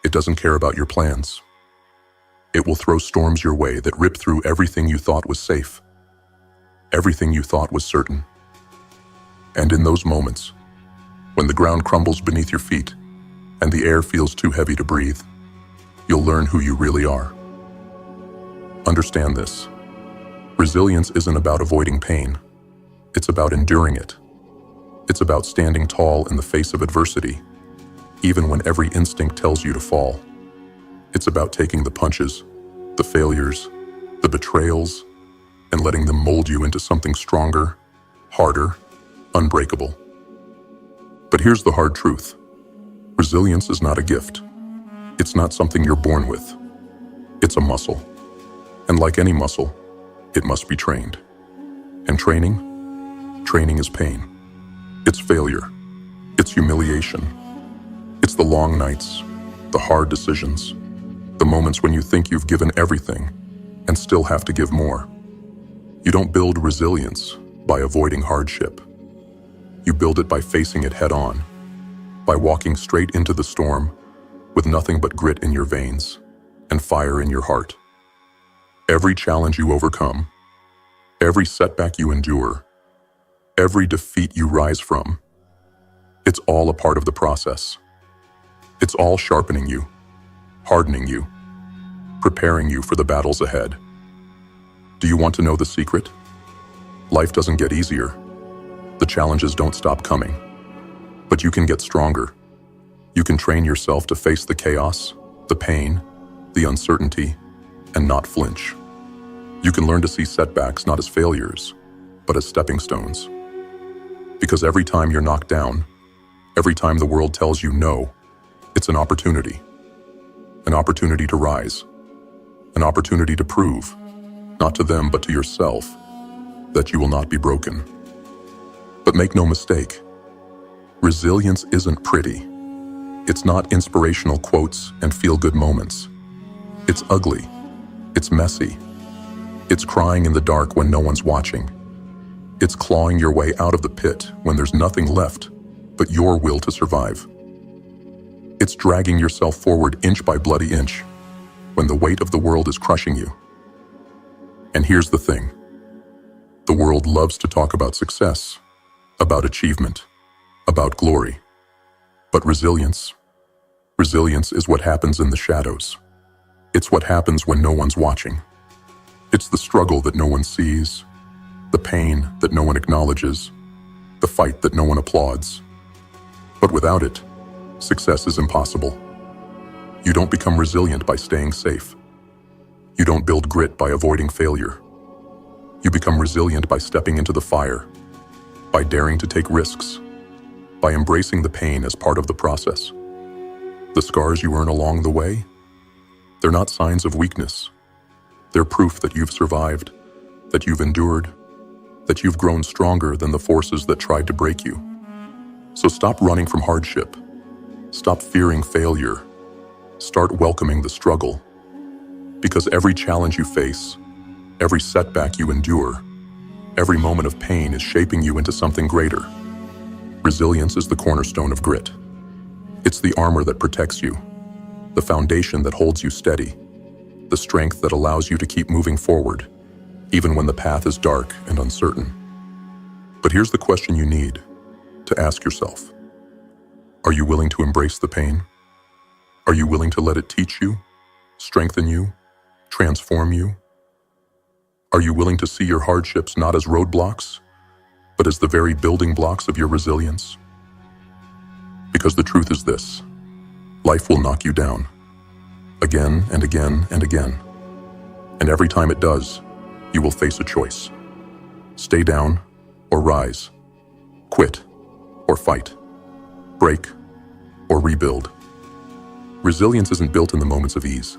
It doesn't care about your plans. It will throw storms your way that rip through everything you thought was safe, everything you thought was certain. And in those moments, when the ground crumbles beneath your feet and the air feels too heavy to breathe, you'll learn who you really are. Understand this. Resilience isn't about avoiding pain. It's about enduring it. It's about standing tall in the face of adversity, even when every instinct tells you to fall. It's about taking the punches, the failures, the betrayals, and letting them mold you into something stronger, harder, unbreakable. But here's the hard truth. Resilience is not a gift. It's not something you're born with. It's a muscle. And like any muscle, it must be trained. And training is pain. It's failure. It's humiliation. It's the long nights, the hard decisions, the moments when you think you've given everything and still have to give more. You don't build resilience by avoiding hardship. You build it by facing it head on, by walking straight into the storm with nothing but grit in your veins and fire in your heart. Every challenge you overcome, every setback you endure, every defeat you rise from, it's all a part of the process. It's all sharpening you, hardening you, preparing you for the battles ahead. Do you want to know the secret? Life doesn't get easier. The challenges don't stop coming. But you can get stronger. You can train yourself to face the chaos, the pain, the uncertainty, and not flinch. You can learn to see setbacks not as failures, but as stepping stones. Because every time you're knocked down, every time the world tells you no, it's an opportunity. An opportunity to rise. An opportunity to prove, not to them but to yourself, that you will not be broken. But make no mistake, resilience isn't pretty. It's not inspirational quotes and feel-good moments. It's ugly. It's messy. It's crying in the dark when no one's watching. It's clawing your way out of the pit when there's nothing left but your will to survive. It's dragging yourself forward inch by bloody inch when the weight of the world is crushing you. And here's the thing. The world loves to talk about success, about achievement, about glory. But resilience is what happens in the shadows. It's what happens when no one's watching. It's the struggle that no one sees, the pain that no one acknowledges, the fight that no one applauds. But without it, success is impossible. You don't become resilient by staying safe. You don't build grit by avoiding failure. You become resilient by stepping into the fire, by daring to take risks, by embracing the pain as part of the process. The scars you earn along the way, they're not signs of weakness. They're proof that you've survived, that you've endured, that you've grown stronger than the forces that tried to break you. So stop running from hardship. Stop fearing failure. Start welcoming the struggle. Because every challenge you face, every setback you endure, every moment of pain is shaping you into something greater. Resilience is the cornerstone of grit. It's the armor that protects you, the foundation that holds you steady, the strength that allows you to keep moving forward, even when the path is dark and uncertain. But here's the question you need to ask yourself. Are you willing to embrace the pain? Are you willing to let it teach you, strengthen you, transform you? Are you willing to see your hardships not as roadblocks, but as the very building blocks of your resilience? Because the truth is this: life will knock you down, again and again and again. And every time it does, you will face a choice. Stay down or rise. Quit or fight. Break or rebuild. Resilience isn't built in the moments of ease.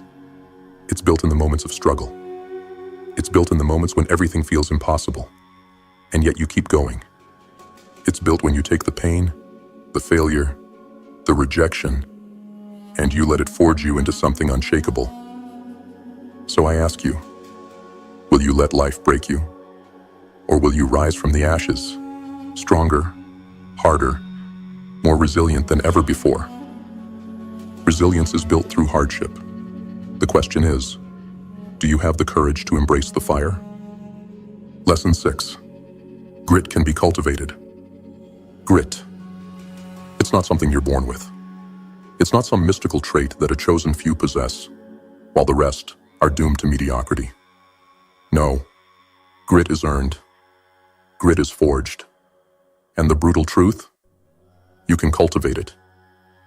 It's built in the moments of struggle. It's built in the moments when everything feels impossible, and yet you keep going. It's built when you take the pain, the failure, the rejection, and you let it forge you into something unshakable. So I ask you, will you let life break you? Or will you rise from the ashes, stronger, harder, more resilient than ever before? Resilience is built through hardship. The question is, do you have the courage to embrace the fire? Lesson 6. Grit can be cultivated. Grit. It's not something you're born with. It's not some mystical trait that a chosen few possess, while the rest are doomed to mediocrity. No, grit is earned. Grit is forged. And the brutal truth? You can cultivate it,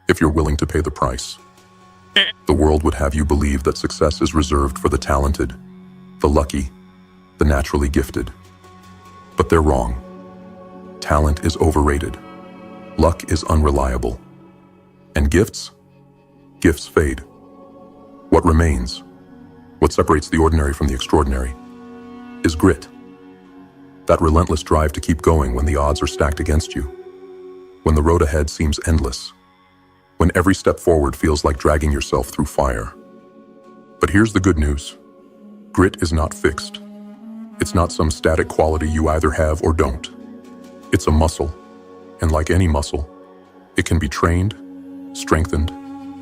if you're willing to pay the price. The world would have you believe that success is reserved for the talented, the lucky, the naturally gifted. But they're wrong. Talent is overrated. Luck is unreliable. And gifts? Gifts fade. What remains, what separates the ordinary from the extraordinary, is grit. That relentless drive to keep going when the odds are stacked against you, when the road ahead seems endless, when every step forward feels like dragging yourself through fire. But here's the good news. Grit is not fixed. It's not some static quality you either have or don't. It's a muscle, and like any muscle, it can be trained, strengthened,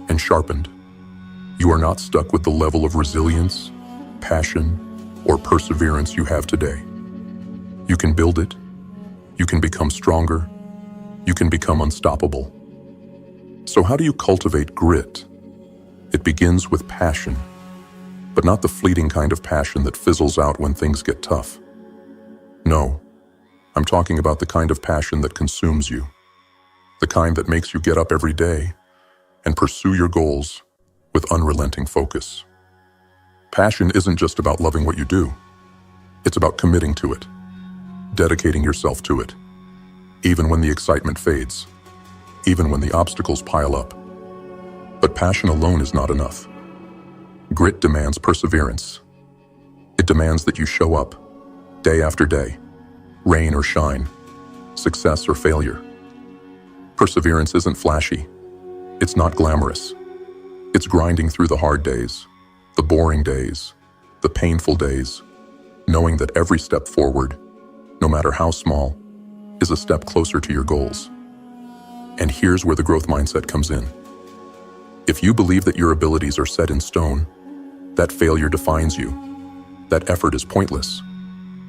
and sharpened. You are not stuck with the level of resilience, passion, or perseverance you have today. You can build it. You can become stronger. You can become unstoppable. So how do you cultivate grit? It begins with passion, but not the fleeting kind of passion that fizzles out when things get tough. No, I'm talking about the kind of passion that consumes you, the kind that makes you get up every day and pursue your goals with unrelenting focus. Passion isn't just about loving what you do. It's about committing to it, dedicating yourself to it, even when the excitement fades, even when the obstacles pile up. But passion alone is not enough. Grit demands perseverance. It demands that you show up, day after day, rain or shine, success or failure. Perseverance isn't flashy. It's not glamorous. It's grinding through the hard days, the boring days, the painful days, knowing that every step forward, no matter how small, is a step closer to your goals. And here's where the growth mindset comes in. If you believe that your abilities are set in stone, that failure defines you, that effort is pointless,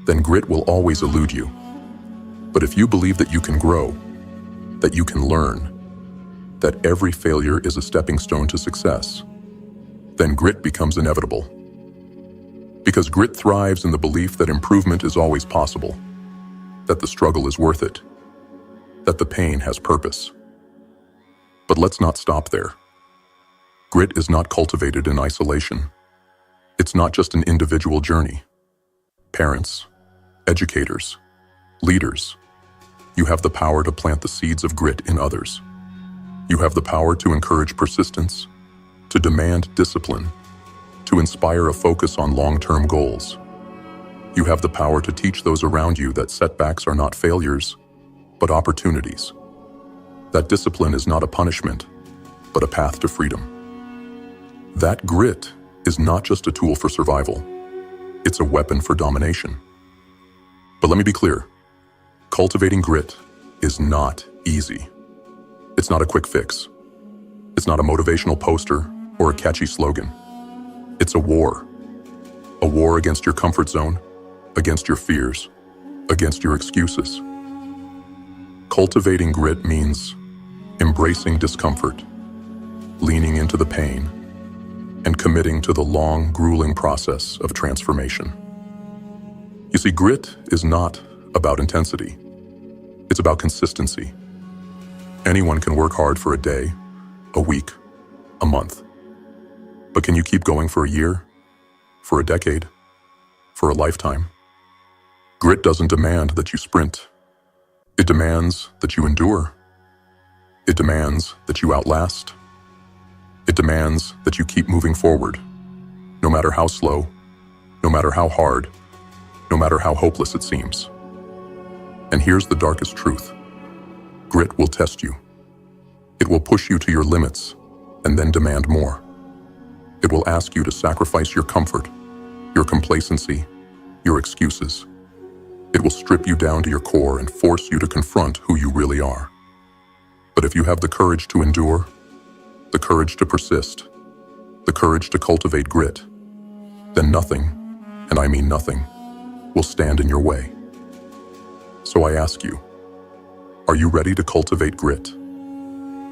then grit will always elude you. But if you believe that you can grow, that you can learn, that every failure is a stepping stone to success, then grit becomes inevitable. Because grit thrives in the belief that improvement is always possible, that the struggle is worth it, that the pain has purpose. But let's not stop there. Grit is not cultivated in isolation. It's not just an individual journey. Parents, educators, leaders, you have the power to plant the seeds of grit in others. You have the power to encourage persistence, to demand discipline, to inspire a focus on long-term goals. You have the power to teach those around you that setbacks are not failures, but opportunities. That discipline is not a punishment, but a path to freedom. That grit is not just a tool for survival, it's a weapon for domination. But let me be clear, cultivating grit is not easy. It's not a quick fix. It's not a motivational poster or a catchy slogan. It's a war against your comfort zone, against your fears, against your excuses. Cultivating grit means embracing discomfort, leaning into the pain, and committing to the long, grueling process of transformation. You see, grit is not about intensity. It's about consistency. Anyone can work hard for a day, a week, a month. But can you keep going for a year, for a decade, for a lifetime? Grit doesn't demand that you sprint. It demands that you endure. It demands that you outlast. It demands that you keep moving forward, no matter how slow, no matter how hard, no matter how hopeless it seems. And here's the darkest truth. Grit will test you. It will push you to your limits and then demand more. It will ask you to sacrifice your comfort, your complacency, your excuses. It will strip you down to your core and force you to confront who you really are. But if you have the courage to endure, the courage to persist, the courage to cultivate grit, then nothing, and I mean nothing, will stand in your way. So I ask you, are you ready to cultivate grit?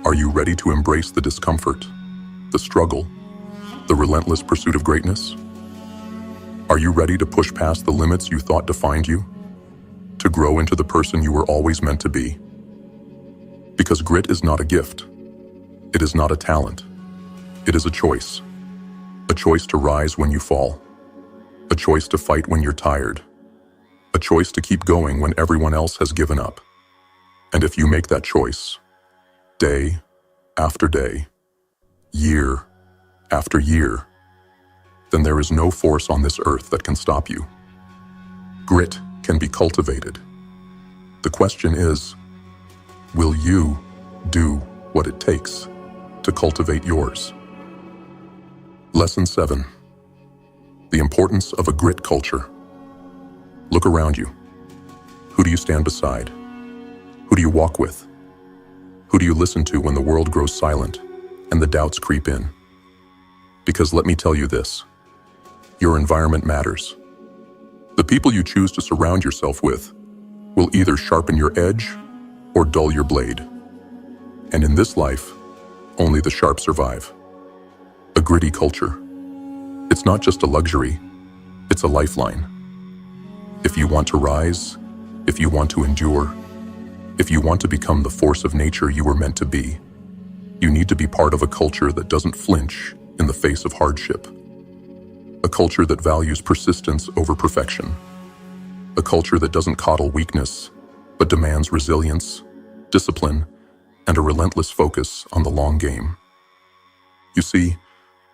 Are you ready to embrace the discomfort, the struggle, the relentless pursuit of greatness? Are you ready to push past the limits you thought defined you? To grow into the person you were always meant to be? Because grit is not a gift. It is not a talent. It is a choice. A choice to rise when you fall. A choice to fight when you're tired. A choice to keep going when everyone else has given up. And if you make that choice, day after day, year after year, then there is no force on this earth that can stop you. Grit can be cultivated. The question is, will you do what it takes to cultivate yours? Lesson 7. The importance of a grit culture. Look around you. Who do you stand beside? Who do you walk with? Who do you listen to when the world grows silent and the doubts creep in? Because let me tell you this, your environment matters. The people you choose to surround yourself with will either sharpen your edge or dull your blade. And in this life, only the sharp survive. A gritty culture. It's not just a luxury, it's a lifeline. If you want to rise, if you want to endure, if you want to become the force of nature you were meant to be, you need to be part of a culture that doesn't flinch in the face of hardship. A culture that values persistence over perfection. A culture that doesn't coddle weakness, but demands resilience, discipline, and a relentless focus on the long game. You see,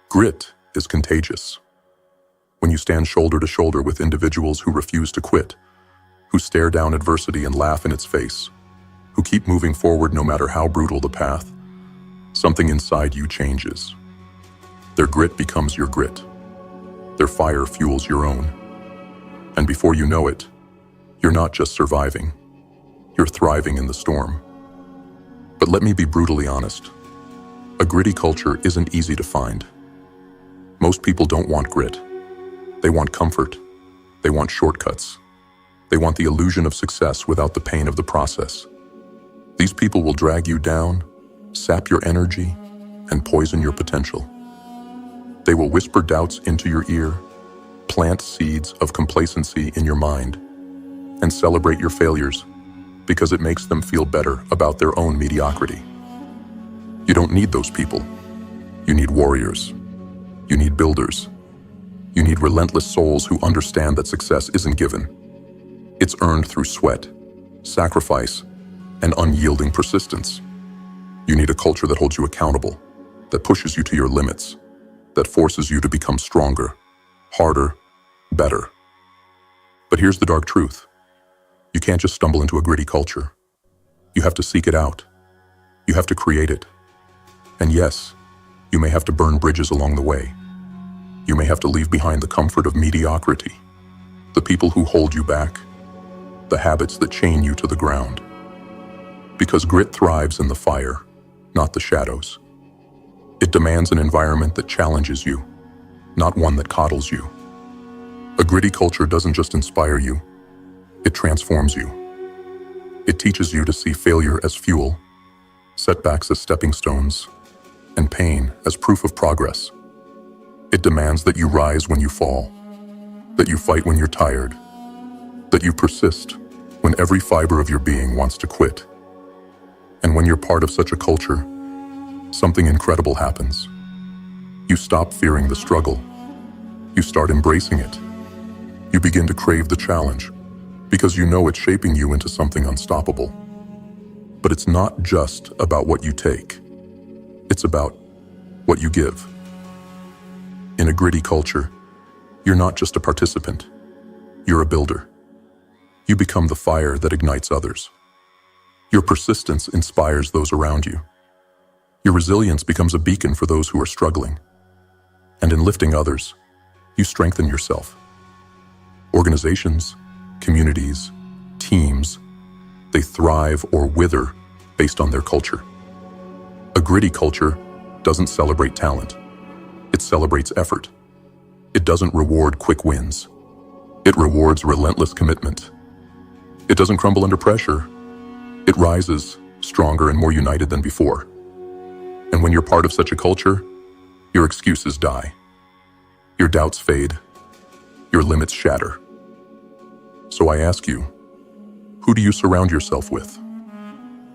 grit is contagious. When you stand shoulder to shoulder with individuals who refuse to quit, who stare down adversity and laugh in its face, who keep moving forward no matter how brutal the path, something inside you changes. Their grit becomes your grit. Their fire fuels your own. And before you know it, you're not just surviving, you're thriving in the storm. But let me be brutally honest. A gritty culture isn't easy to find. Most people don't want grit. They want comfort. They want shortcuts. They want the illusion of success without the pain of the process. These people will drag you down, sap your energy, and poison your potential. They will whisper doubts into your ear, plant seeds of complacency in your mind, and celebrate your failures because it makes them feel better about their own mediocrity. You don't need those people. You need warriors. You need builders. You need relentless souls who understand that success isn't given. It's earned through sweat, sacrifice, and unyielding persistence. You need a culture that holds you accountable, that pushes you to your limits, that forces you to become stronger, harder, better. But here's the dark truth. You can't just stumble into a gritty culture. You have to seek it out. You have to create it. And yes, you may have to burn bridges along the way. You may have to leave behind the comfort of mediocrity, the people who hold you back, the habits that chain you to the ground. Because grit thrives in the fire, not the shadows. It demands an environment that challenges you, not one that coddles you. A gritty culture doesn't just inspire you, it transforms you. It teaches you to see failure as fuel, setbacks as stepping stones, and pain as proof of progress. It demands that you rise when you fall, that you fight when you're tired, that you persist when every fiber of your being wants to quit. And when you're part of such a culture, something incredible happens. You stop fearing the struggle. You start embracing it. You begin to crave the challenge because you know it's shaping you into something unstoppable. But it's not just about what you take. It's about what you give. In a gritty culture, you're not just a participant. You're a builder. You become the fire that ignites others. Your persistence inspires those around you. Your resilience becomes a beacon for those who are struggling. And in lifting others, you strengthen yourself. Organizations, communities, teams, they thrive or wither based on their culture. A gritty culture doesn't celebrate talent. It celebrates effort. It doesn't reward quick wins. It rewards relentless commitment. It doesn't crumble under pressure. It rises stronger and more united than before. And when you're part of such a culture, your excuses die. Your doubts fade. Your limits shatter. So I ask you, who do you surround yourself with?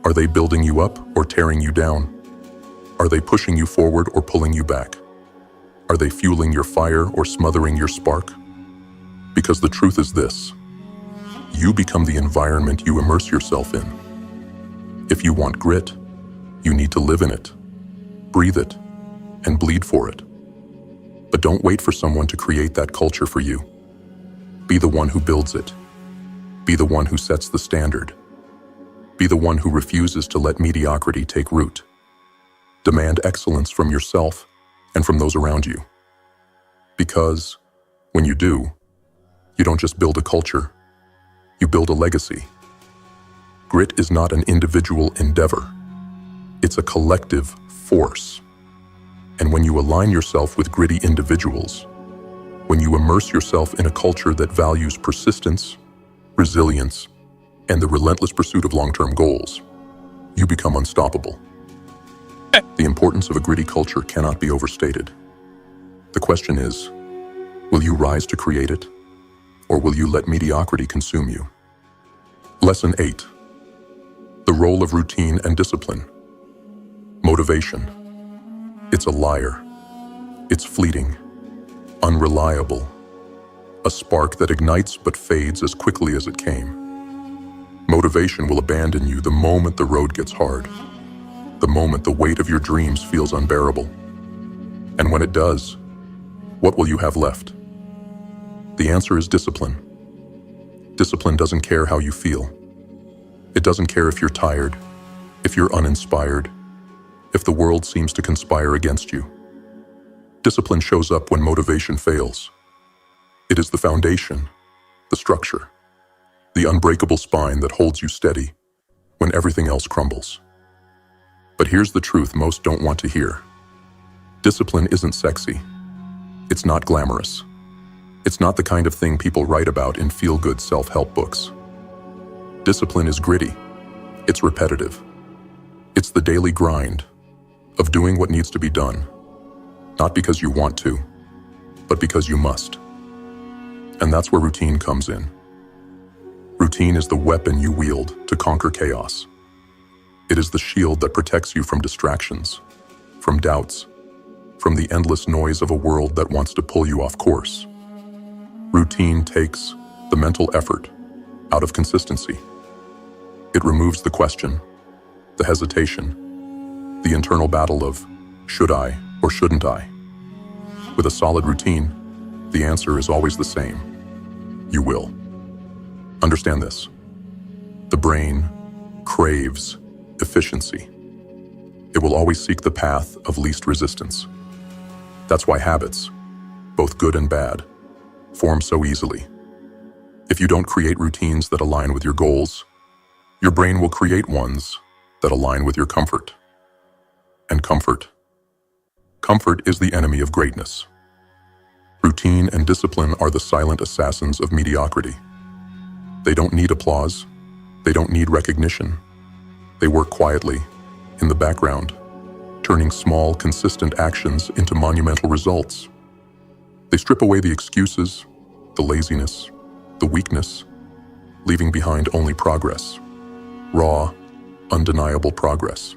Are they building you up or tearing you down? Are they pushing you forward or pulling you back? Are they fueling your fire or smothering your spark? Because the truth is this: you become the environment you immerse yourself in. If you want grit, you need to live in it, breathe it, and bleed for it. But don't wait for someone to create that culture for you. Be the one who builds it. Be the one who sets the standard. Be the one who refuses to let mediocrity take root. Demand excellence from yourself and from those around you. Because when you do, you don't just build a culture, you build a legacy. Grit is not an individual endeavor. It's a collective force. And when you align yourself with gritty individuals, when you immerse yourself in a culture that values persistence, resilience, and the relentless pursuit of long-term goals, you become unstoppable. The importance of a gritty culture cannot be overstated. The question is, will you rise to create it, or will you let mediocrity consume you? Lesson 8. The role of routine and discipline. Motivation. It's a liar. It's fleeting, unreliable, a spark that ignites but fades as quickly as it came. Motivation will abandon you the moment the road gets hard, the moment the weight of your dreams feels unbearable. And when it does, what will you have left? The answer is discipline. Discipline doesn't care how you feel. It doesn't care if you're tired, if you're uninspired, if the world seems to conspire against you. Discipline shows up when motivation fails. It is the foundation, the structure, the unbreakable spine that holds you steady when everything else crumbles. But here's the truth most don't want to hear. Discipline isn't sexy. It's not glamorous. It's not the kind of thing people write about in feel-good self-help books. Discipline is gritty. It's repetitive. It's the daily grind of doing what needs to be done, not because you want to, but because you must. And that's where routine comes in. Routine is the weapon you wield to conquer chaos. It is the shield that protects you from distractions, from doubts, from the endless noise of a world that wants to pull you off course. Routine takes the mental effort out of consistency. It removes the question, the hesitation, the internal battle of should I or shouldn't I? With a solid routine, the answer is always the same. You will. Understand this. The brain craves efficiency. It will always seek the path of least resistance. That's why habits, both good and bad, form so easily. If you don't create routines that align with your goals, your brain will create ones that align with your comfort. And comfort is the enemy of greatness. Routine and discipline are the silent assassins of mediocrity. They don't need applause. They don't need recognition. They work quietly, in the background, turning small, consistent actions into monumental results. They strip away the excuses, the laziness, the weakness, leaving behind only progress. Raw, undeniable progress.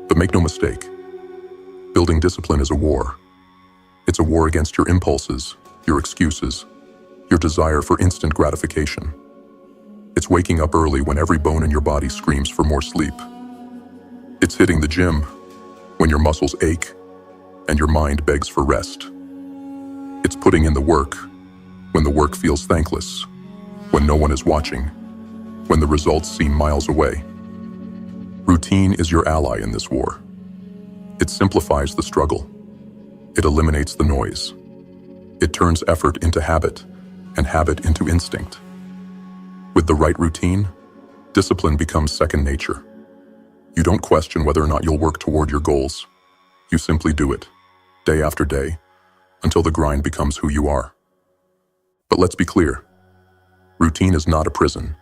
But make no mistake, building discipline is a war. It's a war against your impulses, your excuses, your desire for instant gratification. It's waking up early when every bone in your body screams for more sleep. It's hitting the gym when your muscles ache and your mind begs for rest. It's putting in the work when the work feels thankless, when no one is watching, when the results seem miles away. Routine is your ally in this war. It simplifies the struggle. It eliminates the noise. It turns effort into habit and habit into instinct. With the right routine, discipline becomes second nature. You don't question whether or not you'll work toward your goals. You simply do it, day after day, until the grind becomes who you are. But let's be clear, routine is not a prison.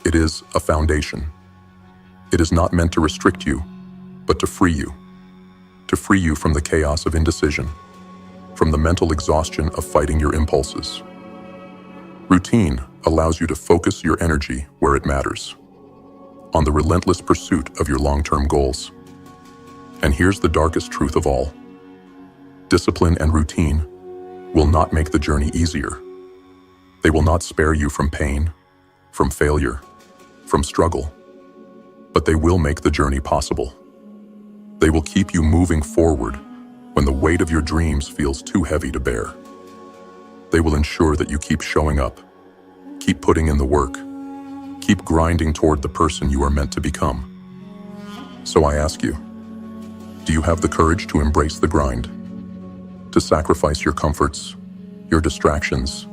It is a foundation. It is not meant to restrict you, but to free you from the chaos of indecision, from the mental exhaustion of fighting your impulses. Routine allows you to focus your energy where it matters, on the relentless pursuit of your long-term goals. And here's the darkest truth of all. Discipline and routine will not make the journey easier. They will not spare you from pain, from failure, from struggle, but they will make the journey possible. They will keep you moving forward when the weight of your dreams feels too heavy to bear. They will ensure that you keep showing up, keep putting in the work, keep grinding toward the person you are meant to become. So I ask you, do you have the courage to embrace the grind? To sacrifice your comforts, your distractions,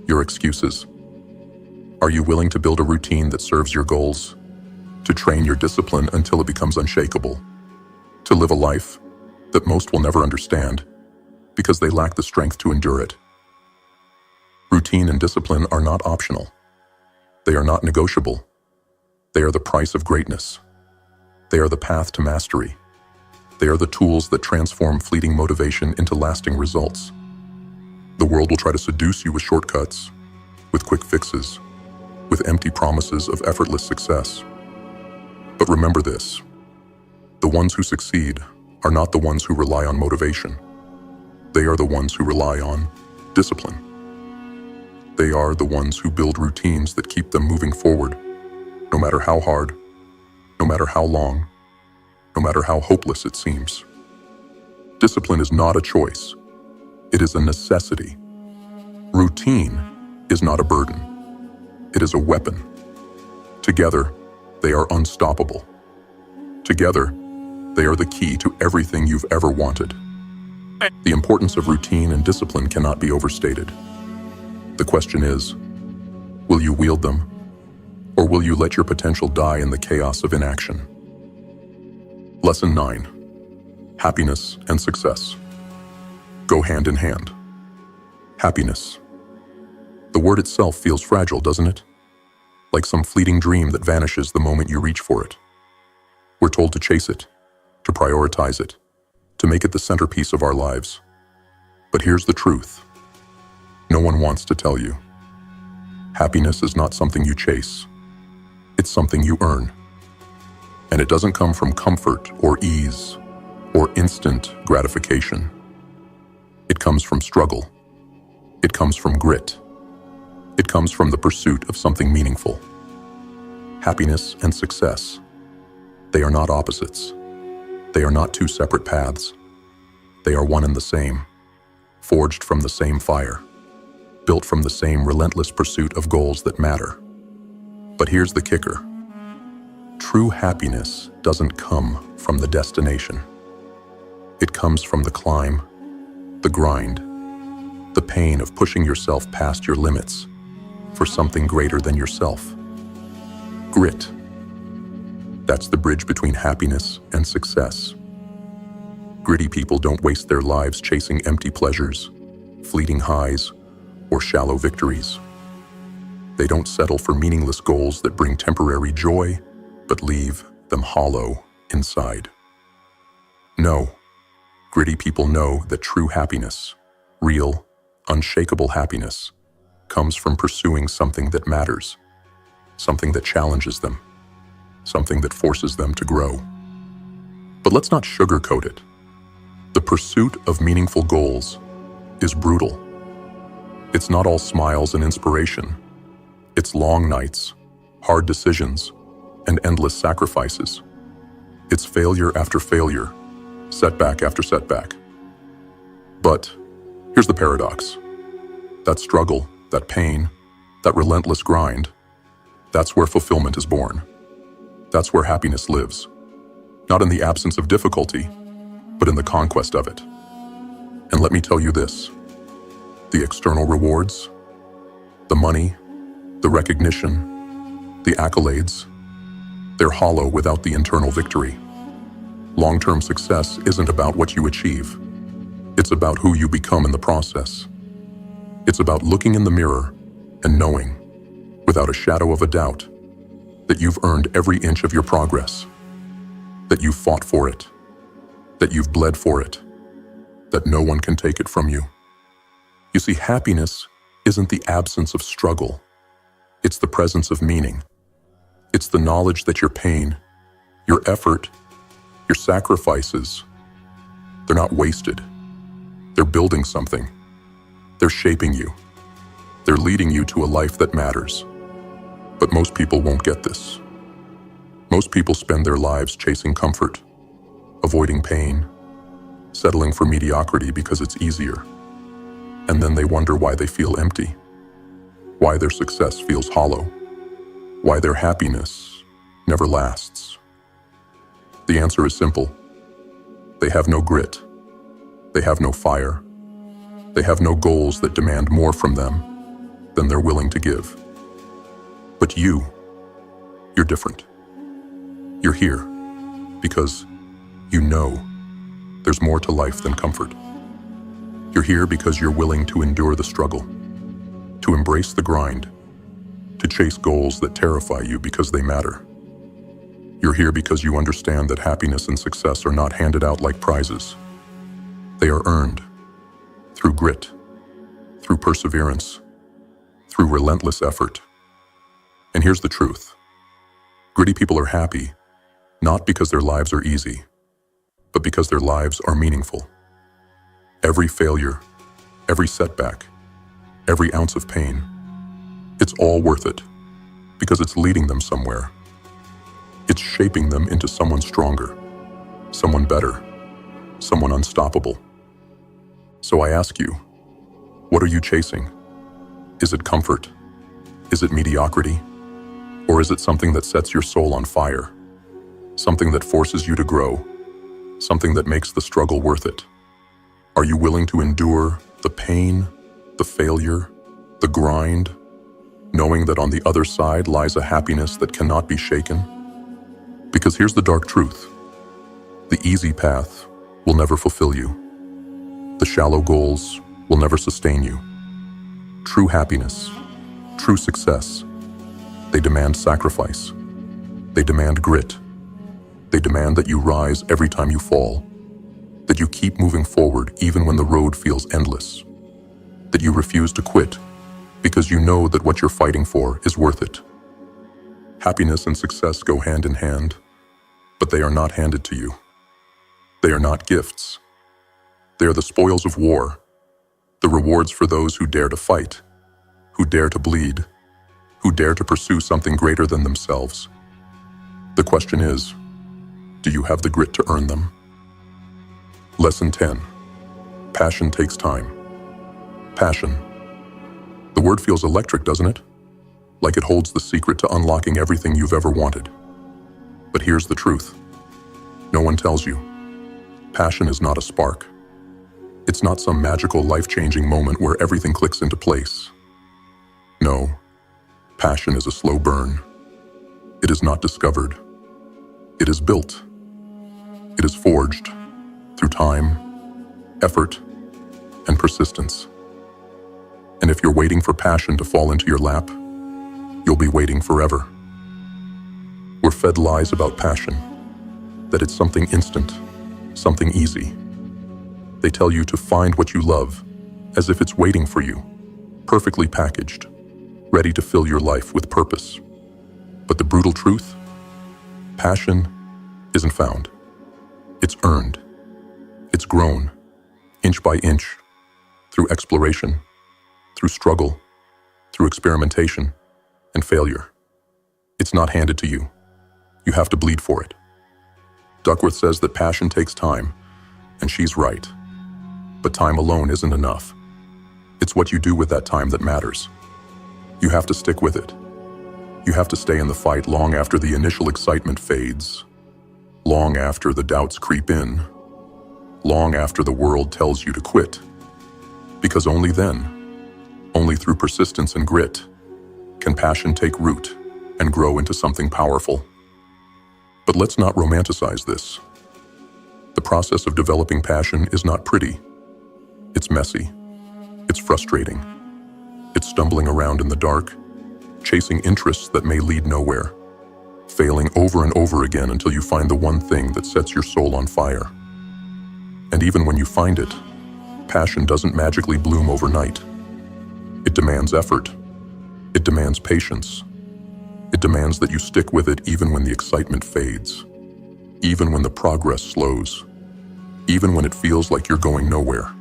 your excuses? Are you willing to build a routine that serves your goals? To train your discipline until it becomes unshakable? To live a life that most will never understand because they lack the strength to endure it? Routine and discipline are not optional. They are not negotiable. They are the price of greatness. They are the path to mastery. They are the tools that transform fleeting motivation into lasting results. The world will try to seduce you with shortcuts, with quick fixes, with empty promises of effortless success. But remember this, the ones who succeed are not the ones who rely on motivation. They are the ones who rely on discipline. They are the ones who build routines that keep them moving forward, no matter how hard, no matter how long, no matter how hopeless it seems. Discipline is not a choice. It is a necessity. Routine is not a burden. It is a weapon. Together, they are unstoppable. Together, they are the key to everything you've ever wanted. The importance of routine and discipline cannot be overstated. The question is, will you wield them, or will you let your potential die in the chaos of inaction? Lesson 9. Happiness and success go hand in hand. Happiness. The word itself feels fragile, doesn't it? Like some fleeting dream that vanishes the moment you reach for it. We're told to chase it, to prioritize it, to make it the centerpiece of our lives. But here's the truth. No one wants to tell you. Happiness is not something you chase. It's something you earn. And it doesn't come from comfort or ease or instant gratification. It comes from struggle. It comes from grit. It comes from the pursuit of something meaningful. Happiness and success. They are not opposites. They are not two separate paths. They are one and the same, forged from the same fire, built from the same relentless pursuit of goals that matter. But here's the kicker. True happiness doesn't come from the destination. It comes from the climb, the grind, the pain of pushing yourself past your limits for something greater than yourself. Grit. That's the bridge between happiness and success. Gritty people don't waste their lives chasing empty pleasures, fleeting highs, or shallow victories. They don't settle for meaningless goals that bring temporary joy, but leave them hollow inside. No, gritty people know that true happiness, real, unshakable happiness, comes from pursuing something that matters, something that challenges them, something that forces them to grow. But let's not sugarcoat it. The pursuit of meaningful goals is brutal. It's not all smiles and inspiration. It's long nights, hard decisions, and endless sacrifices. It's failure after failure, setback after setback. But here's the paradox. That struggle, that pain, that relentless grind, that's where fulfillment is born. That's where happiness lives. Not in the absence of difficulty, but in the conquest of it. And let me tell you this. The external rewards, the money, the recognition, the accolades, they're hollow without the internal victory. Long-term success isn't about what you achieve. It's about who you become in the process. It's about looking in the mirror and knowing, without a shadow of a doubt, that you've earned every inch of your progress, that you've fought for it, that you've bled for it, that no one can take it from you. You see, happiness isn't the absence of struggle. It's the presence of meaning. It's the knowledge that your pain, your effort, your sacrifices, they're not wasted. They're building something. They're shaping you. They're leading you to a life that matters. But most people won't get this. Most people spend their lives chasing comfort, avoiding pain, settling for mediocrity because it's easier. And then they wonder why they feel empty, why their success feels hollow, why their happiness never lasts. The answer is simple. They have no grit. They have no fire. They have no goals that demand more from them than they're willing to give. But you're different. You're here because you know there's more to life than comfort. You're here because you're willing to endure the struggle, to embrace the grind, to chase goals that terrify you because they matter. You're here because you understand that happiness and success are not handed out like prizes. They are earned through grit, through perseverance, through relentless effort. And here's the truth. Gritty people are happy, not because their lives are easy, but because their lives are meaningful. Every failure, every setback, every ounce of pain, it's all worth it because it's leading them somewhere. It's shaping them into someone stronger, someone better, someone unstoppable. So I ask you, what are you chasing? Is it comfort, Is it mediocrity? Or is it something that sets your soul on fire? Something that forces you to grow? Something that makes the struggle worth it? Are you willing to endure the pain, the failure, the grind, knowing that on the other side lies a happiness that cannot be shaken? Because here's the dark truth. The easy path will never fulfill you. The shallow goals will never sustain you. True happiness, true success, they demand sacrifice. They demand grit. They demand that you rise every time you fall, that you keep moving forward even when the road feels endless, that you refuse to quit because you know that what you're fighting for is worth it. Happiness and success go hand in hand, but they are not handed to you. They are not gifts. They are the spoils of war, the rewards for those who dare to fight, who dare to bleed, who dare to pursue something greater than themselves. The question is, do you have the grit to earn them? Lesson 10. Passion takes time. Passion. The word feels electric, doesn't it? Like it holds the secret to unlocking everything you've ever wanted. But here's the truth. No one tells you. Passion is not a spark. It's not some magical, life-changing moment where everything clicks into place. No, passion is a slow burn. It is not discovered. It is built. It is forged through time, effort, and persistence. And if you're waiting for passion to fall into your lap, you'll be waiting forever. We're fed lies about passion, that it's something instant, something easy. They tell you to find what you love, as if it's waiting for you, perfectly packaged, ready to fill your life with purpose. But the brutal truth? Passion isn't found. It's earned. It's grown, inch by inch, through exploration, through struggle, through experimentation, and failure. It's not handed to you. You have to bleed for it. Duckworth says that passion takes time, and she's right. But time alone isn't enough. It's what you do with that time that matters. You have to stick with it. You have to stay in the fight long after the initial excitement fades, long after the doubts creep in, long after the world tells you to quit. Because only then, only through persistence and grit, can passion take root and grow into something powerful. But let's not romanticize this. The process of developing passion is not pretty. It's messy. It's frustrating. It's stumbling around in the dark, chasing interests that may lead nowhere, failing over and over again until you find the one thing that sets your soul on fire. And even when you find it, passion doesn't magically bloom overnight. It demands effort. It demands patience. It demands that you stick with it even when the excitement fades, even when the progress slows, even when it feels like you're going nowhere.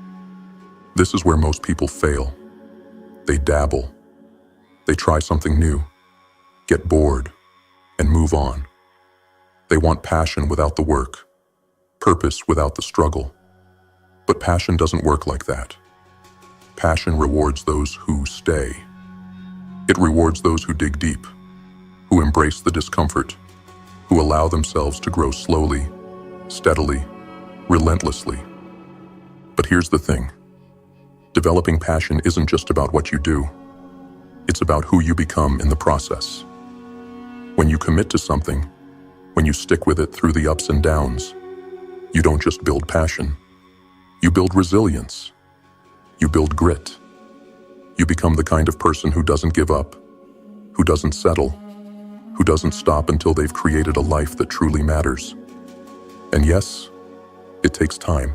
This is where most people fail. They dabble. They try something new, get bored, and move on. They want passion without the work, purpose without the struggle. But passion doesn't work like that. Passion rewards those who stay. It rewards those who dig deep, who embrace the discomfort, who allow themselves to grow slowly, steadily, relentlessly. But here's the thing. Developing passion isn't just about what you do. It's about who you become in the process. When you commit to something, when you stick with it through the ups and downs, you don't just build passion. You build resilience. You build grit. You become the kind of person who doesn't give up, who doesn't settle, who doesn't stop until they've created a life that truly matters. And yes, it takes time.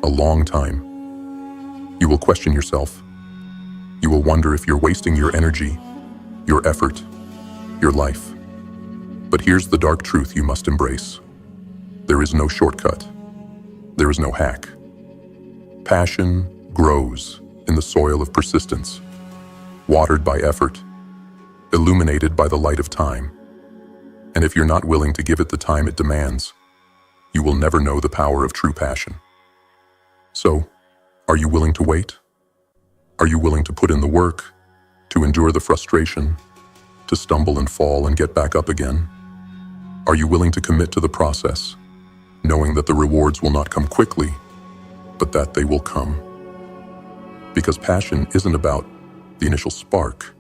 A long time. You will question yourself. You will wonder if you're wasting your energy, your effort, your life. But here's the dark truth you must embrace. There is no shortcut. There is no hack. Passion grows in the soil of persistence, watered by effort, illuminated by the light of time. And if you're not willing to give it the time it demands, you will never know the power of true passion. So, are you willing to wait? Are you willing to put in the work, To endure the frustration, to stumble and fall and get back up again? Are you willing to commit to the process, knowing that the rewards will not come quickly, but that they will come? Because passion isn't about the initial spark.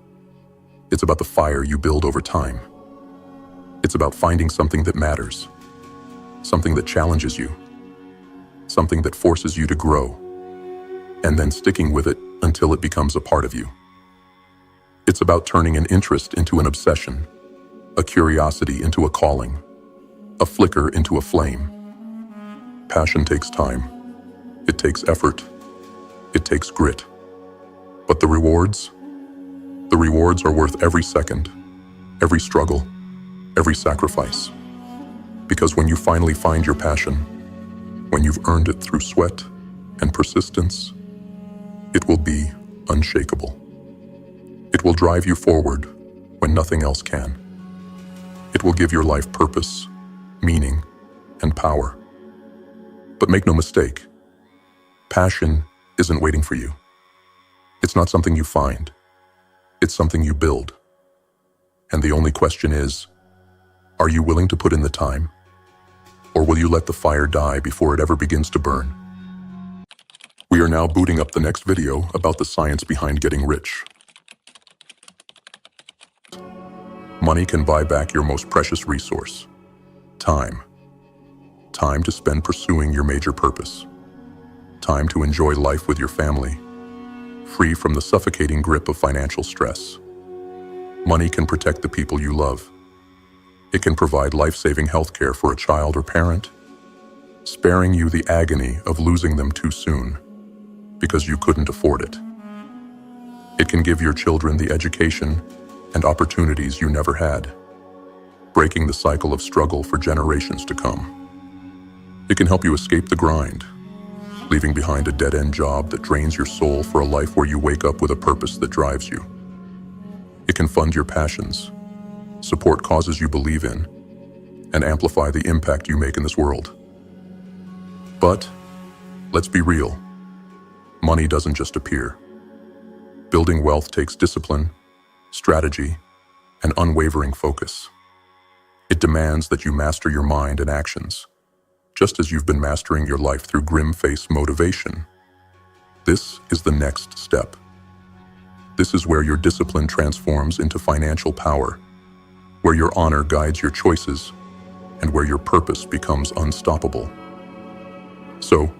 It's about the fire you build over time. It's about finding something that matters, something that challenges you, something that forces you to grow, and then sticking with it until it becomes a part of you. It's about turning an interest into an obsession, a curiosity into a calling, a flicker into a flame. Passion takes time. It takes effort. It takes grit. But the rewards? The rewards are worth every second, every struggle, every sacrifice. Because when you finally find your passion, when you've earned it through sweat and persistence, it will be unshakable. It will drive you forward when nothing else can. It will give your life purpose, meaning, and power. But make no mistake, passion isn't waiting for you. It's not something you find. It's something you build. And the only question is, are you willing to put in the time? Or will you let the fire die before it ever begins to burn? We are now booting up the next video about the science behind getting rich. Money can buy back your most precious resource, time. Time to spend pursuing your major purpose. Time to enjoy life with your family, free from the suffocating grip of financial stress. Money can protect the people you love. It can provide life-saving healthcare for a child or parent, sparing you the agony of losing them too soon because you couldn't afford it. It can give your children the education and opportunities you never had, breaking the cycle of struggle for generations to come. It can help you escape the grind, leaving behind a dead-end job that drains your soul for a life where you wake up with a purpose that drives you. It can fund your passions, support causes you believe in, and amplify the impact you make in this world. But let's be real. Money doesn't just appear. Building wealth takes discipline, strategy, and unwavering focus. It demands that you master your mind and actions, just as you've been mastering your life through grim-face motivation. This is the next step. This is where your discipline transforms into financial power, where your honor guides your choices, and where your purpose becomes unstoppable. So,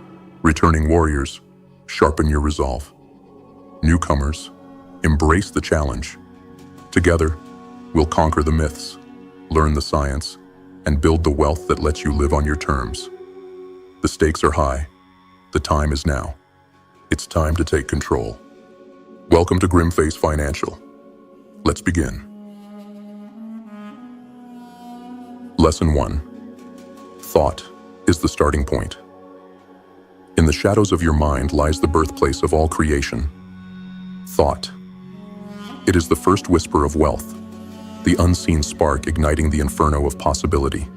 returning warriors, sharpen your resolve. Newcomers, embrace the challenge. Together, we'll conquer the myths, learn the science, and build the wealth that lets you live on your terms. The stakes are high. The time is now. It's time to take control. Welcome to Grimface Financial. Let's begin. Lesson 1. Thought is the starting point. In the shadows of your mind lies the birthplace of all creation. Thought. It is the first whisper of wealth, the unseen spark igniting the inferno of possibility.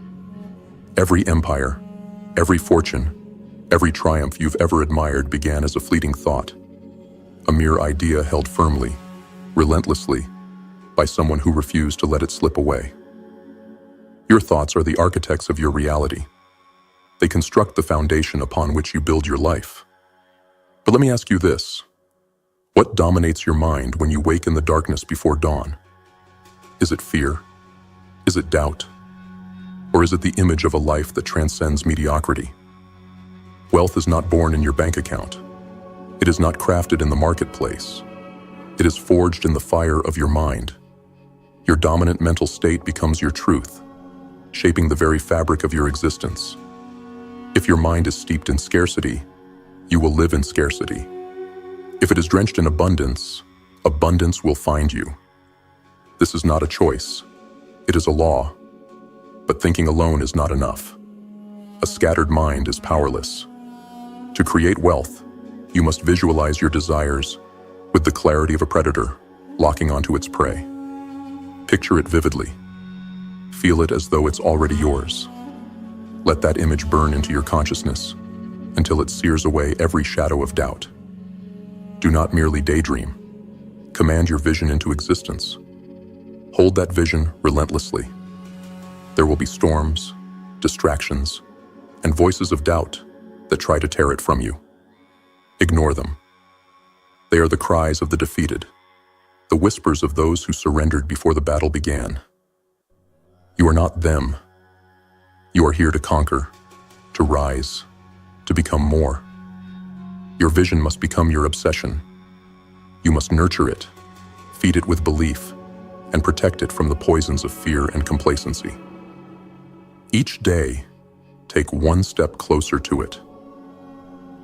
Every empire, every fortune, every triumph you've ever admired began as a fleeting thought, a mere idea held firmly, relentlessly, by someone who refused to let it slip away. Your thoughts are the architects of your reality. They construct the foundation upon which you build your life. But let me ask you this. What dominates your mind when you wake in the darkness before dawn? Is it fear? Is it doubt? Or is it the image of a life that transcends mediocrity? Wealth is not born in your bank account. It is not crafted in the marketplace. It is forged in the fire of your mind. Your dominant mental state becomes your truth, shaping the very fabric of your existence. If your mind is steeped in scarcity, you will live in scarcity. If it is drenched in abundance, abundance will find you. This is not a choice. It is a law. But thinking alone is not enough. A scattered mind is powerless. To create wealth, you must visualize your desires with the clarity of a predator locking onto its prey. Picture it vividly. Feel it as though it's already yours. Let that image burn into your consciousness until it sears away every shadow of doubt. Do not merely daydream. Command your vision into existence. Hold that vision relentlessly. There will be storms, distractions, and voices of doubt that try to tear it from you. Ignore them. They are the cries of the defeated, the whispers of those who surrendered before the battle began. You are not them. You are here to conquer, to rise, to become more. Your vision must become your obsession. You must nurture it, feed it with belief, and protect it from the poisons of fear and complacency. Each day, take one step closer to it.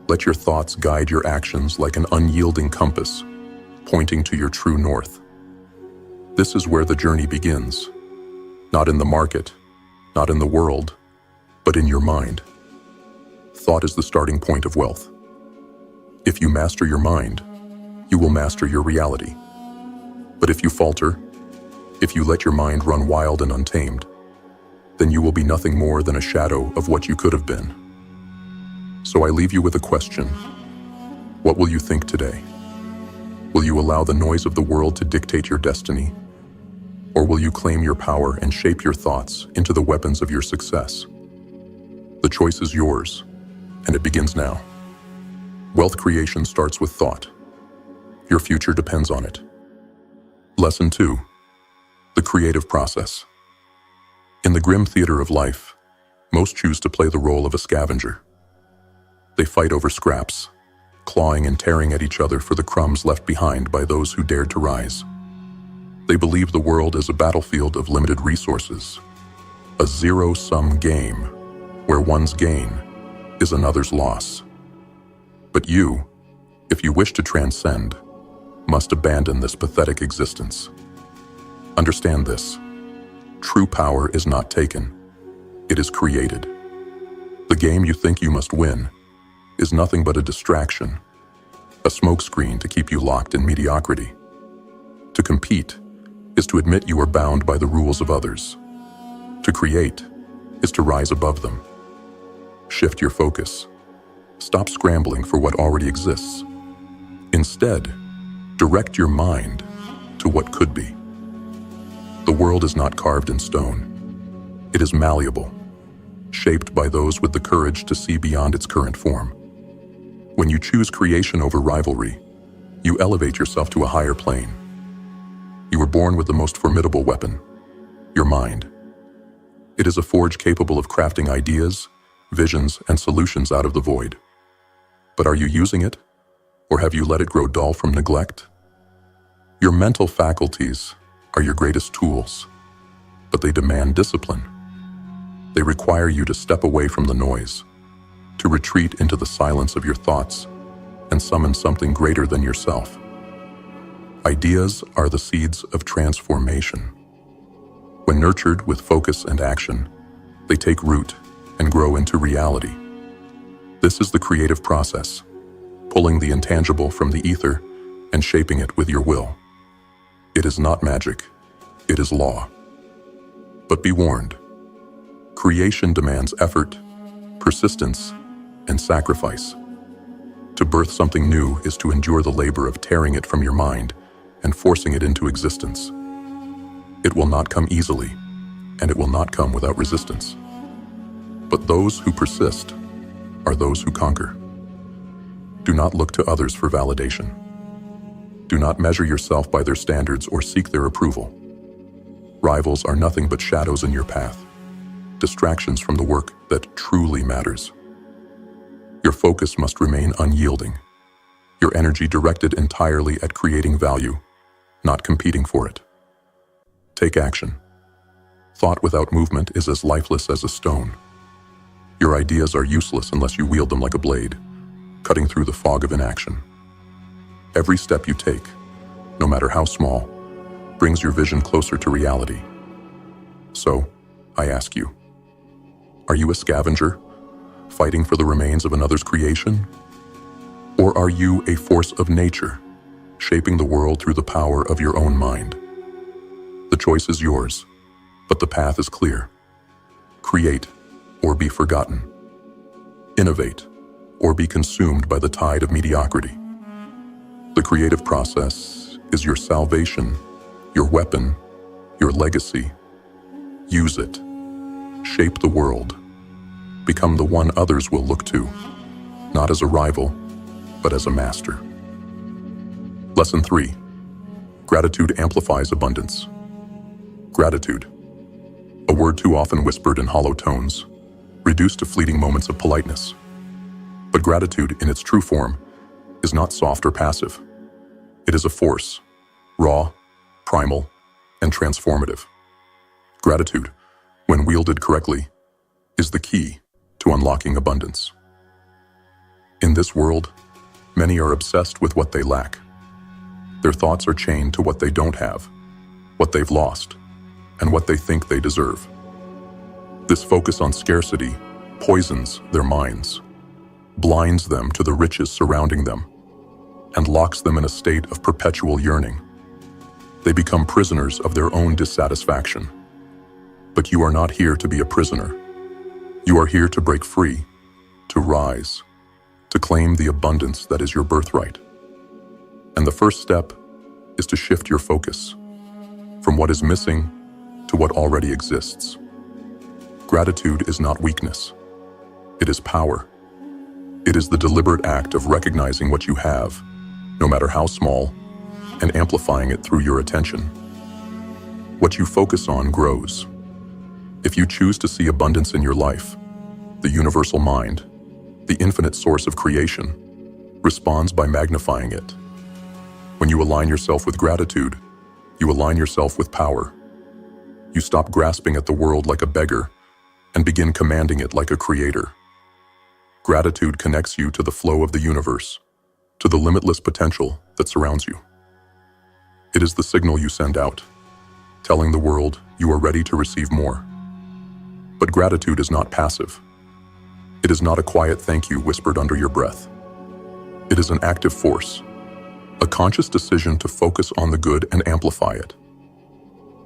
Let your thoughts guide your actions like an unyielding compass, pointing to your true north. This is where the journey begins. Not in the market, not in the world, but in your mind. Thought is the starting point of wealth. If you master your mind, you will master your reality. But if you falter, if you let your mind run wild and untamed, then you will be nothing more than a shadow of what you could have been. So I leave you with a question. What will you think today? Will you allow the noise of the world to dictate your destiny? Or will you claim your power and shape your thoughts into the weapons of your success? The choice is yours, and it begins now. Wealth creation starts with thought. Your future depends on it. Lesson 2. The creative process. In the grim theater of life, most choose to play the role of a scavenger. They fight over scraps, clawing and tearing at each other for the crumbs left behind by those who dared to rise. They believe the world is a battlefield of limited resources, a zero-sum game where one's gain is another's loss. But you, if you wish to transcend, must abandon this pathetic existence. Understand this. True power is not taken. It is created. The game you think you must win is nothing but a distraction, a smokescreen to keep you locked in mediocrity. To compete is to admit you are bound by the rules of others. To create is to rise above them. Shift your focus. Stop scrambling for what already exists. Instead, direct your mind to what could be. The world is not carved in stone. It is malleable, shaped by those with the courage to see beyond its current form. When you choose creation over rivalry, you elevate yourself to a higher plane. You were born with the most formidable weapon, your mind. It is a forge capable of crafting ideas, visions, and solutions out of the void. But are you using it? Or have you let it grow dull from neglect? Your mental faculties are your greatest tools, but they demand discipline. They require you to step away from the noise, to retreat into the silence of your thoughts and summon something greater than yourself. Ideas are the seeds of transformation. When nurtured with focus and action, they take root and grow into reality. This is the creative process, pulling the intangible from the ether and shaping it with your will. It is not magic, it is law. But be warned, creation demands effort, persistence, and sacrifice. To birth something new is to endure the labor of tearing it from your mind and forcing it into existence. It will not come easily, and it will not come without resistance. But those who persist are those who conquer. Do not look to others for validation. Do not measure yourself by their standards or seek their approval. Rivals are nothing but shadows in your path, distractions from the work that truly matters. Your focus must remain unyielding, your energy directed entirely at creating value, not competing for it. Take action. Thought without movement is as lifeless as a stone. Your ideas are useless unless you wield them like a blade, cutting through the fog of inaction. Every step you take, no matter how small, brings your vision closer to reality. So, I ask you, are you a scavenger, fighting for the remains of another's creation? Or are you a force of nature, shaping the world through the power of your own mind? The choice is yours, but the path is clear. Create, or be forgotten. Innovate, or be consumed by the tide of mediocrity. The creative process is your salvation, your weapon, your legacy. Use it. Shape the world. Become the one others will look to, not as a rival, but as a master. Lesson 3. Gratitude amplifies abundance. Gratitude, a word too often whispered in hollow tones, reduced to fleeting moments of politeness. But gratitude in its true form is not soft or passive. It is a force, raw, primal, and transformative. Gratitude, when wielded correctly, is the key to unlocking abundance. In this world, many are obsessed with what they lack. Their thoughts are chained to what they don't have, what they've lost, and what they think they deserve. This focus on scarcity poisons their minds, blinds them to the riches surrounding them, and locks them in a state of perpetual yearning. They become prisoners of their own dissatisfaction. But you are not here to be a prisoner. You are here to break free, to rise, to claim the abundance that is your birthright. And the first step is to shift your focus from what is missing to what already exists. Gratitude is not weakness. It is power. It is the deliberate act of recognizing what you have, no matter how small, and amplifying it through your attention. What you focus on grows. If you choose to see abundance in your life, the universal mind, the infinite source of creation, responds by magnifying it. When you align yourself with gratitude, you align yourself with power. You stop grasping at the world like a beggar and begin commanding it like a creator. Gratitude connects you to the flow of the universe, to the limitless potential that surrounds you. It is the signal you send out, telling the world you are ready to receive more. But gratitude is not passive. It is not a quiet thank you whispered under your breath. It is an active force, a conscious decision to focus on the good and amplify it.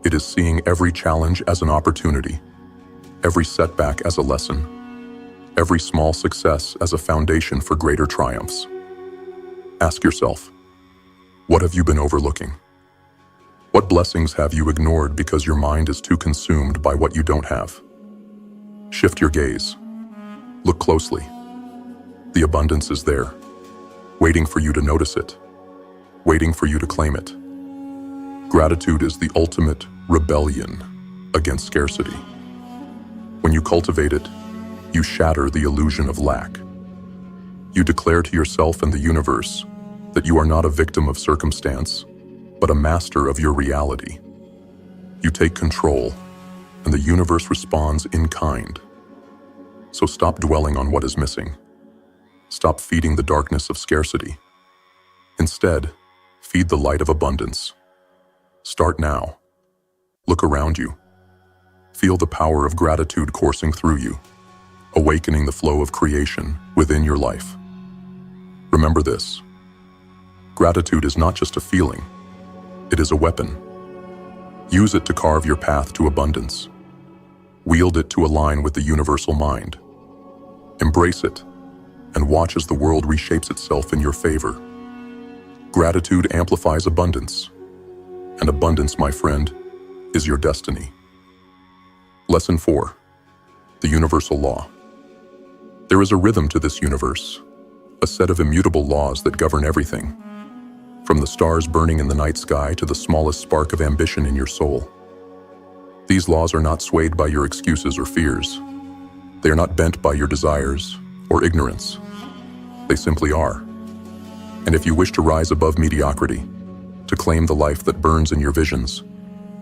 It is seeing every challenge as an opportunity, every setback as a lesson, every small success as a foundation for greater triumphs. Ask yourself, what have you been overlooking? What blessings have you ignored because your mind is too consumed by what you don't have? Shift your gaze. Look closely. The abundance is there, waiting for you to notice it, waiting for you to claim it. Gratitude is the ultimate rebellion against scarcity. When you cultivate it, you shatter the illusion of lack. You declare to yourself and the universe that you are not a victim of circumstance, but a master of your reality. You take control, and the universe responds in kind. So stop dwelling on what is missing. Stop feeding the darkness of scarcity. Instead, feed the light of abundance. Start now. Look around you. Feel the power of gratitude coursing through you, awakening the flow of creation within your life. Remember this. Gratitude is not just a feeling. It is a weapon. Use it to carve your path to abundance. Wield it to align with the universal mind. Embrace it, and watch as the world reshapes itself in your favor. Gratitude amplifies abundance. And abundance, my friend, is your destiny. Lesson 4. The universal law. There is a rhythm to this universe, a set of immutable laws that govern everything, from the stars burning in the night sky to the smallest spark of ambition in your soul. These laws are not swayed by your excuses or fears. They are not bent by your desires or ignorance. They simply are. And if you wish to rise above mediocrity, to claim the life that burns in your visions,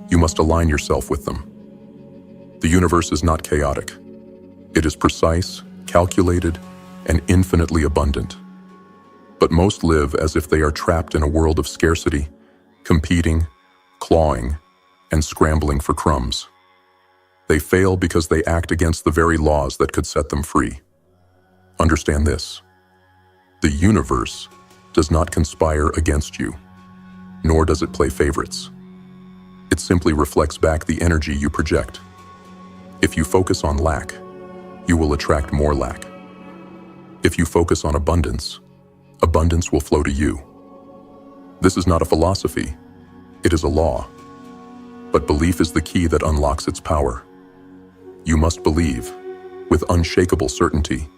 you must align yourself with them. The universe is not chaotic. It is precise, calculated, and infinitely abundant. But most live as if they are trapped in a world of scarcity, competing, clawing, and scrambling for crumbs. They fail because they act against the very laws that could set them free. Understand this. The universe does not conspire against you, nor does it play favorites. It simply reflects back the energy you project. If you focus on lack, you will attract more lack. If you focus on abundance, abundance will flow to you. This is not a philosophy, it is a law. But belief is the key that unlocks its power. You must believe, with unshakable certainty,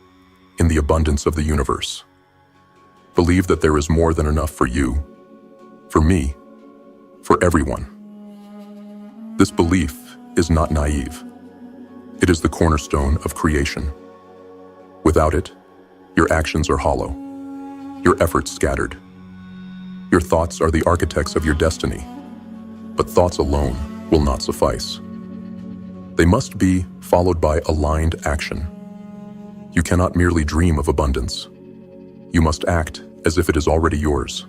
in the abundance of the universe. Believe that there is more than enough for you, for me, for everyone. This belief is not naive. It is the cornerstone of creation. Without it, your actions are hollow, your efforts scattered. Your thoughts are the architects of your destiny, but thoughts alone will not suffice. They must be followed by aligned action. You cannot merely dream of abundance. You must act as if it is already yours.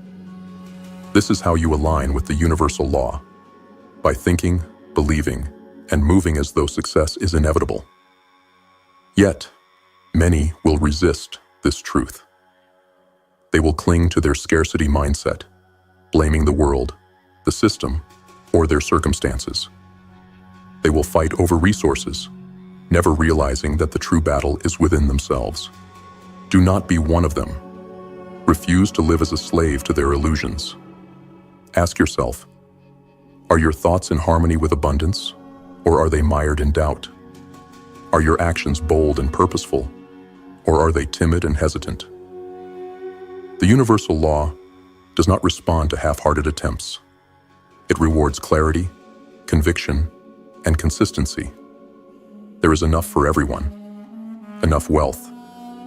This is how you align with the universal law, by thinking, believing, and moving as though success is inevitable. Yet, many will resist this truth. They will cling to their scarcity mindset, blaming the world, the system, or their circumstances. They will fight over resources, never realizing that the true battle is within themselves. Do not be one of them. Refuse to live as a slave to their illusions. Ask yourself, are your thoughts in harmony with abundance, or are they mired in doubt? Are your actions bold and purposeful, or are they timid and hesitant? The universal law does not respond to half-hearted attempts. It rewards clarity, conviction, and consistency. There is enough for everyone. Enough wealth,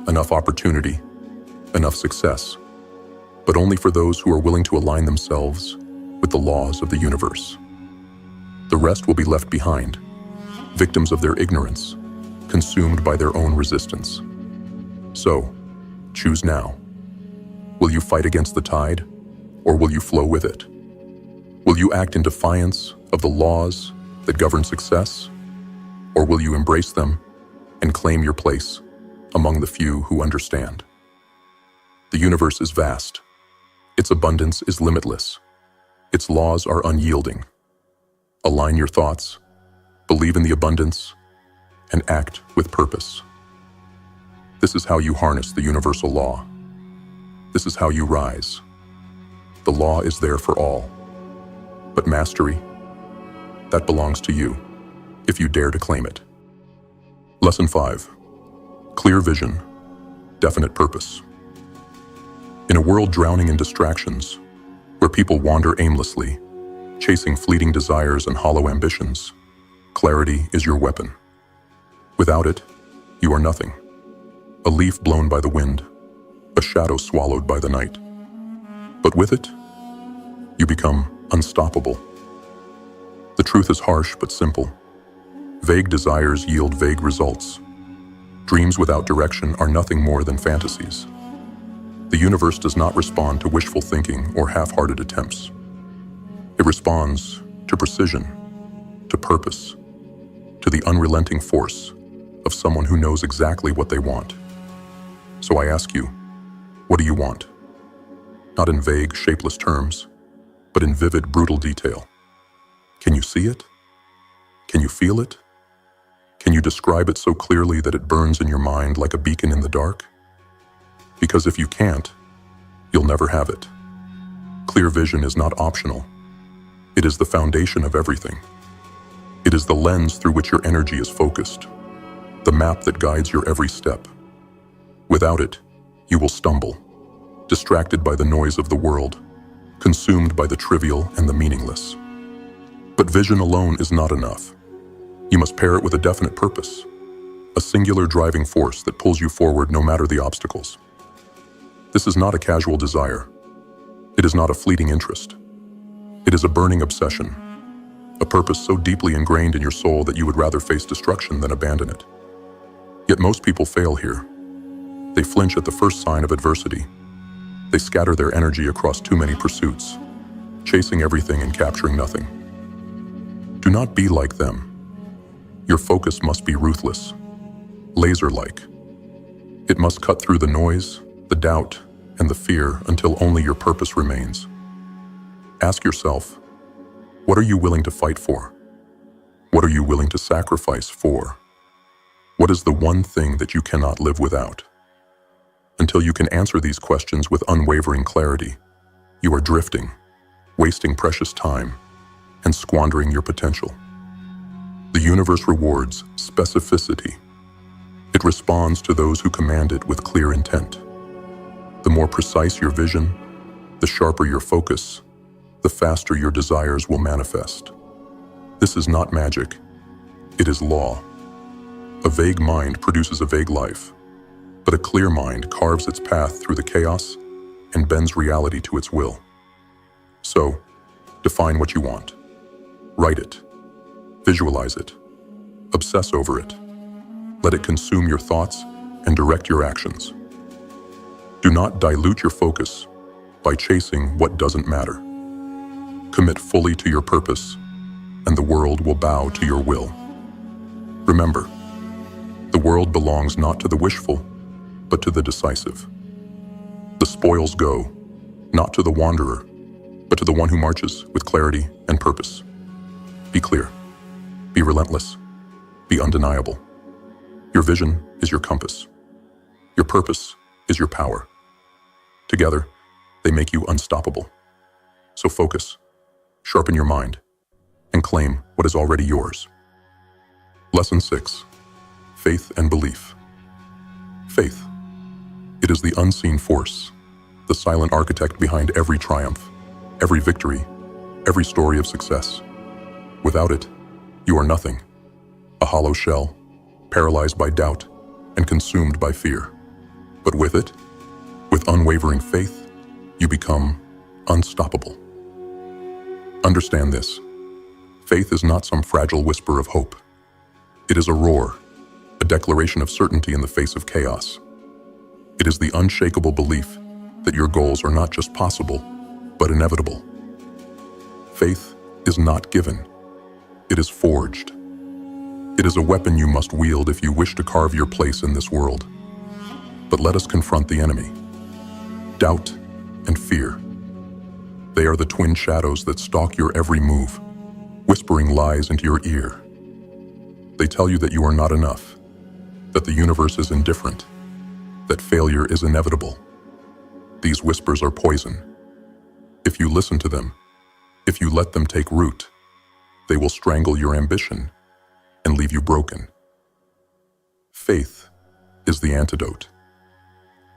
enough opportunity, enough success, but only for those who are willing to align themselves with the laws of the universe. The rest will be left behind, victims of their ignorance, consumed by their own resistance. So, choose now. Will you fight against the tide, or will you flow with it? Will you act in defiance of the laws that govern success, or will you embrace them and claim your place among the few who understand? The universe is vast. Its abundance is limitless. Its laws are unyielding. Align your thoughts, believe in the abundance, and act with purpose. This is how you harness the universal law. This is how you rise. The law is there for all. But mastery, that belongs to you, if you dare to claim it. Lesson 5. Clear vision, definite purpose. In a world drowning in distractions, where people wander aimlessly, chasing fleeting desires and hollow ambitions, clarity is your weapon. Without it, you are nothing. A leaf blown by the wind, a shadow swallowed by the night. But with it, you become unstoppable. The truth is harsh but simple. Vague desires yield vague results. Dreams without direction are nothing more than fantasies. The universe does not respond to wishful thinking or half-hearted attempts. It responds to precision, to purpose, to the unrelenting force of someone who knows exactly what they want. So I ask you, what do you want? Not in vague, shapeless terms, but in vivid, brutal detail. Can you see it? Can you feel it? Can you describe it so clearly that it burns in your mind like a beacon in the dark? Because if you can't, you'll never have it. Clear vision is not optional. It is the foundation of everything. It is the lens through which your energy is focused, the map that guides your every step. Without it, you will stumble, distracted by the noise of the world, consumed by the trivial and the meaningless. But vision alone is not enough. You must pair it with a definite purpose, a singular driving force that pulls you forward no matter the obstacles. This is not a casual desire. It is not a fleeting interest. It is a burning obsession, a purpose so deeply ingrained in your soul that you would rather face destruction than abandon it. Yet most people fail here. They flinch at the first sign of adversity. They scatter their energy across too many pursuits, chasing everything and capturing nothing. Do not be like them. Your focus must be ruthless, laser-like. It must cut through the noise, the doubt, and the fear until only your purpose remains. Ask yourself, what are you willing to fight for? What are you willing to sacrifice for? What is the one thing that you cannot live without? Until you can answer these questions with unwavering clarity, you are drifting, wasting precious time, and squandering your potential. The universe rewards specificity. It responds to those who command it with clear intent. The more precise your vision, the sharper your focus, the faster your desires will manifest. This is not magic. It is law. A vague mind produces a vague life, but a clear mind carves its path through the chaos and bends reality to its will. So, define what you want. Write it. Visualize it. Obsess over it. Let it consume your thoughts and direct your actions. Do not dilute your focus by chasing what doesn't matter. Commit fully to your purpose, and the world will bow to your will. Remember, the world belongs not to the wishful, but to the decisive. The spoils go, not to the wanderer, but to the one who marches with clarity and purpose. Be clear. Be relentless. Be undeniable. Your vision is your compass. Your purpose is your power. Together, they make you unstoppable. So focus, sharpen your mind, and claim what is already yours. Lesson 6. Faith and belief. Faith. It is the unseen force, the silent architect behind every triumph, every victory, every story of success. Without it, you are nothing, a hollow shell, paralyzed by doubt and consumed by fear. But with it, with unwavering faith, you become unstoppable. Understand this. Faith is not some fragile whisper of hope. It is a roar, a declaration of certainty in the face of chaos. It is the unshakable belief that your goals are not just possible, but inevitable. Faith is not given. It is forged. It is a weapon you must wield if you wish to carve your place in this world. But let us confront the enemy. Doubt and fear. They are the twin shadows that stalk your every move, whispering lies into your ear. They tell you that you are not enough, that the universe is indifferent, that failure is inevitable. These whispers are poison. If you listen to them, if you let them take root, they will strangle your ambition and leave you broken. Faith is the antidote.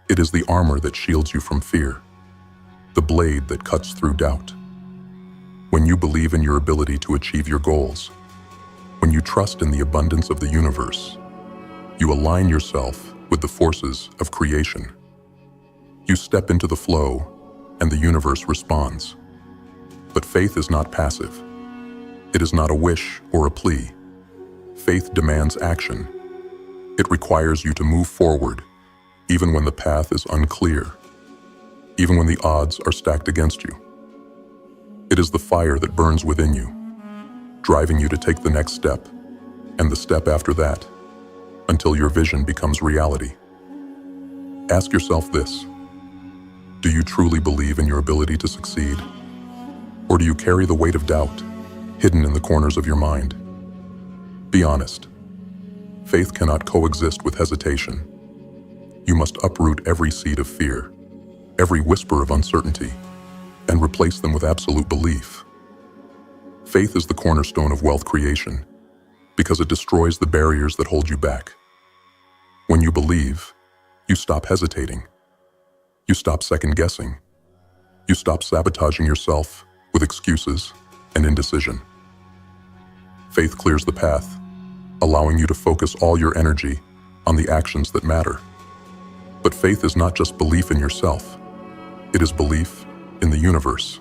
It is the armor that shields you from fear, the blade that cuts through doubt. When you believe in your ability to achieve your goals, when you trust in the abundance of the universe, you align yourself with the forces of creation. You step into the flow, and the universe responds. But faith is not passive. It is not a wish or a plea. Faith demands action. It requires you to move forward, even when the path is unclear, even when the odds are stacked against you. It is the fire that burns within you, driving you to take the next step, and the step after that, until your vision becomes reality. Ask yourself this: do you truly believe in your ability to succeed? Or do you carry the weight of doubt, hidden in the corners of your mind? Be honest. Faith cannot coexist with hesitation. You must uproot every seed of fear, every whisper of uncertainty, and replace them with absolute belief. Faith is the cornerstone of wealth creation, because it destroys the barriers that hold you back. When you believe, you stop hesitating. You stop second-guessing. You stop sabotaging yourself with excuses and indecision. Faith clears the path, allowing you to focus all your energy on the actions that matter. But faith is not just belief in yourself. It is belief in the universe.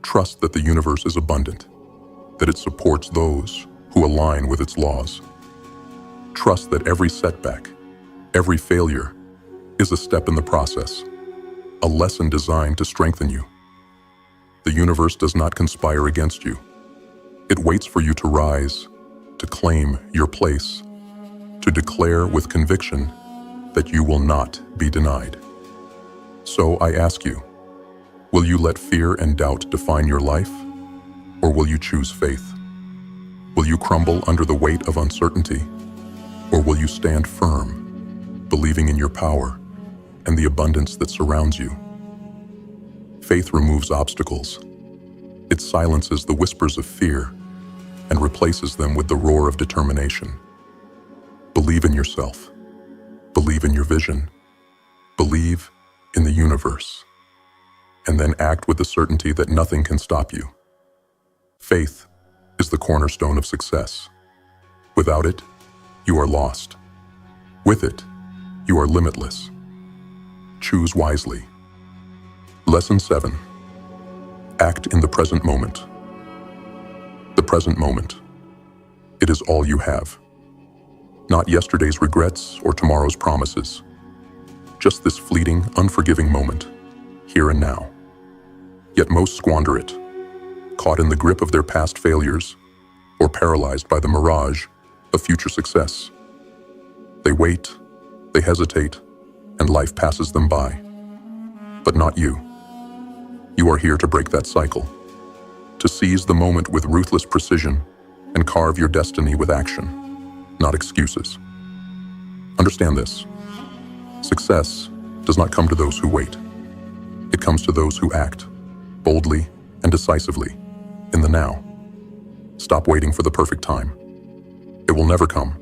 Trust that the universe is abundant, that it supports those who align with its laws. Trust that every setback, every failure, is a step in the process, a lesson designed to strengthen you. The universe does not conspire against you. It waits for you to rise, to claim your place, to declare with conviction that you will not be denied. So I ask you, will you let fear and doubt define your life, or will you choose faith? Will you crumble under the weight of uncertainty, or will you stand firm, believing in your power and the abundance that surrounds you? Faith removes obstacles, It silences the whispers of fear and replaces them with the roar of determination. Believe in yourself. Believe in your vision. Believe in the universe. And then act with the certainty that nothing can stop you. Faith is the cornerstone of success. Without it, you are lost. With it, you are limitless. Choose wisely. Lesson 7. Act in the present moment. The present moment. It is all you have. Not yesterday's regrets or tomorrow's promises. Just this fleeting, unforgiving moment, here and now. Yet most squander it, caught in the grip of their past failures or paralyzed by the mirage of future success. They wait, they hesitate, and life passes them by. But not you. You are here to break that cycle, to seize the moment with ruthless precision and carve your destiny with action, not excuses. Understand this. Success does not come to those who wait. It comes to those who act, boldly and decisively, in the now. Stop waiting for the perfect time. It will never come.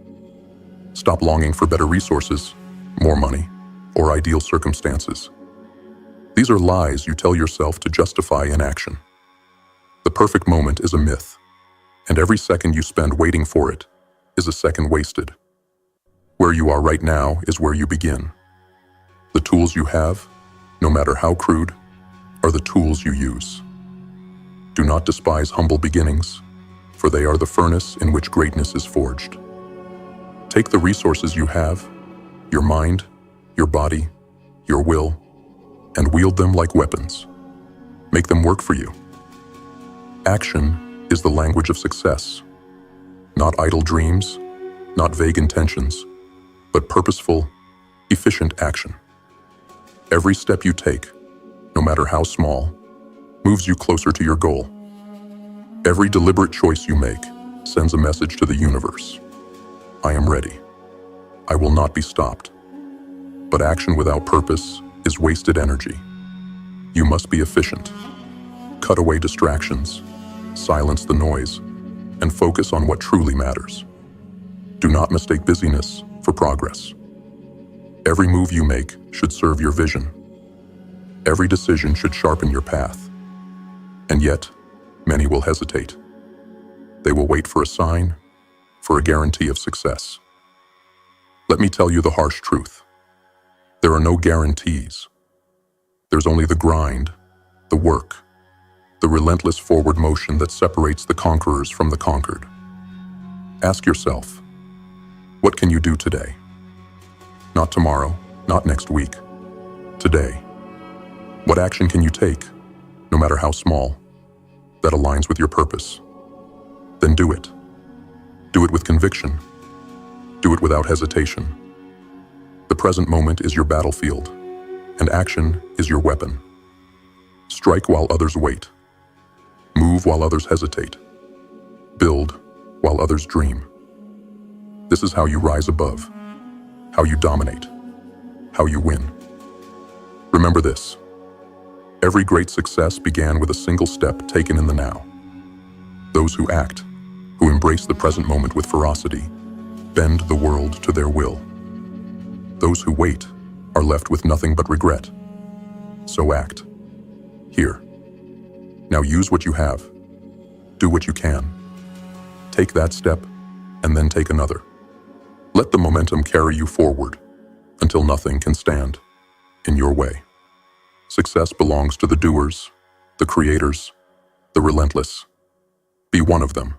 Stop longing for better resources, more money, or ideal circumstances. These are lies you tell yourself to justify inaction. The perfect moment is a myth, and every second you spend waiting for it is a second wasted. Where you are right now is where you begin. The tools you have, no matter how crude, are the tools you use. Do not despise humble beginnings, for they are the furnace in which greatness is forged. Take the resources you have, your mind, your body, your will, and wield them like weapons. Make them work for you. Action is the language of success. Not idle dreams, not vague intentions, but purposeful, efficient action. Every step you take, no matter how small, moves you closer to your goal. Every deliberate choice you make sends a message to the universe. I am ready. I will not be stopped. But action without purpose is wasted energy. You must be efficient. Cut away distractions, silence the noise, and focus on what truly matters. Do not mistake busyness for progress. Every move you make should serve your vision. Every decision should sharpen your path. And yet, many will hesitate. They will wait for a sign, for a guarantee of success. Let me tell you the harsh truth. There are no guarantees. There's only the grind, the work, the relentless forward motion that separates the conquerors from the conquered. Ask yourself, what can you do today? Not tomorrow, not next week. Today. What action can you take, no matter how small, that aligns with your purpose? Then do it. Do it with conviction. Do it without hesitation. The present moment is your battlefield, and action is your weapon. Strike while others wait. Move while others hesitate. Build while others dream. This is how you rise above, how you dominate, how you win. Remember this. Every great success began with a single step taken in the now. Those who act, who embrace the present moment with ferocity, bend the world to their will. Those who wait are left with nothing but regret. So act. Here. Now use what you have. Do what you can. Take that step, and then take another. Let the momentum carry you forward until nothing can stand in your way. Success belongs to the doers, the creators, the relentless. Be one of them.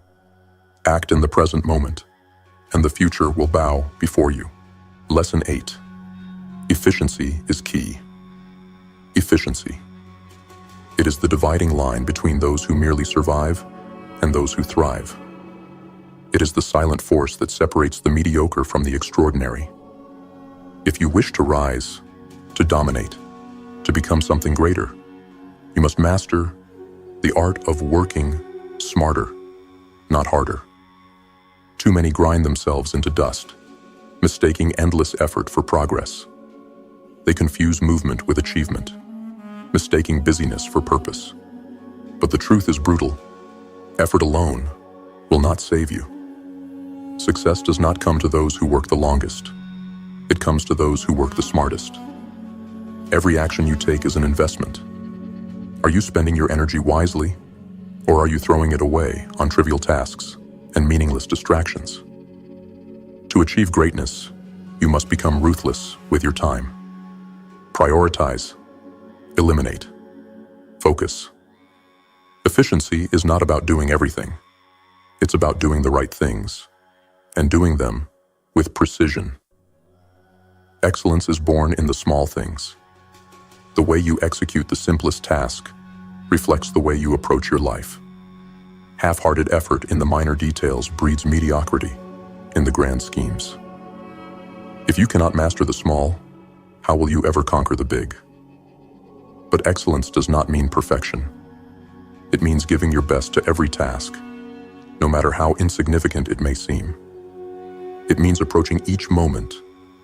Act in the present moment, and the future will bow before you. Lesson 8. Efficiency is key. Efficiency. It is the dividing line between those who merely survive and those who thrive. It is the silent force that separates the mediocre from the extraordinary. If you wish to rise, to dominate, to become something greater, you must master the art of working smarter, not harder. Too many grind themselves into dust, mistaking endless effort for progress. They confuse movement with achievement, mistaking busyness for purpose. But the truth is brutal. Effort alone will not save you. Success does not come to those who work the longest. It comes to those who work the smartest. Every action you take is an investment. Are you spending your energy wisely, or are you throwing it away on trivial tasks and meaningless distractions? To achieve greatness, you must become ruthless with your time. Prioritize, eliminate, focus. Efficiency is not about doing everything. It's about doing the right things, and doing them with precision. Excellence is born in the small things. The way you execute the simplest task reflects the way you approach your life. Half-hearted effort in the minor details breeds mediocrity in the grand schemes. If you cannot master the small, how will you ever conquer the big? But excellence does not mean perfection. It means giving your best to every task, no matter how insignificant it may seem. It means approaching each moment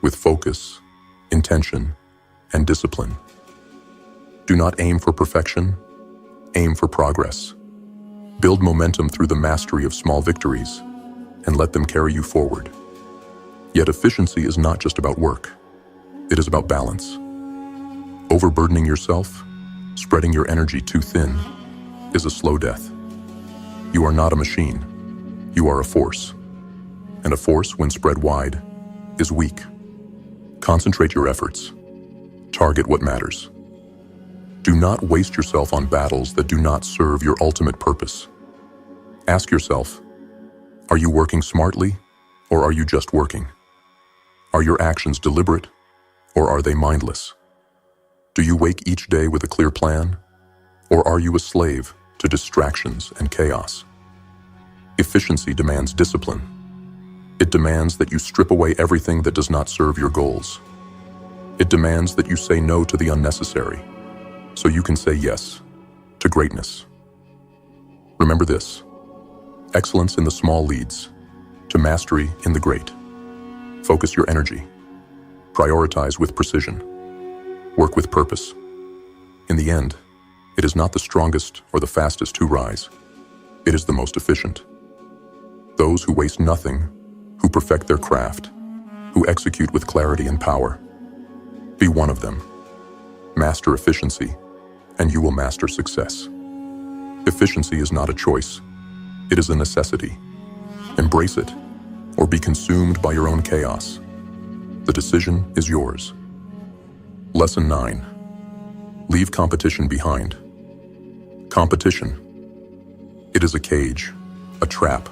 with focus, intention, and discipline. Do not aim for perfection, aim for progress. Build momentum through the mastery of small victories, and let them carry you forward. Yet efficiency is not just about work. It is about balance. Overburdening yourself, spreading your energy too thin, is a slow death. You are not a machine. You are a force. And a force, when spread wide, is weak. Concentrate your efforts. Target what matters. Do not waste yourself on battles that do not serve your ultimate purpose. Ask yourself, are you working smartly, or are you just working? Are your actions deliberate, or are they mindless? Do you wake each day with a clear plan, or are you a slave to distractions and chaos? Efficiency demands discipline. It demands that you strip away everything that does not serve your goals. It demands that you say no to the unnecessary, so you can say yes to greatness. Remember this: excellence in the small leads to mastery in the great. Focus your energy. Prioritize with precision. Work with purpose. In the end, it is not the strongest or the fastest who rise. It is the most efficient. Those who waste nothing, who perfect their craft, who execute with clarity and power. Be one of them. Master efficiency, and you will master success. Efficiency is not a choice. It is a necessity. Embrace it, or be consumed by your own chaos. The decision is yours. Lesson 9. Leave competition behind. Competition. It is a cage, a trap,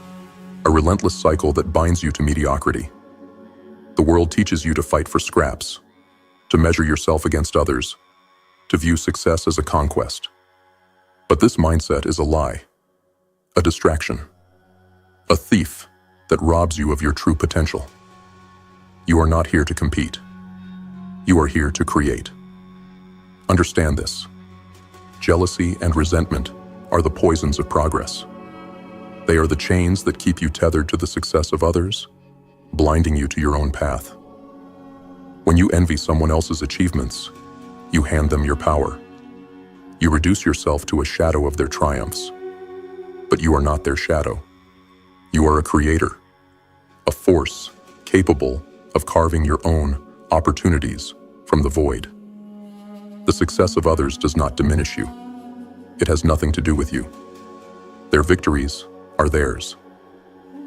a relentless cycle that binds you to mediocrity. The world teaches you to fight for scraps, to measure yourself against others, to view success as a conquest. But this mindset is a lie, a distraction, a thief that robs you of your true potential. You are not here to compete. You are here to create. Understand this. Jealousy and resentment are the poisons of progress. They are the chains that keep you tethered to the success of others, blinding you to your own path. When you envy someone else's achievements, you hand them your power. You reduce yourself to a shadow of their triumphs. But you are not their shadow. You are a creator, a force capable of carving your own opportunities from the void. The success of others does not diminish you. It has nothing to do with you. Their victories are theirs.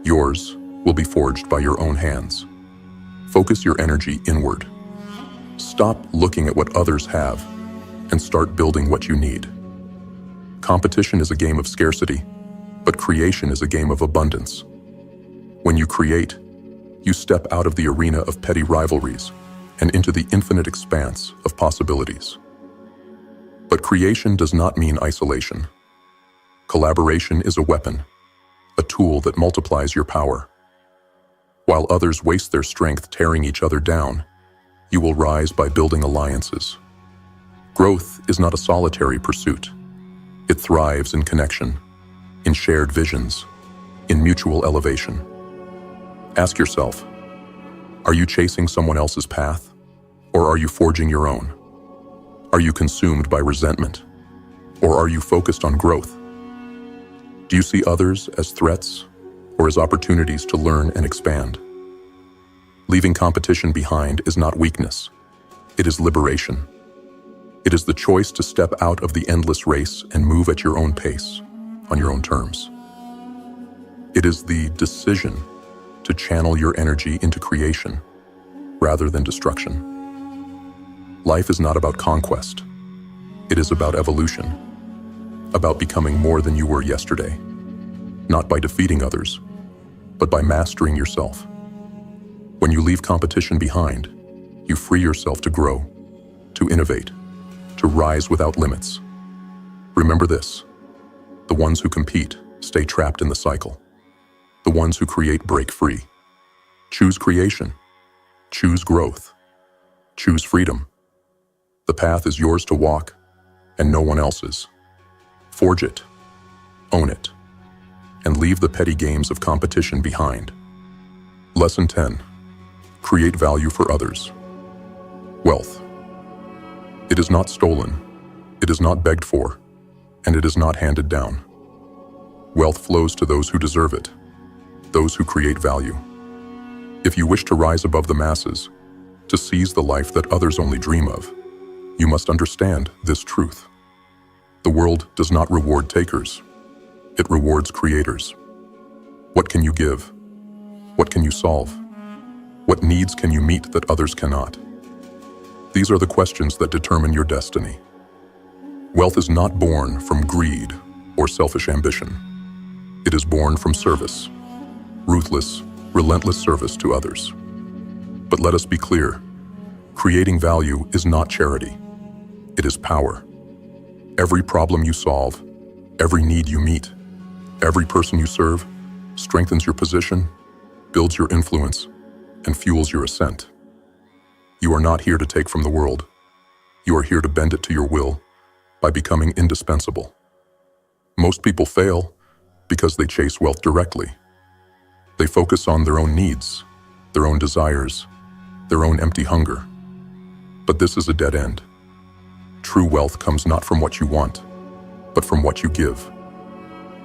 Yours will be forged by your own hands. Focus your energy inward. Stop looking at what others have and start building what you need. Competition is a game of scarcity, but creation is a game of abundance. When you create, you step out of the arena of petty rivalries and into the infinite expanse of possibilities. But creation does not mean isolation. Collaboration is a weapon, a tool that multiplies your power. While others waste their strength tearing each other down, you will rise by building alliances. Growth is not a solitary pursuit. It thrives in connection, in shared visions, in mutual elevation. Ask yourself, are you chasing someone else's path, or are you forging your own? Are you consumed by resentment, or are you focused on growth Do you see others as threats or as opportunities to learn and expand? Leaving competition behind is not weakness. It is liberation. It is the choice to step out of the endless race and move at your own pace, on your own terms. It is the decision to channel your energy into creation rather than destruction. Life is not about conquest. It is about evolution, about becoming more than you were yesterday, not by defeating others, but by mastering yourself. When you leave competition behind, you free yourself to grow, to innovate, to rise without limits. Remember this: the ones who compete stay trapped in the cycle. The ones who create break free. Choose creation. Choose growth. Choose freedom. The path is yours to walk, and no one else's. Forge it, own it, and leave the petty games of competition behind. Lesson 10. Create value for others. Wealth. It is not stolen, it is not begged for, and it is not handed down. Wealth flows to those who deserve it, those who create value. If you wish to rise above the masses, to seize the life that others only dream of, you must understand this truth. The world does not reward takers. It rewards creators. What can you give? What can you solve? What needs can you meet that others cannot? These are the questions that determine your destiny. Wealth is not born from greed or selfish ambition. It is born from service, ruthless, relentless service to others. But let us be clear, creating value is not charity. It is power. Every problem you solve, every need you meet, every person you serve strengthens your position, builds your influence, and fuels your ascent. You are not here to take from the world. You are here to bend it to your will by becoming indispensable. Most people fail because they chase wealth directly. They focus on their own needs, their own desires, their own empty hunger. But this is a dead end. True wealth comes not from what you want, but from what you give.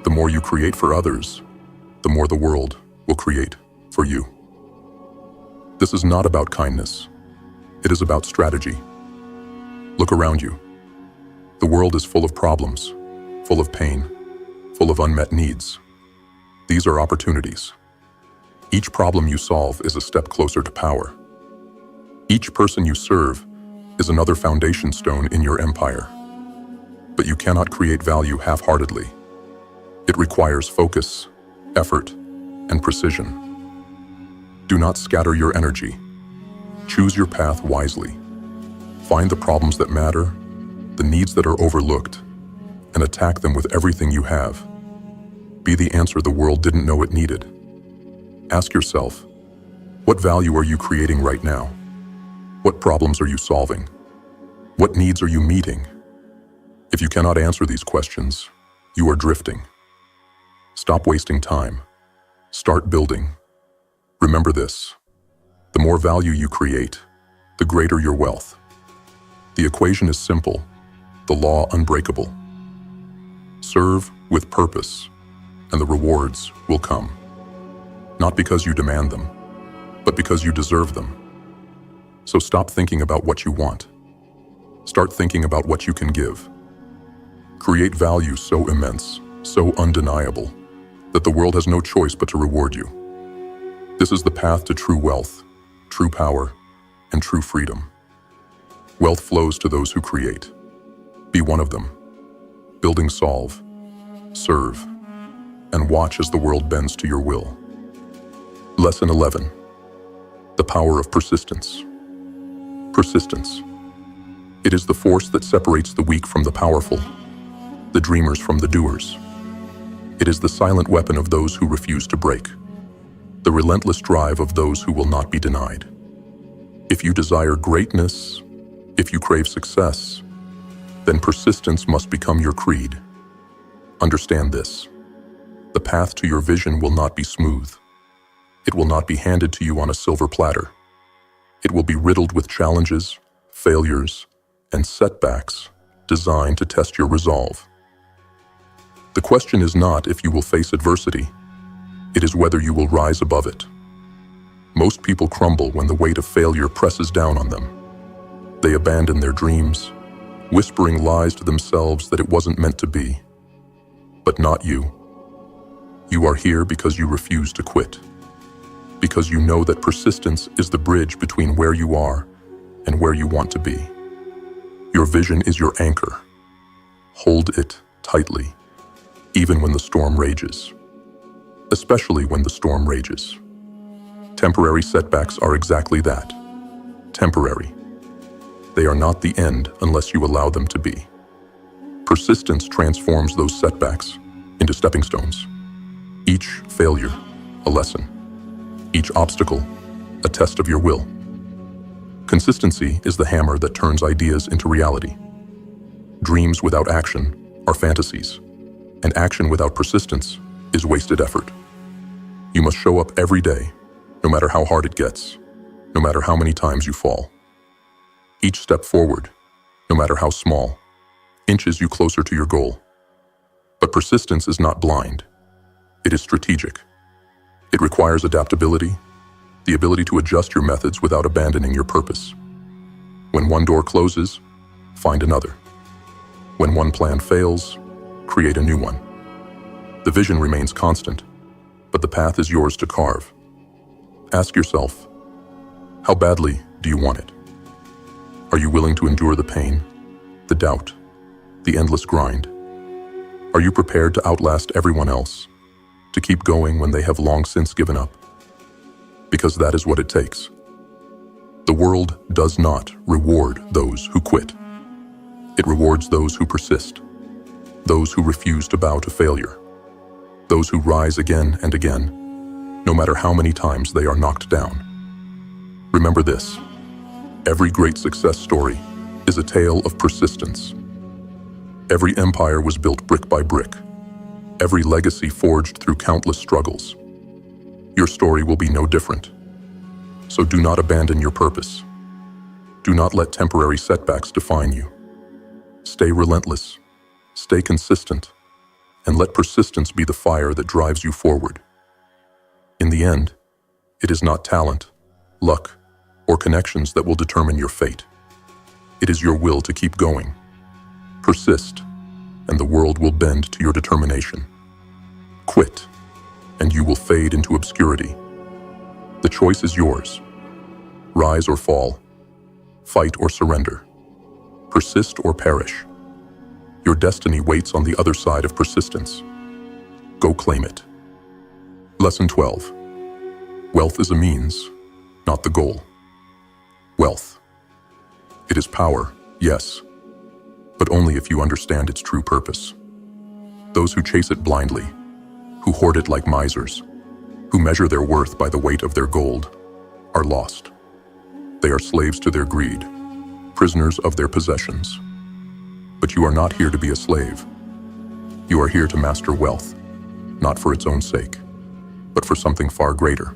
The more you create for others, the more the world will create for you. This is not about kindness. It is about strategy. Look around you. The world is full of problems, full of pain, full of unmet needs. These are opportunities. Each problem you solve is a step closer to power. Each person you serve is another foundation stone in your empire. But you cannot create value half-heartedly. It requires focus, effort, and precision. Do not scatter your energy. Choose your path wisely. Find the problems that matter, the needs that are overlooked, and attack them with everything you have. Be the answer the world didn't know it needed. Ask yourself, what value are you creating right now? What problems are you solving? What needs are you meeting? If you cannot answer these questions, you are drifting. Stop wasting time. Start building. Remember this: the more value you create, the greater your wealth. The equation is simple, the law unbreakable. Serve with purpose, and the rewards will come. Not because you demand them, but because you deserve them. So stop thinking about what you want. Start thinking about what you can give. Create value so immense, so undeniable, that the world has no choice but to reward you. This is the path to true wealth, true power, and true freedom. Wealth flows to those who create. Be one of them. Building solve, serve, and watch as the world bends to your will. Lesson 11. The power of persistence. Persistence. It is the force that separates the weak from the powerful, the dreamers from the doers. It is the silent weapon of those who refuse to break, the relentless drive of those who will not be denied. If you desire greatness, if you crave success, then persistence must become your creed. Understand this: the path to your vision will not be smooth. It will not be handed to you on a silver platter. It will be riddled with challenges, failures, and setbacks designed to test your resolve. The question is not if you will face adversity, it is whether you will rise above it. Most people crumble when the weight of failure presses down on them. They abandon their dreams, whispering lies to themselves that it wasn't meant to be. But not you. You are here because you refuse to quit. Because you know that persistence is the bridge between where you are and where you want to be. Your vision is your anchor. Hold it tightly, even when the storm rages. Especially when the storm rages. Temporary setbacks are exactly that. Temporary. They are not the end unless you allow them to be. Persistence transforms those setbacks into stepping stones. Each failure, a lesson. Each obstacle, a test of your will. Consistency is the hammer that turns ideas into reality. Dreams without action are fantasies, and action without persistence is wasted effort. You must show up every day, no matter how hard it gets, no matter how many times you fall. Each step forward, no matter how small, inches you closer to your goal. But persistence is not blind. It is strategic. It requires adaptability, the ability to adjust your methods without abandoning your purpose. When one door closes, find another. When one plan fails, create a new one. The vision remains constant, but the path is yours to carve. Ask yourself, how badly do you want it? Are you willing to endure the pain, the doubt, the endless grind? Are you prepared to outlast everyone else, to keep going when they have long since given up? Because that is what it takes. The world does not reward those who quit. It rewards those who persist, those who refuse to bow to failure, those who rise again and again, no matter how many times they are knocked down. Remember this, every great success story is a tale of persistence. Every empire was built brick by brick, every legacy forged through countless struggles. Your story will be no different. So do not abandon your purpose. Do not let temporary setbacks define you. Stay relentless, stay consistent, and let persistence be the fire that drives you forward. In the end, it is not talent, luck, or connections that will determine your fate. It is your will to keep going. Persist, and the world will bend to your determination. Quit, and you will fade into obscurity. The choice is yours. Rise or fall, fight or surrender, persist or perish. Your destiny waits on the other side of persistence. Go claim it. Lesson 12. Wealth is a means, not the goal. Wealth. It is power, yes, but only if you understand its true purpose. Those who chase it blindly, who hoard it like misers, who measure their worth by the weight of their gold, are lost. They are slaves to their greed, prisoners of their possessions. But you are not here to be a slave. You are here to master wealth, not for its own sake, but for something far greater.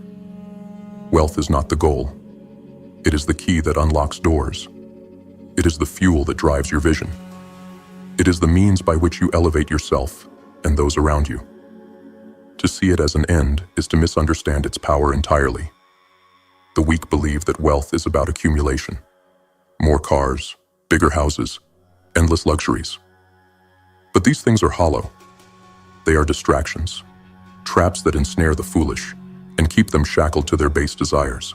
Wealth is not the goal. It is the key that unlocks doors. It is the fuel that drives your vision. It is the means by which you elevate yourself and those around you. To see it as an end is to misunderstand its power entirely. The weak believe that wealth is about accumulation. More cars, bigger houses, endless luxuries. But these things are hollow. They are distractions, traps that ensnare the foolish and keep them shackled to their base desires.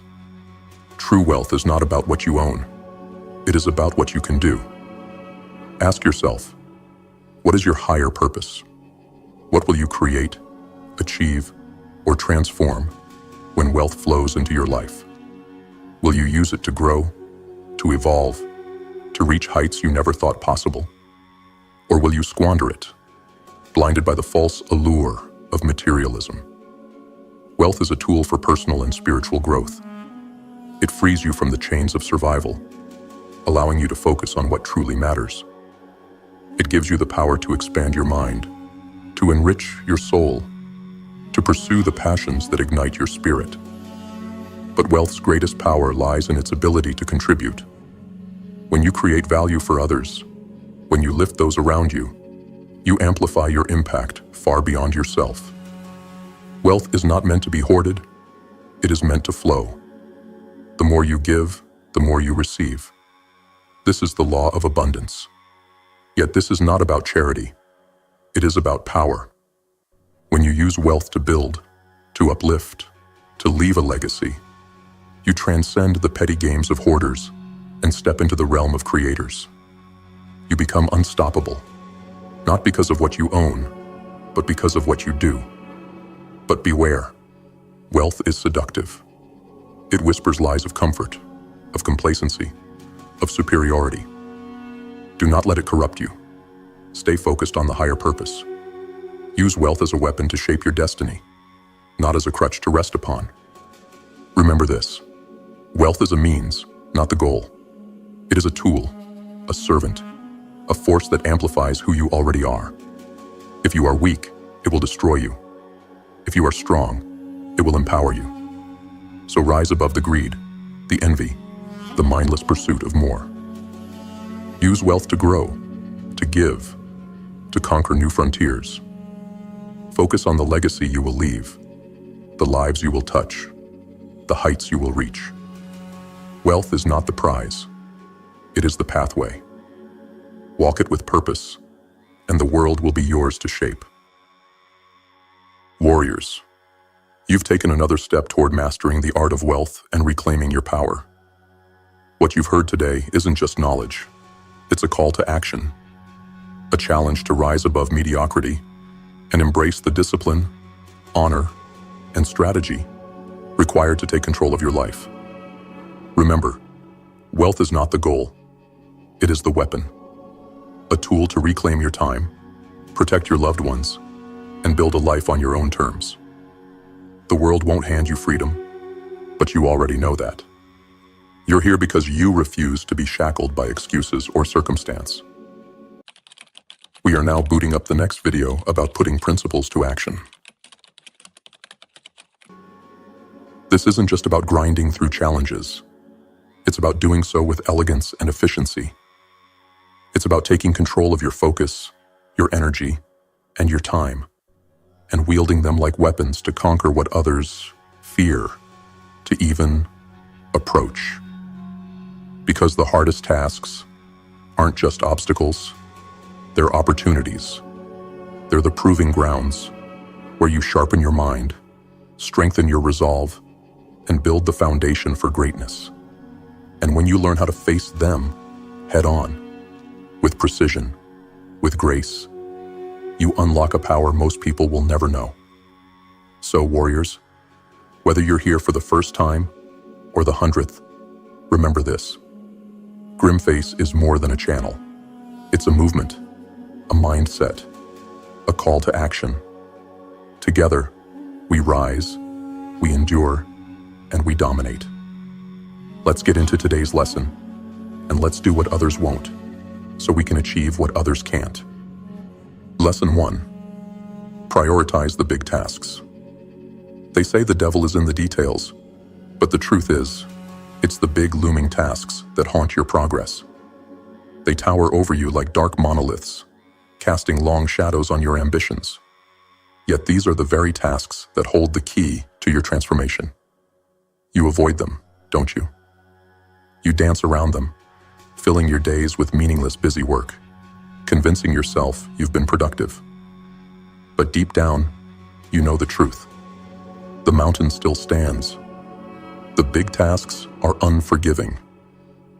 True wealth is not about what you own. It is about what you can do. Ask yourself, what is your higher purpose? What will you create, achieve, or transform when wealth flows into your life? Will you use it to grow, to evolve, to reach heights you never thought possible? Or will you squander it, blinded by the false allure of materialism? Wealth is a tool for personal and spiritual growth. It frees you from the chains of survival, allowing you to focus on what truly matters. It gives you the power to expand your mind, to enrich your soul, to pursue the passions that ignite your spirit. But wealth's greatest power lies in its ability to contribute. When you create value for others, when you lift those around you, You amplify your impact far beyond yourself. Wealth is not meant to be hoarded, it is meant to flow. The more you give, the more you receive. This is the law of abundance. Yet this is not about charity. It is about power. When you use wealth to build, to uplift, to leave a legacy, you transcend the petty games of hoarders and step into the realm of creators. You become unstoppable, not because of what you own, but because of what you do. But beware, wealth is seductive. It whispers lies of comfort, of complacency, of superiority. Do not let it corrupt you. Stay focused on the higher purpose. Use wealth as a weapon to shape your destiny, not as a crutch to rest upon. Remember this, wealth is a means, not the goal. It is a tool, a servant, a force that amplifies who you already are. If you are weak, it will destroy you. If you are strong, it will empower you. So rise above the greed, the envy, the mindless pursuit of more. Use wealth to grow, to give, to conquer new frontiers. Focus on the legacy you will leave, the lives you will touch, the heights you will reach. Wealth is not the prize. It is the pathway. Walk it with purpose, and the world will be yours to shape. Warriors, you've taken another step toward mastering the art of wealth and reclaiming your power. What you've heard today isn't just knowledge. It's a call to action, a challenge to rise above mediocrity and embrace the discipline, honor, and strategy required to take control of your life. Remember, wealth is not the goal. It is the weapon, a tool to reclaim your time, protect your loved ones, and build a life on your own terms. The world won't hand you freedom, but you already know that. You're here because you refuse to be shackled by excuses or circumstance. We are now booting up the next video about putting principles to action. This isn't just about grinding through challenges. It's about doing so with elegance and efficiency. It's about taking control of your focus, your energy, and your time, and wielding them like weapons to conquer what others fear to even approach. Because the hardest tasks aren't just obstacles, they're opportunities. They're the proving grounds where you sharpen your mind, strengthen your resolve, and build the foundation for greatness. And when you learn how to face them head on, with precision, with grace, you unlock a power most people will never know. So, warriors, whether you're here for the first time or the 100th, remember this. Grimace is more than a channel. It's a movement, a mindset, a call to action. Together, we rise, we endure, and we dominate. Let's get into today's lesson, and let's do what others won't, so we can achieve what others can't. Lesson 1. Prioritize the big tasks. They say the devil is in the details, but the truth is, it's the big looming tasks that haunt your progress. They tower over you like dark monoliths, casting long shadows on your ambitions. Yet these are the very tasks that hold the key to your transformation. You avoid them, don't you? You dance around them, filling your days with meaningless busy work, convincing yourself you've been productive. But deep down, you know the truth. The mountain still stands. The big tasks are unforgiving.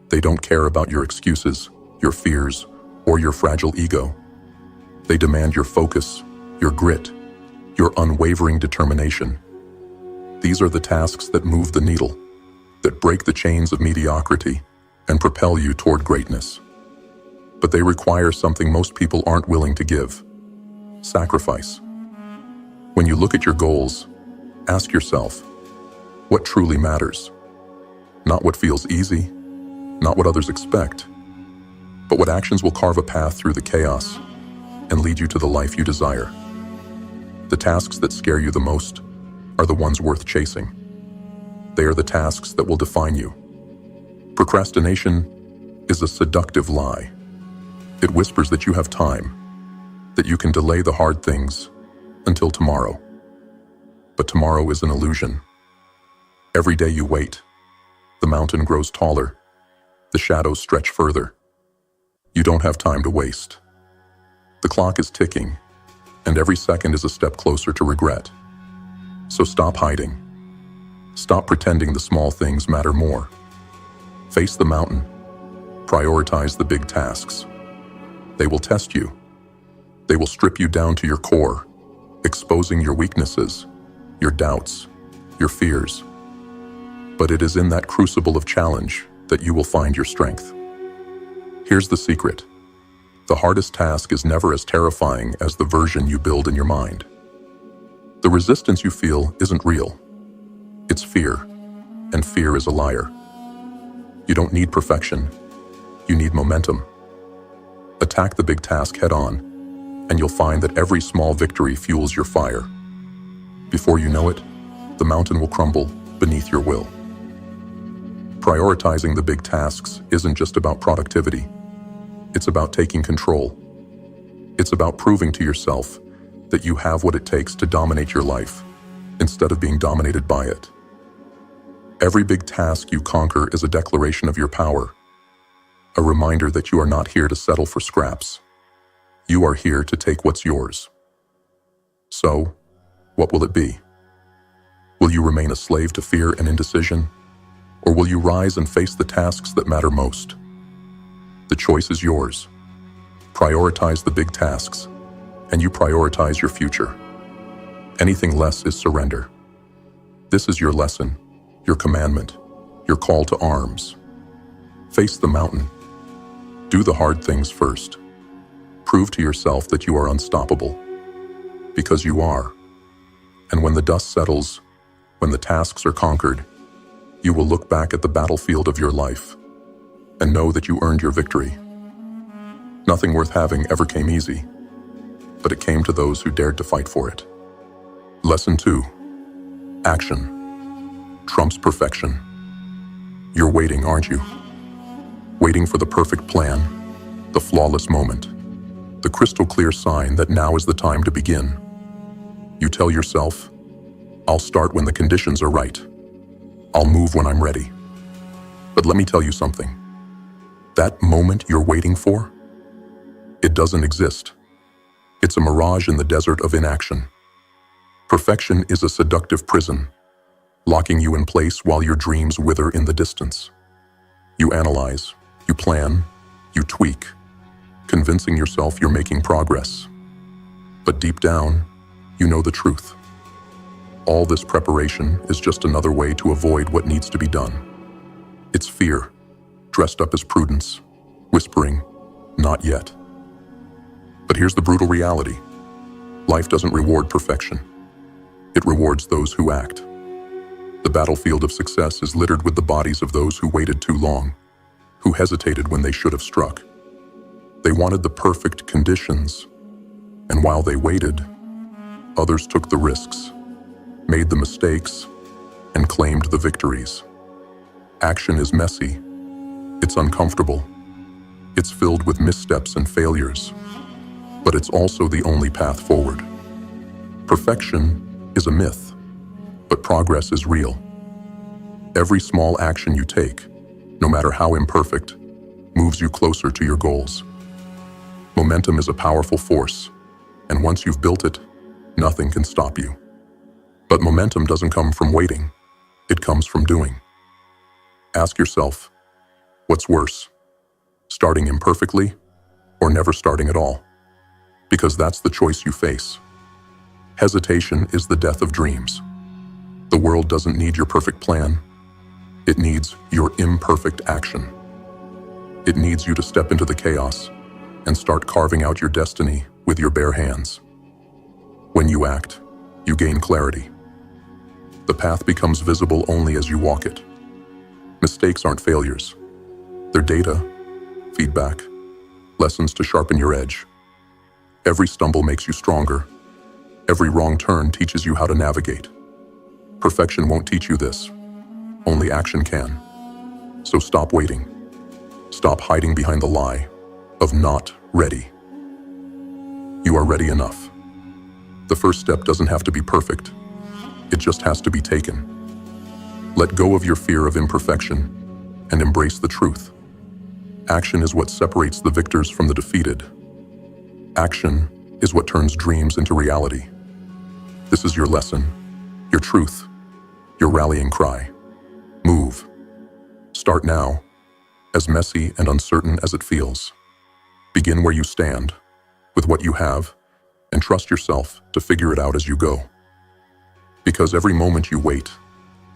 They don't care about your excuses, your fears, or your fragile ego. They demand your focus, your grit, your unwavering determination. These are the tasks that move the needle, that break the chains of mediocrity and propel you toward greatness. But they require something most people aren't willing to give: sacrifice. When you look at your goals, ask yourself, what truly matters? Not what feels easy, not what others expect, but what actions will carve a path through the chaos and lead you to the life you desire. The tasks that scare you the most are the ones worth chasing. They are the tasks that will define you. Procrastination is a seductive lie. It whispers that you have time, that you can delay the hard things until tomorrow. But tomorrow is an illusion. Every day you wait, the mountain grows taller, the shadows stretch further. You don't have time to waste. The clock is ticking, and every second is a step closer to regret. So stop hiding. Stop pretending the small things matter more. Face the mountain. Prioritize the big tasks. They will test you. They will strip you down to your core, exposing your weaknesses, your doubts, your fears. But it is in that crucible of challenge that you will find your strength. Here's the secret. The hardest task is never as terrifying as the version you build in your mind. The resistance you feel isn't real. It's fear, and fear is a liar. You don't need perfection. You need momentum. Attack the big task head-on, and you'll find that every small victory fuels your fire. Before you know it, the mountain will crumble beneath your will. Prioritizing the big tasks isn't just about productivity. It's about taking control. It's about proving to yourself that you have what it takes to dominate your life, instead of being dominated by it. Every big task you conquer is a declaration of your power, a reminder that you are not here to settle for scraps. You are here to take what's yours. So, what will it be? Will you remain a slave to fear and indecision? Or will you rise and face the tasks that matter most? The choice is yours. Prioritize the big tasks, and you prioritize your future. Anything less is surrender. This is your lesson, your commandment, your call to arms. Face the mountain. Do the hard things first. Prove to yourself that you are unstoppable. Because you are. And when the dust settles, when the tasks are conquered, you will look back at the battlefield of your life and know that you earned your victory. Nothing worth having ever came easy, but it came to those who dared to fight for it. Lesson 2. Action trumps perfection. You're waiting, aren't you? Waiting for the perfect plan, the flawless moment, the crystal clear sign that now is the time to begin. You tell yourself, I'll start when the conditions are right. I'll move when I'm ready. But let me tell you something. That moment you're waiting for, it doesn't exist. It's a mirage in the desert of inaction. Perfection is a seductive prison, locking you in place while your dreams wither in the distance. You analyze, you plan, you tweak, convincing yourself you're making progress. But deep down, you know the truth. All this preparation is just another way to avoid what needs to be done. It's fear, dressed up as prudence, whispering, not yet. But here's the brutal reality. Life doesn't reward perfection. It rewards those who act. The battlefield of success is littered with the bodies of those who waited too long, who hesitated when they should have struck. They wanted the perfect conditions, and while they waited, others took the risks, made the mistakes, and claimed the victories. Action is messy. It's uncomfortable. It's filled with missteps and failures. But it's also the only path forward. Perfection is a myth, but progress is real. Every small action you take, no matter how imperfect, moves you closer to your goals. Momentum is a powerful force, and once you've built it, nothing can stop you. But momentum doesn't come from waiting. It comes from doing. Ask yourself, what's worse? Starting imperfectly or never starting at all? Because that's the choice you face. Hesitation is the death of dreams. The world doesn't need your perfect plan. It needs your imperfect action. It needs you to step into the chaos and start carving out your destiny with your bare hands. When you act, you gain clarity. The path becomes visible only as you walk it. Mistakes aren't failures. They're data, feedback, lessons to sharpen your edge. Every stumble makes you stronger. Every wrong turn teaches you how to navigate. Perfection won't teach you this. Only action can. So stop waiting. Stop hiding behind the lie of not ready. You You are ready enough. The first step doesn't have to be perfect. It just has to be taken. Let go of your fear of imperfection and embrace the truth. Action is what separates the victors from the defeated. Action is what turns dreams into reality. This is your lesson, your truth, your rallying cry. Move. Start now, as messy and uncertain as it feels. Begin where you stand, with what you have, and trust yourself to figure it out as you go. Because every moment you wait,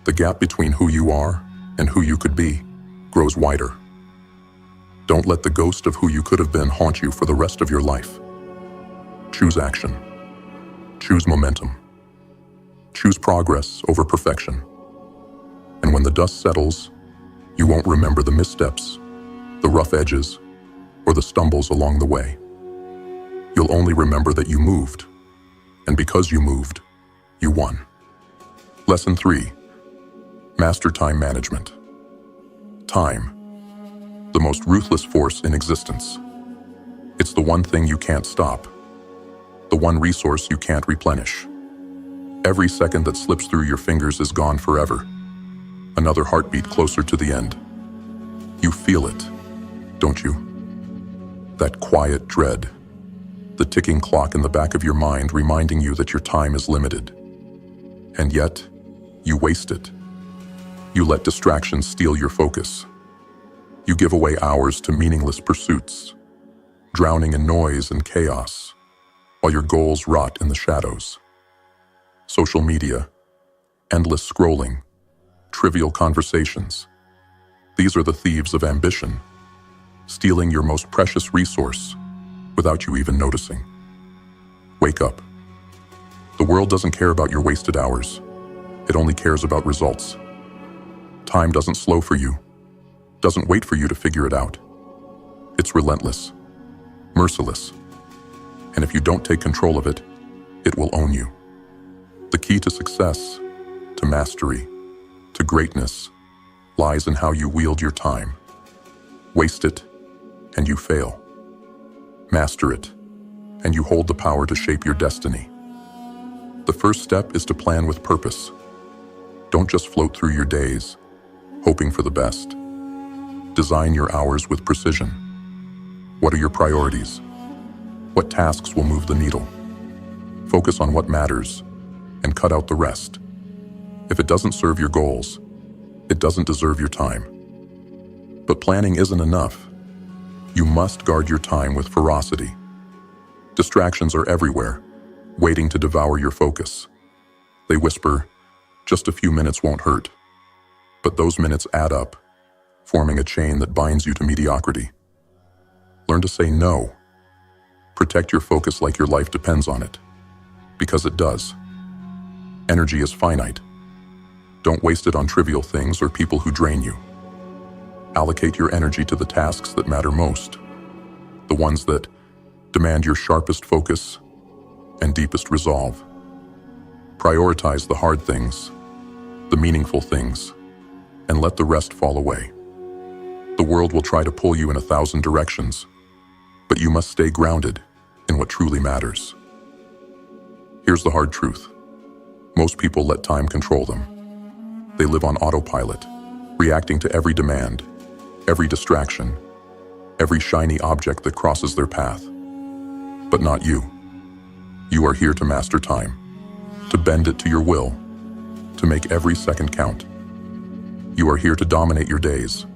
the gap between who you are and who you could be grows wider. Don't let the ghost of who you could have been haunt you for the rest of your life. Choose action. Choose momentum. Choose progress over perfection. And when the dust settles, you won't remember the missteps, the rough edges, or the stumbles along the way. You'll only remember that you moved, and because you moved, you won. Lesson 3. Master time management. Time, the most ruthless force in existence. It's the one thing you can't stop, the one resource you can't replenish. Every second that slips through your fingers is gone forever. Another heartbeat closer to the end. You feel it, don't you? That quiet dread, the ticking clock in the back of your mind reminding you that your time is limited. And yet, you waste it. You let distractions steal your focus. You give away hours to meaningless pursuits, drowning in noise and chaos, while your goals rot in the shadows. Social media, endless scrolling, trivial conversations. These are the thieves of ambition, stealing your most precious resource without you even noticing. Wake up. The world doesn't care about your wasted hours. It only cares about results. Time doesn't slow for you, doesn't wait for you to figure it out. It's relentless, merciless. And if you don't take control of it, it will own you. The key to success, to mastery, to greatness, lies in how you wield your time. Waste it, and you fail. Master it, and you hold the power to shape your destiny. The first step is to plan with purpose. Don't just float through your days, hoping for the best. Design your hours with precision. What are your priorities? What tasks will move the needle? Focus on what matters, and cut out the rest. If it doesn't serve your goals, it doesn't deserve your time. But planning isn't enough. You must guard your time with ferocity. Distractions are everywhere, waiting to devour your focus. They whisper, just a few minutes won't hurt. But those minutes add up, forming a chain that binds you to mediocrity. Learn to say no. Protect your focus like your life depends on it. Because it does. Energy is finite. Don't waste it on trivial things or people who drain you. Allocate your energy to the tasks that matter most, the ones that demand your sharpest focus and deepest resolve. Prioritize the hard things, the meaningful things, and let the rest fall away. The world will try to pull you in 1,000 directions, but you must stay grounded in what truly matters. Here's the hard truth. Most people let time control them. They live on autopilot, reacting to every demand, every distraction, every shiny object that crosses their path. But not you. You are here to master time, to bend it to your will, to make every second count. You are here to dominate your days,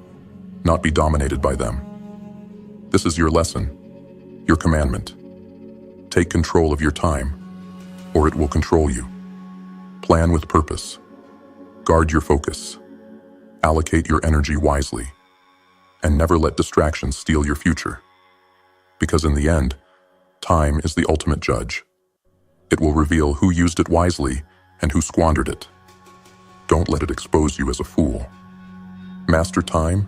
not be dominated by them. This is your lesson, your commandment. Take control of your time, or it will control you. Plan with purpose. Guard your focus. Allocate your energy wisely. And never let distractions steal your future. Because in the end, time is the ultimate judge. It will reveal who used it wisely and who squandered it. Don't let it expose you as a fool. Master time,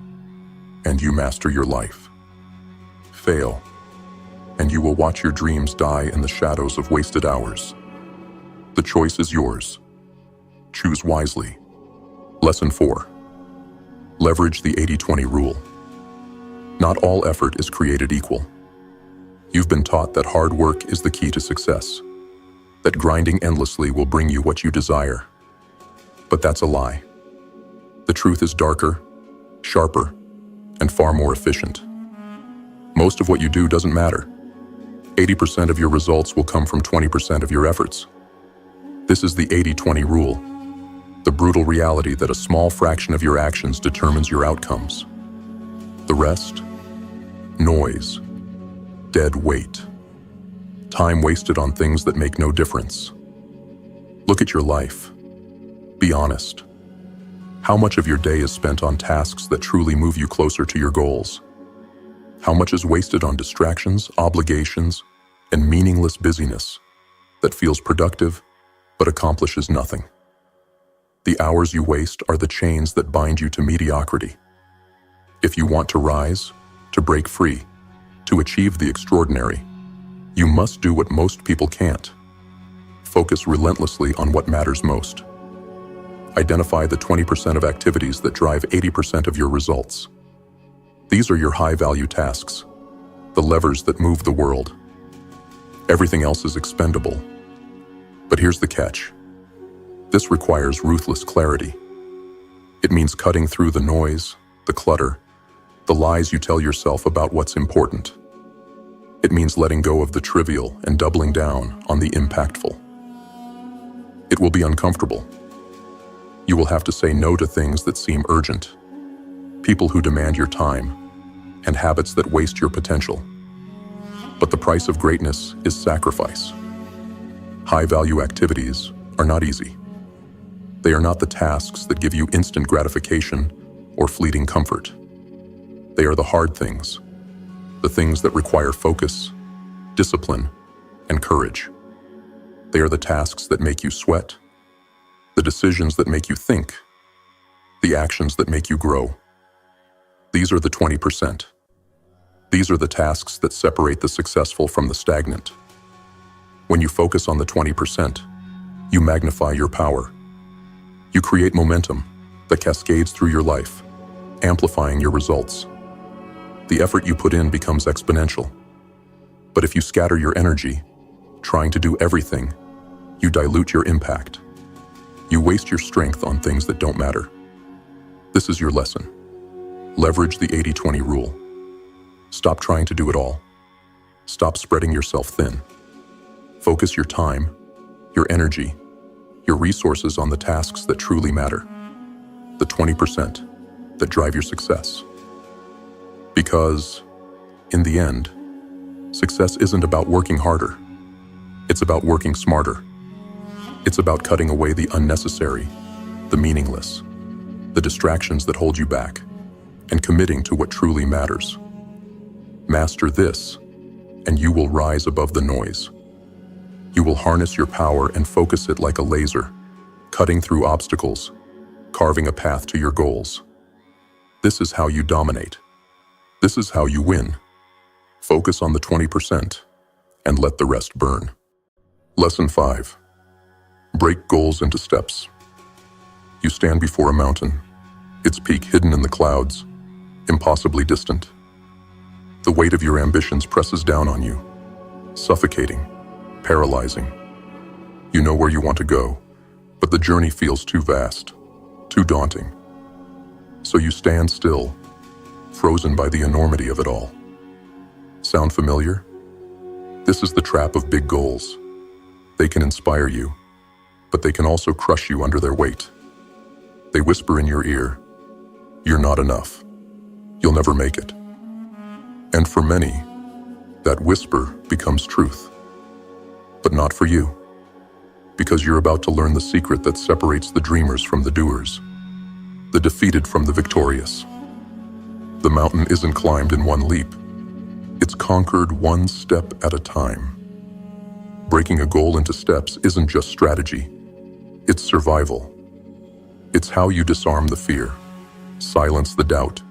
and you master your life. Fail, and you will watch your dreams die in the shadows of wasted hours. The choice is yours. Choose wisely. Lesson 4. Leverage the 80-20 rule. Not all effort is created equal. You've been taught that hard work is the key to success, that grinding endlessly will bring you what you desire. But that's a lie. The truth is darker, sharper, and far more efficient. Most of what you do doesn't matter. 80% of your results will come from 20% of your efforts. This is the 80-20 rule, the brutal reality that a small fraction of your actions determines your outcomes. The rest? Noise. Dead weight. Time wasted on things that make no difference. Look at your life. Be honest. How much of your day is spent on tasks that truly move you closer to your goals? How much is wasted on distractions, obligations, and meaningless busyness that feels productive but accomplishes nothing? The hours you waste are the chains that bind you to mediocrity. If you want to rise, to break free, to achieve the extraordinary, you must do what most people can't. Focus relentlessly on what matters most. Identify the 20% of activities that drive 80% of your results. These are your high-value tasks, the levers that move the world. Everything else is expendable. But here's the catch. This requires ruthless clarity. It means cutting through the noise, the clutter, the lies you tell yourself about what's important. It means letting go of the trivial and doubling down on the impactful. It will be uncomfortable. You will have to say no to things that seem urgent, people who demand your time, and habits that waste your potential. But the price of greatness is sacrifice. High-value activities are not easy. They are not the tasks that give you instant gratification or fleeting comfort. They are the hard things, the things that require focus, discipline, and courage. They are the tasks that make you sweat, the decisions that make you think, the actions that make you grow. These are the 20%. These are the tasks that separate the successful from the stagnant. When you focus on the 20%, you magnify your power. You create momentum that cascades through your life, amplifying your results. The effort you put in becomes exponential. But if you scatter your energy, trying to do everything, you dilute your impact. You waste your strength on things that don't matter. This is your lesson. Leverage the 80-20 rule. Stop trying to do it all. Stop spreading yourself thin. Focus your time, your energy, your resources on the tasks that truly matter. The 20% that drive your success. Because, in the end, success isn't about working harder. It's about working smarter. It's about cutting away the unnecessary, the meaningless, the distractions that hold you back, and committing to what truly matters. Master this, and you will rise above the noise. You will harness your power and focus it like a laser, cutting through obstacles, carving a path to your goals. This is how you dominate. This is how you win. Focus on the 20% and let the rest burn. Lesson 5. Break goals into steps. You stand before a mountain, its peak hidden in the clouds, impossibly distant. The weight of your ambitions presses down on you, suffocating, paralyzing. You know where you want to go, but the journey feels too vast, too daunting. So you stand still, frozen by the enormity of it all. Sound familiar? This is the trap of big goals. They can inspire you, but they can also crush you under their weight. They whisper in your ear, "You're not enough. You'll never make it." And for many, that whisper becomes truth. But not for you, because you're about to learn the secret that separates the dreamers from the doers, the defeated from the victorious. The mountain isn't climbed in one leap. It's conquered one step at a time. Breaking a goal into steps isn't just strategy, it's survival. It's how you disarm the fear, silence the doubt,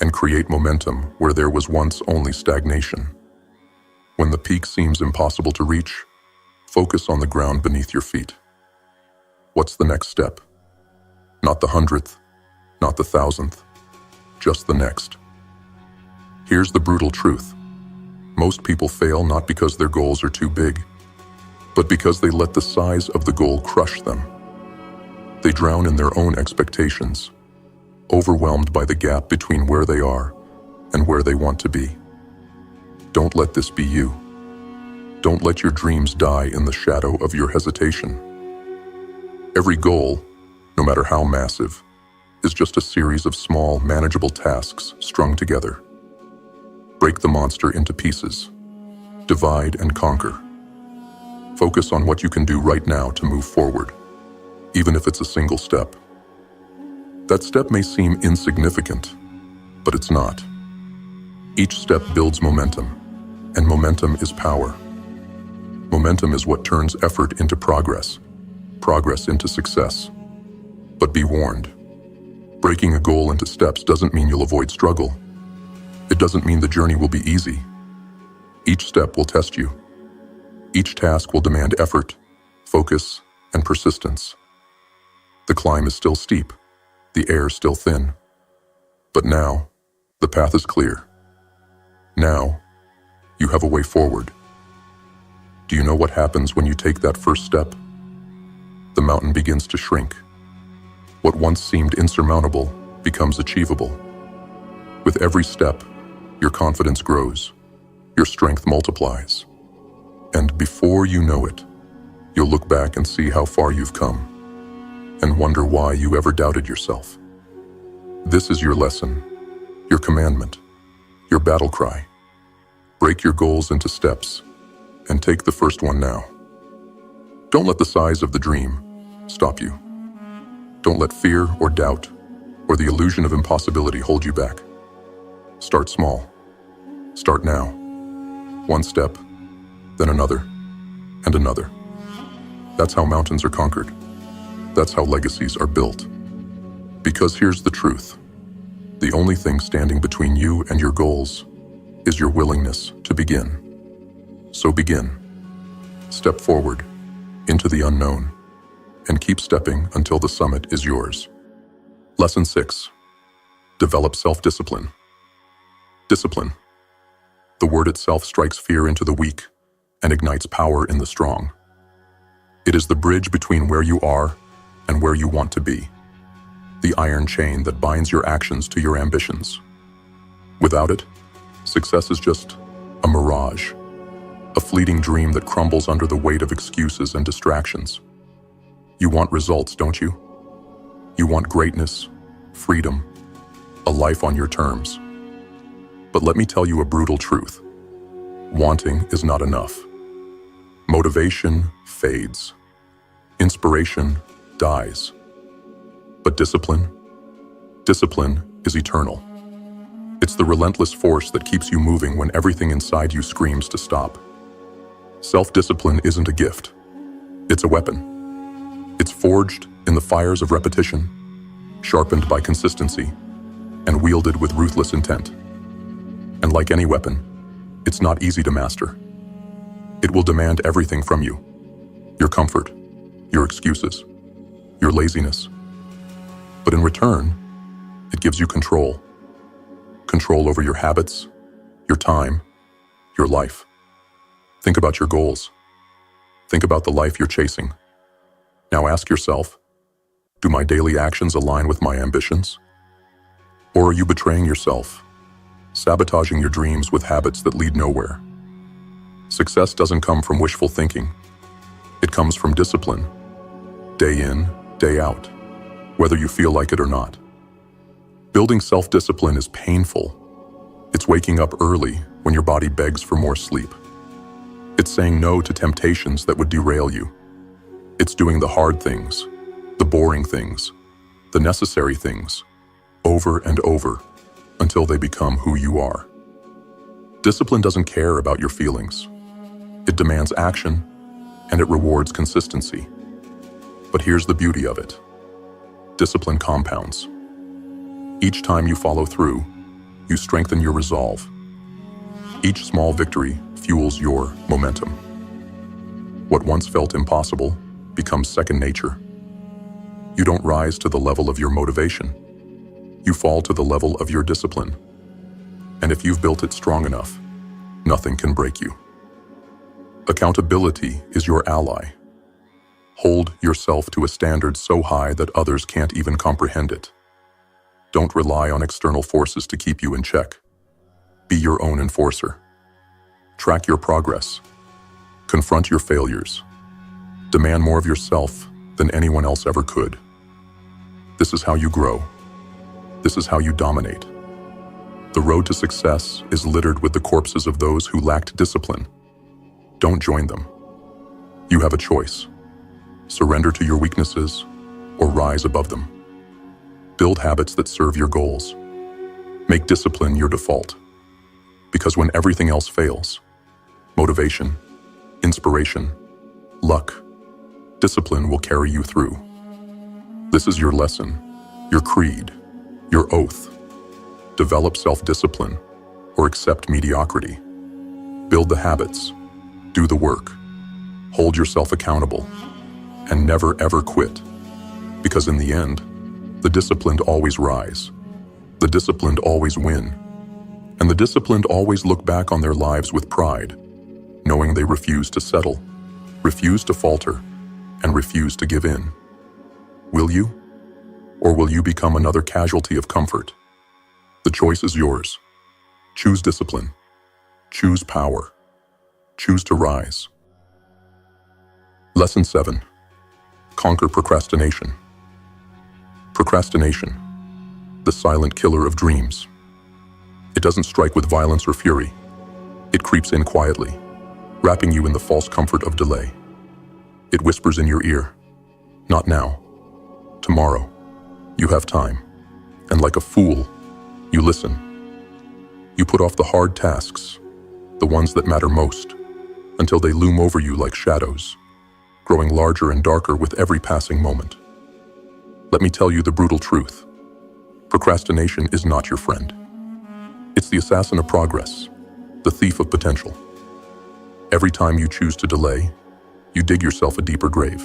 and create momentum where there was once only stagnation. When the peak seems impossible to reach, focus on the ground beneath your feet. What's the next step? Not the 100th, not the 1000th, just the next. Here's the brutal truth. Most people fail not because their goals are too big, but because they let the size of the goal crush them. They drown in their own expectations, overwhelmed by the gap between where they are and where they want to be. Don't let this be you. Don't let your dreams die in the shadow of your hesitation. Every goal, no matter how massive, is just a series of small, manageable tasks strung together. Break the monster into pieces. Divide and conquer. Focus on what you can do right now to move forward, even if it's a single step. That step may seem insignificant, but it's not. Each step builds momentum, and momentum is power. Momentum is what turns effort into progress, progress into success. But be warned, breaking a goal into steps doesn't mean you'll avoid struggle. It doesn't mean the journey will be easy. Each step will test you. Each task will demand effort, focus, and persistence. The climb is still steep, the air still thin. But now, the path is clear. Now, you have a way forward. Do you know what happens when you take that first step? The mountain begins to shrink. What once seemed insurmountable becomes achievable. With every step, your confidence grows, your strength multiplies. And before you know it, you'll look back and see how far you've come, and wonder why you ever doubted yourself. This is your lesson, your commandment, your battle cry. Break your goals into steps, and take the first one now. Don't let the size of the dream stop you. Don't let fear or doubt or the illusion of impossibility hold you back. Start small. Start now. One step, then another, and another. That's how mountains are conquered. That's how legacies are built. Because here's the truth. The only thing standing between you and your goals is your willingness to begin. So begin. Step forward into the unknown and keep stepping until the summit is yours. Lesson 6. Develop self-discipline. Discipline. The word itself strikes fear into the weak and ignites power in the strong. It is the bridge between where you are and where you want to be, the iron chain that binds your actions to your ambitions. Without it, success is just a mirage, a fleeting dream that crumbles under the weight of excuses and distractions. You want results, don't you? You want greatness, freedom, a life on your terms. But let me tell you a brutal truth. Wanting is not enough. Motivation fades. Inspiration dies. But discipline is eternal. It's the relentless force that keeps you moving when everything inside you screams to stop. Self-discipline isn't a gift. It's a weapon. It's forged in the fires of repetition, sharpened by consistency, and wielded with ruthless intent. And like any weapon, it's not easy to master. It will demand everything from you: your comfort, your excuses, your laziness. But in return, it gives you control. Control over your habits, your time, your life. Think about your goals. Think about the life you're chasing. Now ask yourself, do my daily actions align with my ambitions? Or are you betraying yourself, sabotaging your dreams with habits that lead nowhere? Success doesn't come from wishful thinking. It comes from discipline, day in, day out, whether you feel like it or not. Building self-discipline is painful. It's waking up early when your body begs for more sleep. It's saying no to temptations that would derail you. It's doing the hard things, the boring things, the necessary things, over and over, until they become who you are. Discipline doesn't care about your feelings. It demands action, and it rewards consistency. But here's the beauty of it. Discipline compounds. Each time you follow through, you strengthen your resolve. Each small victory fuels your momentum. What once felt impossible becomes second nature. You don't rise to the level of your motivation. You fall to the level of your discipline. And if you've built it strong enough, Nothing can break you. Accountability is your ally. Hold yourself to a standard so high that others can't even comprehend it. Don't rely on external forces to keep you in check. Be your own enforcer. Track your progress. Confront your failures. Demand more of yourself than anyone else ever could. This is how you grow. This is how you dominate. The road to success is littered with the corpses of those who lacked discipline. Don't join them. You have a choice. Surrender to your weaknesses or rise above them. Build habits that serve your goals. Make discipline your default. Because when everything else fails, motivation, inspiration, luck, discipline will carry you through. This is your lesson, your creed, your oath. Develop self-discipline or accept mediocrity. Build the habits, do the work, hold yourself accountable, and never ever quit. Because in the end, the disciplined always rise, the disciplined always win, and the disciplined always look back on their lives with pride, knowing they refuse to settle, refuse to falter, and refuse to give in. Will you? Or will you become another casualty of comfort? The choice is yours. Choose discipline. Choose power. Choose to rise. Lesson 7. Conquer procrastination. Procrastination, the silent killer of dreams. It doesn't strike with violence or fury. It creeps in quietly, wrapping you in the false comfort of delay. It whispers in your ear, "Not now. Tomorrow. You have time." And like a fool, you listen. You put off the hard tasks, the ones that matter most, until they loom over you like shadows, growing larger and darker with every passing moment. Let me tell you the brutal truth. Procrastination is not your friend. It's the assassin of progress, the thief of potential. Every time you choose to delay, you dig yourself a deeper grave.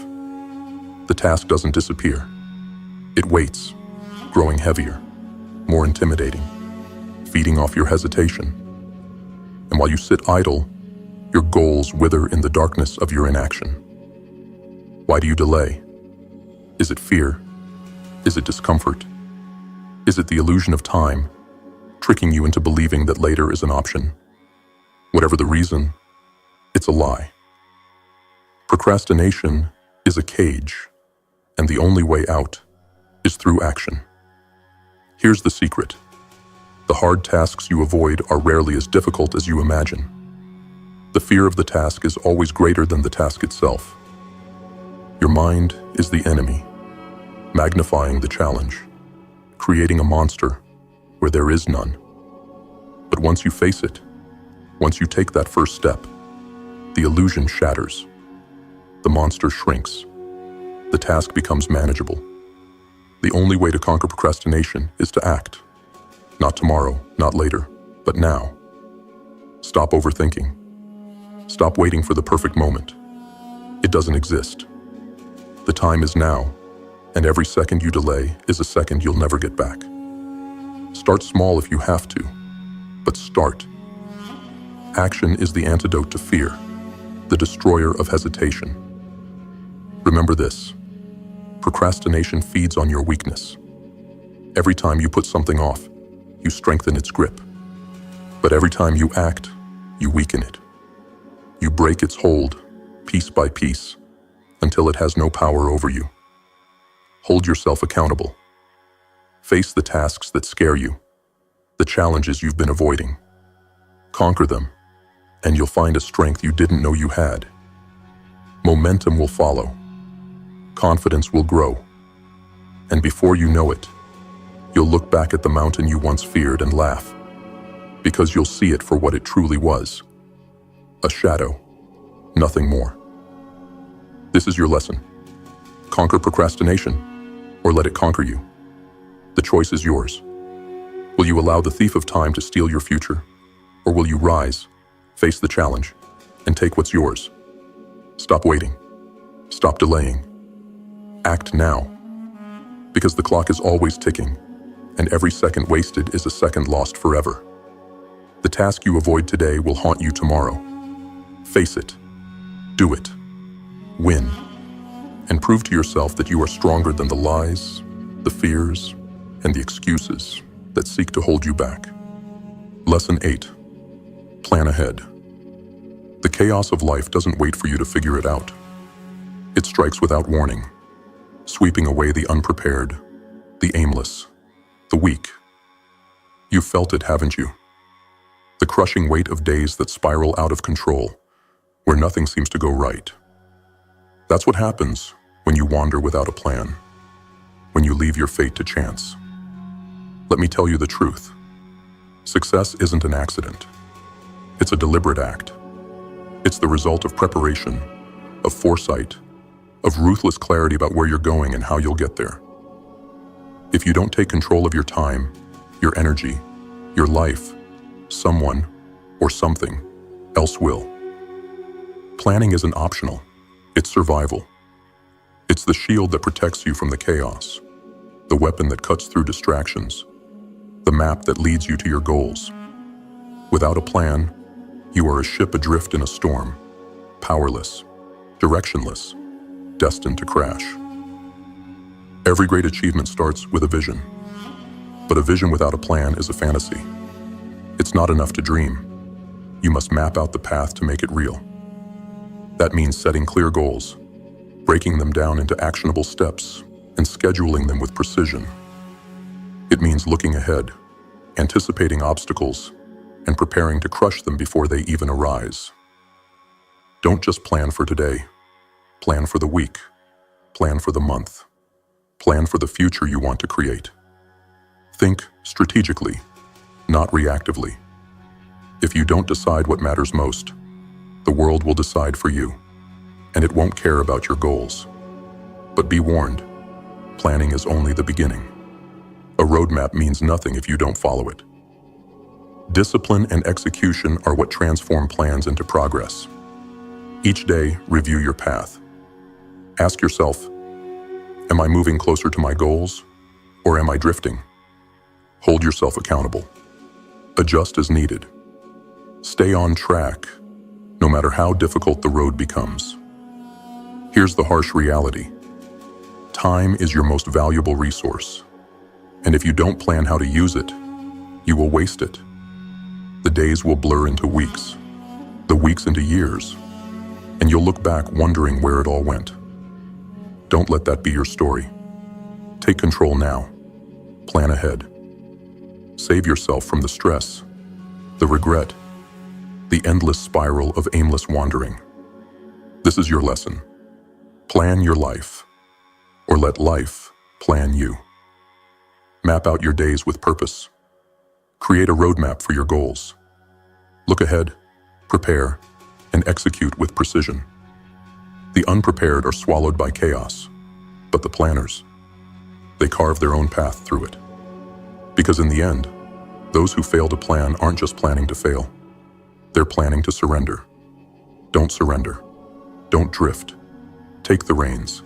The task doesn't disappear. It waits, growing heavier, more intimidating, feeding off your hesitation. And while you sit idle, your goals wither in the darkness of your inaction. Why do you delay? Is it fear? Is it discomfort? Is it the illusion of time, tricking you into believing that later is an option? Whatever the reason, it's a lie. Procrastination is a cage, and the only way out is through action. Here's the secret. The hard tasks you avoid are rarely as difficult as you imagine. The fear of the task is always greater than the task itself. Your mind is the enemy, magnifying the challenge, creating a monster where there is none. But once you face it, once you take that first step, the illusion shatters. The monster shrinks. The task becomes manageable. The only way to conquer procrastination is to act. Not tomorrow, not later, but now. Stop overthinking. Stop waiting for the perfect moment. It doesn't exist. The time is now, and every second you delay is a second you'll never get back. Start small if you have to, but start. Action is the antidote to fear, the destroyer of hesitation. Remember this. Procrastination feeds on your weakness. Every time you put something off, you strengthen its grip. But every time you act, you weaken it. You break its hold, piece by piece, until it has no power over you. Hold yourself accountable. Face the tasks that scare you, the challenges you've been avoiding. Conquer them, and you'll find a strength you didn't know you had. Momentum will follow. Confidence will grow. And before you know it, you'll look back at the mountain you once feared and laugh, because you'll see it for what it truly was. A shadow, nothing more. This is your lesson. Conquer procrastination, or let it conquer you. The choice is yours. Will you allow the thief of time to steal your future, or will you rise, face the challenge, and take what's yours? Stop waiting. Stop delaying. Act now. Because the clock is always ticking, and every second wasted is a second lost forever. The task you avoid today will haunt you tomorrow. Face it. Do it. Win. And prove to yourself that you are stronger than the lies, the fears, and the excuses that seek to hold you back. Lesson 8. Plan ahead. The chaos of life doesn't wait for you to figure it out. It strikes without warning, sweeping away the unprepared, the aimless, the weak. You've felt it, haven't you? The crushing weight of days that spiral out of control, where nothing seems to go right. That's what happens when you wander without a plan, when you leave your fate to chance. Let me tell you the truth. Success isn't an accident. It's a deliberate act. It's the result of preparation, of foresight, of ruthless clarity about where you're going and how you'll get there. If you don't take control of your time, your energy, your life, someone or something else will. Planning isn't optional. It's survival. It's the shield that protects you from the chaos, the weapon that cuts through distractions, the map that leads you to your goals. Without a plan, you are a ship adrift in a storm, powerless, directionless, destined to crash. Every great achievement starts with a vision, but a vision without a plan is a fantasy. It's not enough to dream. You must map out the path to make it real. That means setting clear goals, breaking them down into actionable steps, and scheduling them with precision. It means looking ahead, anticipating obstacles, and preparing to crush them before they even arise. Don't just plan for today. Plan for the week. Plan for the month. Plan for the future you want to create. Think strategically, not reactively. If you don't decide what matters most, the world will decide for you, and it won't care about your goals. But be warned, planning is only the beginning. A roadmap means nothing if you don't follow it. Discipline and execution are what transform plans into progress. Each day, review your path. Ask yourself, am I moving closer to my goals, or am I drifting? Hold yourself accountable. Adjust as needed. Stay on track, no matter how difficult the road becomes. Here's the harsh reality. Time is your most valuable resource, and if you don't plan how to use it, you will waste it. The days will blur into weeks, the weeks into years, and you'll look back wondering where it all went. Don't let that be your story. Take control now. Plan ahead. Save yourself from the stress, the regret, the endless spiral of aimless wandering. This is your lesson. Plan your life, or let life plan you. Map out your days with purpose. Create a roadmap for your goals. Look ahead, prepare, and execute with precision. The unprepared are swallowed by chaos, but the planners, they carve their own path through it. Because in the end, those who fail to plan aren't just planning to fail. They're planning to surrender. Don't surrender. Don't drift. Take the reins.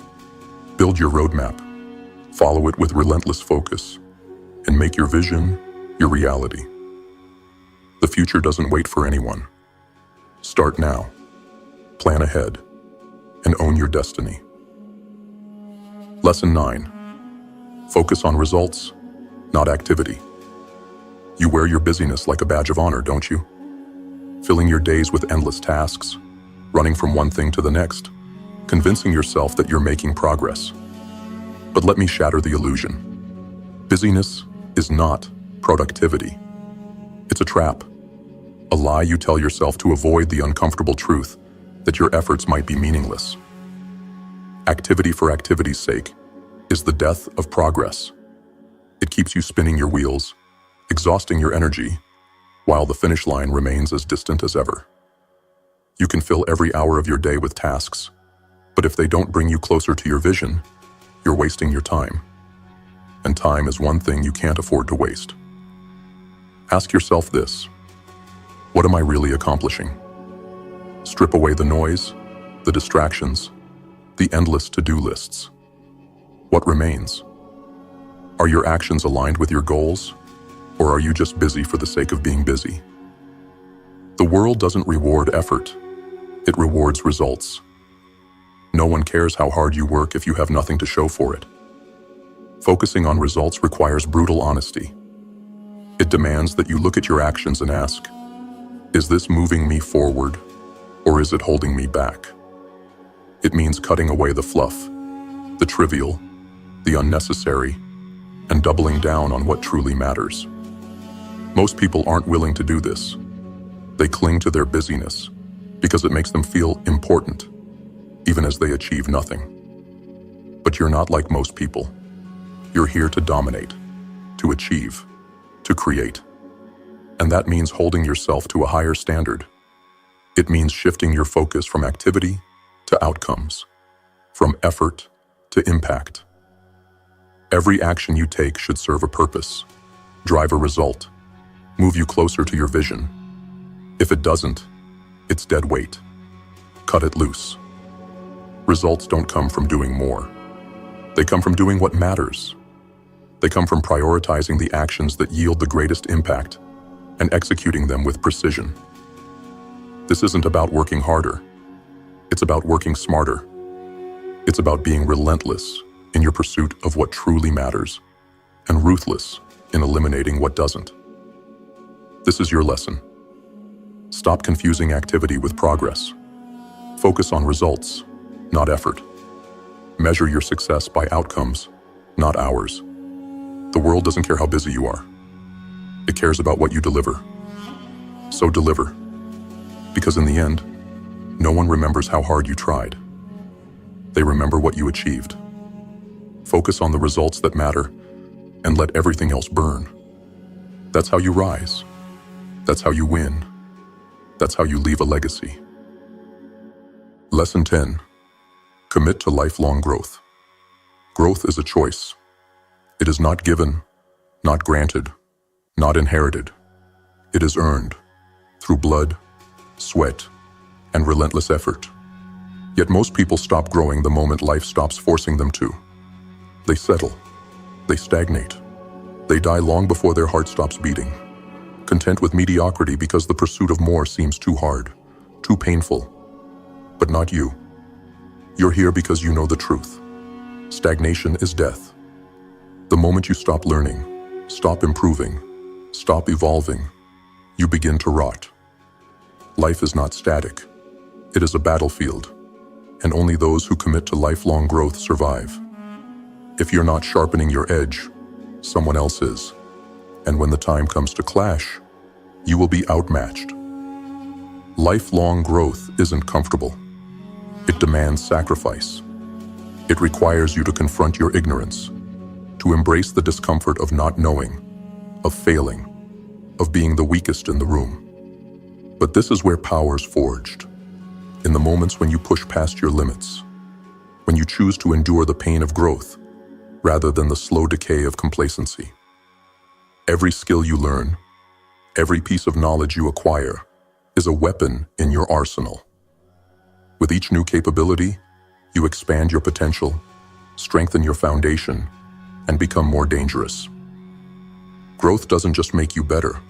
Build your roadmap. Follow it with relentless focus, and make your vision your reality. The future doesn't wait for anyone. Start now. Plan ahead, and own your destiny. Lesson 9. Focus on results, not activity. You wear your busyness like a badge of honor, don't you? Filling your days with endless tasks, running from one thing to the next, convincing yourself that you're making progress. But let me shatter the illusion. Busyness is not productivity. It's a trap, a lie you tell yourself to avoid the uncomfortable truth that your efforts might be meaningless. Activity for activity's sake is the death of progress. It keeps you spinning your wheels, exhausting your energy, while the finish line remains as distant as ever. You can fill every hour of your day with tasks, but if they don't bring you closer to your vision, you're wasting your time. And time is one thing you can't afford to waste. Ask yourself this: what am I really accomplishing? Strip away the noise, the distractions, the endless to-do lists. What remains? Are your actions aligned with your goals, or are you just busy for the sake of being busy? The world doesn't reward effort. It rewards results. No one cares how hard you work if you have nothing to show for it. Focusing on results requires brutal honesty. It demands that you look at your actions and ask, is this moving me forward, or is it holding me back? It means cutting away the fluff, the trivial, the unnecessary, and doubling down on what truly matters. Most people aren't willing to do this. They cling to their busyness because it makes them feel important, even as they achieve nothing. But you're not like most people. You're here to dominate, to achieve, to create. And that means holding yourself to a higher standard. It means shifting your focus from activity to outcomes, from effort to impact. Every action you take should serve a purpose, drive a result, move you closer to your vision. If it doesn't, it's dead weight. Cut it loose. Results don't come from doing more. They come from doing what matters. They come from prioritizing the actions that yield the greatest impact and executing them with precision. This isn't about working harder. It's about working smarter. It's about being relentless in your pursuit of what truly matters and ruthless in eliminating what doesn't. This is your lesson. Stop confusing activity with progress. Focus on results, not effort. Measure your success by outcomes, not hours. The world doesn't care how busy you are. It cares about what you deliver. So deliver. Because in the end, no one remembers how hard you tried. They remember what you achieved. Focus on the results that matter and let everything else burn. That's how you rise. That's how you win. That's how you leave a legacy. Lesson 10. Commit to lifelong growth. Growth is a choice. It is not given, not granted, not inherited. It is earned through blood, sweat, and relentless effort. Yet most people stop growing the moment life stops forcing them to. They settle. They stagnate. They die long before their heart stops beating, content with mediocrity because the pursuit of more seems too hard, too painful. But not you. You're here because you know the truth. Stagnation is death. The moment you stop learning, stop improving, stop evolving, you begin to rot. Life is not static. It is a battlefield, and only those who commit to lifelong growth survive. If you're not sharpening your edge, someone else is. And when the time comes to clash, you will be outmatched. Lifelong growth isn't comfortable. It demands sacrifice. It requires you to confront your ignorance, to embrace the discomfort of not knowing, of failing, of being the weakest in the room. But this is where power's forged. In the moments when you push past your limits, when you choose to endure the pain of growth, rather than the slow decay of complacency. Every skill you learn, every piece of knowledge you acquire, is a weapon in your arsenal. With each new capability, you expand your potential, strengthen your foundation, and become more dangerous. Growth doesn't just make you better,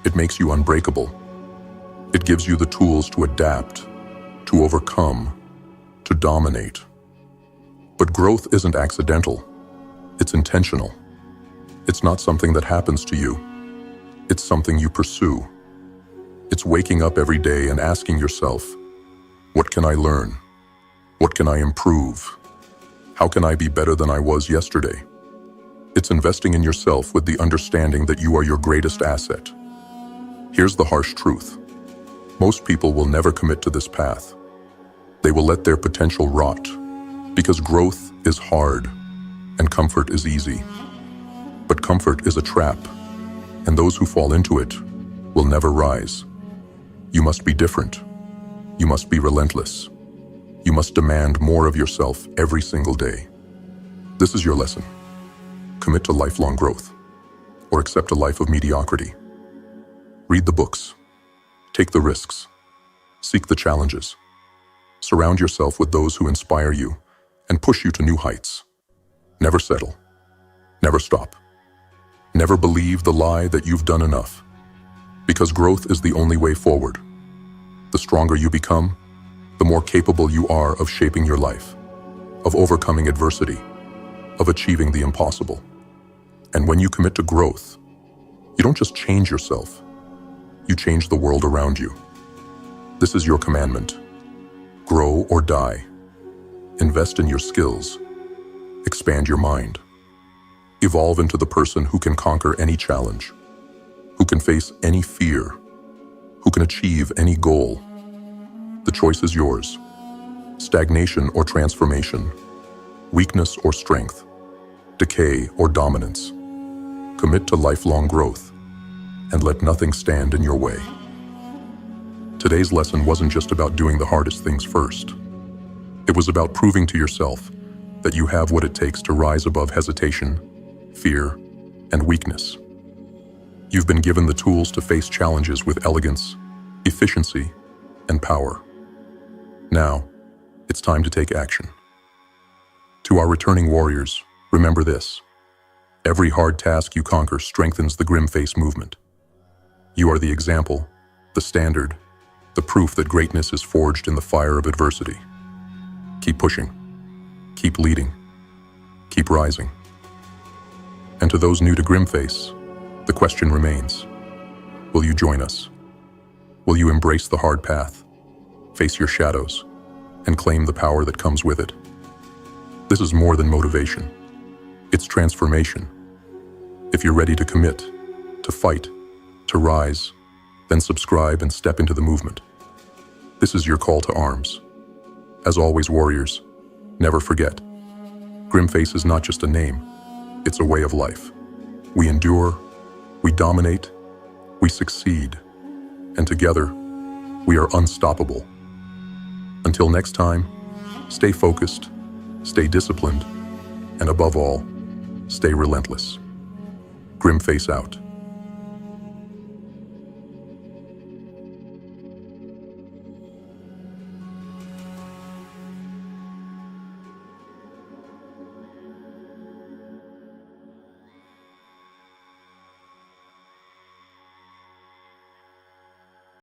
it makes you unbreakable. It gives you the tools to adapt, to overcome, to dominate. But growth isn't accidental. It's intentional. It's not something that happens to you. It's something you pursue. It's waking up every day and asking yourself, what can I learn? What can I improve? How can I be better than I was yesterday? It's investing in yourself with the understanding that you are your greatest asset. Here's the harsh truth. Most people will never commit to this path. They will let their potential rot, because growth is hard and comfort is easy. But comfort is a trap, and those who fall into it will never rise. You must be different. You must be relentless. You must demand more of yourself every single day. This is your lesson. Commit to lifelong growth, or accept a life of mediocrity. Read the books. Take the risks. Seek the challenges. Surround yourself with those who inspire you and push you to new heights. Never settle. Never stop. Never believe the lie that you've done enough. Because growth is the only way forward. The stronger you become, the more capable you are of shaping your life, of overcoming adversity, of achieving the impossible. And when you commit to growth, you don't just change yourself, you change the world around you. This is your commandment. Grow or die. Invest in your skills. Expand your mind. Evolve into the person who can conquer any challenge, who can face any fear, who can achieve any goal. The choice is yours. Stagnation or transformation, weakness or strength, decay or dominance. Commit to lifelong growth and let nothing stand in your way. Today's lesson wasn't just about doing the hardest things first. It was about proving to yourself that you have what it takes to rise above hesitation, fear, and weakness. You've been given the tools to face challenges with elegance, efficiency, and power. Now, it's time to take action. To our returning warriors, remember this. Every hard task you conquer strengthens the Grimace movement. You are the example, the standard, the proof that greatness is forged in the fire of adversity. Keep pushing, keep leading, keep rising. And to those new to Grimace, the question remains, will you join us? Will you embrace the hard path, face your shadows, and claim the power that comes with it? This is more than motivation. It's transformation. If you're ready to commit, to fight, to rise, then subscribe and step into the movement. This is your call to arms. As always, warriors, never forget, Grimace is not just a name, it's a way of life. We endure, we dominate, we succeed, and together, we are unstoppable. Until next time, stay focused, stay disciplined, and above all, stay relentless. Grimace out.